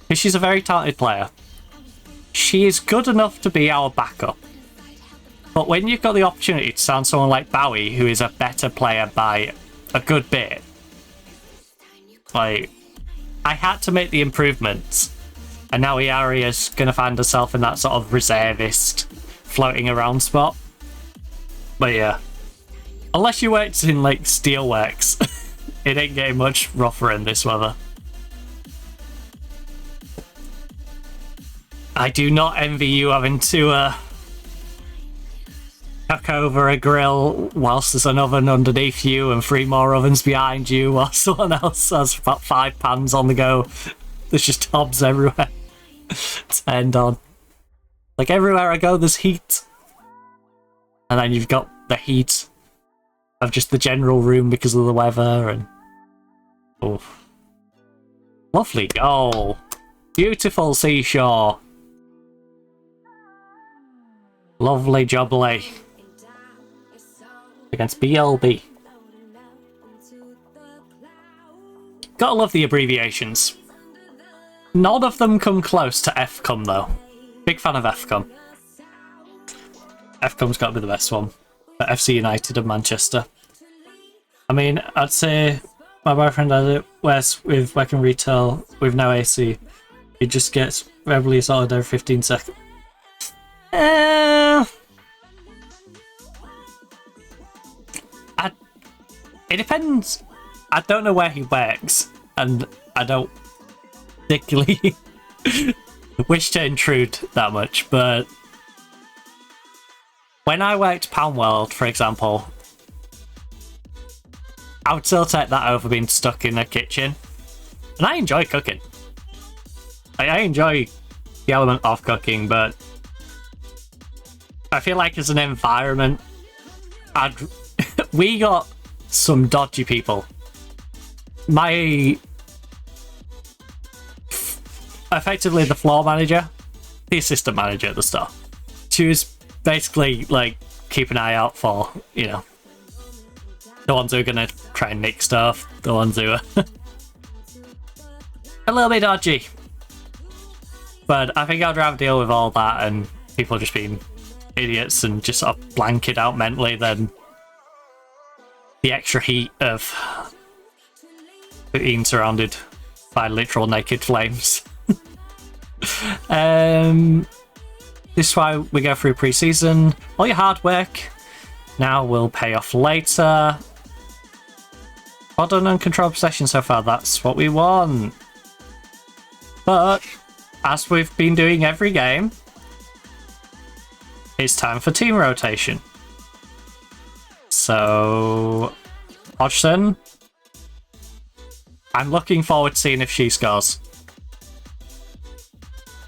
Because she's a very talented player. She is good enough to be our backup. But when you've got the opportunity to sound someone like Bowie, who is a better player by a good bit, like, I had to make the improvements. And now Iaria's going to find herself in that sort of reservist, floating around spot. But yeah. Unless you worked in, like, steelworks, it ain't getting much rougher in this weather. I do not envy you having to cook over a grill whilst there's an oven underneath you and 3 more ovens behind you while someone else has about 5 pans on the go. There's just hobs everywhere to end on. Like, everywhere I go, there's heat. And then you've got the heat of just the general room because of the weather and... Oh. Lovely goal. Beautiful seashore. Lovely jubbly. Against BLB. Gotta love the abbreviations. None of them come close to FCOM though. Big fan of FCOM. FCOM's got to be the best one. But FC United of Manchester. I mean, I'd say my boyfriend has it with working retail with no AC. He just gets verbally assaulted every 15 seconds. It depends. I don't know where he works, and I don't particularly wish to intrude that much, but when I worked Poundworld, for example, I would still take that over being stuck in a kitchen. And I enjoy cooking. I enjoy the element of cooking, but I feel like as an environment, we got some dodgy people. Effectively the floor manager, the assistant manager at the start, she was basically like keep an eye out for, you know, the ones who are gonna try and nick stuff, the ones who are a little bit dodgy. But I think I'd rather deal with all that and people just being idiots and just sort of blanket out mentally than the extra heat of being surrounded by literal naked flames. This is why we go through pre-season. All your hard work now will pay off later. Well done on control possession so far, that's what we want. But as we've been doing every game, it's time for team rotation. So, Hodgson, I'm looking forward to seeing if she scores.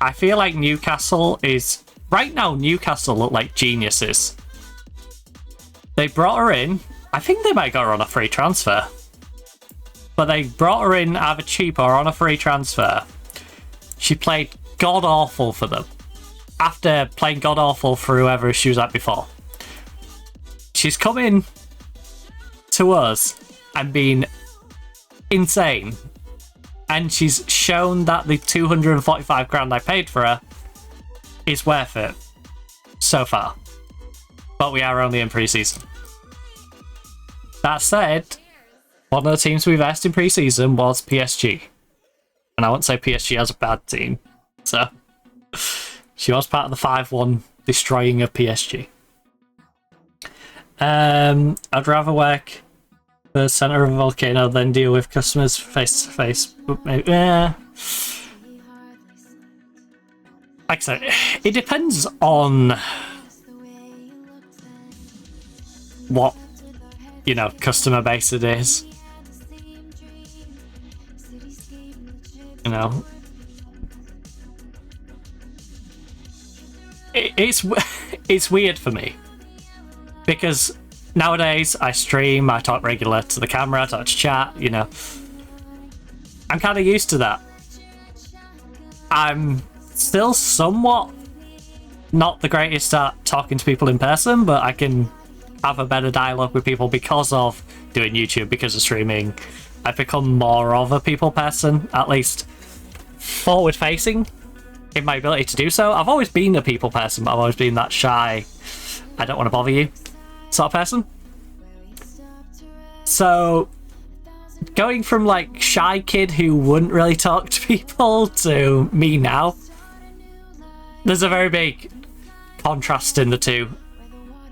I feel like Newcastle is... Right now, Newcastle look like geniuses. They brought her in. I think they might got her on a free transfer. But they brought her in either cheap or on a free transfer. She played god-awful for them. After playing god-awful for whoever she was at before. She's come in to us and been insane. And she's shown that the 245 grand I paid for her is worth it so far. But we are only in pre-season. That said, one of the teams we versed in pre-season was PSG. And I won't say PSG has a bad team. So, she was part of the 5-1 destroying of PSG. I'd rather work the center of a volcano than deal with customers face to face. But maybe, like I said, it depends on what, you know, customer base it is. You know, it's weird for me because nowadays I stream, I talk regular to the camera, I talk to chat, you know. I'm kind of used to that. I'm still somewhat not the greatest at talking to people in person, but I can have a better dialogue with people because of doing YouTube, because of streaming. I've become more of a people person, at least forward facing in my ability to do so. I've always been a people person, but I've always been that shy, I don't want to bother you sort of person. So going from like shy kid who wouldn't really talk to people to me now, there's a very big contrast in the two,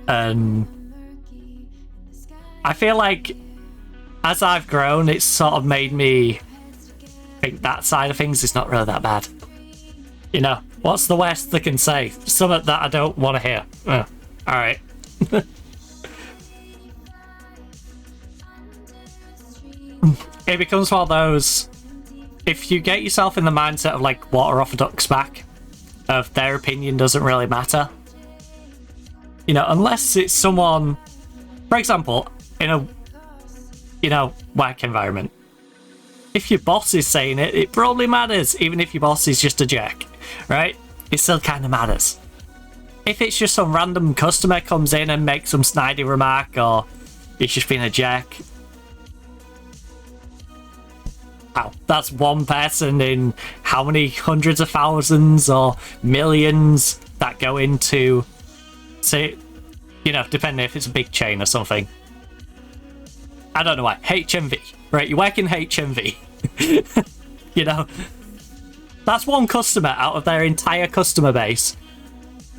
and I feel like as I've grown, it's sort of made me think that side of things is not really that bad. You know, what's the worst they can say? Something that I don't want to hear. Alright. It becomes one of those, if you get yourself in the mindset of like water off a duck's back, of their opinion doesn't really matter. You know, unless it's someone, for example, in a, you know, work environment. If your boss is saying it, it probably matters, even if your boss is just a jerk, right? It still kind of matters. If it's just some random customer comes in and makes some snidey remark, or he's just being a jerk, wow, that's one person in how many hundreds of thousands or millions that go into, say, you know, depending if it's a big chain or something. I don't know why. HMV, right? You work in HMV. You know, that's one customer out of their entire customer base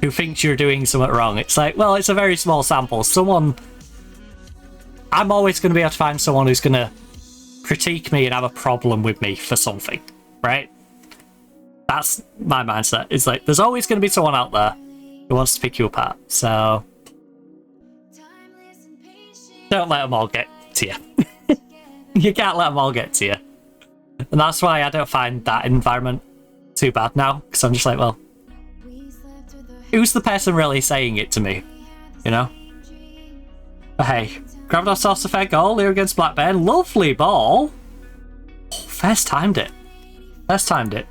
who thinks you're doing something wrong. It's like, well, it's a very small sample. Someone, I'm always going to be able to find someone who's going to critique me and have a problem with me for something, right? That's my mindset. It's like, there's always going to be someone out there who wants to pick you apart. So don't let them all get to you. You can't let them all get to you. And that's why I don't find that environment too bad now, because I'm just like, well, who's the person really saying it to me? You know? But hey, Gravitas tossed a fair goal here against Blackburn. Lovely ball. Oh, first timed it. First timed it.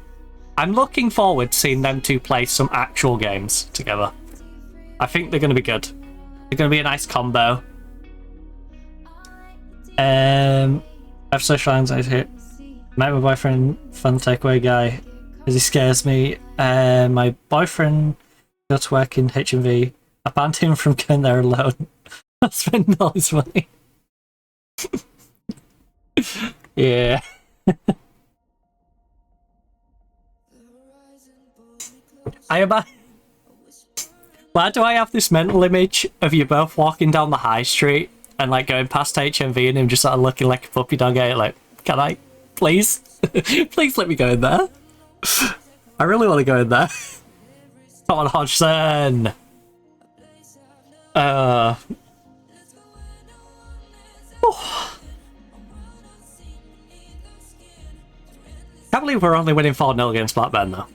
I'm looking forward to seeing them two play some actual games together. I think they're going to be good. They're going to be a nice combo. I've social anxiety here. Met my boyfriend, fun takeaway guy, because he scares me. My boyfriend got to work in HMV. I banned him from going there alone. I spent all his money. Yeah. Why do I have this mental image of you both walking down the high street and like going past HMV and him just sort of looking like a puppy dog out, like, can I, please? Please let me go in there. I really want to go in there. Come on, Hodgson. Can't believe we're only winning 4-0 against Blackburn though.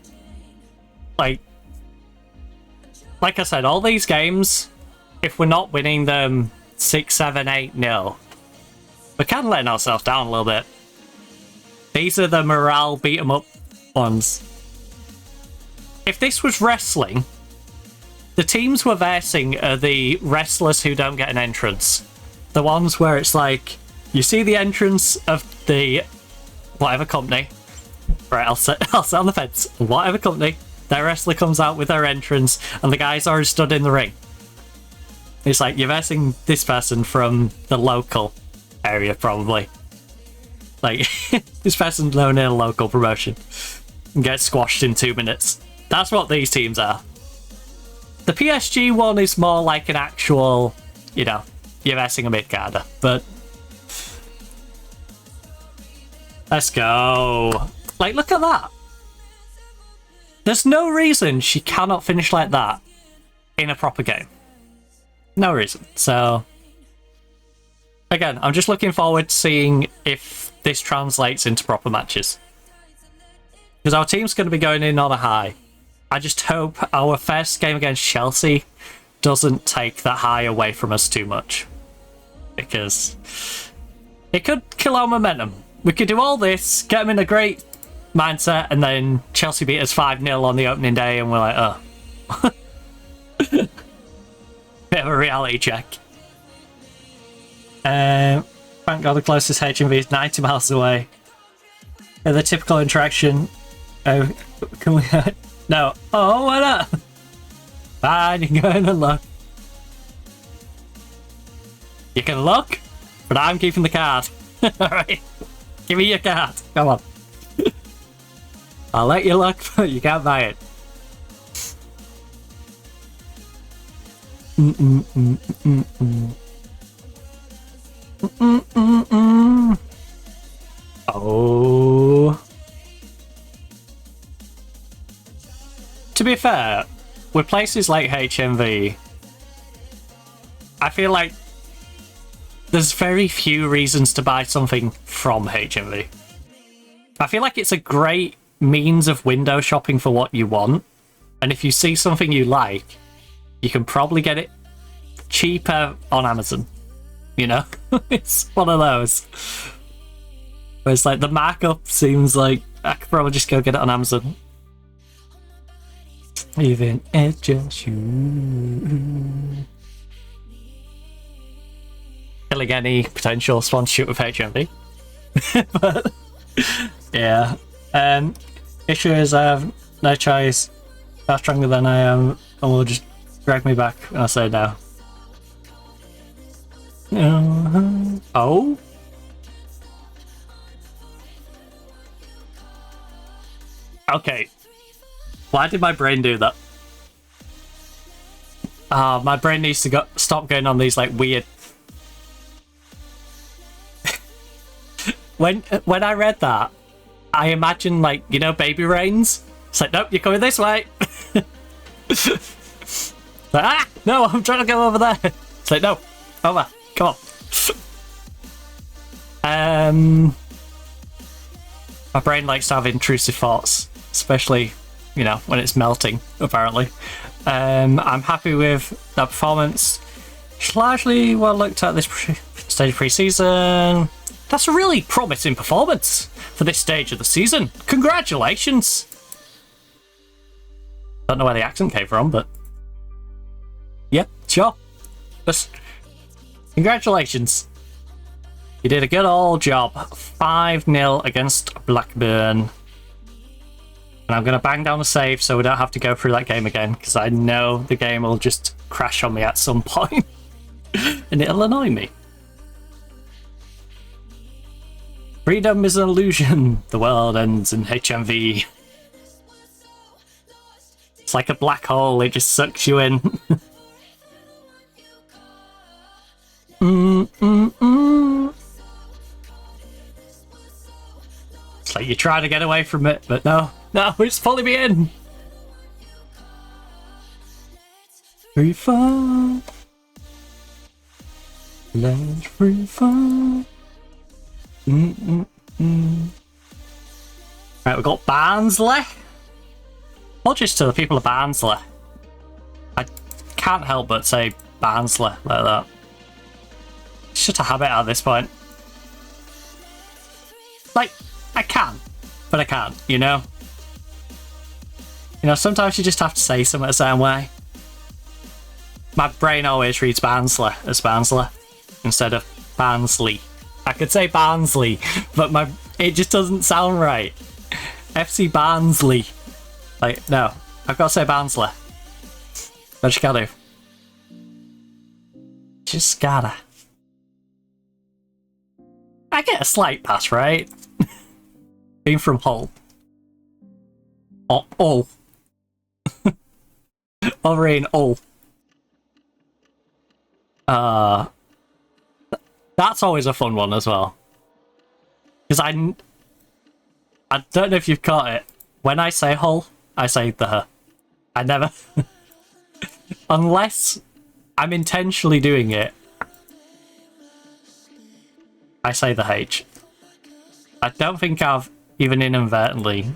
Like I said, all these games, if we're not winning them 6, 7, 8-0, we're kind of letting ourselves down a little bit. These are the morale beat 'em up ones. If this was wrestling, the teams we're versing are the wrestlers who don't get an entrance. The ones where it's like, you see the entrance of the whatever company. Right, I'll sit on the fence. Whatever company, their wrestler comes out with their entrance and the guys are stood in the ring. It's like, you're versing this person from the local area, probably. Like, this person's known in a local promotion and gets squashed in 2 minutes. That's what these teams are. The PSG one is more like an actual, you know, you're versing a mid-carder, but let's go. Like, look at that. There's no reason she cannot finish like that in a proper game. No reason. So, again, I'm just looking forward to seeing if this translates into proper matches. Because our team's going to be going in on a high. I just hope our first game against Chelsea doesn't take that high away from us too much. because it could kill our momentum. We could do all this, get them in a great mindset, and then Chelsea beat us 5-0 on the opening day, and we're like, oh. Bit of a reality check. Thank God the closest HMV is 90 miles away. The typical interaction. Oh, can we? No. Oh, why not? Fine, you can go in and look. You can look, but I'm keeping the card. Alright. Give me your card. Come on. I'll let you look, but you can't buy it. Oh. To be fair, with places like HMV, I feel like there's very few reasons to buy something from HMV. I feel like it's a great means of window shopping for what you want, and if you see something you like, you can probably get it cheaper on Amazon. You know? It's one of those. Where it's like the markup seems like I could probably just go get it on Amazon. Even it's just you. Killing any potential sponsorship with HMV. But yeah. Issue is I have no choice. How stronger than I am, and will just drag me back when I say no. Oh? Okay. Why did my brain do that? My brain needs to stop going on these like weird... When I read that, I imagined like, you know, baby rains. It's like, nope, you're coming this way. Like, no, I'm trying to go over there. It's like, no, over, come on. My brain likes to have intrusive thoughts, especially, you know, when it's melting, apparently. I'm happy with that performance. It's largely well looked at this stage of pre-season. That's a really promising performance for this stage of the season. Congratulations! Don't know where the accent came from, but... yeah, sure. Just... congratulations. You did a good old job. 5-0 against Blackburn. And I'm going to bang down a save so we don't have to go through that game again, because I know the game will just crash on me at some point. And it'll annoy me. Freedom is an illusion. The world ends in HMV. It's like a black hole, it just sucks you in. It's like you're trying to get away from it, but no, it's pulling me in. Free fall. Let's free fall. Right, we've got Barnsley. Apologies to the people of Barnsley. I can't help but say Barnsley like that. It's just a habit at this point. Like, I can, but I can't, you know? You know, sometimes you just have to say something a certain way. My brain always reads Barnsley as Barnsley instead of Barnsley. I could say Barnsley, but it just doesn't sound right. FC Barnsley. Like, no, I've got to say Barnsley. I just gotta. Just gotta. I get a slight pass, right? Being from Hull. Oh. Over in Hull. That's always a fun one as well. Because I don't know if you've caught it. When I say Hull, I say the her. I never... Unless I'm intentionally doing it, I say the H. I don't think I've even inadvertently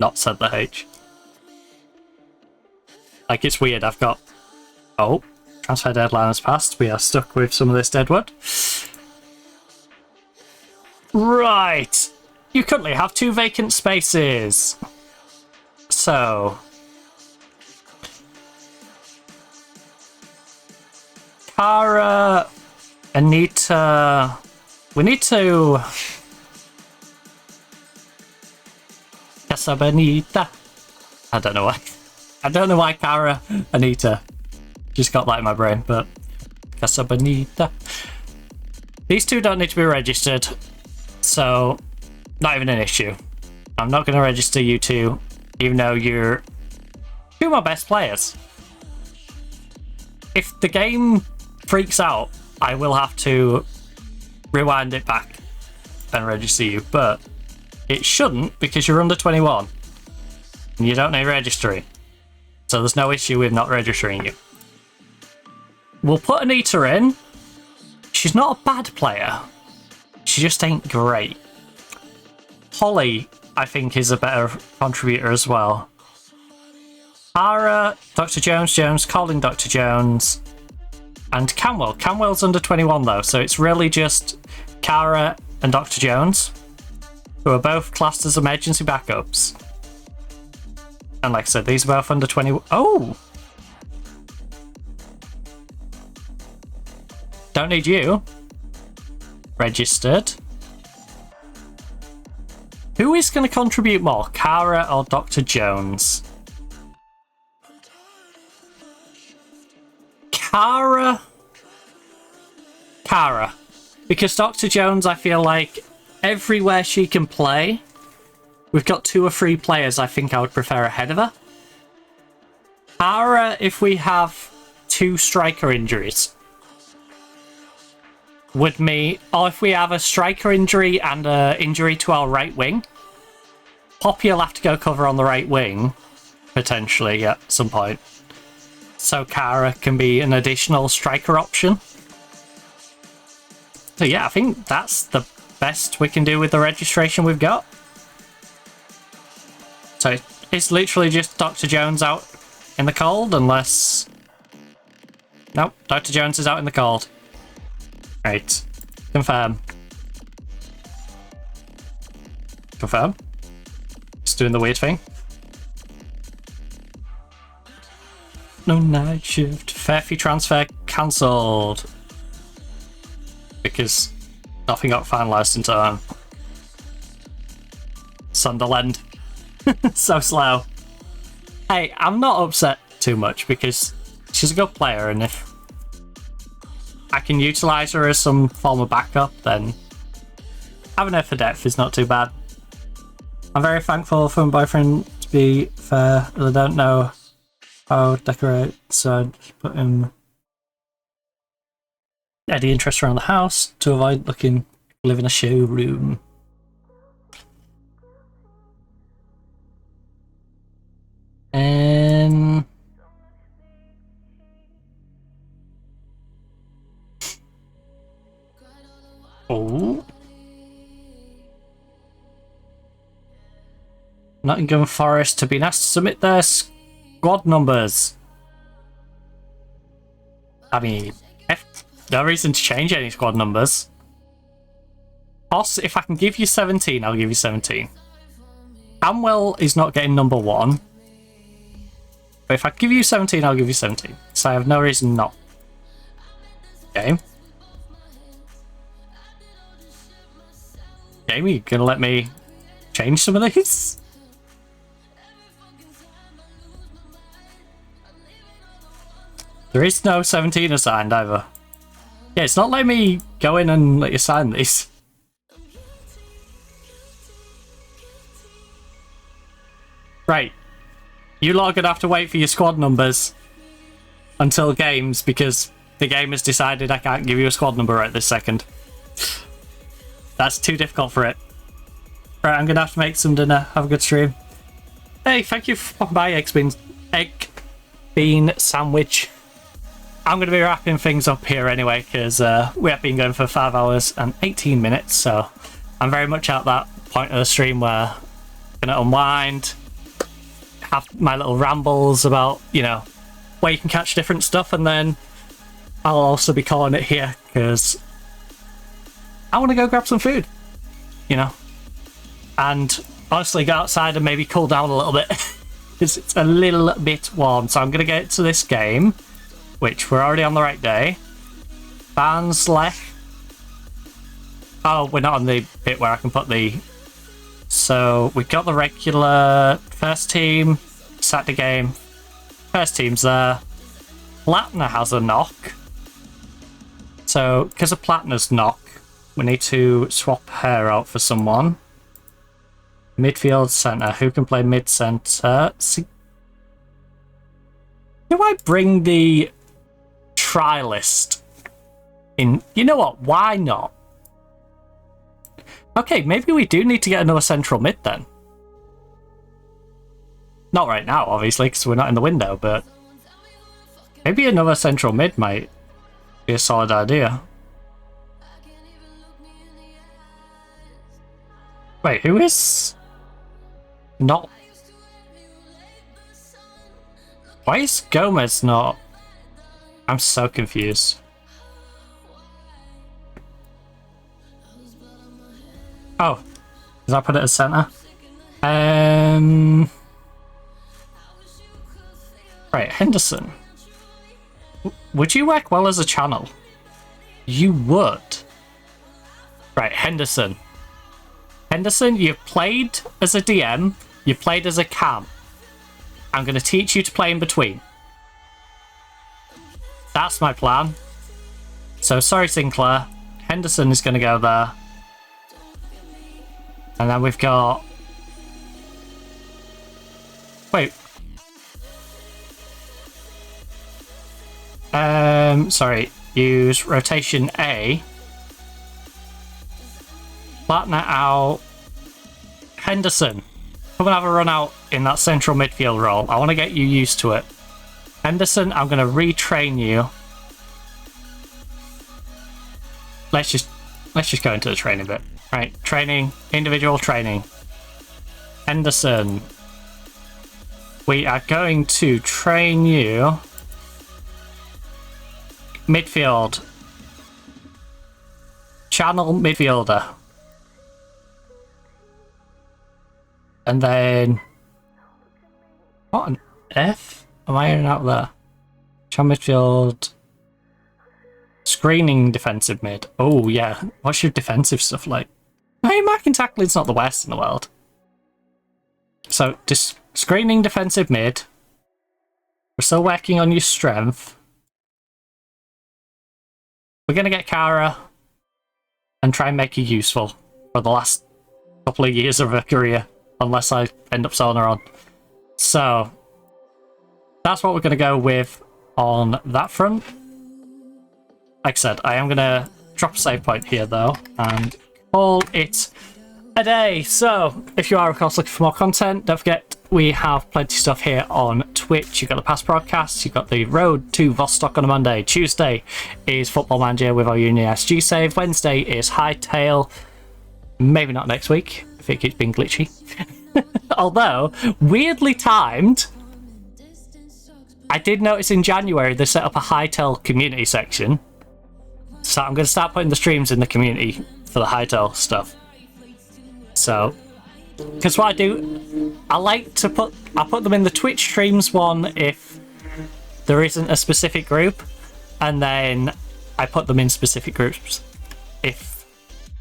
not said the H. Like, it's weird. I've got... Oh, Transfer deadline has passed. We are stuck with some of this deadwood. Right. You currently have 2 vacant spaces. So... Kara... Anita... We need to... Casabanita. I don't know why. I don't know why Kara Anita. Just got that in my brain, but Casabanita. These 2 don't need to be registered, so not even an issue. I'm not going to register you 2, even though you're 2 of my best players. If the game freaks out, I will have to rewind it back and register you, but it shouldn't because you're under 21 and you don't need registering, so there's no issue with not registering you. We'll put Anita in. She's not a bad player, she just ain't great. Holly, I think, is a better contributor as well. Ara, Dr. Jones, Colin, Dr. Jones, and Camwell. Camwell's under 21 though, so it's really just Kara and Dr. Jones, who are both classed as emergency backups. And like I said, these are both under 20. Oh! Don't need you. Registered. Who is going to contribute more, Kara or Dr. Jones? Kara. Because Dr. Jones, I feel like everywhere she can play, we've got 2 or 3 players I think I would prefer ahead of her. Kara, if we have 2 striker injuries. Or if we have a striker injury and an injury to our right wing, Poppy will have to go cover on the right wing, potentially, at some point. So Kara can be an additional striker option. So yeah, I think that's the best we can do with the registration we've got. So it's literally just Dr. Jones out in the cold, unless... Nope, Dr. Jones is out in the cold. Right. Confirm. Confirm. Just doing the weird thing. No night shift. Fairview transfer cancelled. Because nothing got finalised in time. Sunderland. So slow. Hey, I'm not upset too much because she's a good player, and if I can utilise her as some form of backup, then having her for depth is not too bad. I'm very thankful for my boyfriend, to be fair, I don't know how to decorate, so I just put him any interest around the house to avoid live in a showroom. And oh, Nottingham Forest have been asked to submit their squad numbers. I mean, no reason to change any squad numbers. Boss, if I can give you 17, I'll give you 17. Amwell is not getting number 1. But if I give you 17, I'll give you 17. So I have no reason not. Game. Game, you gonna let me change some of these? There is no 17 assigned either. Yeah, it's not letting me go in and let you sign these. Right. You lot are going to have to wait for your squad numbers until games, because the game has decided I can't give you a squad number right this second. That's too difficult for it. Right, I'm going to have to make some dinner. Have a good stream. Hey, thank you for popping by, egg bean sandwich. I'm going to be wrapping things up here anyway, because we have been going for 5 hours and 18 minutes, so I'm very much at that point of the stream where I'm going to unwind, have my little rambles about, you know, where you can catch different stuff, and then I'll also be calling it here because I want to go grab some food, you know, and honestly go outside and maybe cool down a little bit because it's a little bit warm. So I'm going to get to this game, which we're already on the right day. Barnsley. Oh, we're not on the bit where I can put the... So we've got the regular first team, Saturday game. First team's there. Platner has a knock. So, because of Platner's knock, we need to swap her out for someone. Midfield centre. Who can play mid-centre? Do I bring the try list in? You know what? Why not? Okay, maybe we do need to get another central mid then. Not right now, obviously, because we're not in the window, but maybe another central mid might be a solid idea. Wait, who is not? Why is Gomez not? I'm so confused. Oh, does that put it as centre? Right, Henderson. Would you work well as a channel? You would. Right, Henderson. Henderson, you've played as a DM, you played as a cam. I'm going to teach you to play in between. That's my plan. So, sorry Sinclair. Henderson is going to go there. And then we've got... Wait. Sorry. Use rotation A. Platner out. Henderson. Come and have a run out in that central midfield role. I want to get you used to it. Henderson, I'm going to retrain you. Let's just go into the training bit. Right, training, individual training. Henderson. We are going to train you. Midfield. Channel midfielder. And then... What on earth am I in out there? Channel midfield... Screening defensive mid. Oh, yeah. What's your defensive stuff like? Hey, marking tackling's not the worst in the world. So, just screening defensive mid. We're still working on your strength. We're going to get Kara and try and make you useful for the last couple of years of her career, unless I end up selling her on. So, that's what we're going to go with on that front. Like I said, I am going to drop a save point here, though, and call it a day. So, if you are, of course, looking for more content, don't forget we have plenty of stuff here on Twitch. You've got the past broadcasts, you've got the road to Vostok on a Monday. Tuesday is Football Manager with our Union SG save. Wednesday is Hightail. Maybe not next week, if it keeps being glitchy. Although, weirdly timed, I did notice in January they set up a Hightail community section. So I'm going to start putting the streams in the community for the Hightail stuff. So, because what I do, I put them in the Twitch streams one if there isn't a specific group, and then I put them in specific groups if,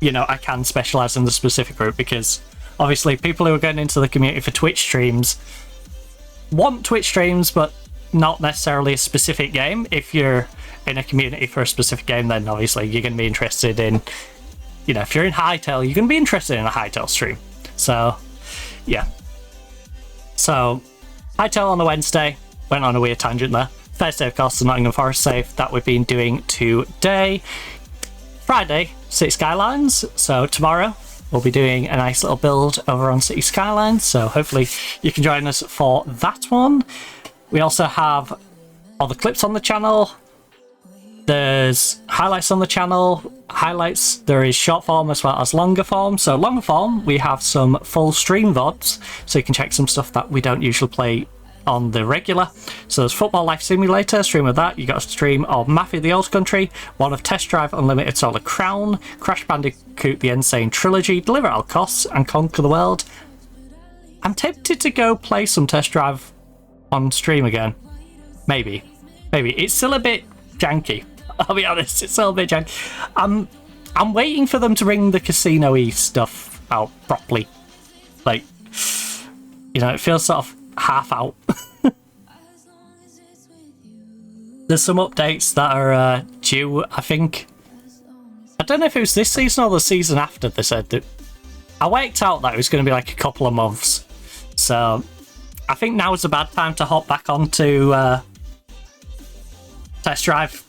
you know, I can specialize in the specific group, because obviously people who are going into the community for Twitch streams want Twitch streams, but not necessarily a specific game. If you're in a community for a specific game, then obviously you're going to be interested in, you know, if you're in Hightail, you're going to be interested in a Hightail stream. So, yeah. So, Hightail on the Wednesday. Went on a weird tangent there. Thursday, of course, the Nottingham Forest save that we've been doing today. Friday, City Skylines. So, tomorrow, we'll be doing a nice little build over on City Skylines. So, hopefully, you can join us for that one. We also have all the clips on the channel. There's highlights on the channel. Highlights, there is short form as well as longer form. So longer form, we have some full stream VODs, so you can check some stuff that we don't usually play on the regular. So there's Football Life Simulator, stream of that. You got a stream of Mafia the Old Country, one of Test Drive Unlimited Solar Crown, Crash Bandicoot the Insane Trilogy, Deliver at All Costs, and Conquer the World. I'm tempted to go play some Test Drive on stream again. Maybe. It's still a bit janky. I'll be honest, it's still a bit janky. I'm waiting for them to bring the casino-y stuff out properly. Like, you know, it feels sort of half out. There's some updates that are due, I think. I don't know if it was this season or the season after. They said that. I worked out that it was going to be like a couple of months. So I think now is a bad time to hop back onto Test Drive.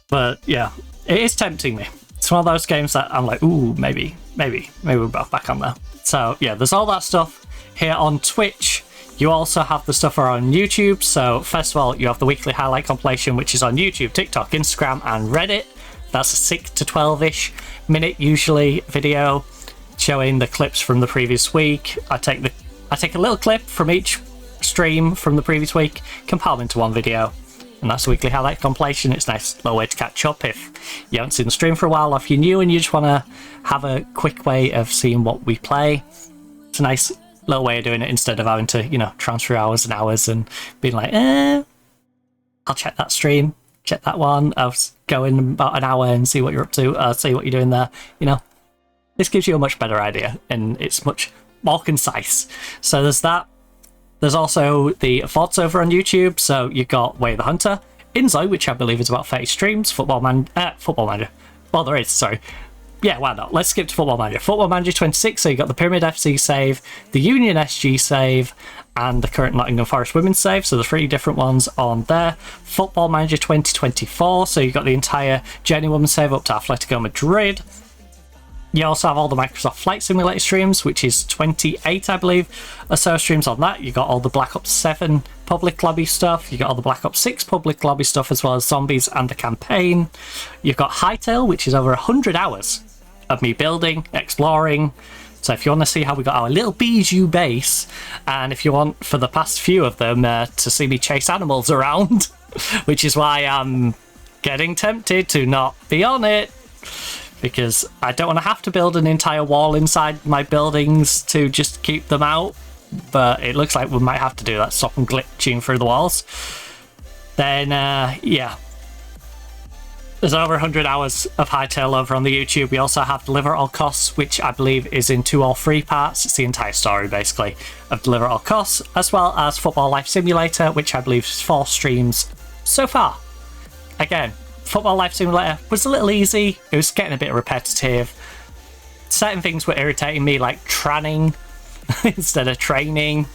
But yeah, it is tempting me. It's one of those games that I'm like, ooh, maybe we're both back on there. So yeah, there's all that stuff here on Twitch. You also have the stuff on YouTube. So first of all, you have the weekly highlight compilation, which is on YouTube, TikTok, Instagram, and Reddit. That's a 6 to 12-ish minute usually video showing the clips from the previous week. I take a little clip from each stream from the previous week, compile them into one video, and that's the weekly highlight compilation. It's a nice little way to catch up if you haven't seen the stream for a while, or if you're new and you just want to have a quick way of seeing what we play. It's a nice little way of doing it instead of having to, you know, transfer hours and hours and being like, I'll check that stream, check that one, I'll go in about an hour and see what you're up to, see what you're doing there. You know, this gives you a much better idea and it's much more concise. So there's that. There's also the VODs over on YouTube. So you've got Way of the Hunter, Inzo, which I believe is about 30 streams, Football Manager. Well, there is, sorry. Yeah, why not? Let's skip to Football Manager. Football Manager 26, so you've got the Pyramid FC save, the Union SG save, and the current Nottingham Forest Women save. So there's 3 different ones on there. Football Manager 2024, so you've got the entire Journey Woman save up to Atletico Madrid. You also have all the Microsoft Flight Simulator streams, which is 28, I believe, or so streams on that. You got all the Black Ops 7 public lobby stuff. You got all the Black Ops 6 public lobby stuff, as well as Zombies and the campaign. You've got Hightail, which is over 100 hours of me building, exploring. So if you want to see how we got our little Bijou base, and if you want, for the past few of them, to see me chase animals around, which is why I'm getting tempted to not be on it, because I don't want to have to build an entire wall inside my buildings to just keep them out, but it looks like we might have to do that, stop them glitching through the walls. Then, yeah. There's over 100 hours of Hightail over on the YouTube. We also have Deliver at All Costs, which I believe is in 2 or 3 parts. It's the entire story, basically, of Deliver at All Costs, as well as Football Life Simulator, which I believe is 4 streams so far. Again, Football Life Simulator was a little easy. It was getting a bit repetitive. Certain things were irritating me, like tranning instead of training.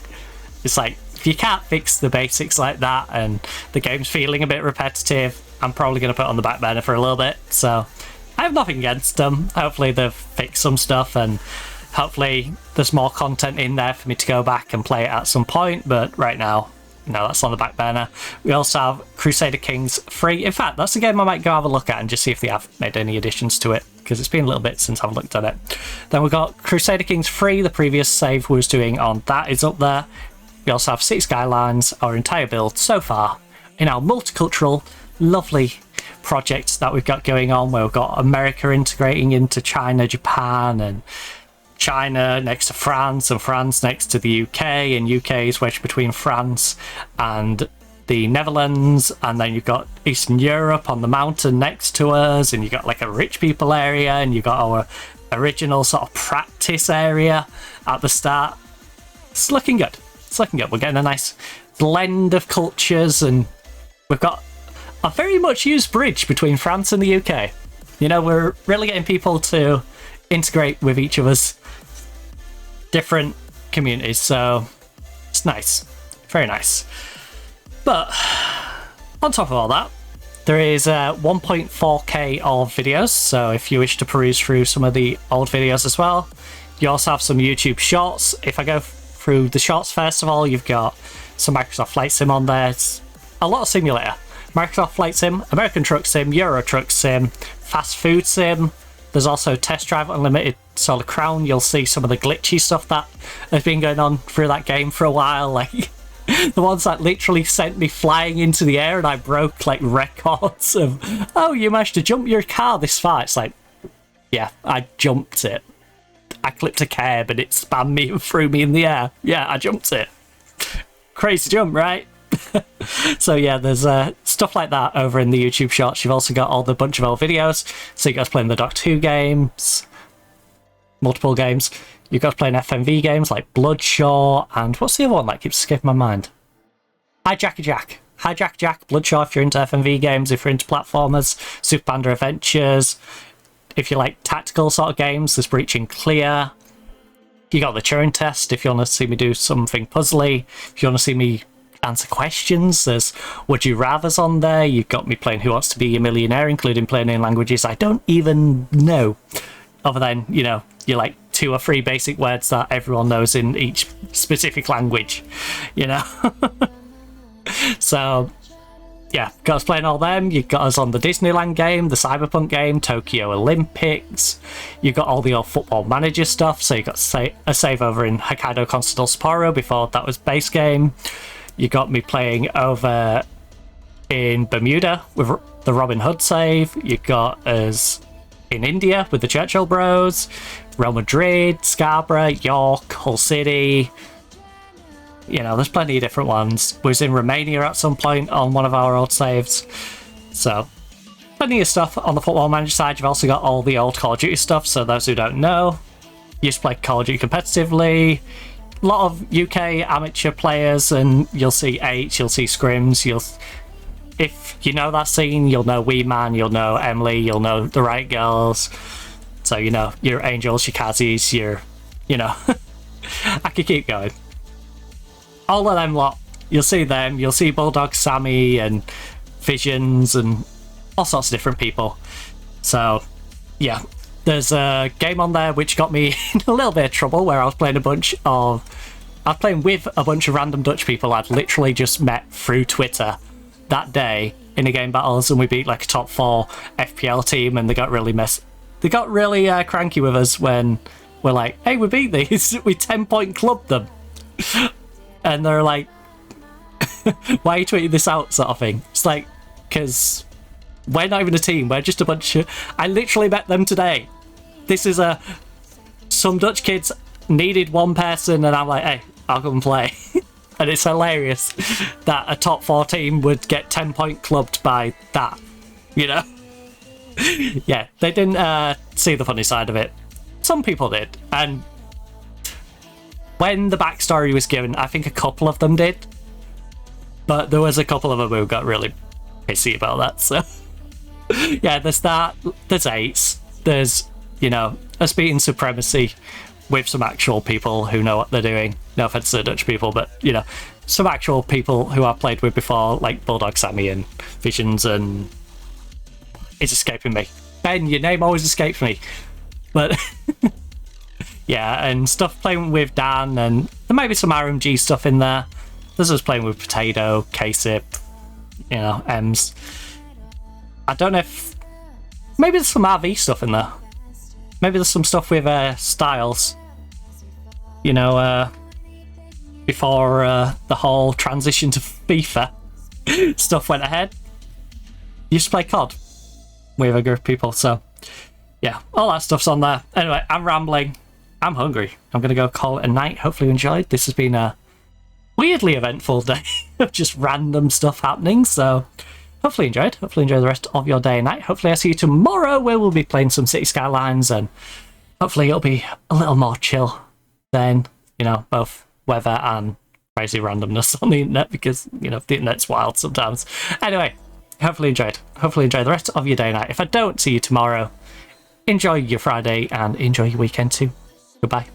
It's like, if you can't fix the basics like that and the game's feeling a bit repetitive, I'm probably going to put it on the back burner for a little bit. So I have nothing against them. Hopefully they've fixed some stuff, and hopefully there's more content in there for me to go back and play it at some point. But right now, no, that's on the back burner. We also have Crusader Kings 3. In fact, that's a game I might go have a look at and just see if they have made any additions to it, because it's been a little bit since I've looked at it. Then we've got Crusader Kings 3. The previous save we was doing on that is up there. We also have City Skylines, our entire build so far, in our multicultural, lovely project that we've got going on, where we've got America integrating into China, Japan, and China next to France, and France next to the UK, and UK is wedged between France and the Netherlands, and then you've got Eastern Europe on the mountain next to us, and you've got like a rich people area, and you've got our original sort of practice area at the start. It's looking good. It's looking good. We're getting a nice blend of cultures, and we've got a very much used bridge between France and the UK. You know, we're really getting people to integrate with each other's different communities, so it's nice. Very nice. But on top of all that, there is 1.4k of videos, so if you wish to peruse through some of the old videos as well. You also have some YouTube shorts. If I go through the shorts first of all, you've got some Microsoft Flight Sim on there. It's a lot of simulator. Microsoft Flight Sim, American Truck Sim, Euro Truck Sim, Fast Food Sim. There's also Test Drive Unlimited Solar Crown. You'll see some of the glitchy stuff that has been going on through that game for a while. Like, The ones that literally sent me flying into the air and I broke like records of, oh, you managed to jump your car this far. It's like, yeah, I jumped it. I clipped a curb and it spammed me and threw me in the air. Yeah, I jumped it. Crazy jump, right? So yeah, there's stuff like that over in the YouTube shorts. You've also got all the bunch of old videos. So you guys playing the Doctor Who games, multiple games. You guys playing FMV games like Bloodshot, and what's the other one that keeps escaping my mind? Hijack Jack, Bloodshot if you're into FMV games, if you're into platformers, Super Panda Adventures. If you like tactical sort of games, there's Breaching Clear. You got the Turing Test if you want to see me do something puzzly. If you want to see me answer questions, there's Would You Rathers on there. You've got me playing Who Wants to Be a Millionaire, including playing in languages I don't even know. Other than, you know, you're like 2 or 3 basic words that everyone knows in each specific language, you know? So, yeah, got us playing all them. You've got us on the Disneyland game, the Cyberpunk game, Tokyo Olympics. You've got all the old Football Manager stuff. So you got a save over in Hokkaido Constantine Sapporo before that was base game. You got me playing over in Bermuda with the Robin Hood save. You got us in India with the Churchill Bros, Real Madrid, Scarborough, York, Hull City. You know, there's plenty of different ones. We was in Romania at some point on one of our old saves. So, plenty of stuff on the Football Manager side. You've also got all the old Call of Duty stuff, so those who don't know, you used to play Call of Duty competitively. A lot of UK amateur players, and you'll see H, you'll see Scrims, if you know that scene, you'll know Wee Man, you'll know Emily, you'll know the Right Girls. So, you know, your Angels, your Kazis, your, you know, I could keep going. All of them lot, you'll see them, you'll see Bulldog Sammy and Visions and all sorts of different people. So, yeah, there's a game on there which got me in a little bit of trouble where I was playing with a bunch of random Dutch people I'd literally just met through Twitter that day in the game battles, and we beat like a top 4 FPL team, and they got really cranky with us when we're like, hey, we beat these, we 10-point clubbed them. And they're like, why are you tweeting this out, sort of thing. It's like, because we're not even a team, we're just a bunch of... I literally met them today. This is some Dutch kids needed one person, and I'm like, hey, I'll come and play. And it's hilarious that a top 4 team would get 10-point clubbed by that, you know? Yeah, they didn't see the funny side of it. Some people did, and when the backstory was given, I think a couple of them did, but there was a couple of them who got really pissy about that, so... Yeah, there's that, there's Eights, there's, you know, us beating Supremacy with some actual people who know what they're doing. No offense to the Dutch people, but, you know, some actual people who I've played with before, like Bulldog Sammy and Visions, and it's escaping me. Ben, your name always escapes me. But... yeah, and stuff playing with Dan, and there might be some RMG stuff in there. This was playing with Potato, K-Sip, you know, Ems. I don't know if... maybe there's some RV stuff in there. Maybe there's some stuff with Styles. You know, before the whole transition to FIFA stuff went ahead. Used to play COD with a group of people, so... yeah, all that stuff's on there. Anyway, I'm rambling. I'm hungry. I'm going to go call it a night. Hopefully you enjoyed. This has been a weirdly eventful day of just random stuff happening, so hopefully you enjoyed. Hopefully you enjoy the rest of your day and night. Hopefully I see you tomorrow where we'll be playing some City Skylines, and hopefully it'll be a little more chill than, you know, both weather and crazy randomness on the internet, because, you know, the internet's wild sometimes. Anyway, hopefully you enjoyed. Hopefully you enjoy the rest of your day and night. If I don't see you tomorrow, enjoy your Friday and enjoy your weekend too. Goodbye.